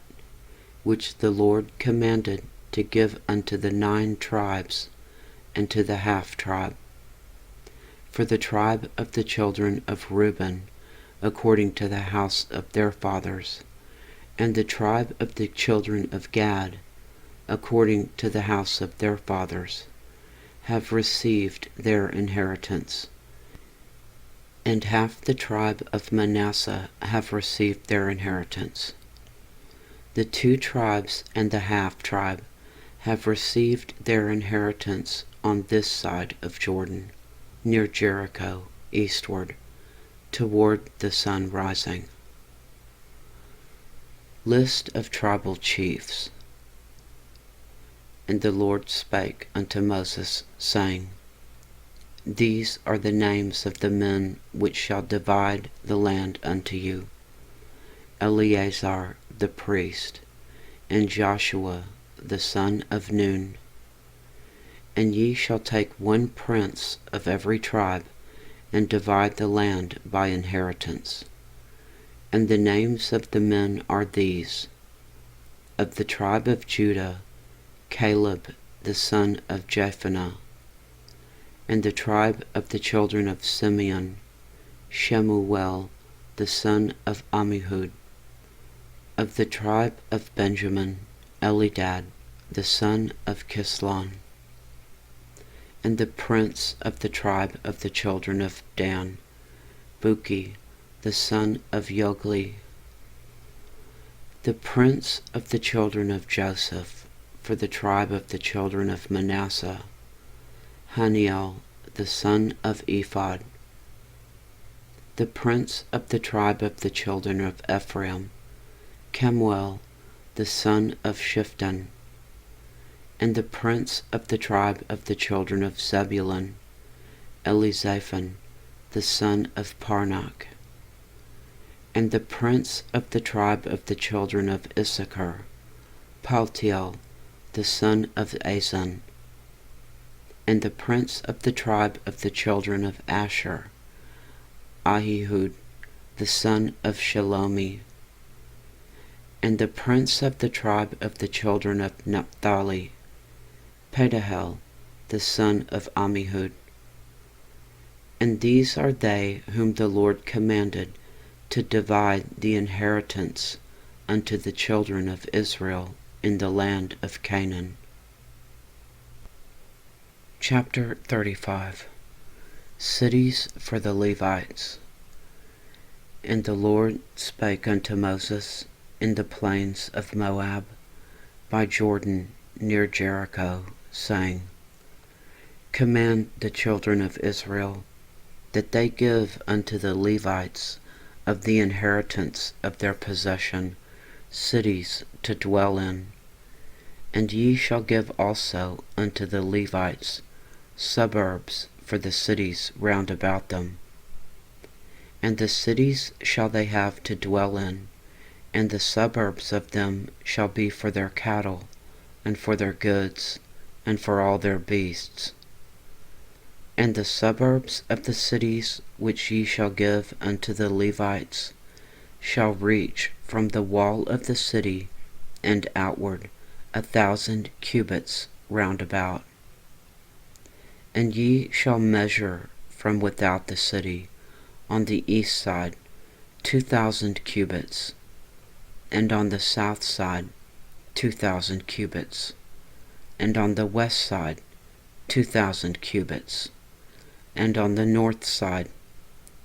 which the Lord commanded to give unto the 9 tribes, and to the half-tribe. For the tribe of the children of Reuben, according to the house of their fathers, and the tribe of the children of Gad, according to the house of their fathers, have received their inheritance. And half the tribe of Manasseh have received their inheritance. The 2 tribes and the half-tribe have received their inheritance on this side of Jordan, near Jericho, eastward, toward the sun rising. List of tribal chiefs. And the Lord spake unto Moses, saying, These are the names of the men which shall divide the land unto you: Eleazar the priest, and Joshua the son of Nun. And ye shall take 1 prince of every tribe, and divide the land by inheritance. And the names of the men are these: of the tribe of Judah, Caleb the son of Jephunneh; and the tribe of the children of Simeon, Shemuel the son of Ammihud; of the tribe of Benjamin, Elidad the son of Kislon; and the prince of the tribe of the children of Dan, Buki the son of Jogli; the prince of the children of Joseph, for the tribe of the children of Manasseh, Haniel the son of Ephod; the prince of the tribe of the children of Ephraim, Kemuel the son of Shiftan; and the prince of the tribe of the children of Zebulun, Elizaphan the son of Parnach; and the prince of the tribe of the children of Issachar, Paltiel the son of Azan; and the prince of the tribe of the children of Asher, Ahihud the son of Shelomi; and the prince of the tribe of the children of Naphtali, Pedahel the son of Ammihud. And these are they whom the Lord commanded to divide the inheritance unto the children of Israel in the land of Canaan. Chapter 35. Cities for the Levites. And the Lord spake unto Moses in the plains of Moab, by Jordan near Jericho, saying, Command the children of Israel that they give unto the Levites of the inheritance of their possession cities to dwell in. And ye shall give also unto the Levites suburbs for the cities round about them. And the cities shall they have to dwell in, and the suburbs of them shall be for their cattle, and for their goods, and for all their beasts. And the suburbs of the cities which ye shall give unto the Levites shall reach from the wall of the city and outward 1,000 cubits round about. And ye shall measure from without the city on the east side 2,000 cubits, and on the south side 2,000 cubits, and on the west side 2,000 cubits, and on the north side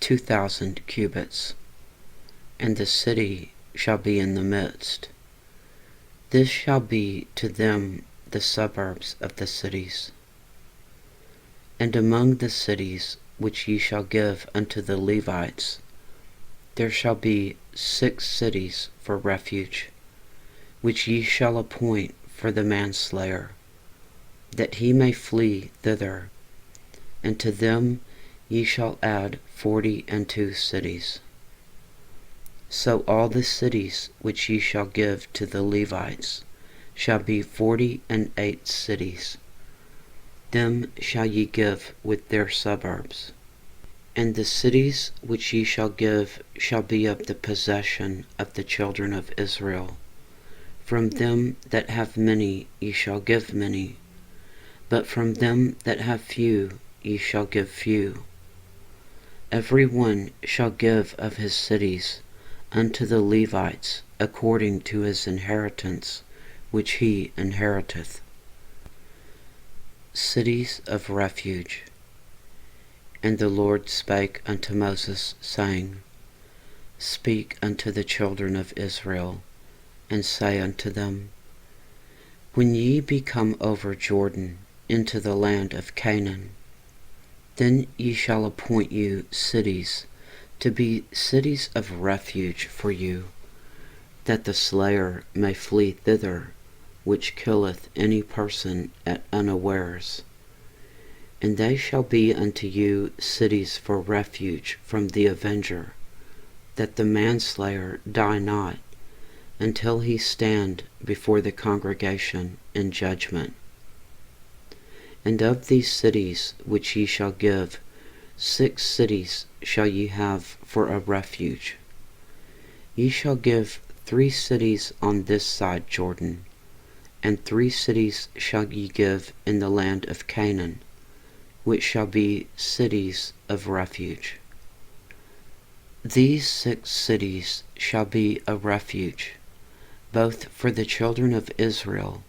2,000 cubits, and the city shall be in the midst. This shall be to them the suburbs of the cities. And among the cities which ye shall give unto the Levites, there shall be 6 cities for refuge, which ye shall appoint for the manslayer, that he may flee thither, and to them ye shall add 42 cities. So all the cities which ye shall give to the Levites shall be 48 cities. Them shall ye give with their suburbs. And the cities which ye shall give shall be of the possession of the children of Israel. From them that have many ye shall give many, but from them that have few ye shall give few. Every one shall give of his cities unto the Levites according to his inheritance which he inheriteth. Cities of refuge. And the Lord spake unto Moses, saying, Speak unto the children of Israel, and say unto them, When ye be come over Jordan into the land of Canaan, then ye shall appoint you cities to be cities of refuge for you, that the slayer may flee thither, which killeth any person at unawares. And they shall be unto you cities for refuge from the avenger, that the manslayer die not, until he stand before the congregation in judgment. And of these cities which ye shall give, 6 cities shall ye have for a refuge. Ye shall give 3 cities on this side Jordan, and 3 cities shall ye give in the land of Canaan, which shall be cities of refuge. These 6 cities shall be a refuge, both for the children of Israel,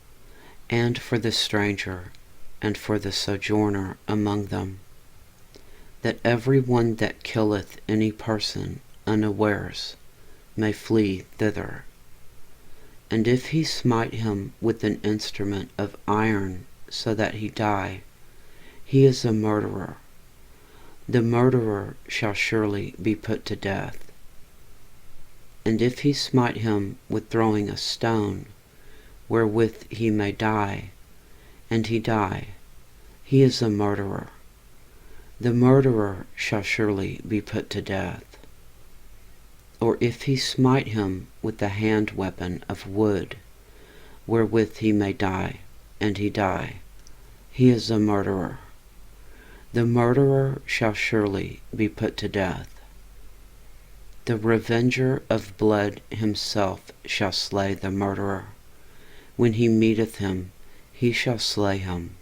and for the stranger, and for the sojourner among them, that every one that killeth any person unawares may flee thither. And if he smite him with an instrument of iron so that he die, he is a murderer. The murderer shall surely be put to death. And if he smite him with throwing a stone, wherewith he may die, and he die, he is a murderer. The murderer shall surely be put to death. Or if he smite him with the hand weapon of wood, wherewith he may die, and he die, he is a murderer. The murderer shall surely be put to death. The revenger of blood himself shall slay the murderer. When he meeteth him, he shall slay him.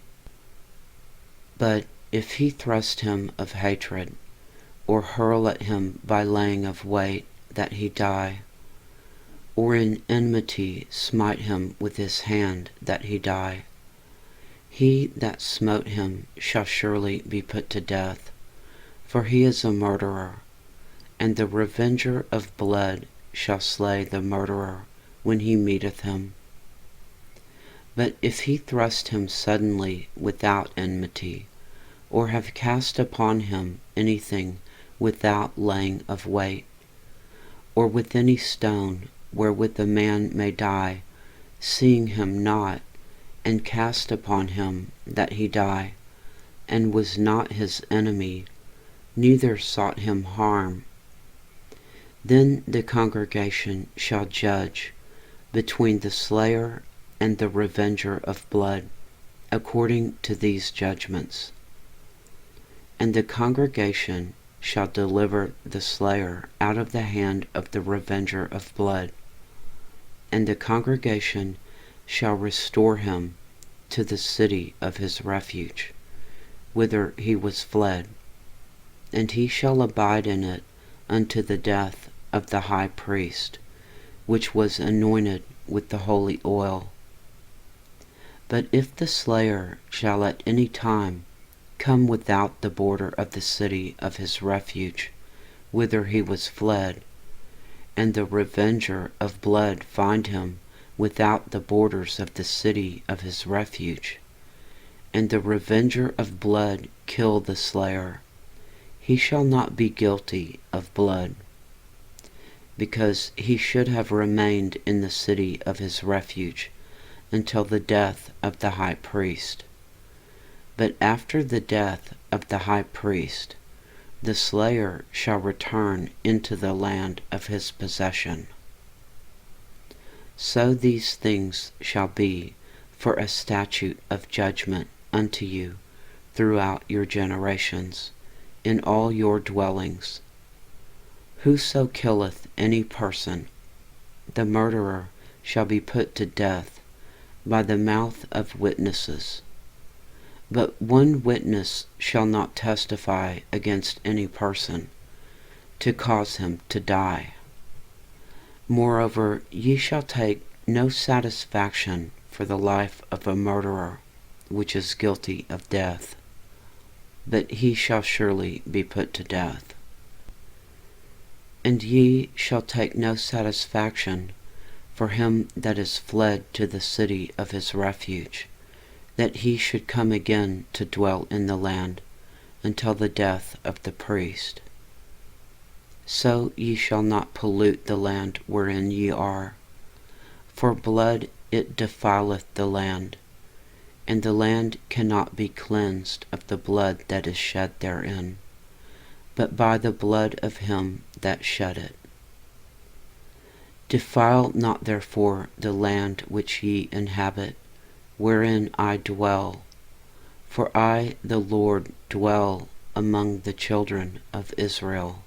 But if he thrust him of hatred, or hurl at him by laying of weight, that he die, or in enmity smite him with his hand, that he die, he that smote him shall surely be put to death, for he is a murderer, and the revenger of blood shall slay the murderer when he meeteth him. But if he thrust him suddenly without enmity, or have cast upon him anything without laying of wait, or with any stone wherewith a man may die, seeing him not, and cast upon him that he die, and was not his enemy, neither sought him harm. Then the congregation shall judge between the slayer and the revenger of blood, according to these judgments. And the congregation shall deliver the slayer out of the hand of the revenger of blood, and the congregation shall restore him to the city of his refuge, whither he was fled, and he shall abide in it unto the death of the high priest, which was anointed with the holy oil. But if the slayer shall at any time come without the border of the city of his refuge, whither he was fled, and the revenger of blood find him without the borders of the city of his refuge, and the revenger of blood kill the slayer, he shall not be guilty of blood, because he should have remained in the city of his refuge until the death of the high priest. But after the death of the high priest, the slayer shall return into the land of his possession. So these things shall be for a statute of judgment unto you throughout your generations, in all your dwellings. Whoso killeth any person, the murderer shall be put to death by the mouth of witnesses. But one witness shall not testify against any person, to cause him to die. Moreover, ye shall take no satisfaction for the life of a murderer, which is guilty of death, but he shall surely be put to death. And ye shall take no satisfaction for him that is fled to the city of his refuge, that he should come again to dwell in the land until the death of the priest. So ye shall not pollute the land wherein ye are, for blood it defileth the land, and the land cannot be cleansed of the blood that is shed therein, but by the blood of him that shed it. Defile not therefore the land which ye inhabit, wherein I dwell, for I, the Lord, dwell among the children of Israel.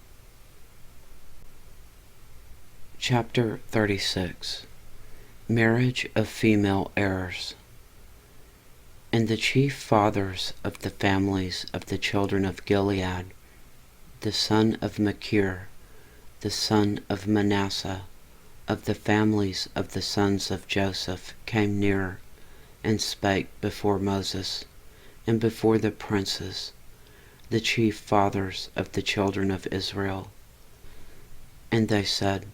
Chapter 36. Marriage of Female Heirs. And the chief fathers of the families of the children of Gilead, the son of Machir, the son of Manasseh, of the families of the sons of Joseph, came near, and spake before Moses, and before the princes, the chief fathers of the children of Israel. And they said,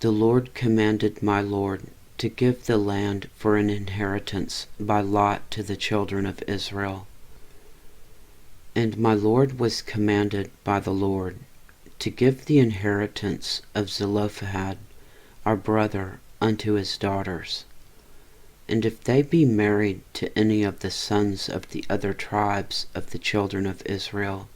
The Lord commanded my Lord to give the land for an inheritance by lot to the children of Israel. And my Lord was commanded by the Lord to give the inheritance of Zelophehad, our brother, unto his daughters. And if they be married to any of the sons of the other tribes of the children of Israel,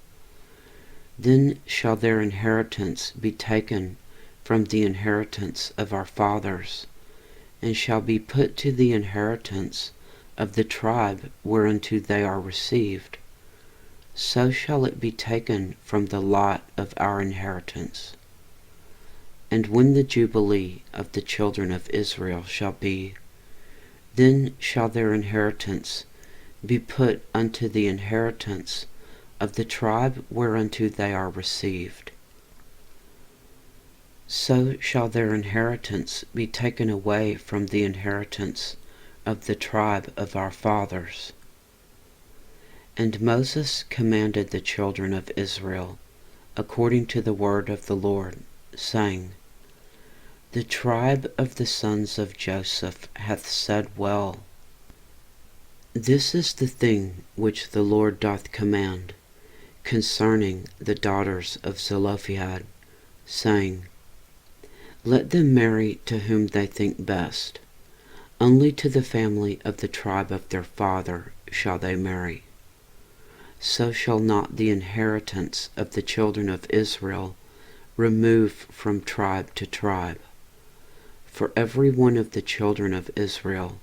then shall their inheritance be taken from the inheritance of our fathers, and shall be put to the inheritance of the tribe whereunto they are received. So shall it be taken from the lot of our inheritance. And when the jubilee of the children of Israel shall be, then shall their inheritance be put unto the inheritance of the tribe whereunto they are received. So shall their inheritance be taken away from the inheritance of the tribe of our fathers. And Moses commanded the children of Israel according to the word of the Lord, saying, The tribe of the sons of Joseph hath said well. This is the thing which the Lord doth command concerning the daughters of Zelophehad, saying, Let them marry to whom they think best. Only to the family of the tribe of their father shall they marry. So shall not the inheritance of the children of Israel remove from tribe to tribe. For every one of the children of Israel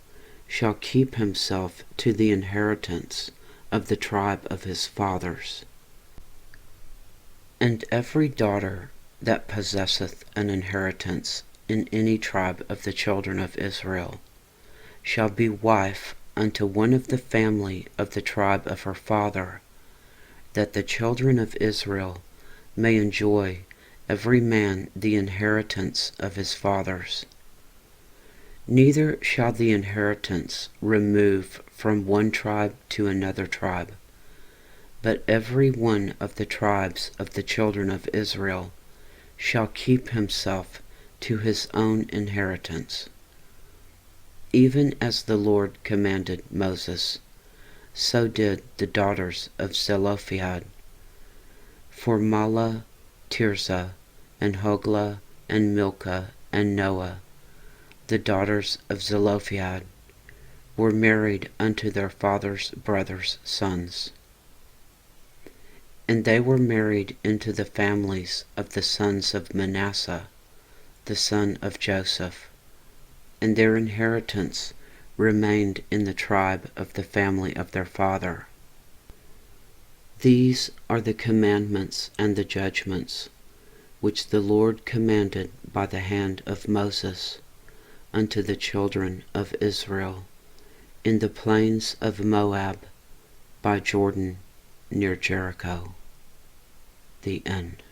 shall keep himself to the inheritance of the tribe of his fathers. And every daughter that possesseth an inheritance in any tribe of the children of Israel shall be wife unto one of the family of the tribe of her father, that the children of Israel may enjoy every man the inheritance of his fathers. Neither shall the inheritance remove from one tribe to another tribe, but every one of the tribes of the children of Israel shall keep himself to his own inheritance. Even as the Lord commanded Moses, so did the daughters of Zelophehad. For Mahlah, Tirzah, and Hoglah, and Milcah, and Noah, the daughters of Zelophehad, were married unto their father's brothers' sons. And they were married into the families of the sons of Manasseh, the son of Joseph, and their inheritance remained in the tribe of the family of their father. These are the commandments and the judgments which the Lord commanded by the hand of Moses unto the children of Israel in the plains of Moab by Jordan near Jericho. The end.